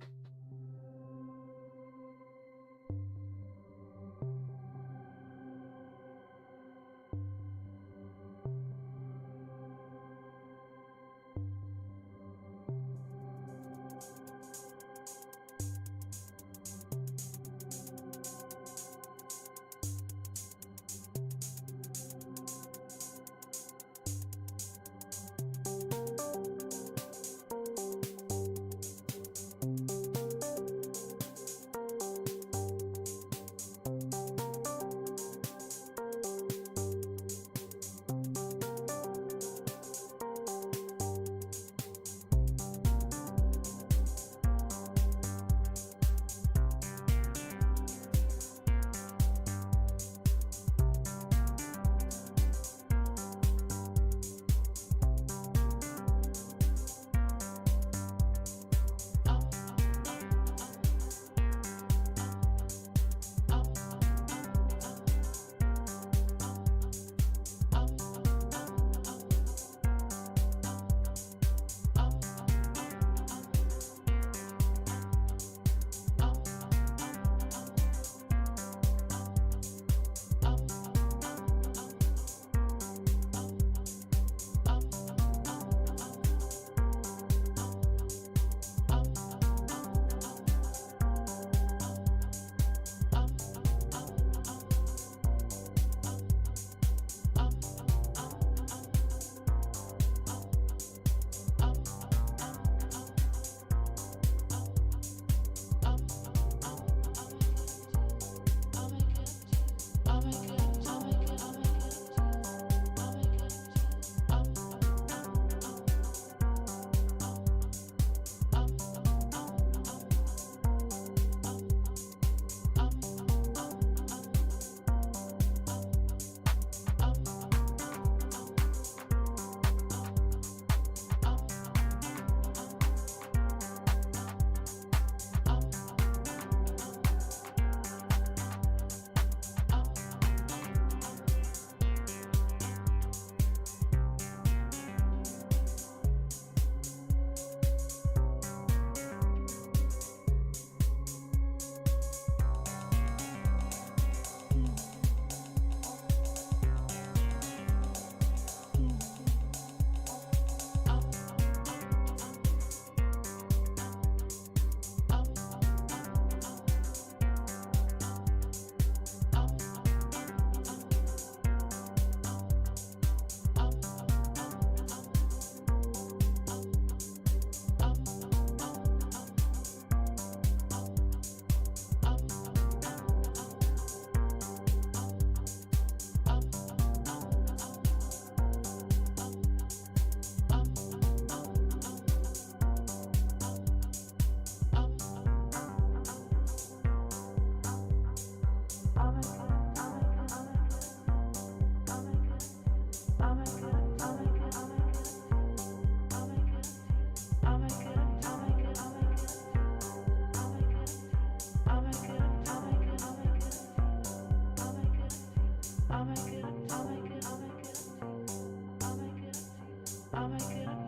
I'll make it.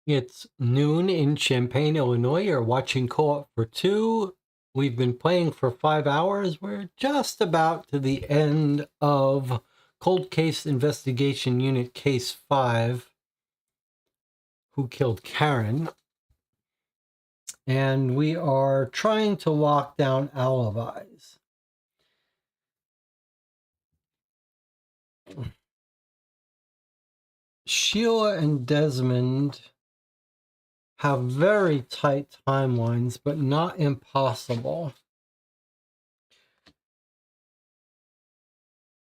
It's noon in Champaign, Illinois. You're watching Co-op for Two. We've been playing for 5 hours. We're just about to the end of Cold Case Investigation Unit Case 5, Who Killed Karen? And we are trying to lock down alibis. Sheila and Desmond have very tight timelines, but not impossible.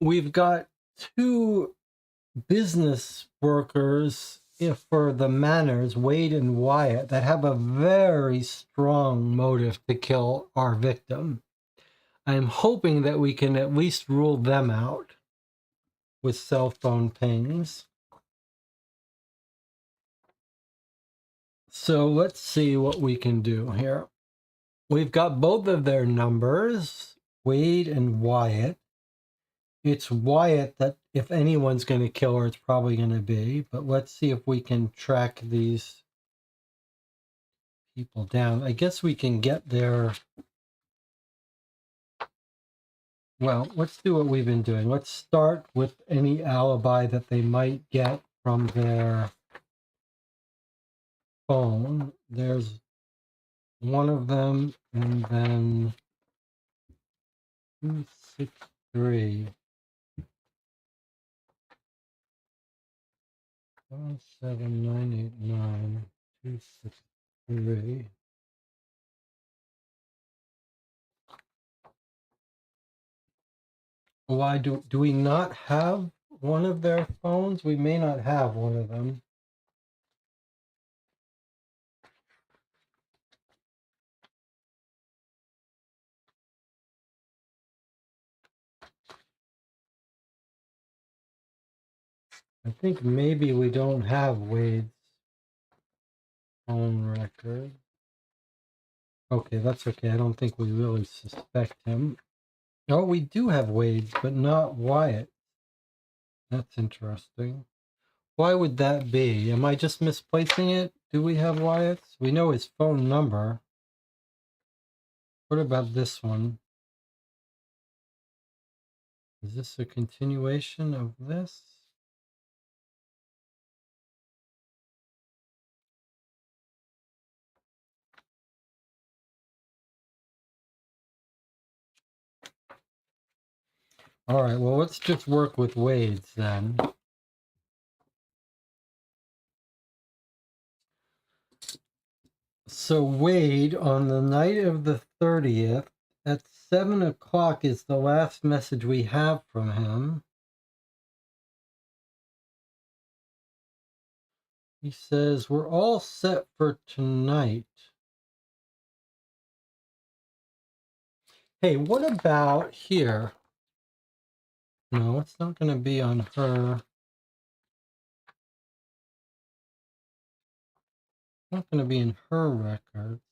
We've got 2 business workers for the Manors, Wade and Wyatt, that have a very strong motive to kill our victim. I'm hoping that we can at least rule them out with cell phone pings. So let's see what we can do here. We've got both of their numbers, Wade and Wyatt. It's Wyatt that, if anyone's going to kill her, it's probably going to be. But let's see if we can track these people down. I guess we can get their... Well, let's do what we've been doing. Let's start with any alibi that they might get from their phone. There's one of them, and then 263. 17989 263. Why do we not have one of their phones? We may not have one of them. I think maybe we don't have Wade's phone record. Okay, that's okay. I don't think we really suspect him. Oh, we do have Wade's, but not Wyatt. That's interesting. Why would that be? Am I just misplacing it? Do we have Wyatt's? We know his phone number. What about this one? Is this a continuation of this? All right, well, let's just work with Wade's then. So Wade, on the night of the 30th, at 7 o'clock is the last message we have from him. He says, we're all set for tonight. Hey, what about here? No, it's not going to be on her. Not going to be in her records.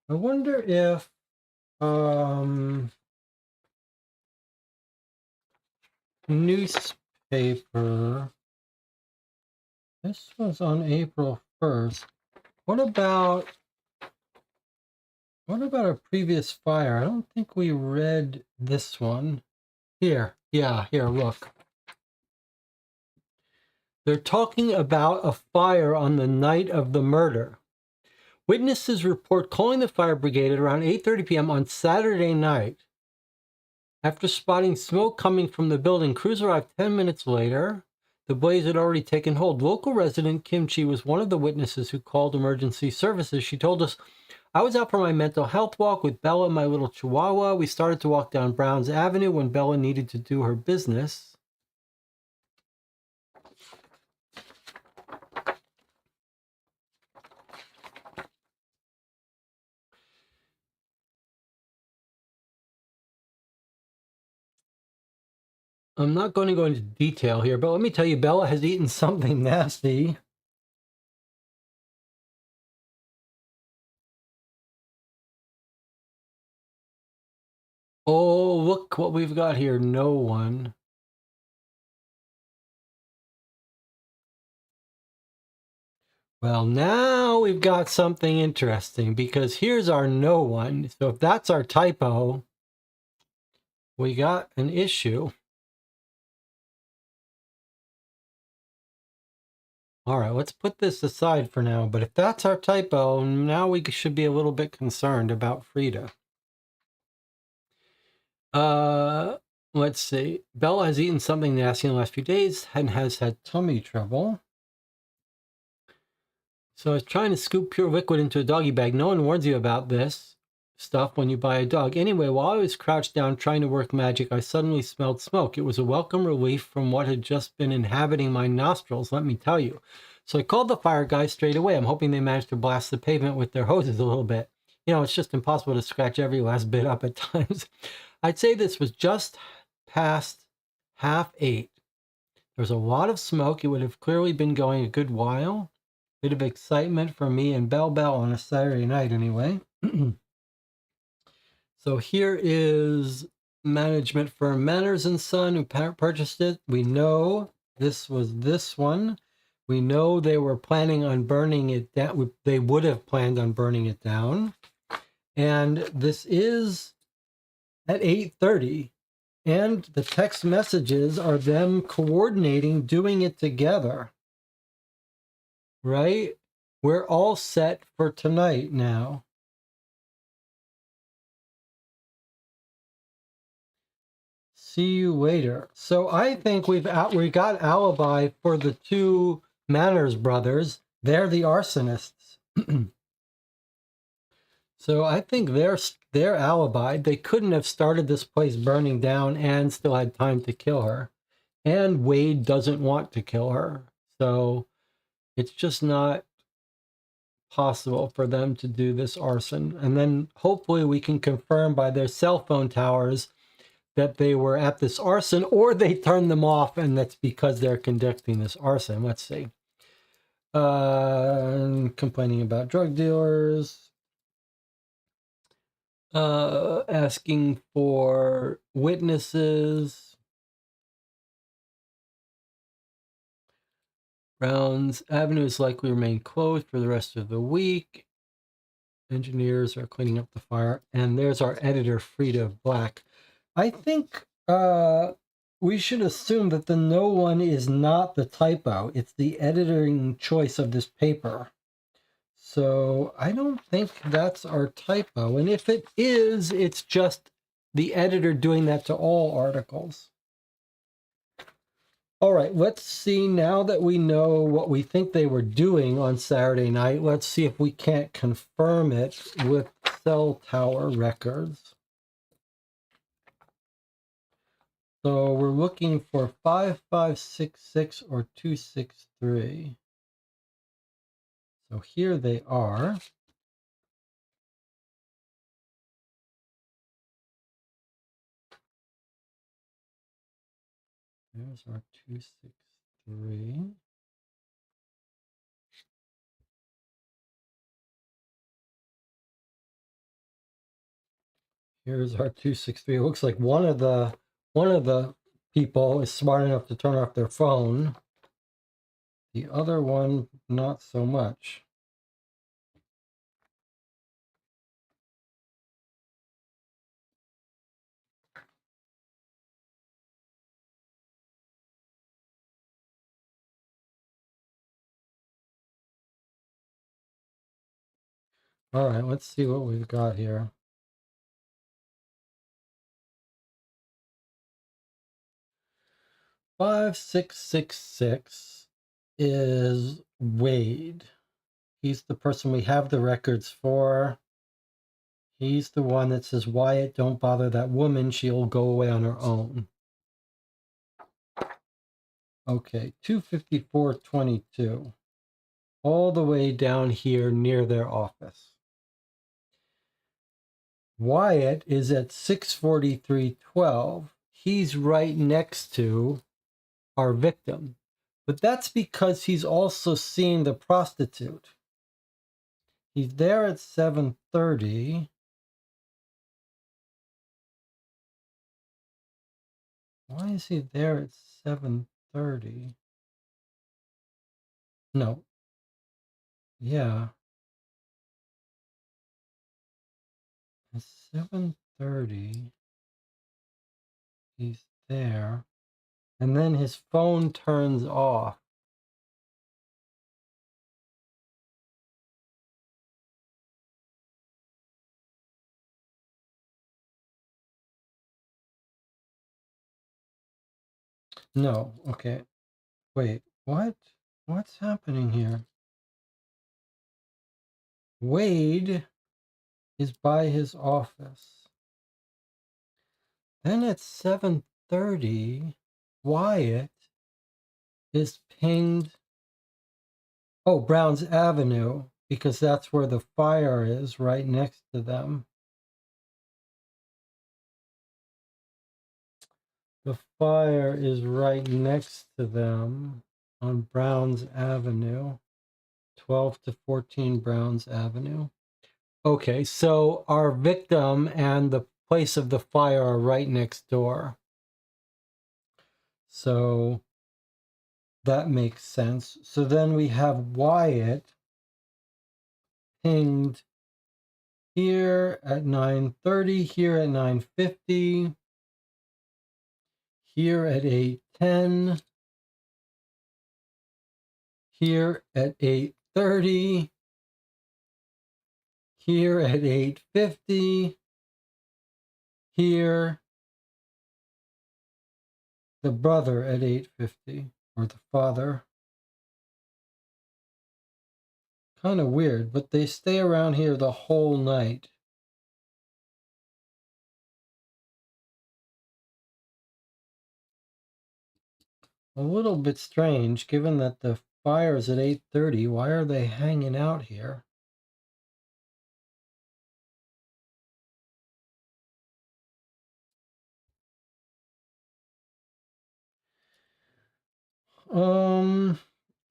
I wonder if newspaper. This was on April 1st. What about a previous fire? I don't think we read this one. Here, yeah, here, look. They're talking about a fire on the night of the murder. Witnesses report calling the fire brigade at around 8:30 p.m. on Saturday night. After spotting smoke coming from the building, crews arrived 10 minutes later. The blaze had already taken hold. Local resident Kim Chi was one of the witnesses who called emergency services. She told us, I was out for my mental health walk with Bella, my little chihuahua. We started to walk down Browns Avenue when Bella needed to do her business. I'm not going to go into detail here, but let me tell you, Bella has eaten something nasty. Oh, look what we've got here. No one. Well, now we've got something interesting because here's our no one. So if that's our typo, we got an issue. All right, let's put this aside for now. But if that's our typo, now we should be a little bit concerned about Frida. Let's see. Bella has eaten something nasty in the last few days and has had tummy trouble. So I was trying to scoop pure liquid into a doggy bag. No one warns you about this stuff when you buy a dog. Anyway, while I was crouched down trying to work magic, I suddenly smelled smoke. It was a welcome relief from what had just been inhabiting my nostrils, let me tell you. So I called the fire guys straight away. I'm hoping they managed to blast the pavement with their hoses a little bit. You know, it's just impossible to scratch every last bit up at times. I'd say this was just past 8:30. There was a lot of smoke. It would have clearly been going a good while. Bit of excitement for me and Bell on a Saturday night anyway. So here is management firm Manners and Son who purchased it. We know this was this one. We know they were planning on burning it down. They would have planned on burning it down. And this is at 8:30. And the text messages are them coordinating, doing it together. Right? We're all set for tonight now. See you later. So I think we got alibi for the two Manners brothers. They're the arsonists. So I think they're alibied. They couldn't have started this place burning down and still had time to kill her. And Wade doesn't want to kill her. So it's just not possible for them to do this arson. And then hopefully we can confirm by their cell phone towers that they were at this arson, or they turned them off and that's because they're conducting this arson. Let's see. Complaining about drug dealers. Asking for witnesses. Browns Avenue is likely to remain closed for the rest of the week. Engineers are cleaning up the fire. And there's our editor, Frida Black. I think we should assume that the no one is not the typo. It's the editing choice of this paper. So I don't think that's our typo. And if it is, it's just the editor doing that to all articles. All right, let's see, now that we know what we think they were doing on Saturday night, let's see if we can't confirm it with cell tower records. So we're looking for 5566 or 263. So here they are. There's our 263. Here's our 263. It looks like one of the people is smart enough to turn off their phone. The other one, not so much. All right, let's see what we've got here. Five, 666 is Wade. He's the person we have the records for. He's the one that says, Wyatt, don't bother that woman. She'll go away on her own. Okay, 25422. All the way down here near their office. Wyatt is at 64312. He's right next to our victim. But that's because he's also seeing the prostitute. He's there at 7:30. Why is he there at 7:30? No. yeah. At 7:30, he's there. And then his phone turns off. No, okay. Wait, what? What's happening here? Wade is by his office. Then at 7:30, Wyatt is pinged. Oh, Browns Avenue, because that's where the fire is, right next to them. The fire is right next to them on Browns Avenue, 12 to 14 Browns Avenue. Okay, so our victim and the place of the fire are right next door. So that makes sense. So then we have Wyatt pinged here at 9:30, here at 9:50, here at 8:10, here at 8:30, here at 8:50, here the brother at 8:50, or the father. Kind of weird, but they stay around here the whole night. A little bit strange, given that the fire's at 8:30. Why are they hanging out here?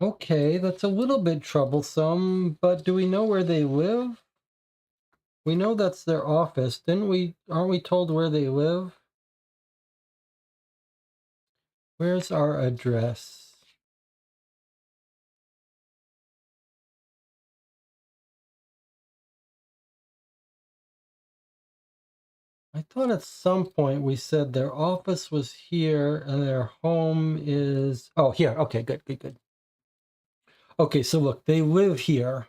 Okay, that's a little bit troublesome, but do we know where they live? We know that's their office. Aren't we told where they live? Where's our address? I thought at some point we said their office was here and their home is... Oh, here. Okay, good. Okay, so look, they live here.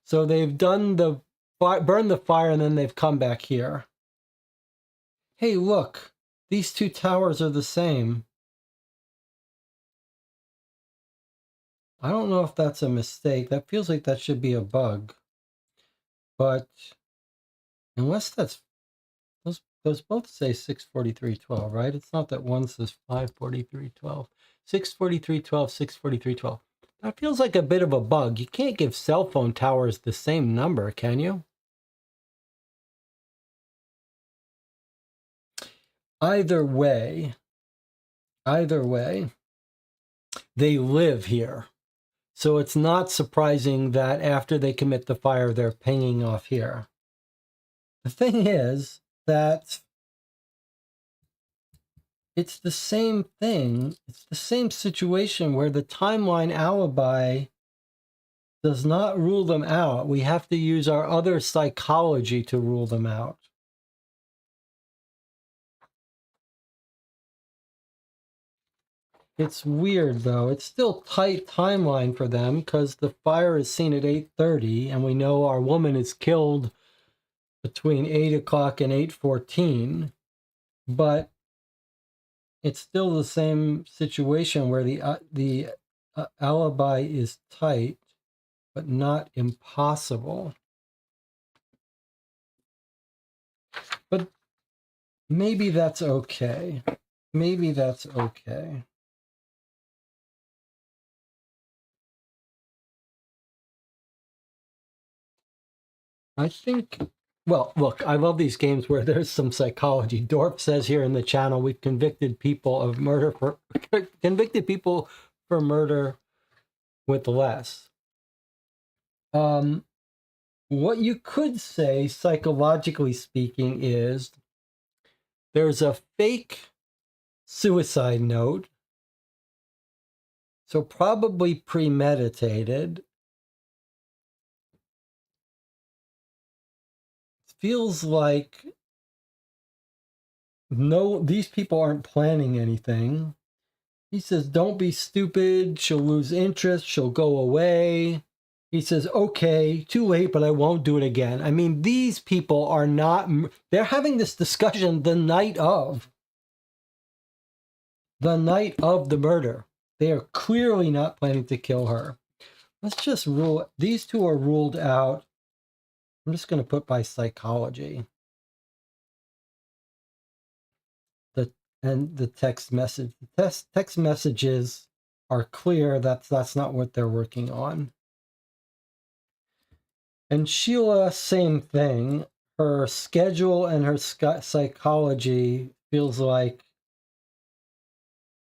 So they've done the burned the fire and then they've come back here. Hey, look, these two towers are the same. I don't know if that's a mistake. That feels like that should be a bug. But unless that's... Those both say 643.12, right? It's not that one says 543.12. 643.12, 643.12. That feels like a bit of a bug. You can't give cell phone towers the same number, can you? Either way, they live here. So it's not surprising that after they commit the fire, they're pinging off here. The thing is that it's the same thing. It's the same situation where the timeline alibi does not rule them out. We have to use our other psychology to rule them out. It's weird, though. It's still tight timeline for them because the fire is seen at 8:30, and we know our woman is killed between 8 o'clock and 8:14. But it's still the same situation where the alibi is tight, but not impossible. But maybe that's okay. Maybe that's okay. I think, well, look, I love these games where there's some psychology. Dorp says here in the channel, we've convicted people of murder for murder with less. What you could say, psychologically speaking, is there's a fake suicide note, so probably premeditated. feels like no, these people aren't planning anything. He says, don't be stupid. She'll lose interest. She'll go away. He says, okay, too late, but I won't do it again. I mean, these people are not, they're having this discussion the night of the murder. They are clearly not planning to kill her. Let's just rule, these two are ruled out. I'm just going to put by psychology. And the text message. The text messages are clear. That's not what they're working on. And Sheila, same thing. Her schedule and her psychology feels like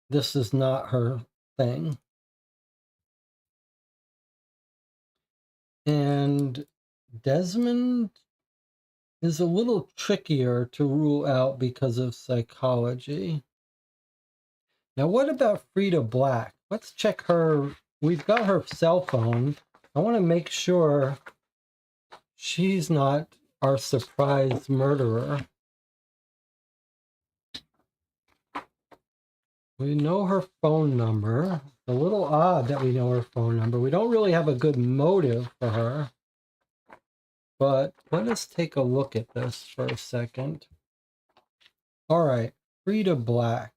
this is not her thing. And Desmond is a little trickier to rule out because of psychology. Now, what about Frida Black? Let's check her. We've got her cell phone. I want to make sure she's not our surprise murderer. We know her phone number. It's a little odd that we know her phone number. We don't really have a good motive for her. But let us take a look at this for a second. All right, Frida Black.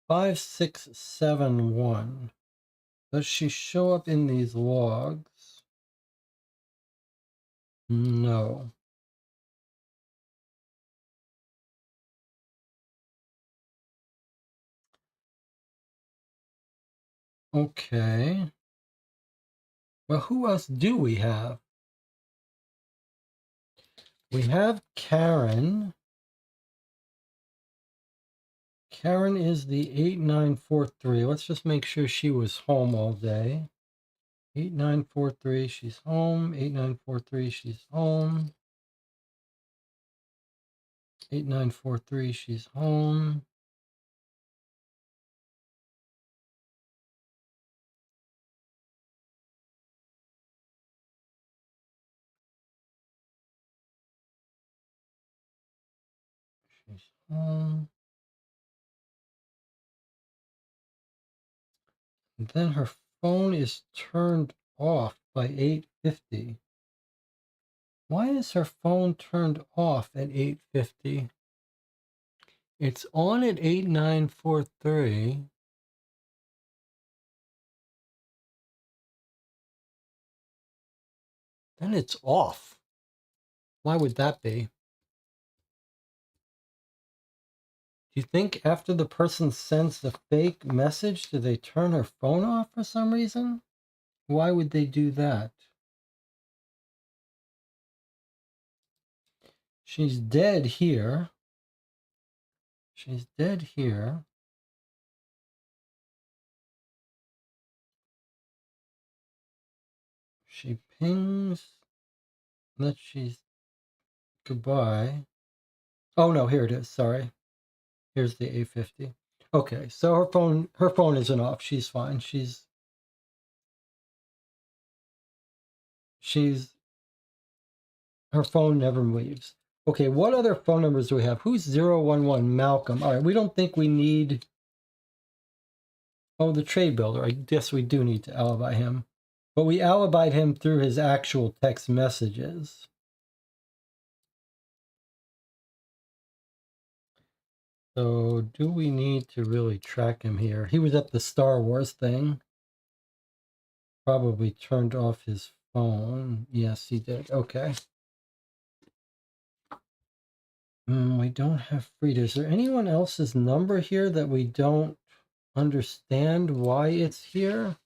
5671. Does she show up in these logs? No. Okay. Well, who else do we have? We have Karen. Karen is the 8943. Let's just make sure she was home all day. 8943, she's home. 8943, she's home. 8943, she's home. She's home. And then her phone is turned off by 8:50. Why is her phone turned off at 8:50? It's on at 8943. Then it's off. Why would that be? Do you think after the person sends the fake message, do they turn her phone off for some reason? Why would they do that? She's dead here. She's dead here. She pings that she's goodbye. Oh no, here it is. Sorry. Here's the 850. Okay, so her phone isn't off. She's fine. Her phone never leaves. Okay, what other phone numbers do we have? Who's 011? Malcolm. All right, we don't think we need. Oh, the trade builder. I guess we do need to alibi him. But we alibied him through his actual text messages. So do we need to really track him here? He was at the Star Wars thing. Probably turned off his phone. Yes, he did. Okay. We don't have Frida. Is there anyone else's number here that we don't understand why it's here?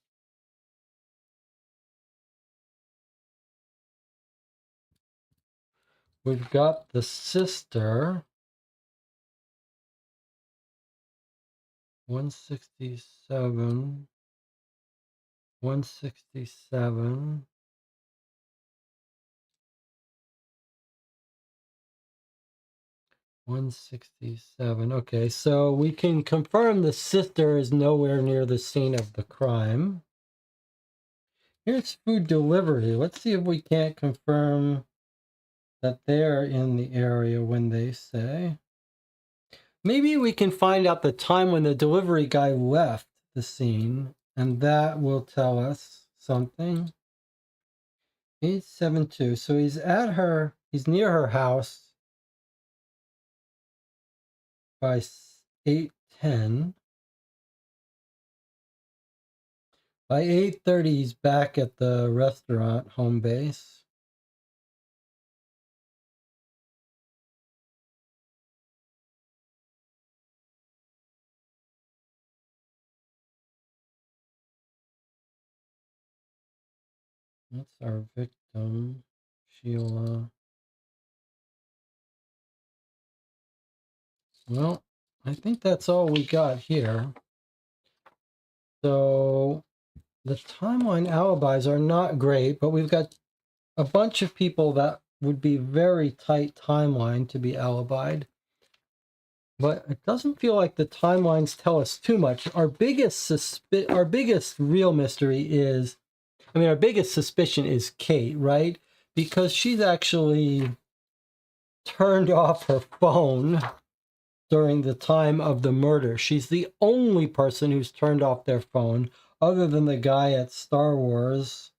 We've got the sister. 167. 167. Okay, so we can confirm the sister is nowhere near the scene of the crime. Here's food delivery. Let's see if we can't confirm that they're in the area when they say. Maybe we can find out the time when the delivery guy left the scene, and that will tell us something. 872. So he's near her house by 8:10. By 8:30, he's back at the restaurant, home base. That's our victim, Sheila. Well, I think that's all we got here. So the timeline alibis are not great, but we've got a bunch of people that would be very tight timeline to be alibied. But it doesn't feel like the timelines tell us too much. Our biggest real mystery is, our biggest suspicion is Kate, right? Because she's actually turned off her phone during the time of the murder. She's the only person who's turned off their phone, other than the guy at Star Wars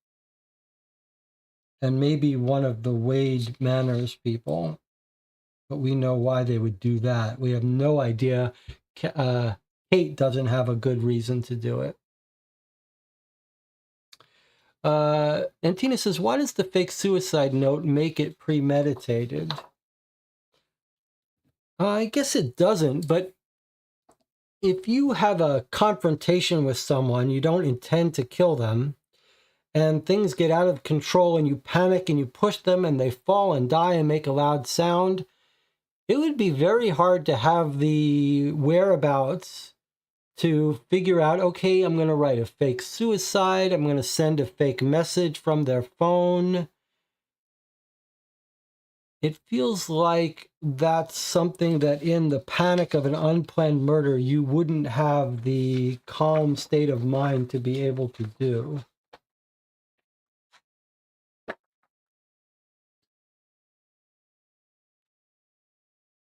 and maybe one of the Wade Manners people. But we know why they would do that. We have no idea. Kate doesn't have a good reason to do it. And Tina says, why does the fake suicide note make it premeditated? I guess it doesn't, but if you have a confrontation with someone, you don't intend to kill them, and things get out of control and you panic and you push them and they fall and die and make a loud sound, it would be very hard to have the whereabouts to figure out, okay, I'm going to write a fake suicide, I'm going to send a fake message from their phone. It feels like that's something that in the panic of an unplanned murder, you wouldn't have the calm state of mind to be able to do.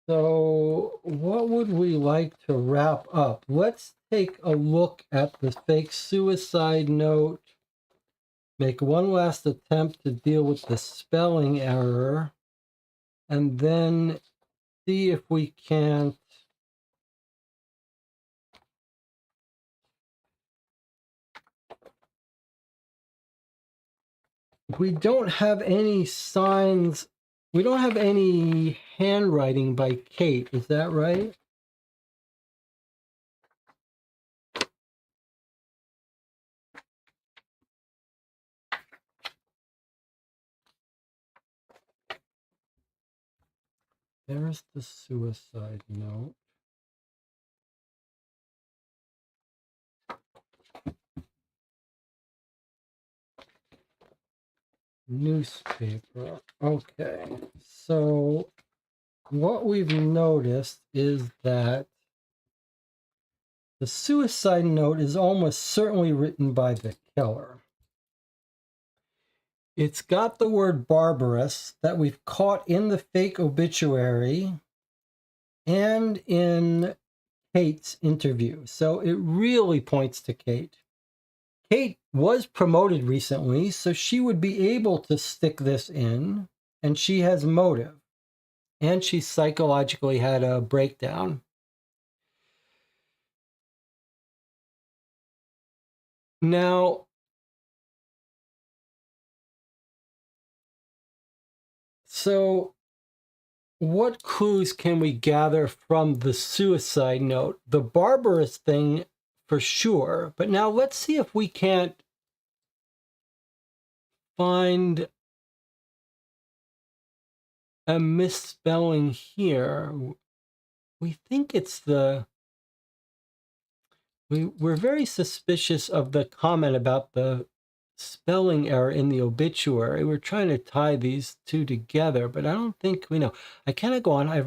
So what would we like to wrap up? Let's take a look at the fake suicide note, make one last attempt to deal with the spelling error, and then see if we can't we don't have any signs. We don't have any handwriting by Kate. Is that right? There's the suicide note. Newspaper. Okay. So what we've noticed is that the suicide note is almost certainly written by the killer. It's got the word barbarous that we've caught in the fake obituary and in Kate's interview. So it really points to Kate. Kate was promoted recently, so she would be able to stick this in, and she has motive. And she psychologically had a breakdown. Now, so what clues can we gather from the suicide note? The barbarous thing for sure, but now let's see if we can't find a misspelling here. We think it's we're very suspicious of the comment about the spelling error in the obituary. We're trying to tie these two together, but I don't think we know. I cannot go on. I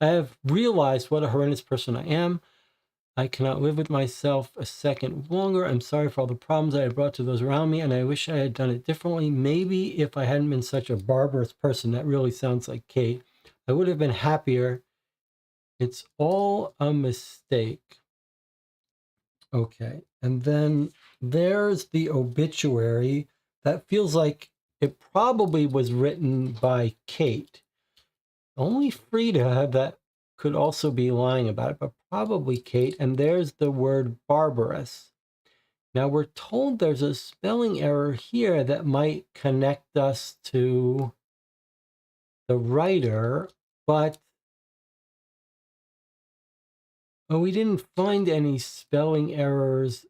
have realized what a horrendous person I am. I cannot live with myself a second longer. I'm sorry for all the problems I have brought to those around me, and I wish I had done it differently. Maybe if I hadn't been such a barbarous person, that really sounds like Kate, I would have been happier. It's all a mistake. Okay, and then there's the obituary. That feels like it probably was written by Kate. Only Frida that could also be lying about it, but probably Kate. And there's the word barbarous. Now we're told there's a spelling error here that might connect us to the writer, but we didn't find any spelling errors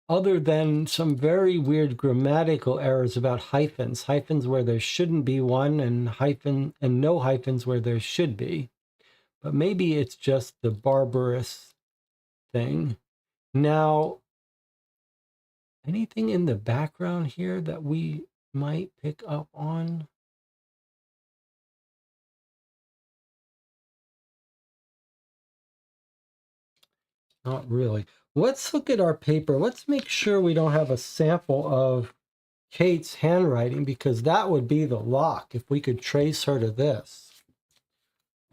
other than some very weird grammatical errors about hyphens. Hyphens where there shouldn't be one, and no hyphens where there should be. But maybe it's just the barbarous thing. Now, anything in the background here that we might pick up on? Not really. Let's look at our paper. Let's make sure we don't have a sample of Kate's handwriting, because that would be the lock if we could trace her to this.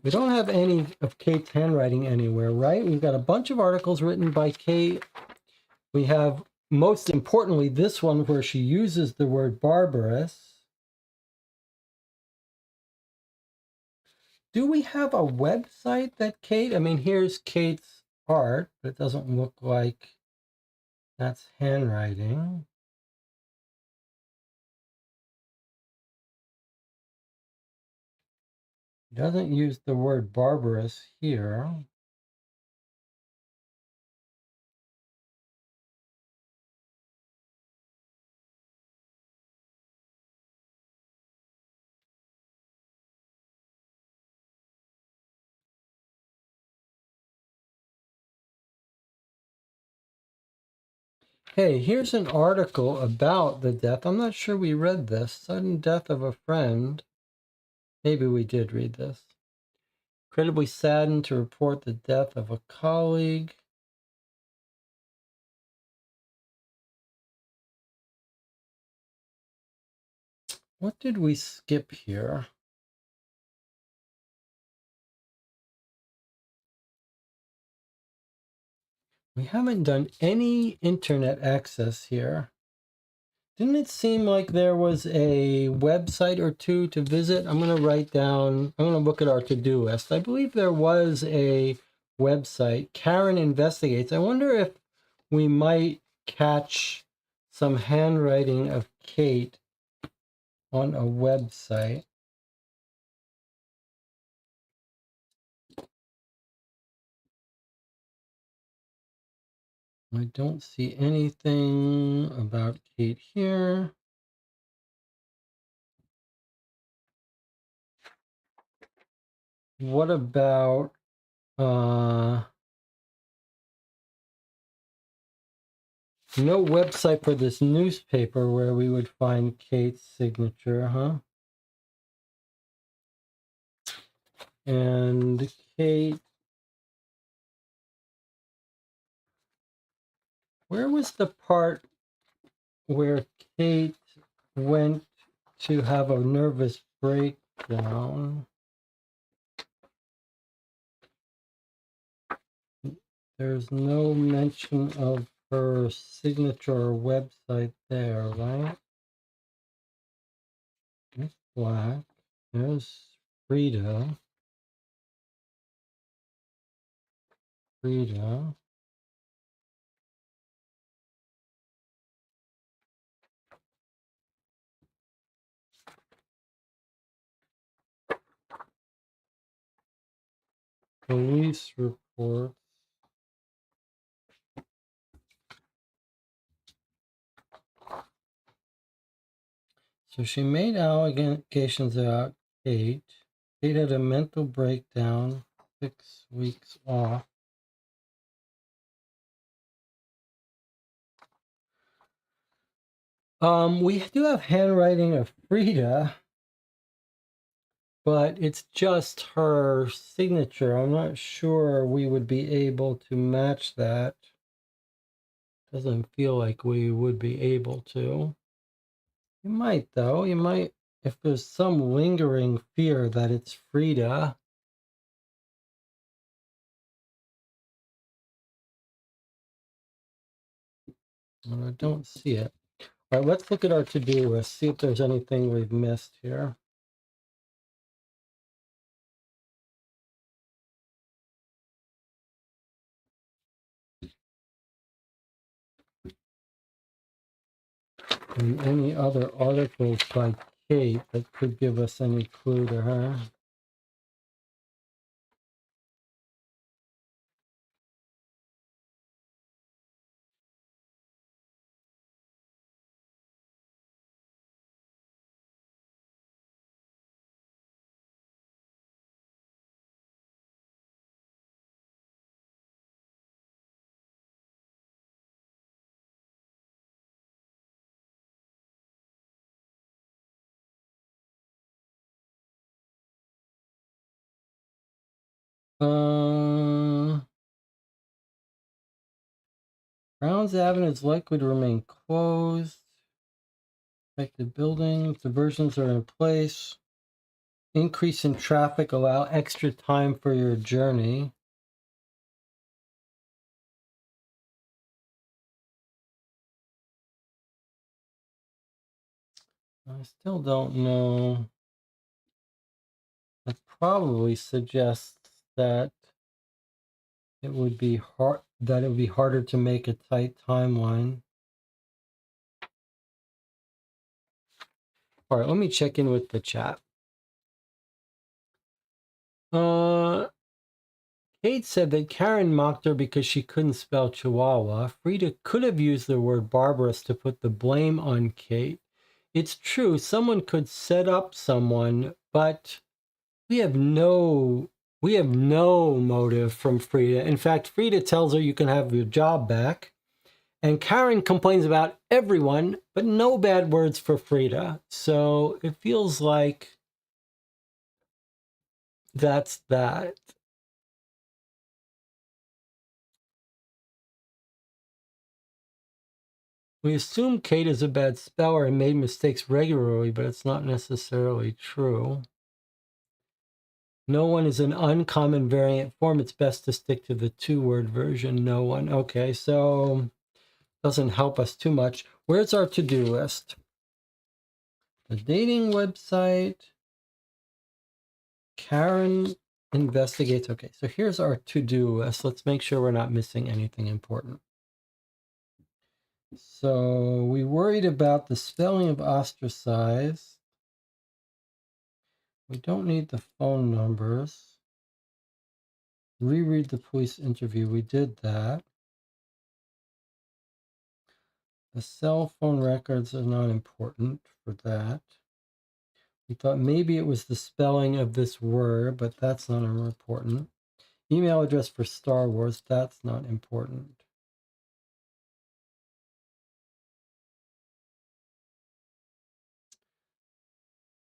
We don't have any of Kate's handwriting anywhere, right? We've got a bunch of articles written by Kate. We have, most importantly, this one where she uses the word barbarous. Do we have a website that Kate, I mean, here's Kate's art, but it doesn't look like that's handwriting. Doesn't use the word barbarous here. Hey, here's an article about the death. I'm not sure we read this. Sudden death of a friend. Maybe we did read this. Incredibly saddened to report the death of a colleague. What did we skip here? We haven't done any internet access here. Didn't it seem like there was a website or two to visit? I'm going to write down, I'm going to look at our to-do list. I believe there was a website, Karen Investigates. I wonder if we might catch some handwriting of Kate on a website. I don't see anything about Kate here. What about no website for this newspaper where we would find Kate's signature, huh? And Kate, where was the part where Kate went to have a nervous breakdown? There's no mention of her signature or website there, right? It's black. There's Frida. Frida. Police report. So she made allegations about Kate. Kate had a mental breakdown, 6 weeks off. We do have handwriting of Frida, but it's just her signature. I'm not sure we would be able to match that. Doesn't feel like we would be able to. You might, though. You might, if there's some lingering fear that it's Frida. And I don't see it. All right, let's look at our to-do list, see if there's anything we've missed here. And any other articles by Kate that could give us any clue to her. Browns Avenue is likely to remain closed. Affected buildings, diversions are in place. Increase in traffic, allow extra time for your journey. I still don't know. That probably suggests that it would be harder to make a tight timeline. All right, let me check in with the chat. Kate said that Karen mocked her because she couldn't spell Chihuahua. Frida could have used the word barbarous to put the blame on Kate. It's true, someone could set up someone, but we have no motive from Frida. In fact, Frida tells her you can have your job back. And Karen complains about everyone, but no bad words for Frida. So it feels like that's that. We assume Kate is a bad speller and made mistakes regularly, but it's not necessarily true. No one is an uncommon variant form. It's best to stick to the two-word version, no one. Okay, so doesn't help us too much. Where's our to-do list? The dating website. Karen investigates. Okay, so here's our to-do list. Let's make sure we're not missing anything important. So we worried about the spelling of ostracize. We don't need the phone numbers. Reread the police interview. We did that. The cell phone records are not important for that. We thought maybe it was the spelling of this word, but that's not important. Email address for Star Wars, that's not important.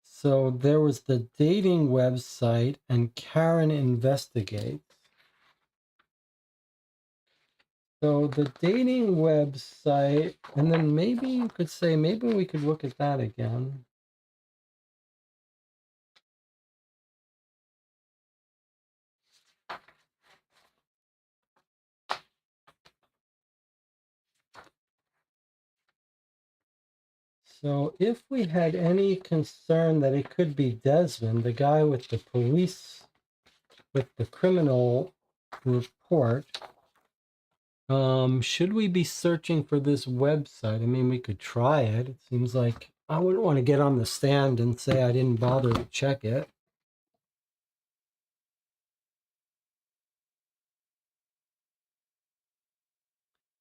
So there was the dating website and Karen investigates. So the dating website, and then maybe you could say, maybe we could look at that again. So if we had any concern that it could be Desmond, the guy with the police, with the criminal report, should we be searching for this website? I mean, we could try it. It seems like I wouldn't want to get on the stand and say I didn't bother to check it.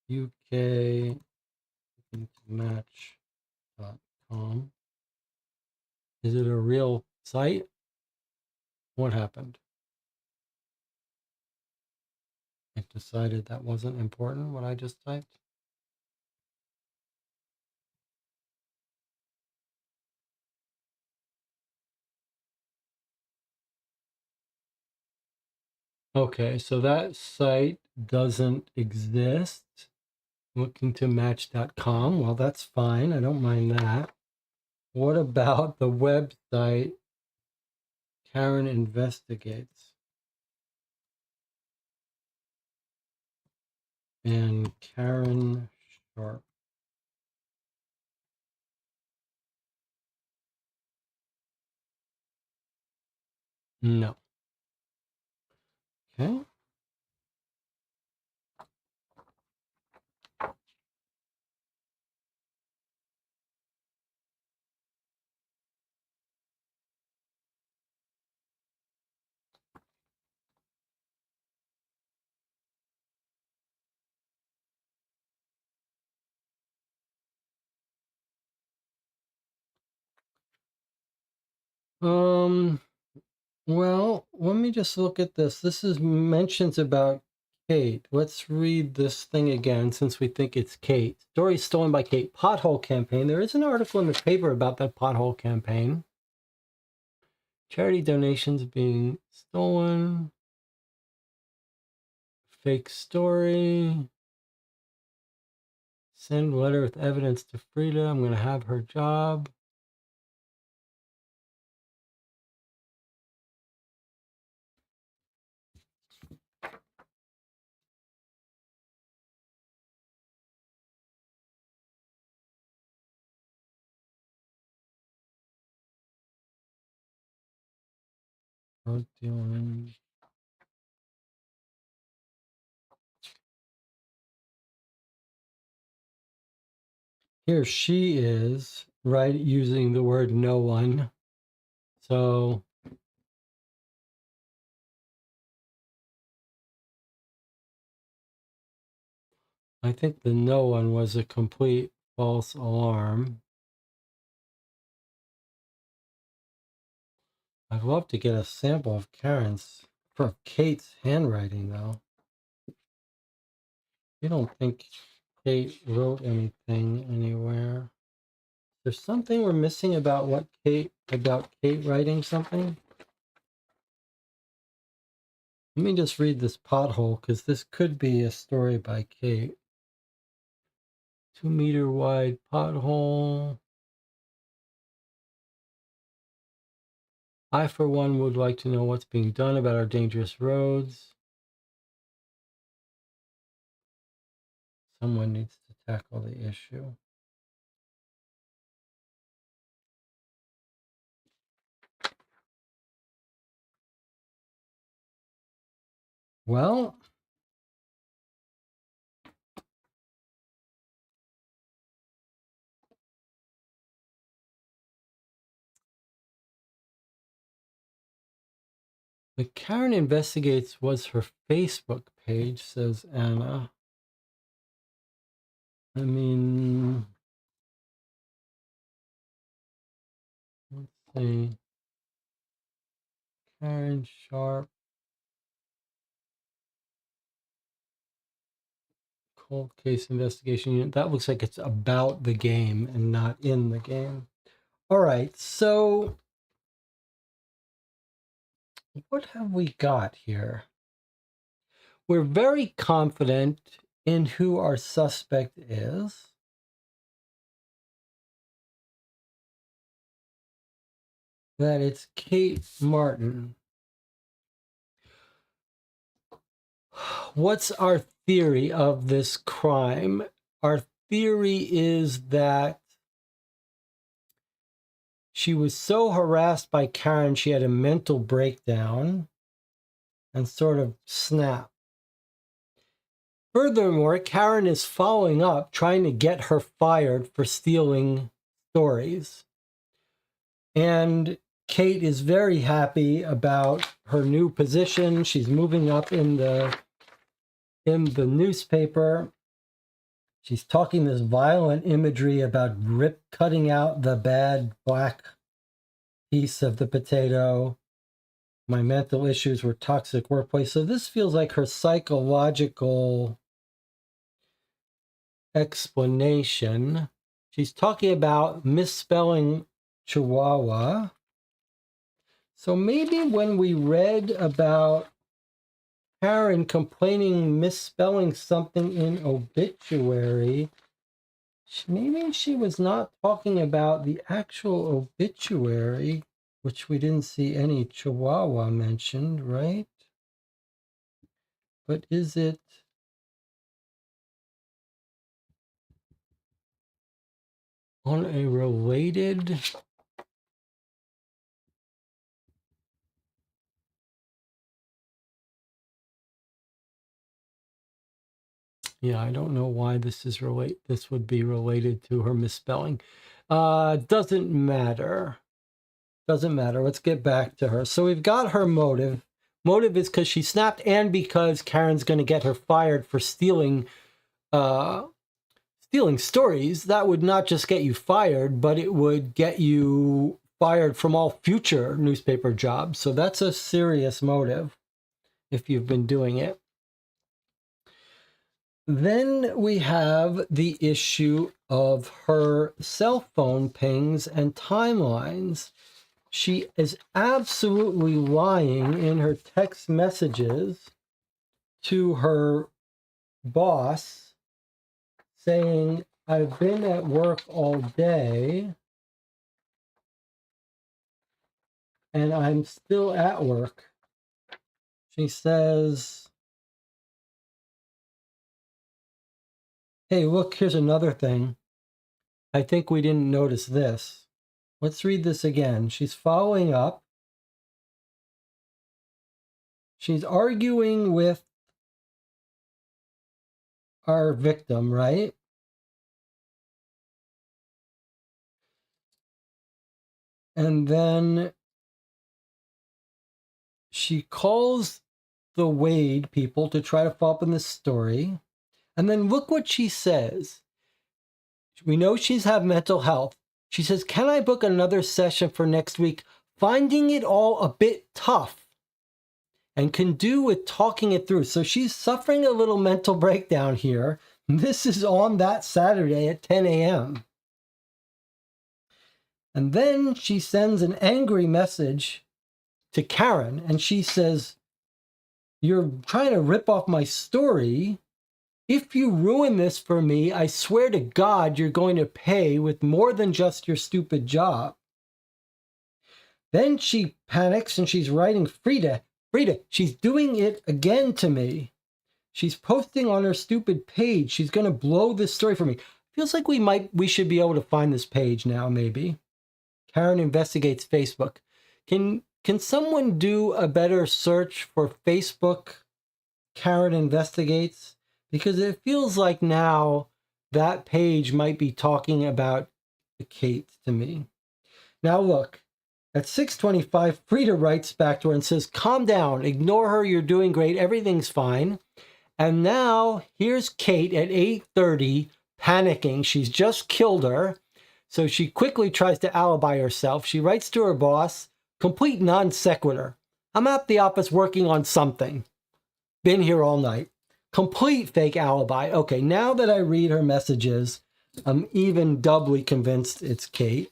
UK match.com. Is it a real site? What happened? I've decided that wasn't important, what I just typed. Okay, so that site doesn't exist. Looking to match.com. Well, that's fine. I don't mind that. What about the website Karen Investigates? And Karen Sharp. No. Okay. Well, let me just look at this. This is mentions about Kate. Let's read this thing again since we think it's Kate. Story stolen by Kate. Pothole campaign. There is an article in the paper about that pothole campaign. Charity donations being stolen. Fake story. Send letter with evidence to Frida. I'm going to have her job. Drug dealing. Here she is, right, using the word no one. So I think the no one was a complete false alarm. I'd love to get a sample of Kate's handwriting, though. You don't think Kate wrote anything anywhere? There's something we're missing about Kate writing something? Let me just read this pothole, because this could be a story by Kate. 2-meter wide pothole. I, for one, would like to know what's being done about our dangerous roads. Someone needs to tackle the issue. Well, the Karen Investigates was her Facebook page, says Anna. I mean, let's see. Karen Sharp. Cold Case Investigation Unit. That looks like it's about the game and not in the game. All right, so what have we got here? We're very confident in who our suspect is. That it's Kate Martin. What's our theory of this crime? Our theory is that she was so harassed by Karen, she had a mental breakdown and sort of snapped. Furthermore, Karen is following up, trying to get her fired for stealing stories. And Kate is very happy about her new position. She's moving up in the newspaper. She's talking this violent imagery about cutting out the bad black piece of the potato. My mental issues were toxic workplace. So this feels like her psychological explanation. She's talking about misspelling Chihuahua. So maybe when we read about Karen complaining, misspelling something in obituary. Maybe she was not talking about the actual obituary, which we didn't see any Chihuahua mentioned, right? But is it... on a related... Yeah, I don't know why this would be related to her misspelling. Doesn't matter. Doesn't matter. Let's get back to her. So we've got her motive. Motive is because she snapped and because Karen's going to get her fired for stealing stories. That would not just get you fired, but it would get you fired from all future newspaper jobs. So that's a serious motive if you've been doing it. Then we have the issue of her cell phone pings and timelines. She is absolutely lying in her text messages to her boss, saying, I've been at work all day and I'm still at work. She says, hey, look, here's another thing. I think we didn't notice this. Let's read this again. She's following up. She's arguing with our victim, right? And then she calls the Wade people to try to follow up in this story. And then look what she says. We know she's had mental health. She says, can I book another session for next week? Finding it all a bit tough and can do with talking it through. So she's suffering a little mental breakdown here. This is on that Saturday at 10 a.m. And then she sends an angry message to Karen and she says, you're trying to rip off my story. If you ruin this for me, I swear to God, you're going to pay with more than just your stupid job. Then she panics and she's writing, Frida, she's doing it again to me. She's posting on her stupid page. She's going to blow this story for me. Feels like we should be able to find this page now, maybe. Karen investigates Facebook. Can someone do a better search for Facebook Karen investigates? Because it feels like now that page might be talking about Kate to me. Now look, at 6:25, Frida writes back to her and says, calm down, ignore her, you're doing great, everything's fine. And now here's Kate at 8:30 panicking. She's just killed her. So she quickly tries to alibi herself. She writes to her boss, complete non sequitur. I'm at the office working on something. Been here all night. Complete fake alibi. Okay, now that I read her messages, I'm even doubly convinced it's Kate.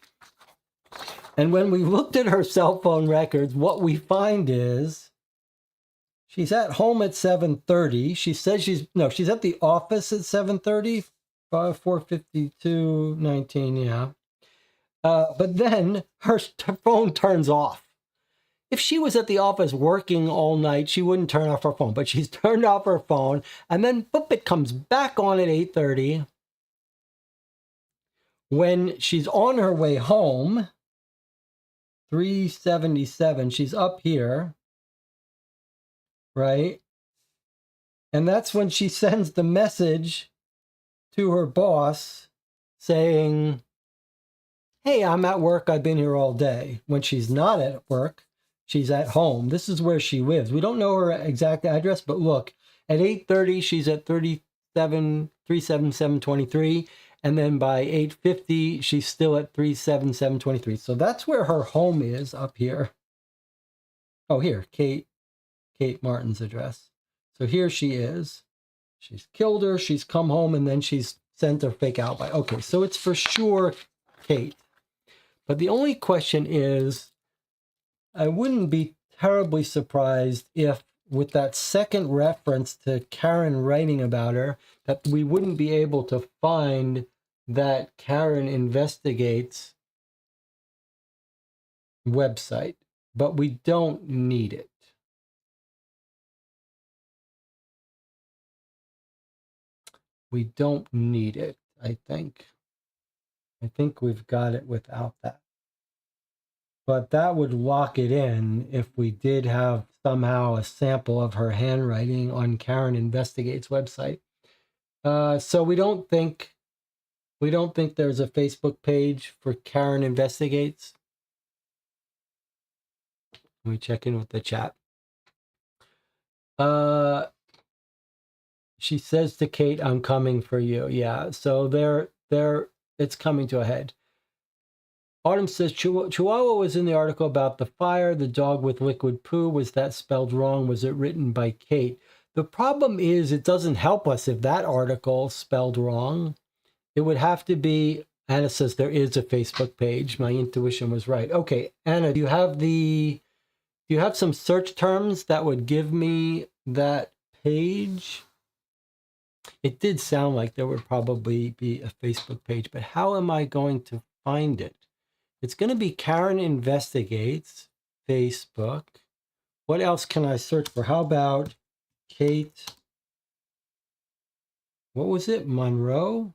And when we looked at her cell phone records, what we find is she's at home at 7:30. She says she's at the office at 7:30, 4:52:19, yeah. But then her phone turns off. If she was at the office working all night, she wouldn't turn off her phone, but she's turned off her phone, and then boop, it comes back on at 8:30. When she's on her way home, 3:77, she's up here, right? And that's when she sends the message to her boss saying, hey, I'm at work, I've been here all day. When she's not at work, she's at home. This is where she lives. We don't know her exact address, but look, at 8:30, she's at 37723, and then by 8:50, she's still at 37723. So that's where her home is, up here. Oh, here, Kate Martin's address. So here she is. She's killed her, she's come home, and then she's sent her fake alibi. Okay, so it's for sure Kate. But the only question is, I wouldn't be terribly surprised if with that second reference to Karen writing about her, that we wouldn't be able to find that Karen Investigates website, but we don't need it. We don't need it, I think. I think we've got it without that. But that would lock it in if we did have somehow a sample of her handwriting on Karen Investigates website. So we don't think there's a Facebook page for Karen Investigates. Let me check in with the chat. She says to Kate, "I'm coming for you." Yeah, so it's coming to a head. Autumn says Chihuahua was in the article about the fire, the dog with liquid poo. Was that spelled wrong? Was it written by Kate? The problem is it doesn't help us if that article spelled wrong. It would have to be, Anna says there is a Facebook page. My intuition was right. Okay, Anna, do you have some search terms that would give me that page? It did sound like there would probably be a Facebook page, but how am I going to find it? It's going to be Karen Investigates Facebook. What else can I search for? How about Kate? What was it? Monroe?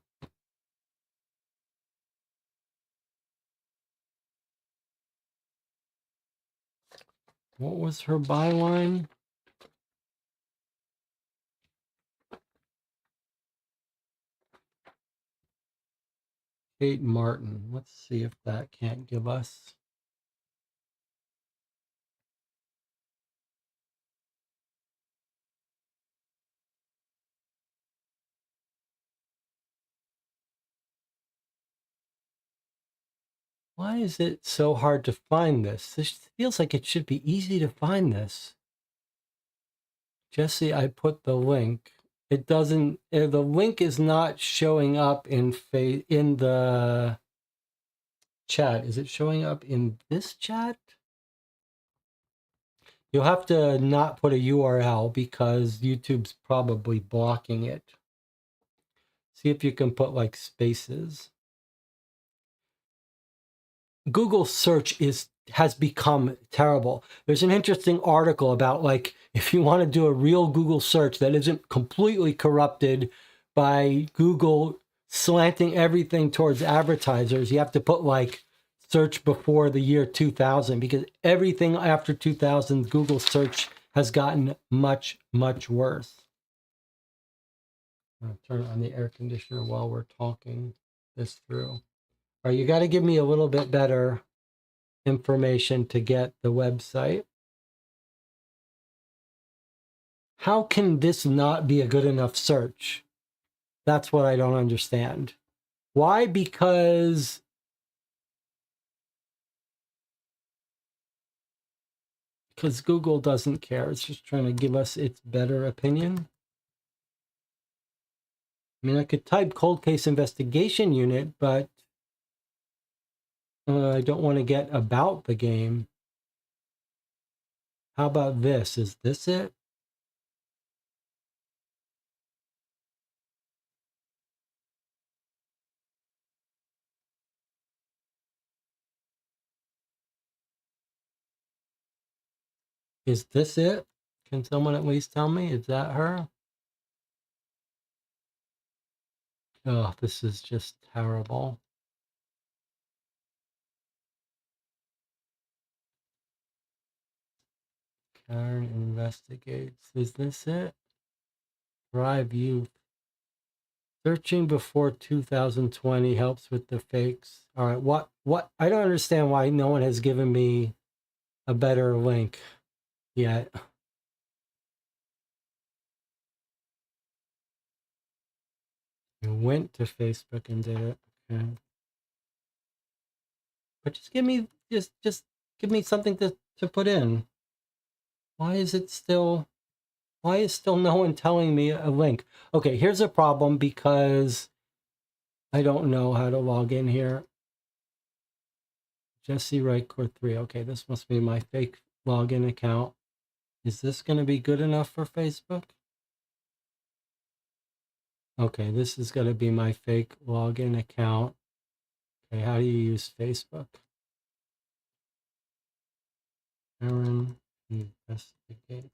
What was her byline? Kate Martin. Let's see if that can't give us. Why is it so hard to find this? This feels like it should be easy to find this. Jesse, I put the link. It doesn't, the link is not showing up in the chat. Is it showing up in this chat? You'll have to not put a URL because YouTube's probably blocking it. See if you can put like spaces. Google search has become terrible. There's an interesting article about like if you want to do a real Google search that isn't completely corrupted by Google slanting everything towards advertisers, you have to put like search before the year 2000 because everything after 2000 Google search has gotten much, much worse. I'm going to turn on the air conditioner while we're talking this through. All right, you got to give me a little bit better information to get the website. How can this not be a good enough search? That's what I don't understand. Why? Because Google doesn't care. It's just trying to give us its better opinion. I mean, I could type cold case investigation unit, but I don't want to get about the game. How about this? Is this it? Is this it? Can someone at least tell me? Is that her? Oh, this is just terrible. Karen Investigates. Is this it? Drive Youth. Searching before 2020 helps with the fakes. All right, what? I don't understand why no one has given me a better link yet. I went to Facebook and did it. Okay. But just give me just give me something to put in. Why is still no one telling me a link? Okay, here's a problem because I don't know how to log in here. Jesse Wright Core 3. Okay, this must be my fake login account. Is this going to be good enough for Facebook? Okay, this is going to be my fake login account. Okay, how do you use Facebook? Aaron investigates.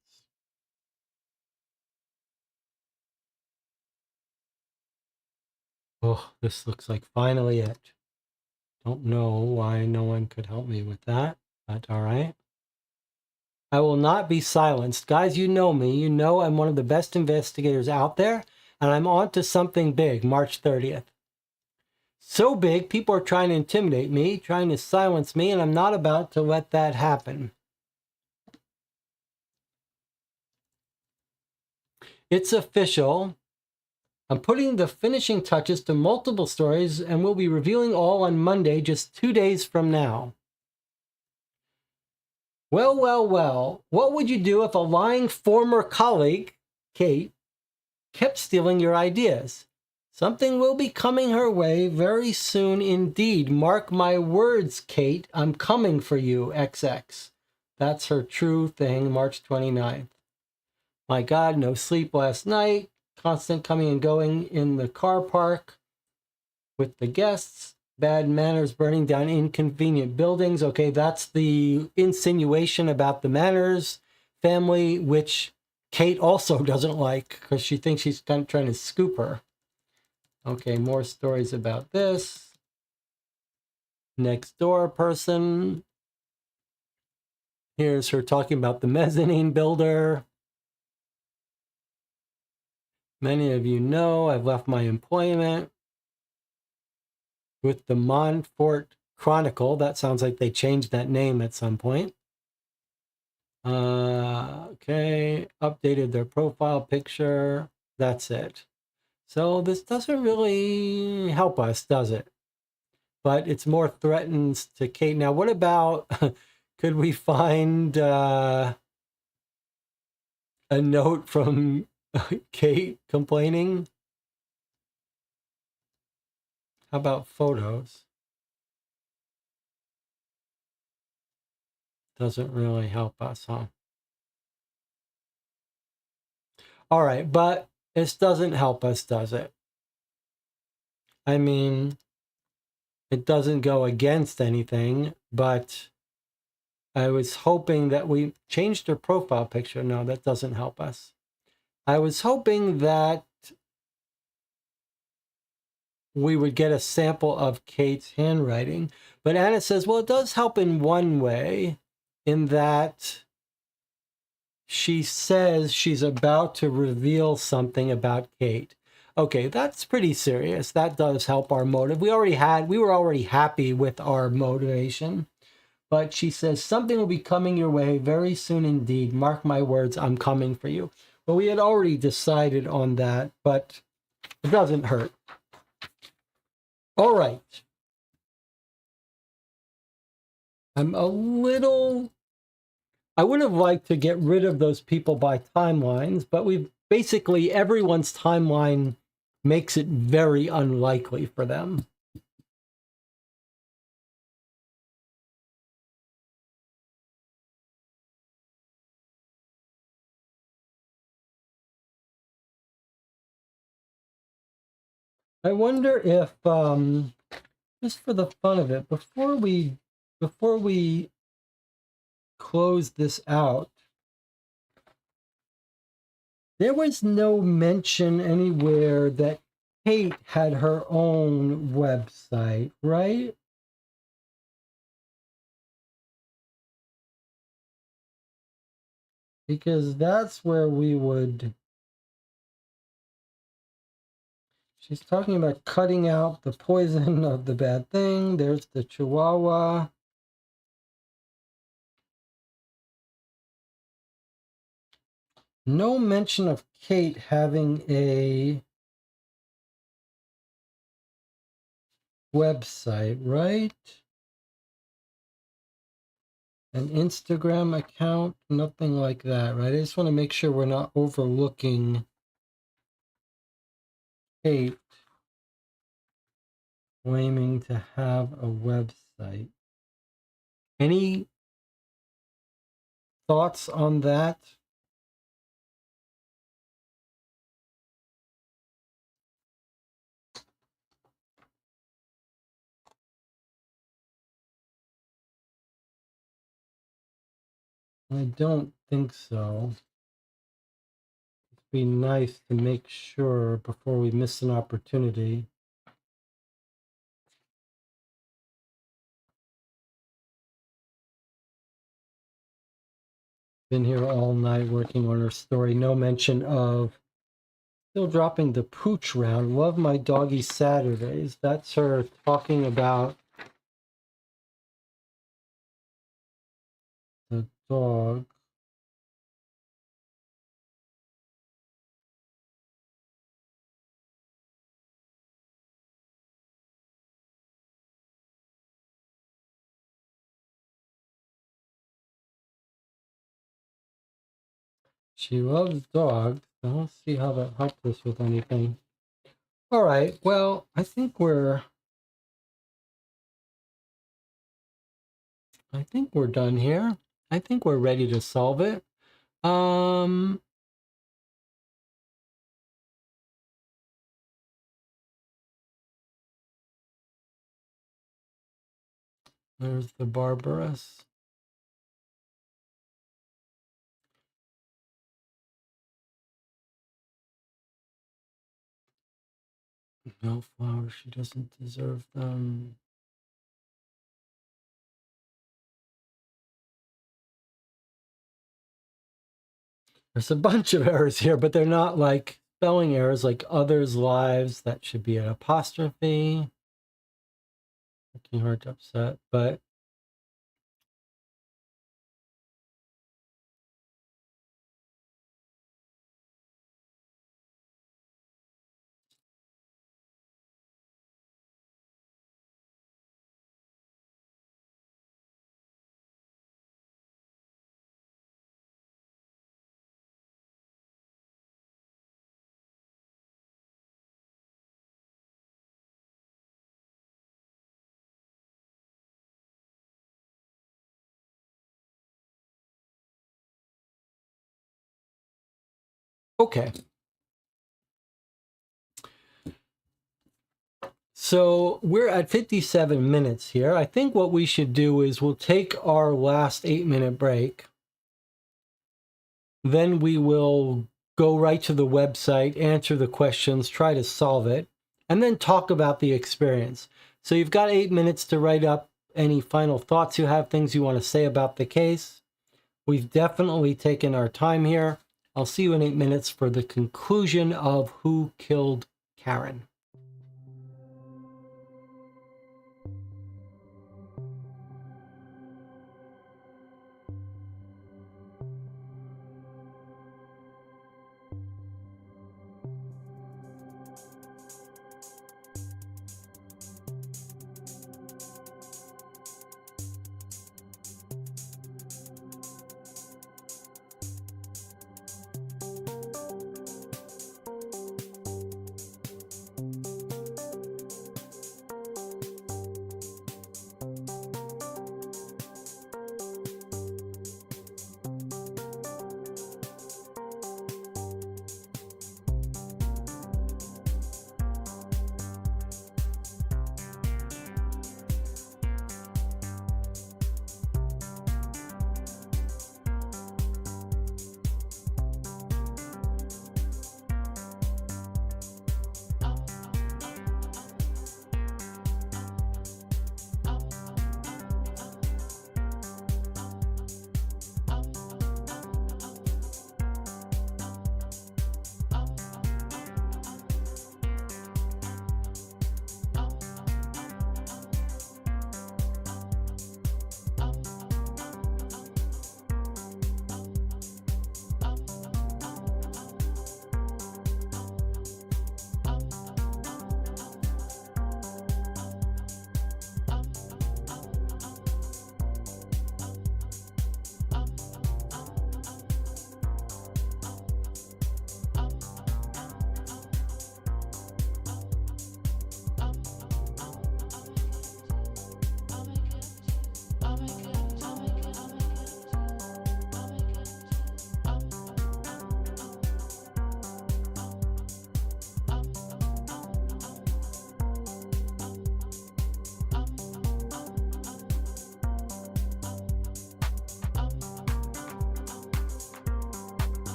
Oh, this looks like finally it. Don't know why no one could help me with that, but all right. I will not be silenced. Guys, you know me. You know I'm one of the best investigators out there, and I'm on to something big, March 30th. So big, people are trying to intimidate me, trying to silence me, and I'm not about to let that happen. It's official. I'm putting the finishing touches to multiple stories, and we'll be revealing all on Monday, just 2 days from now. Well, well, well, what would you do if a lying former colleague, Kate, kept stealing your ideas? Something will be coming her way very soon indeed. Mark my words, Kate. I'm coming for you, XX. That's her true thing, March 29th. My God, no sleep last night. Constant coming and going in the car park with the guests. Bad manners, burning down inconvenient buildings. Okay, that's the insinuation about the Manners family, which Kate also doesn't like because she thinks she's kind of trying to scoop her. Okay, more stories about this. Next door person. Here's her talking about the mezzanine builder. Many of you know I've left my employment with the Montfort Chronicle. That sounds like they changed that name at some point. Okay, updated their profile picture. That's it. So this doesn't really help us, does it? But it's more threatens to Kate. Now, what about, could we find a note from Kate complaining? How about photos? Doesn't really help us, huh? All right, but this doesn't help us, does it? I mean, it doesn't go against anything, but I was hoping that we changed her profile picture. No, that doesn't help us. I was hoping that we would get a sample of Kate's handwriting, but Anna says, well, it does help in one way, in that she says she's about to reveal something about Kate. Okay, that's pretty serious. That does help our motive. We were already happy with our motivation, but she says something will be coming your way very soon indeed. Mark my words, I'm coming for you. Well, we had already decided on that, but it doesn't hurt. All right. I would have liked to get rid of those people by timelines, but basically everyone's timeline makes it very unlikely for them. I wonder if, just for the fun of it, before we close this out, there was no mention anywhere that Kate had her own website, right? Because that's where we would... She's talking about cutting out the poison of the bad thing. There's the Chihuahua. No mention of Kate having a website, right? An Instagram account, nothing like that, right? I just want to make sure we're not overlooking Kate claiming to have a website. Any thoughts on that? I don't think so. It'd be nice to make sure before we miss an opportunity. Been here all night working on her story. No mention of still dropping the pooch round. Love my doggy Saturdays. That's her talking about the dog. She loves dogs. I don't see how that helped us with anything. All right. Well, I think we're done here. I think we're ready to solve it. There's the Barbarous. No flowers. She doesn't deserve them. There's a bunch of errors here, but they're not like spelling errors like others' lives. That should be an apostrophe. Making her upset, but okay. So we're at 57 minutes here. I think what we should do is we'll take our last 8-minute break. Then we will go right to the website, answer the questions, try to solve it, and then talk about the experience. So you've got 8 minutes to write up any final thoughts you have, things you want to say about the case. We've definitely taken our time here. I'll see you in 8 minutes for the conclusion of Who Killed Karen.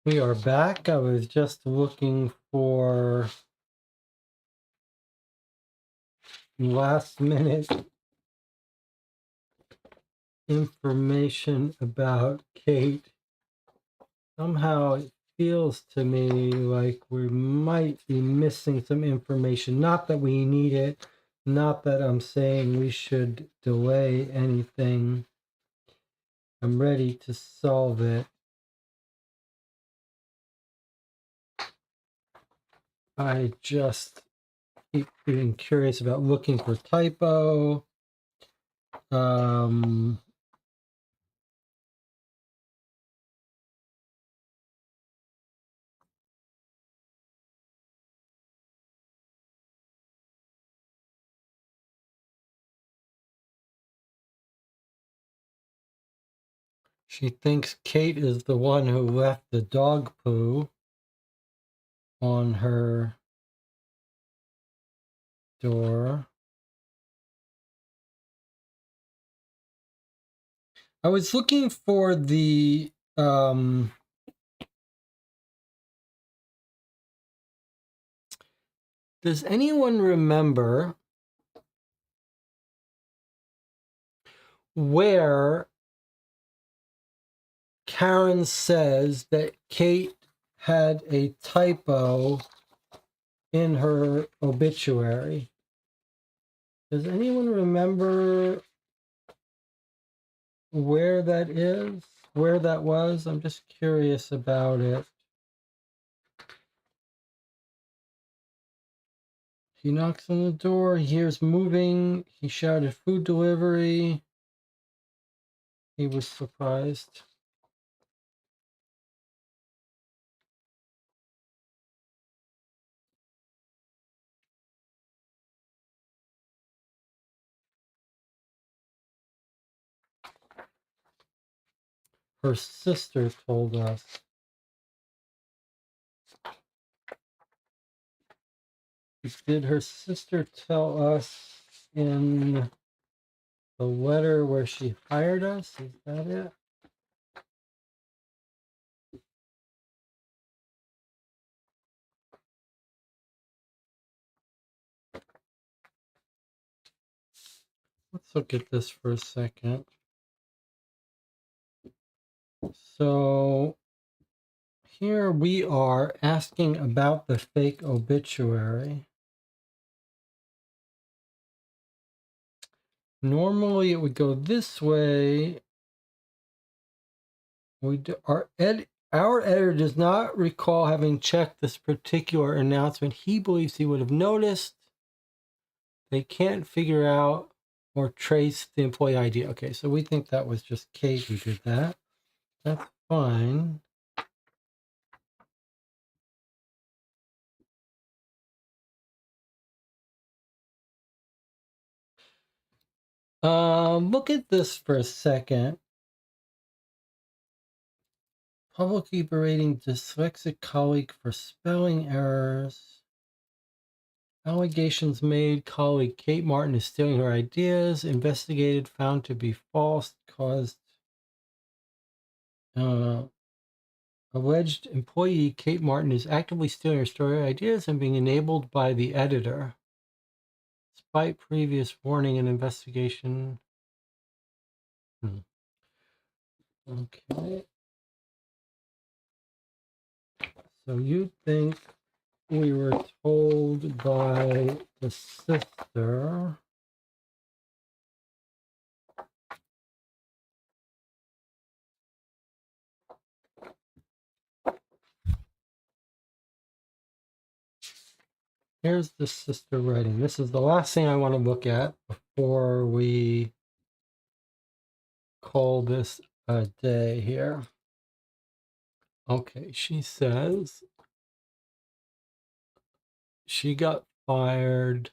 We are back. I was just looking for last minute information about Kate. Somehow it feels to me like we might be missing some information. Not that we need it, not that I'm saying we should delay anything. I'm ready to solve it. I just keep being curious about looking for typo. She thinks Kate is the one who left the dog poo on her door. I was looking for the does anyone remember where Karen says that Kate had a typo in her obituary? Does anyone remember where that is? Where that was? I'm just curious about it. He knocks on the door, he hears moving, he shouted food delivery. He was surprised. Her sister told us. Did her sister tell us in the letter where she hired us? Is that it? Let's look at this for a second. So here we are asking about the fake obituary. Normally it would go this way. Our editor does not recall having checked this particular announcement. He believes he would have noticed. They can't figure out or trace the employee ID. Okay, so we think that was just Kate who did that. That's fine. Look at this for a second. Publicly berating dyslexic colleague for spelling errors. Allegations made colleague Kate Martin is stealing her ideas. Investigated, found to be false. Caused alleged employee Kate Martin is actively stealing her story ideas and being enabled by the editor. Despite previous warning and investigation. Okay. So you think we were told by the sister here's the sister writing. This is the last thing I want to look at before we call this a day here. Okay, she says she got fired.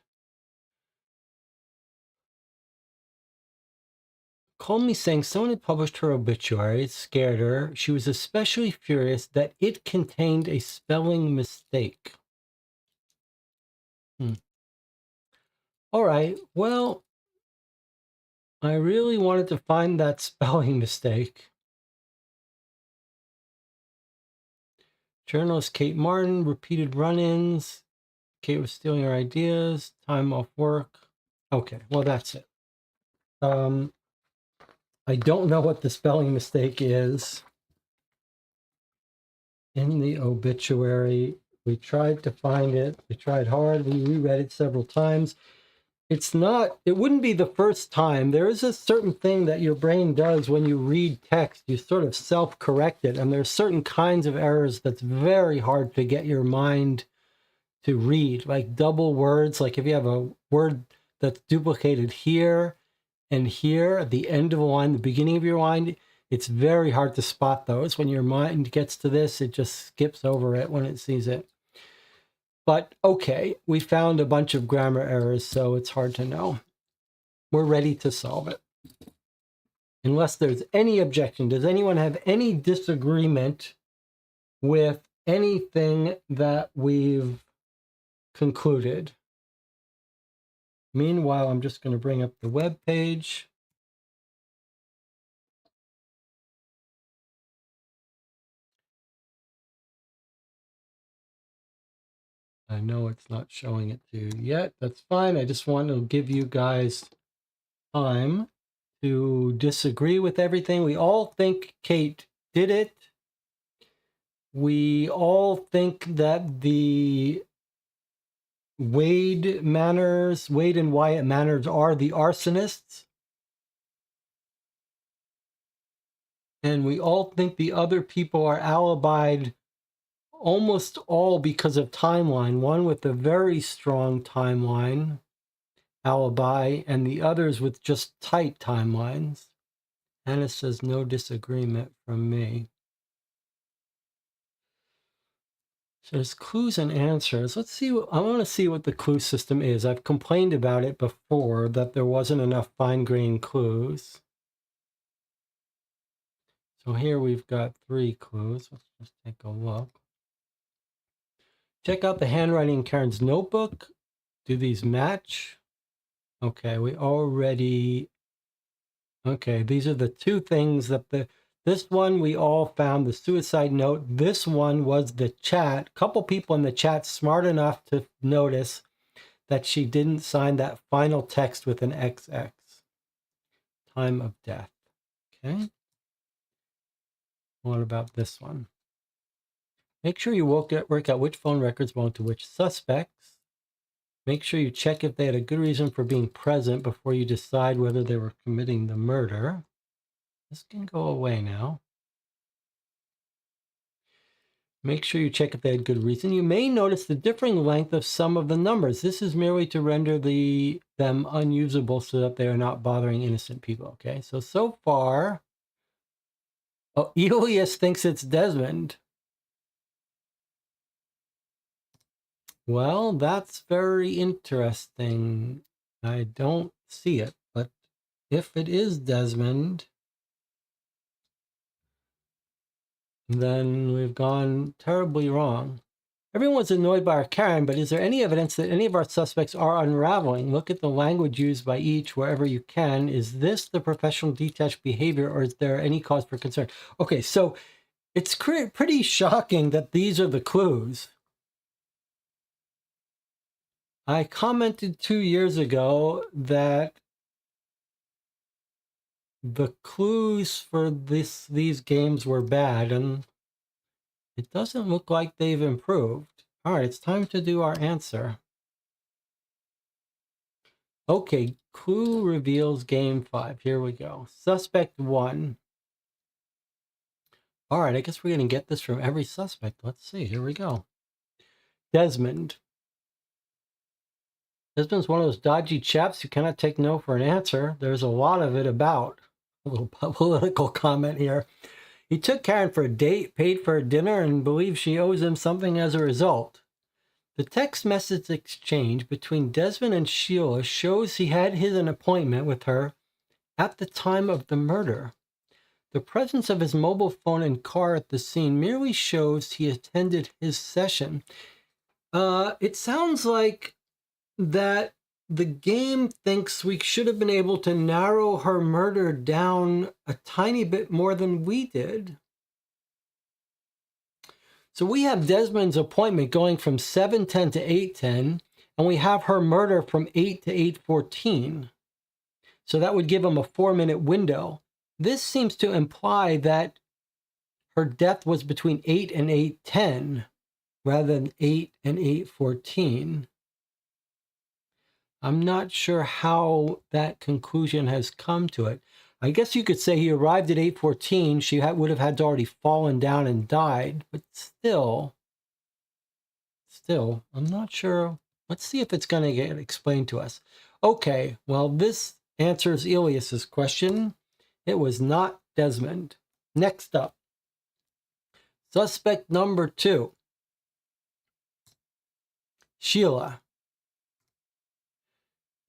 Called me saying someone had published her obituary. It scared her. She was especially furious that it contained a spelling mistake. All right, well, I really wanted to find that spelling mistake. Journalist Kate Martin, repeated run-ins. Kate was stealing her ideas, time off work. Okay, well, that's it. I don't know what the spelling mistake is in the obituary. We tried to find it. We tried hard. We reread it several times. It wouldn't be the first time. There is a certain thing that your brain does when you read text. You sort of self-correct it. And there's certain kinds of errors that's very hard to get your mind to read, like double words. Like if you have a word that's duplicated here and here at the end of a line, the beginning of your line, it's very hard to spot those. When your mind gets to this, it just skips over it when it sees it. But okay, we found a bunch of grammar errors, so it's hard to know. We're ready to solve it. Unless there's any objection, does anyone have any disagreement with anything that we've concluded? Meanwhile, I'm just going to bring up the web page. I know it's not showing it to you yet. That's fine. I just want to give you guys time to disagree with everything. We all think Kate did it. We all think that the Wade and Wyatt Manners are the arsonists. And we all think the other people are alibied, almost all because of timeline. One with a very strong timeline alibi, and the others with just tight timelines. Anna says no disagreement from me. So there's clues and answers. Let's see. I want to see what the clue system is. I've complained about it before, that there wasn't enough fine-grained clues. So here we've got 3 clues. Let's just take a look. Check out the handwriting in Karen's notebook. Do these match? Okay, we already... Okay, these are the 2 things that this one we all found, the suicide note. This one was the chat. A couple people in the chat smart enough to notice that she didn't sign that final text with an XX. Time of death. Okay. What about this one? Make sure you work out which phone records belong to which suspects. Make sure you check if they had a good reason for being present before you decide whether they were committing the murder. This can go away now. Make sure you check if they had good reason. You may notice the differing length of some of the numbers. This is merely to render them unusable so that they are not bothering innocent people. Okay, so far, Elias thinks it's Desmond. Well, that's very interesting. I don't see it, but if it is Desmond, then we've gone terribly wrong. Everyone's annoyed by our Karen, but is there any evidence that any of our suspects are unraveling? Look at the language used by each wherever you can. Is this the professional detached behavior, or is there any cause for concern? Okay, so it's pretty shocking that these are the clues. I commented 2 years ago that the clues for these games were bad, and it doesn't look like they've improved. All right, it's time to do our answer. Okay, clue reveals game 5. Here we go. Suspect 1. All right, I guess we're going to get this from every suspect. Let's see. Here we go. Desmond. Desmond's one of those dodgy chaps who cannot take no for an answer. There's a lot of it about. A little political comment here. He took Karen for a date, paid for a dinner, and believes she owes him something as a result. The text message exchange between Desmond and Sheila shows he had an appointment with her at the time of the murder. The presence of his mobile phone and car at the scene merely shows he attended his session. It sounds like that the game thinks we should have been able to narrow her murder down a tiny bit more than we did. So we have Desmond's appointment going from 7:10 to 8:10, and we have her murder from 8 to 8:14. So that would give him a 4-minute window. This seems to imply that her death was between 8 and 8:10 rather than 8 and 8:14. I'm not sure how that conclusion has come to it. I guess you could say he arrived at 8:14. She would have had to already fallen down and died, but still, I'm not sure. Let's see if it's going to get explained to us. Okay, well, this answers Elias's question. It was not Desmond. Next up, suspect number 2, Sheila.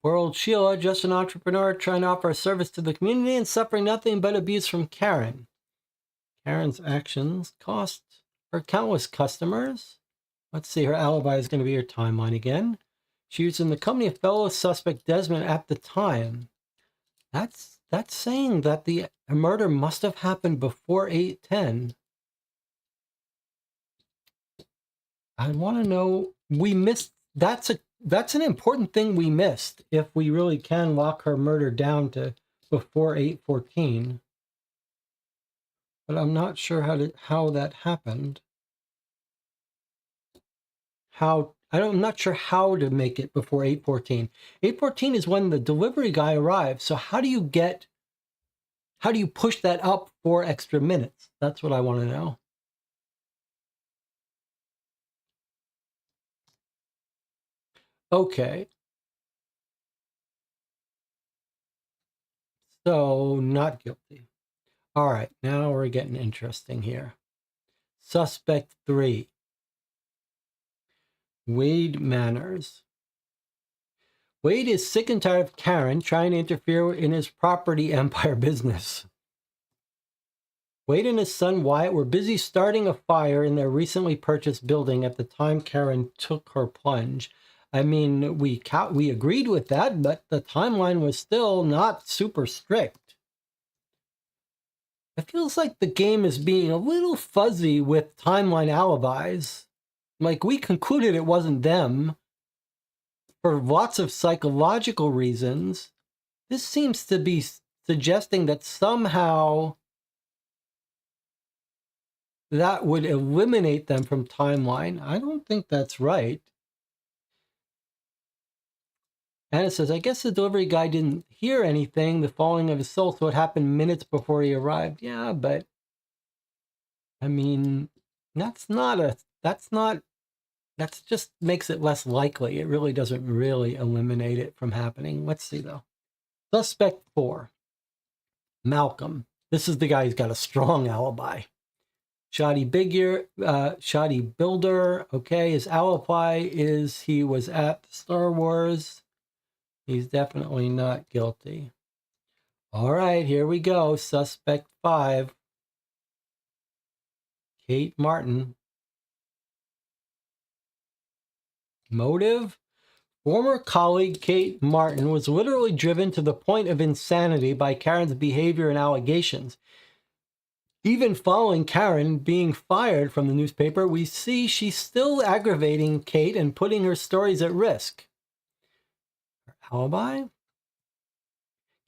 Poor old Sheila, just an entrepreneur trying to offer a service to the community and suffering nothing but abuse from Karen. Karen's actions cost her countless customers. Let's see, her alibi is going to be her timeline again. She was in the company of fellow suspect Desmond at the time. That's saying that the murder must have happened before 8:10. I want to know, we missed, that's an important thing we missed if we really can lock her murder down to before 8:14. But I'm not sure how that happened. I'm not sure how to make it before 8:14. 8:14 is when the delivery guy arrives. So how do you push that up 4 extra minutes? That's what I want to know. Okay. So not guilty. All right, now we're getting interesting here. Suspect 3. Wade Manners. Wade is sick and tired of Karen trying to interfere in his property empire business. Wade and his son Wyatt were busy starting a fire in their recently purchased building at the time Karen took her plunge. I mean, we agreed with that, but the timeline was still not super strict. It feels like the game is being a little fuzzy with timeline alibis. Like, we concluded it wasn't them for lots of psychological reasons. This seems to be suggesting that somehow that would eliminate them from timeline. I don't think that's right. And it says, I guess the delivery guy didn't hear anything, the falling of his soul, so it happened minutes before he arrived. Yeah, but I mean, that just makes it less likely. It really doesn't really eliminate it from happening. Let's see, though. Suspect 4, Malcolm. This is the guy who's got a strong alibi. Shoddy builder. Okay, his alibi is he was at Star Wars. He's definitely not guilty. All right, here we go. Suspect 5, Kate Martin. Motive? Former colleague Kate Martin was literally driven to the point of insanity by Karen's behavior and allegations. Even following Karen being fired from the newspaper, we see she's still aggravating Kate and putting her stories at risk. Her alibi?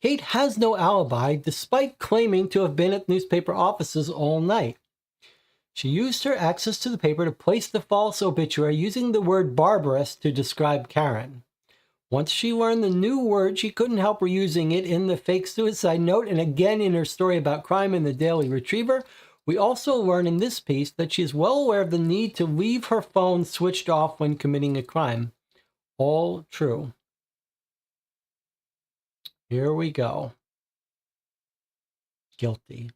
Kate has no alibi despite claiming to have been at newspaper offices all night. She used her access to the paper to place the false obituary using the word barbarous to describe Karen. Once she learned the new word, she couldn't help reusing it in the fake suicide note and again in her story about crime in the Daily Retriever. We also learn in this piece that she is well aware of the need to leave her phone switched off when committing a crime. All true. Here we go. Guilty.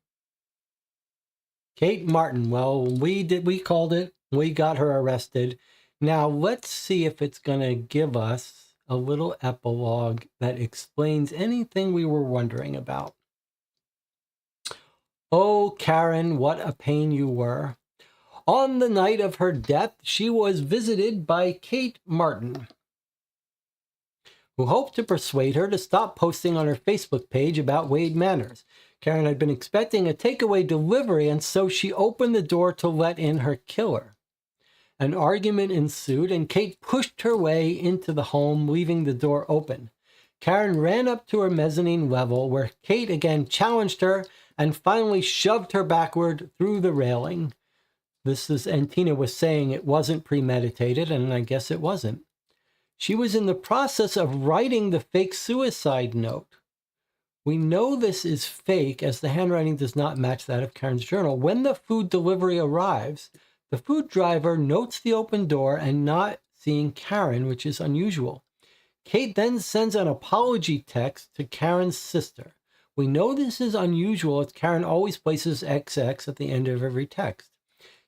Kate Martin, well, we called it. We got her arrested. Now, let's see if it's going to give us a little epilogue that explains anything we were wondering about. Oh, Karen, what a pain you were. On the night of her death, she was visited by Kate Martin, who hoped to persuade her to stop posting on her Facebook page about Wade Manners. Karen had been expecting a takeaway delivery, and so she opened the door to let in her killer. An argument ensued, and Kate pushed her way into the home, leaving the door open. Karen ran up to her mezzanine level, where Kate again challenged her and finally shoved her backward through the railing. And Tina was saying it wasn't premeditated, and I guess it wasn't. She was in the process of writing the fake suicide note. We know this is fake, as the handwriting does not match that of Karen's journal. When the food delivery arrives, the food driver notes the open door and not seeing Karen, which is unusual. Kate then sends an apology text to Karen's sister. We know this is unusual, as Karen always places XX at the end of every text.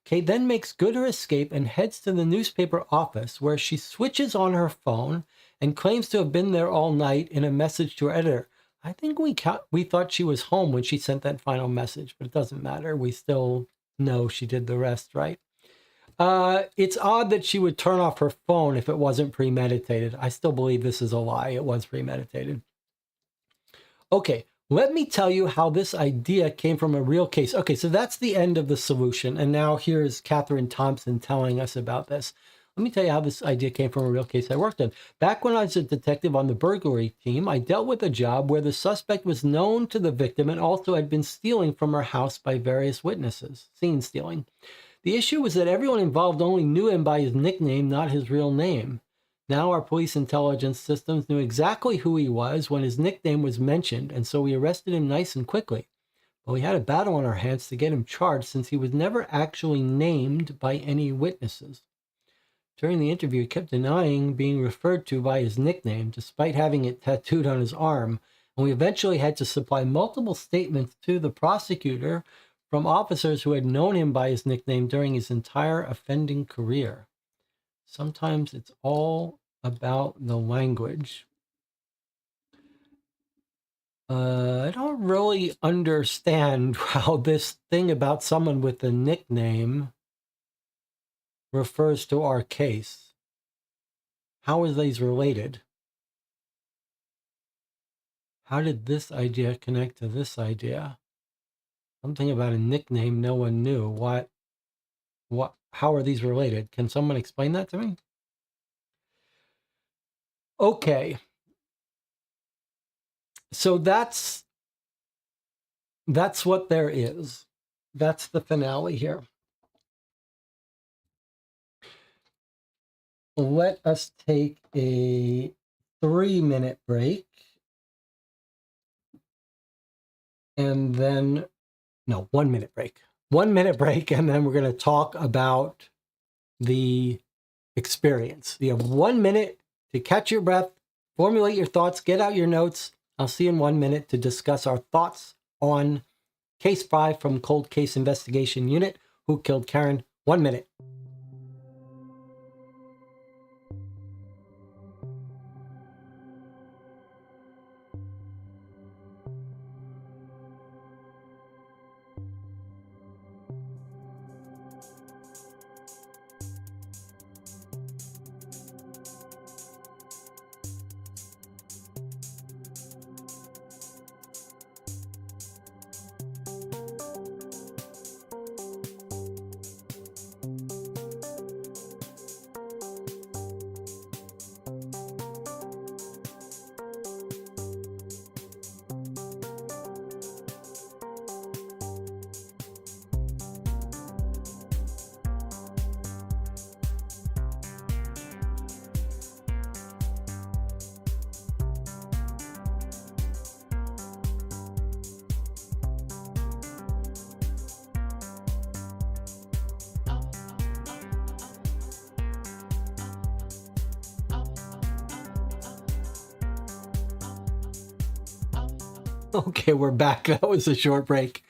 Kate then makes good her escape and heads to the newspaper office, where she switches on her phone and claims to have been there all night in a message to her editor. I think we thought she was home when she sent that final message, but it doesn't matter. We still know she did the rest, right? It's odd that she would turn off her phone if it wasn't premeditated. I still believe this is a lie. It was premeditated. Okay, let me tell you how this idea came from a real case. Okay, so that's the end of the solution. And now here's Catherine Thompson telling us about this. Let me tell you how this idea came from a real case I worked on. Back when I was a detective on the burglary team, I dealt with a job where the suspect was known to the victim and also had been stealing from her house by various witnesses, seen stealing. The issue was that everyone involved only knew him by his nickname, not his real name. Now our police intelligence systems knew exactly who he was when his nickname was mentioned, and so we arrested him nice and quickly. But we had a battle on our hands to get him charged, since he was never actually named by any witnesses. During the interview, he kept denying being referred to by his nickname, despite having it tattooed on his arm, and we eventually had to supply multiple statements to the prosecutor from officers who had known him by his nickname during his entire offending career. Sometimes it's all about the language. I don't really understand how this thing about someone with a nickname refers to our case. How are these related? How did this idea connect to this idea? Something about a nickname no one knew. How are these related? Can someone explain that to me? Okay. So that's what there is. That's the finale here. Let us take a 3-minute break. And then, no, 1-minute break. 1-minute break, and then we're going to talk about the experience. You have 1 minute to catch your breath, formulate your thoughts, get out your notes. I'll see you in 1 minute to discuss our thoughts on Case 5 from Cold Case Investigation Unit, Who Killed Karen. 1 minute. Okay, we're back. That was a short break.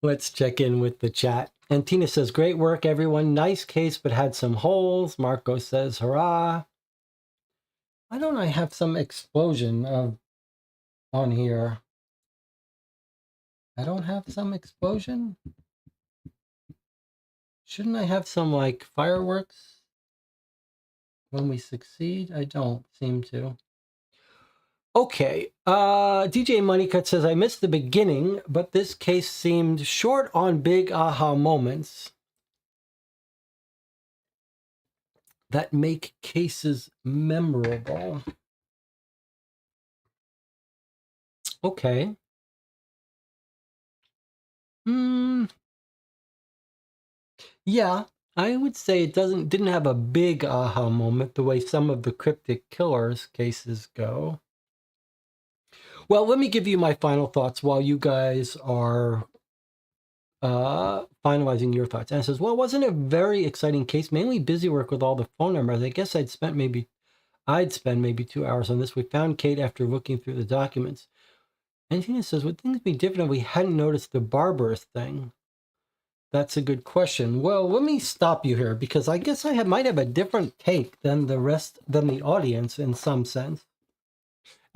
Let's check in with the chat. And Tina says, great work, everyone. Nice case, but had some holes. Marco says, hurrah. Why don't I have some explosion on here? I don't have some explosion? Shouldn't I have some, like, fireworks when we succeed? I don't seem to. Okay, DJ Moneycut says, I missed the beginning, but this case seemed short on big aha moments. that make cases memorable. Okay. Yeah, I would say it didn't have a big aha moment the way some of the Cryptic Killers cases go. Well, let me give you my final thoughts while you guys are finalizing your thoughts. And it says, well, it wasn't a very exciting case, mainly busy work with all the phone numbers. I guess I'd spend maybe 2 hours on this. We found Kate after looking through the documents. And Tina says, would things be different if we hadn't noticed the barbarous thing? That's a good question. Well, let me stop you here because I guess I might have a different take than the audience in some sense.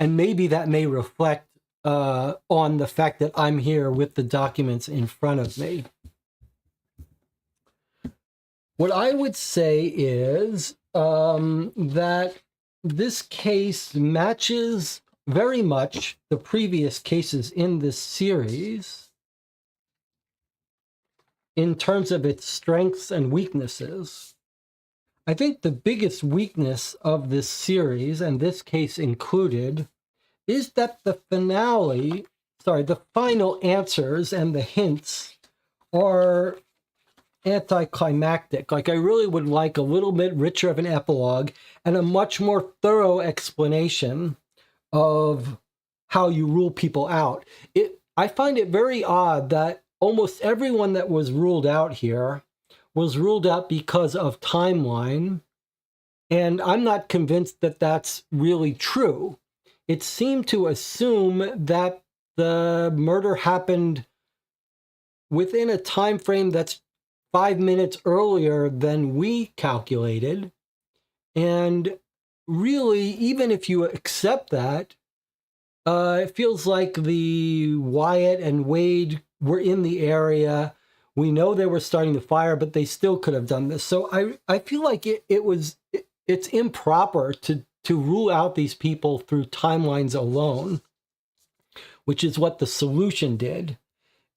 And maybe that may reflect on the fact that I'm here with the documents in front of me. What I would say is that this case matches very much the previous cases in this series in terms of its strengths and weaknesses. I think the biggest weakness of this series, and this case included, is that the final answers and the hints are anticlimactic. Like, I really would like a little bit richer of an epilogue and a much more thorough explanation of how you rule people out. I find it very odd that almost everyone that was ruled out here was ruled out because of timeline, and I'm not convinced that that's really true. It seemed to assume that the murder happened within a time frame that's 5 minutes earlier than we calculated. And really, even if you accept that, it feels like the Wyatt and Wade were in the area. We know they were starting the fire, but they still could have done this. So I feel like it's improper to rule out these people through timelines alone, which is what the solution did.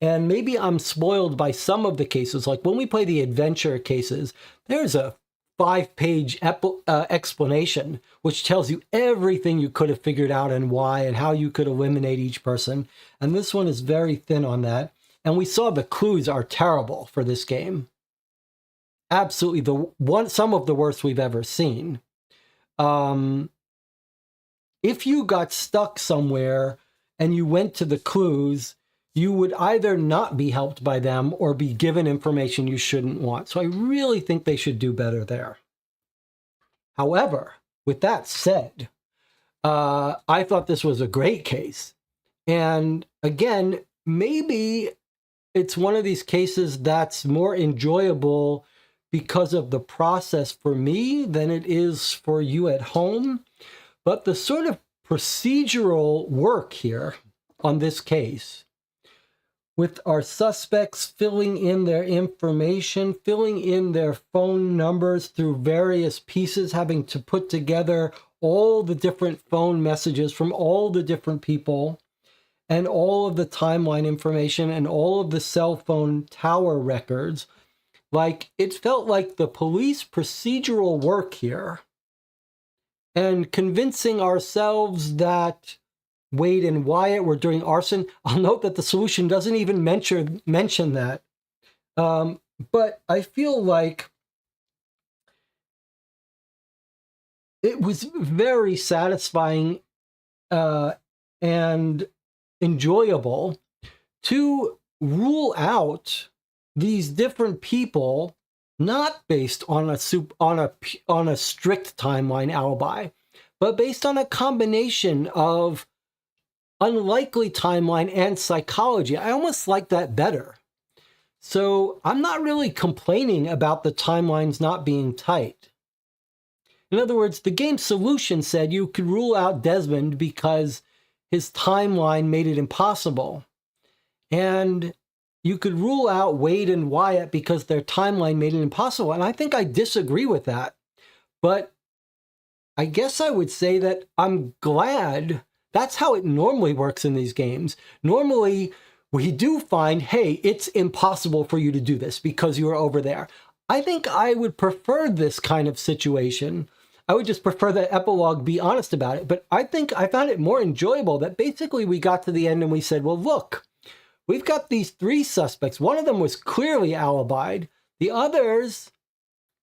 And maybe I'm spoiled by some of the cases. Like when we play the adventure cases, there's a 5-page explanation, which tells you everything you could have figured out and why and how you could eliminate each person. And this one is very thin on that. And we saw the clues are terrible for this game. Absolutely some of the worst we've ever seen. If you got stuck somewhere and you went to the clues, you would either not be helped by them or be given information you shouldn't want. So I really think they should do better there. However, with that said, I thought this was a great case. And again, maybe it's one of these cases that's more enjoyable because of the process for me than it is for you at home. But the sort of procedural work here on this case, with our suspects filling in their information, filling in their phone numbers through various pieces, having to put together all the different phone messages from all the different people, and all of the timeline information and all of the cell phone tower records. Like, it felt like the police procedural work here and convincing ourselves that Wade and Wyatt were doing arson. I'll note that the solution doesn't even mention that. But I feel like it was very satisfying and enjoyable to rule out these different people, not based on a strict timeline alibi, but based on a combination of unlikely timeline and psychology. I almost like that better. So I'm not really complaining about the timelines not being tight. In other words, the game solution said you could rule out Desmond because his timeline made it impossible. And you could rule out Wade and Wyatt because their timeline made it impossible. And I think I disagree with that. But I guess I would say that I'm glad that's how it normally works in these games. Normally, we do find, hey, it's impossible for you to do this because you are over there. I think I would prefer this kind of situation. I would just prefer that epilogue be honest about it. But I think I found it more enjoyable that basically we got to the end and we said, well, look, we've got these 3 suspects. One of them was clearly alibied. The others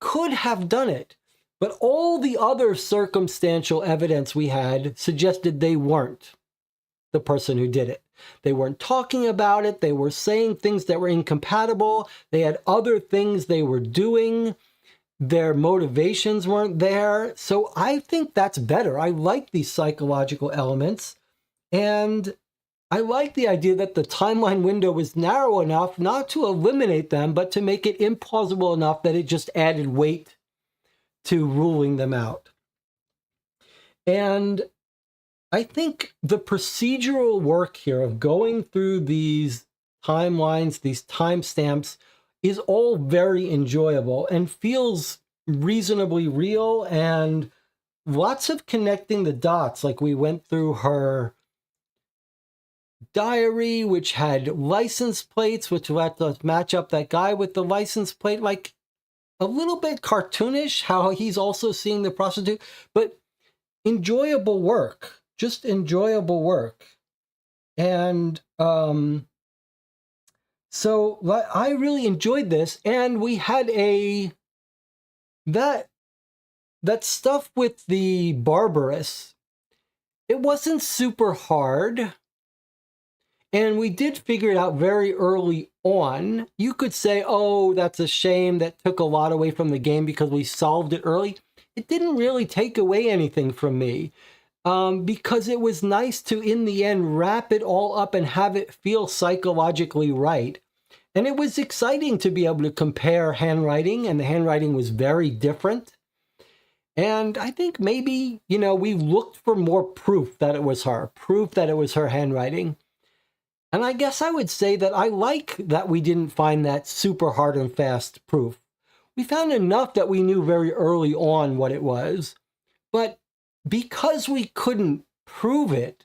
could have done it. But all the other circumstantial evidence we had suggested they weren't the person who did it. They weren't talking about it. They were saying things that were incompatible. They had other things they were doing. Their motivations weren't there. So I think that's better. I like these psychological elements. And I like the idea that the timeline window was narrow enough not to eliminate them, but to make it implausible enough that it just added weight to ruling them out. And I think the procedural work here of going through these timelines, these timestamps, is all very enjoyable and feels reasonably real, and lots of connecting the dots. Like we went through her diary, which had license plates, which let us match up that guy with the license plate, like a little bit cartoonish how he's also seeing the prostitute, but enjoyable work, just enjoyable work. And so I really enjoyed this. And we had that stuff with the Barbarous, it wasn't super hard. And we did figure it out very early on. You could say, oh, that's a shame, that took a lot away from the game because we solved it early. It didn't really take away anything from me because it was nice to, in the end, wrap it all up and have it feel psychologically right. And it was exciting to be able to compare handwriting, and the handwriting was very different. And I think maybe, we looked for more proof that it was her, proof that it was her handwriting. And I guess I would say that I like that we didn't find that super hard and fast proof. We found enough that we knew very early on what it was. But because we couldn't prove it,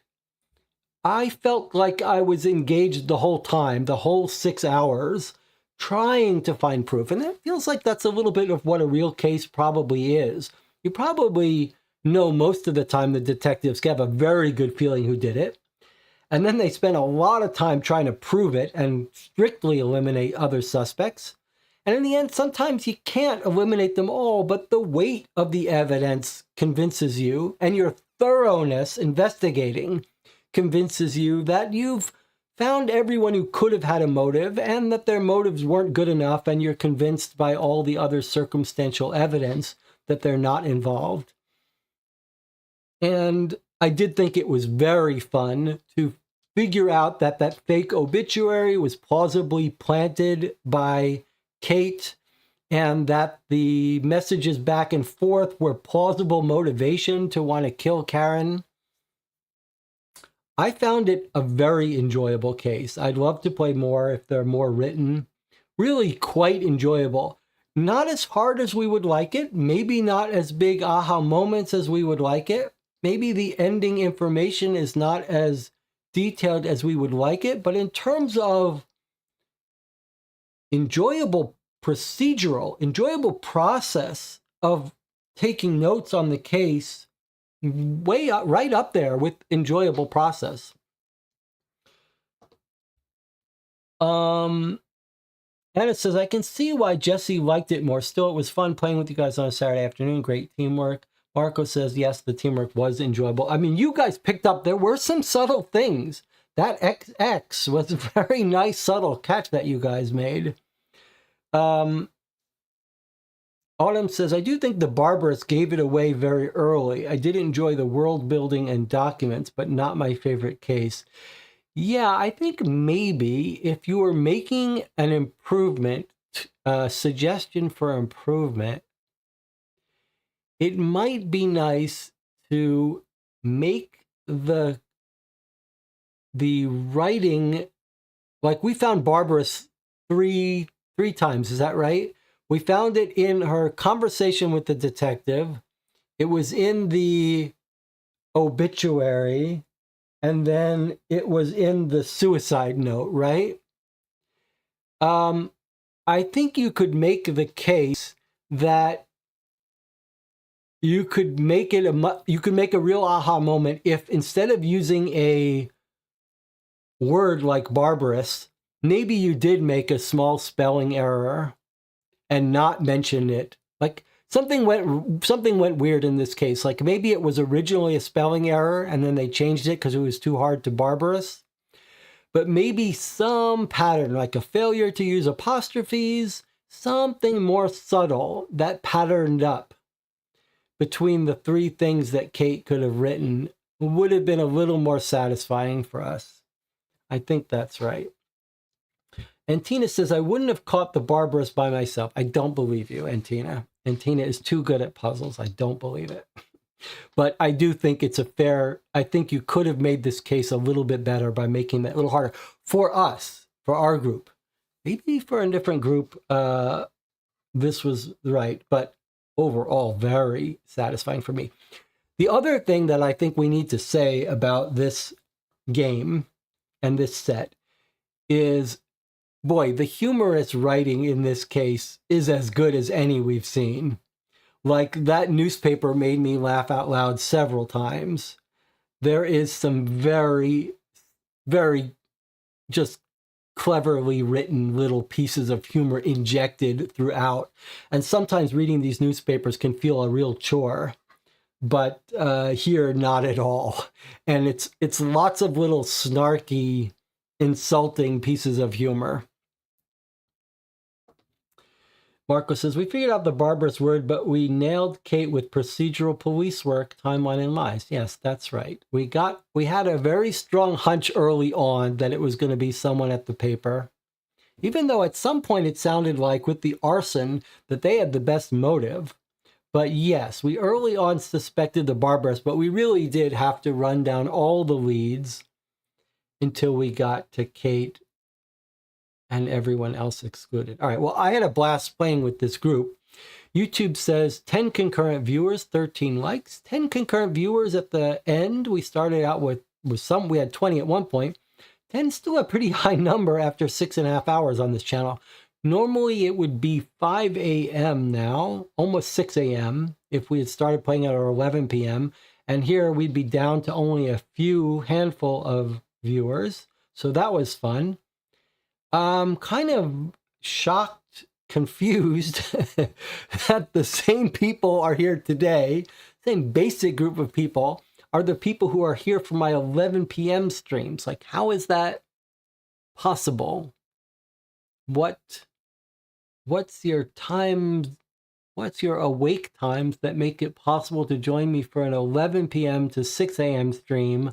I felt like I was engaged the whole time, the whole 6 hours, trying to find proof. And it feels like that's a little bit of what a real case probably is. You probably know most of the time the detectives have a very good feeling who did it. And then they spend a lot of time trying to prove it and strictly eliminate other suspects. And in the end, sometimes you can't eliminate them all, but the weight of the evidence convinces you, and your thoroughness investigating convinces you that you've found everyone who could have had a motive and that their motives weren't good enough, and you're convinced by all the other circumstantial evidence that they're not involved. And I did think it was very fun to figure out that that fake obituary was plausibly planted by Kate, and that the messages back and forth were plausible motivation to want to kill Karen. I found it a very enjoyable case. I'd love to play more if they're more written. Really quite enjoyable. Not as hard as we would like it. Maybe not as big aha moments as we would like it. Maybe the ending information is not as detailed as we would like it. But in terms of enjoyable process of taking notes on the case, way up, right up there with enjoyable process. And it says, I can see why Jesse liked it more. Still, it was fun playing with you guys on a Saturday afternoon. Great teamwork. Marco says, yes, the teamwork was enjoyable. I mean, you guys picked up, there were some subtle things. That XX was a very nice, subtle catch that you guys made. Autumn says, I do think the Barbarous gave it away very early. I did enjoy the world building and documents, but not my favorite case. Yeah, I think maybe if you were making an improvement, suggestion for improvement, it might be nice to make the writing, like we found Barbarous three times, is that right? We found it in her conversation with the detective. It was in the obituary, and then it was in the suicide note, right? I think you could make the case that you could make it you could make a real aha moment if instead of using a word like barbarous, maybe you did make a small spelling error and not mention it. Like something went weird in this case. Like maybe it was originally a spelling error and then they changed it because it was too hard to barbarous. But maybe some pattern, like a failure to use apostrophes, something more subtle that patterned up between the three things that Kate could have written would have been a little more satisfying for us. I think that's right. And Tina says, I wouldn't have caught the barbarous by myself. I don't believe you, Antina. Antina is too good at puzzles. I don't believe it. But I do think it's I think you could have made this case a little bit better by making that a little harder for us, for our group. Maybe for a different group, this was right, but overall, very satisfying for me. The other thing that I think we need to say about this game and this set is, boy, the humorous writing in this case is as good as any we've seen. Like, that newspaper made me laugh out loud several times. There is some very, very just cleverly written little pieces of humor injected throughout. And sometimes reading these newspapers can feel a real chore, but here, not at all. And it's lots of little snarky, insulting pieces of humor. Marco says, we figured out the barbarous word, but we nailed Kate with procedural police work, timeline, and lies. Yes, that's right. We had a very strong hunch early on that it was going to be someone at the paper, even though at some point it sounded like with the arson that they had the best motive. But yes, we early on suspected the barbarous, but we really did have to run down all the leads until we got to Kate and everyone else excluded. All right, well, I had a blast playing with this group. YouTube says 10 concurrent viewers, 13 likes, 10 concurrent viewers at the end. We started out with some, we had 20 at one point. 10 still a pretty high number after 6.5 hours on this channel. Normally it would be 5 a.m. now, almost 6 a.m. if we had started playing at 11 p.m. And here we'd be down to only a handful of viewers. So that was fun. Kind of shocked, confused that the same people are here today, same basic group of people, are the people who are here for my 11 p.m. streams. Like, how is that possible? What's your time? What's your awake times that make it possible to join me for an 11 p.m. to 6 a.m. stream,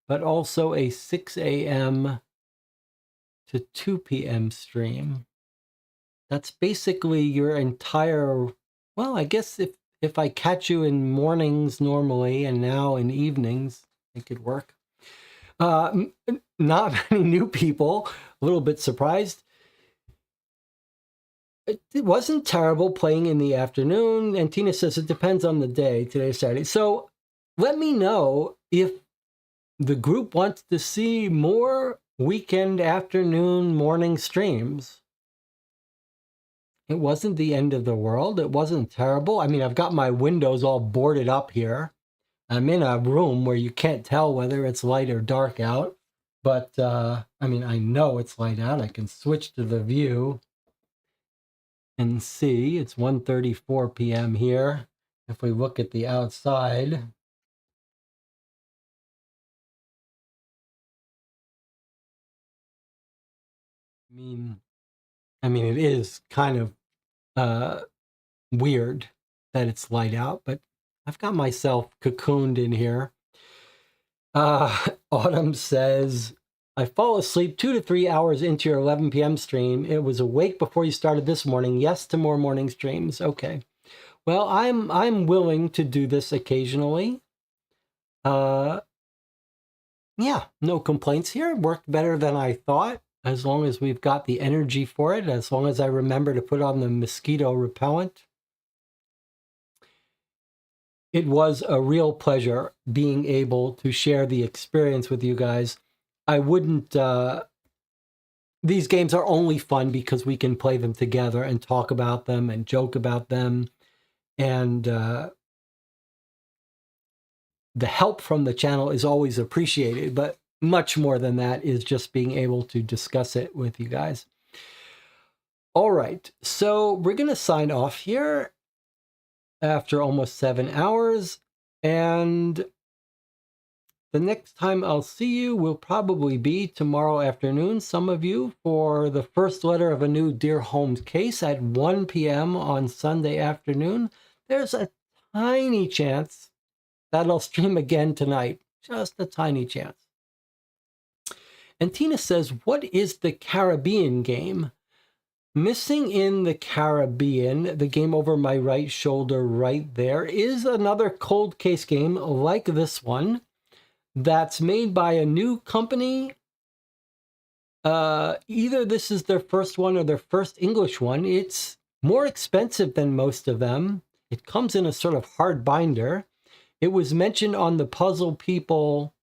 but also a 6 a.m. to 2 p.m. stream? That's basically your entire, well, I guess if I catch you in mornings normally and now in evenings, it could work. Not many new people, a little bit surprised. It wasn't terrible playing in the afternoon. And Tina says it depends on the day. Today's Saturday. So let me know if the group wants to see more weekend, afternoon, morning streams. It wasn't the end of the world. It wasn't terrible. I mean, I've got my windows all boarded up here. I'm in a room where you can't tell whether it's light or dark out. But, I mean, I know it's light out. I can switch to the view and see. It's 1:34 p.m. here. If we look at the outside, I mean, it is kind of weird that it's light out, but I've got myself cocooned in here. Autumn says, I fall asleep 2 to 3 hours into your 11 p.m. stream. It was awake before you started this morning. Yes to more morning streams. Okay. Well, I'm willing to do this occasionally. Yeah, no complaints here. Worked better than I thought, as long as we've got the energy for it, as long as I remember to put on the mosquito repellent. It was a real pleasure being able to share the experience with you guys. I wouldn't these games are only fun because we can play them together and talk about them and joke about them. And the help from the channel is always appreciated, but much more than that is just being able to discuss it with you guys. All right, so we're going to sign off here after almost 7 hours. And the next time I'll see you will probably be tomorrow afternoon, some of you, for the first letter of a new Dear Holmes case at 1 p.m. on Sunday afternoon. There's a tiny chance that I'll stream again tonight. Just a tiny chance. And Tina says, what is the Caribbean game? Missing in the Caribbean, the game over my right shoulder right there, is another cold case game like this one that's made by a new company. Either this is their first one or their first English one. It's more expensive than most of them. It comes in a sort of hard binder. It was mentioned on the Puzzle People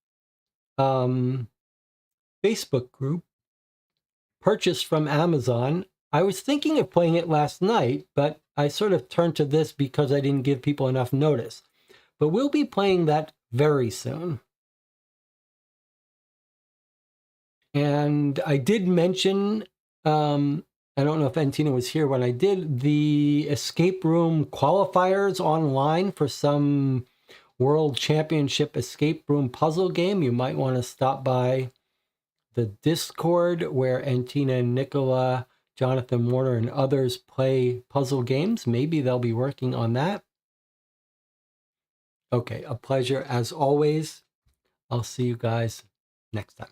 Facebook group, purchased from Amazon. I was thinking of playing it last night, but I sort of turned to this because I didn't give people enough notice. But we'll be playing that very soon. And I did mention, I don't know if Antina was here when I did, the escape room qualifiers online for some World Championship escape room puzzle game. You might want to stop by the Discord where Antina and Nicola, Jonathan Warner, and others play puzzle games. Maybe they'll be working on that. Okay, a pleasure as always. I'll see you guys next time.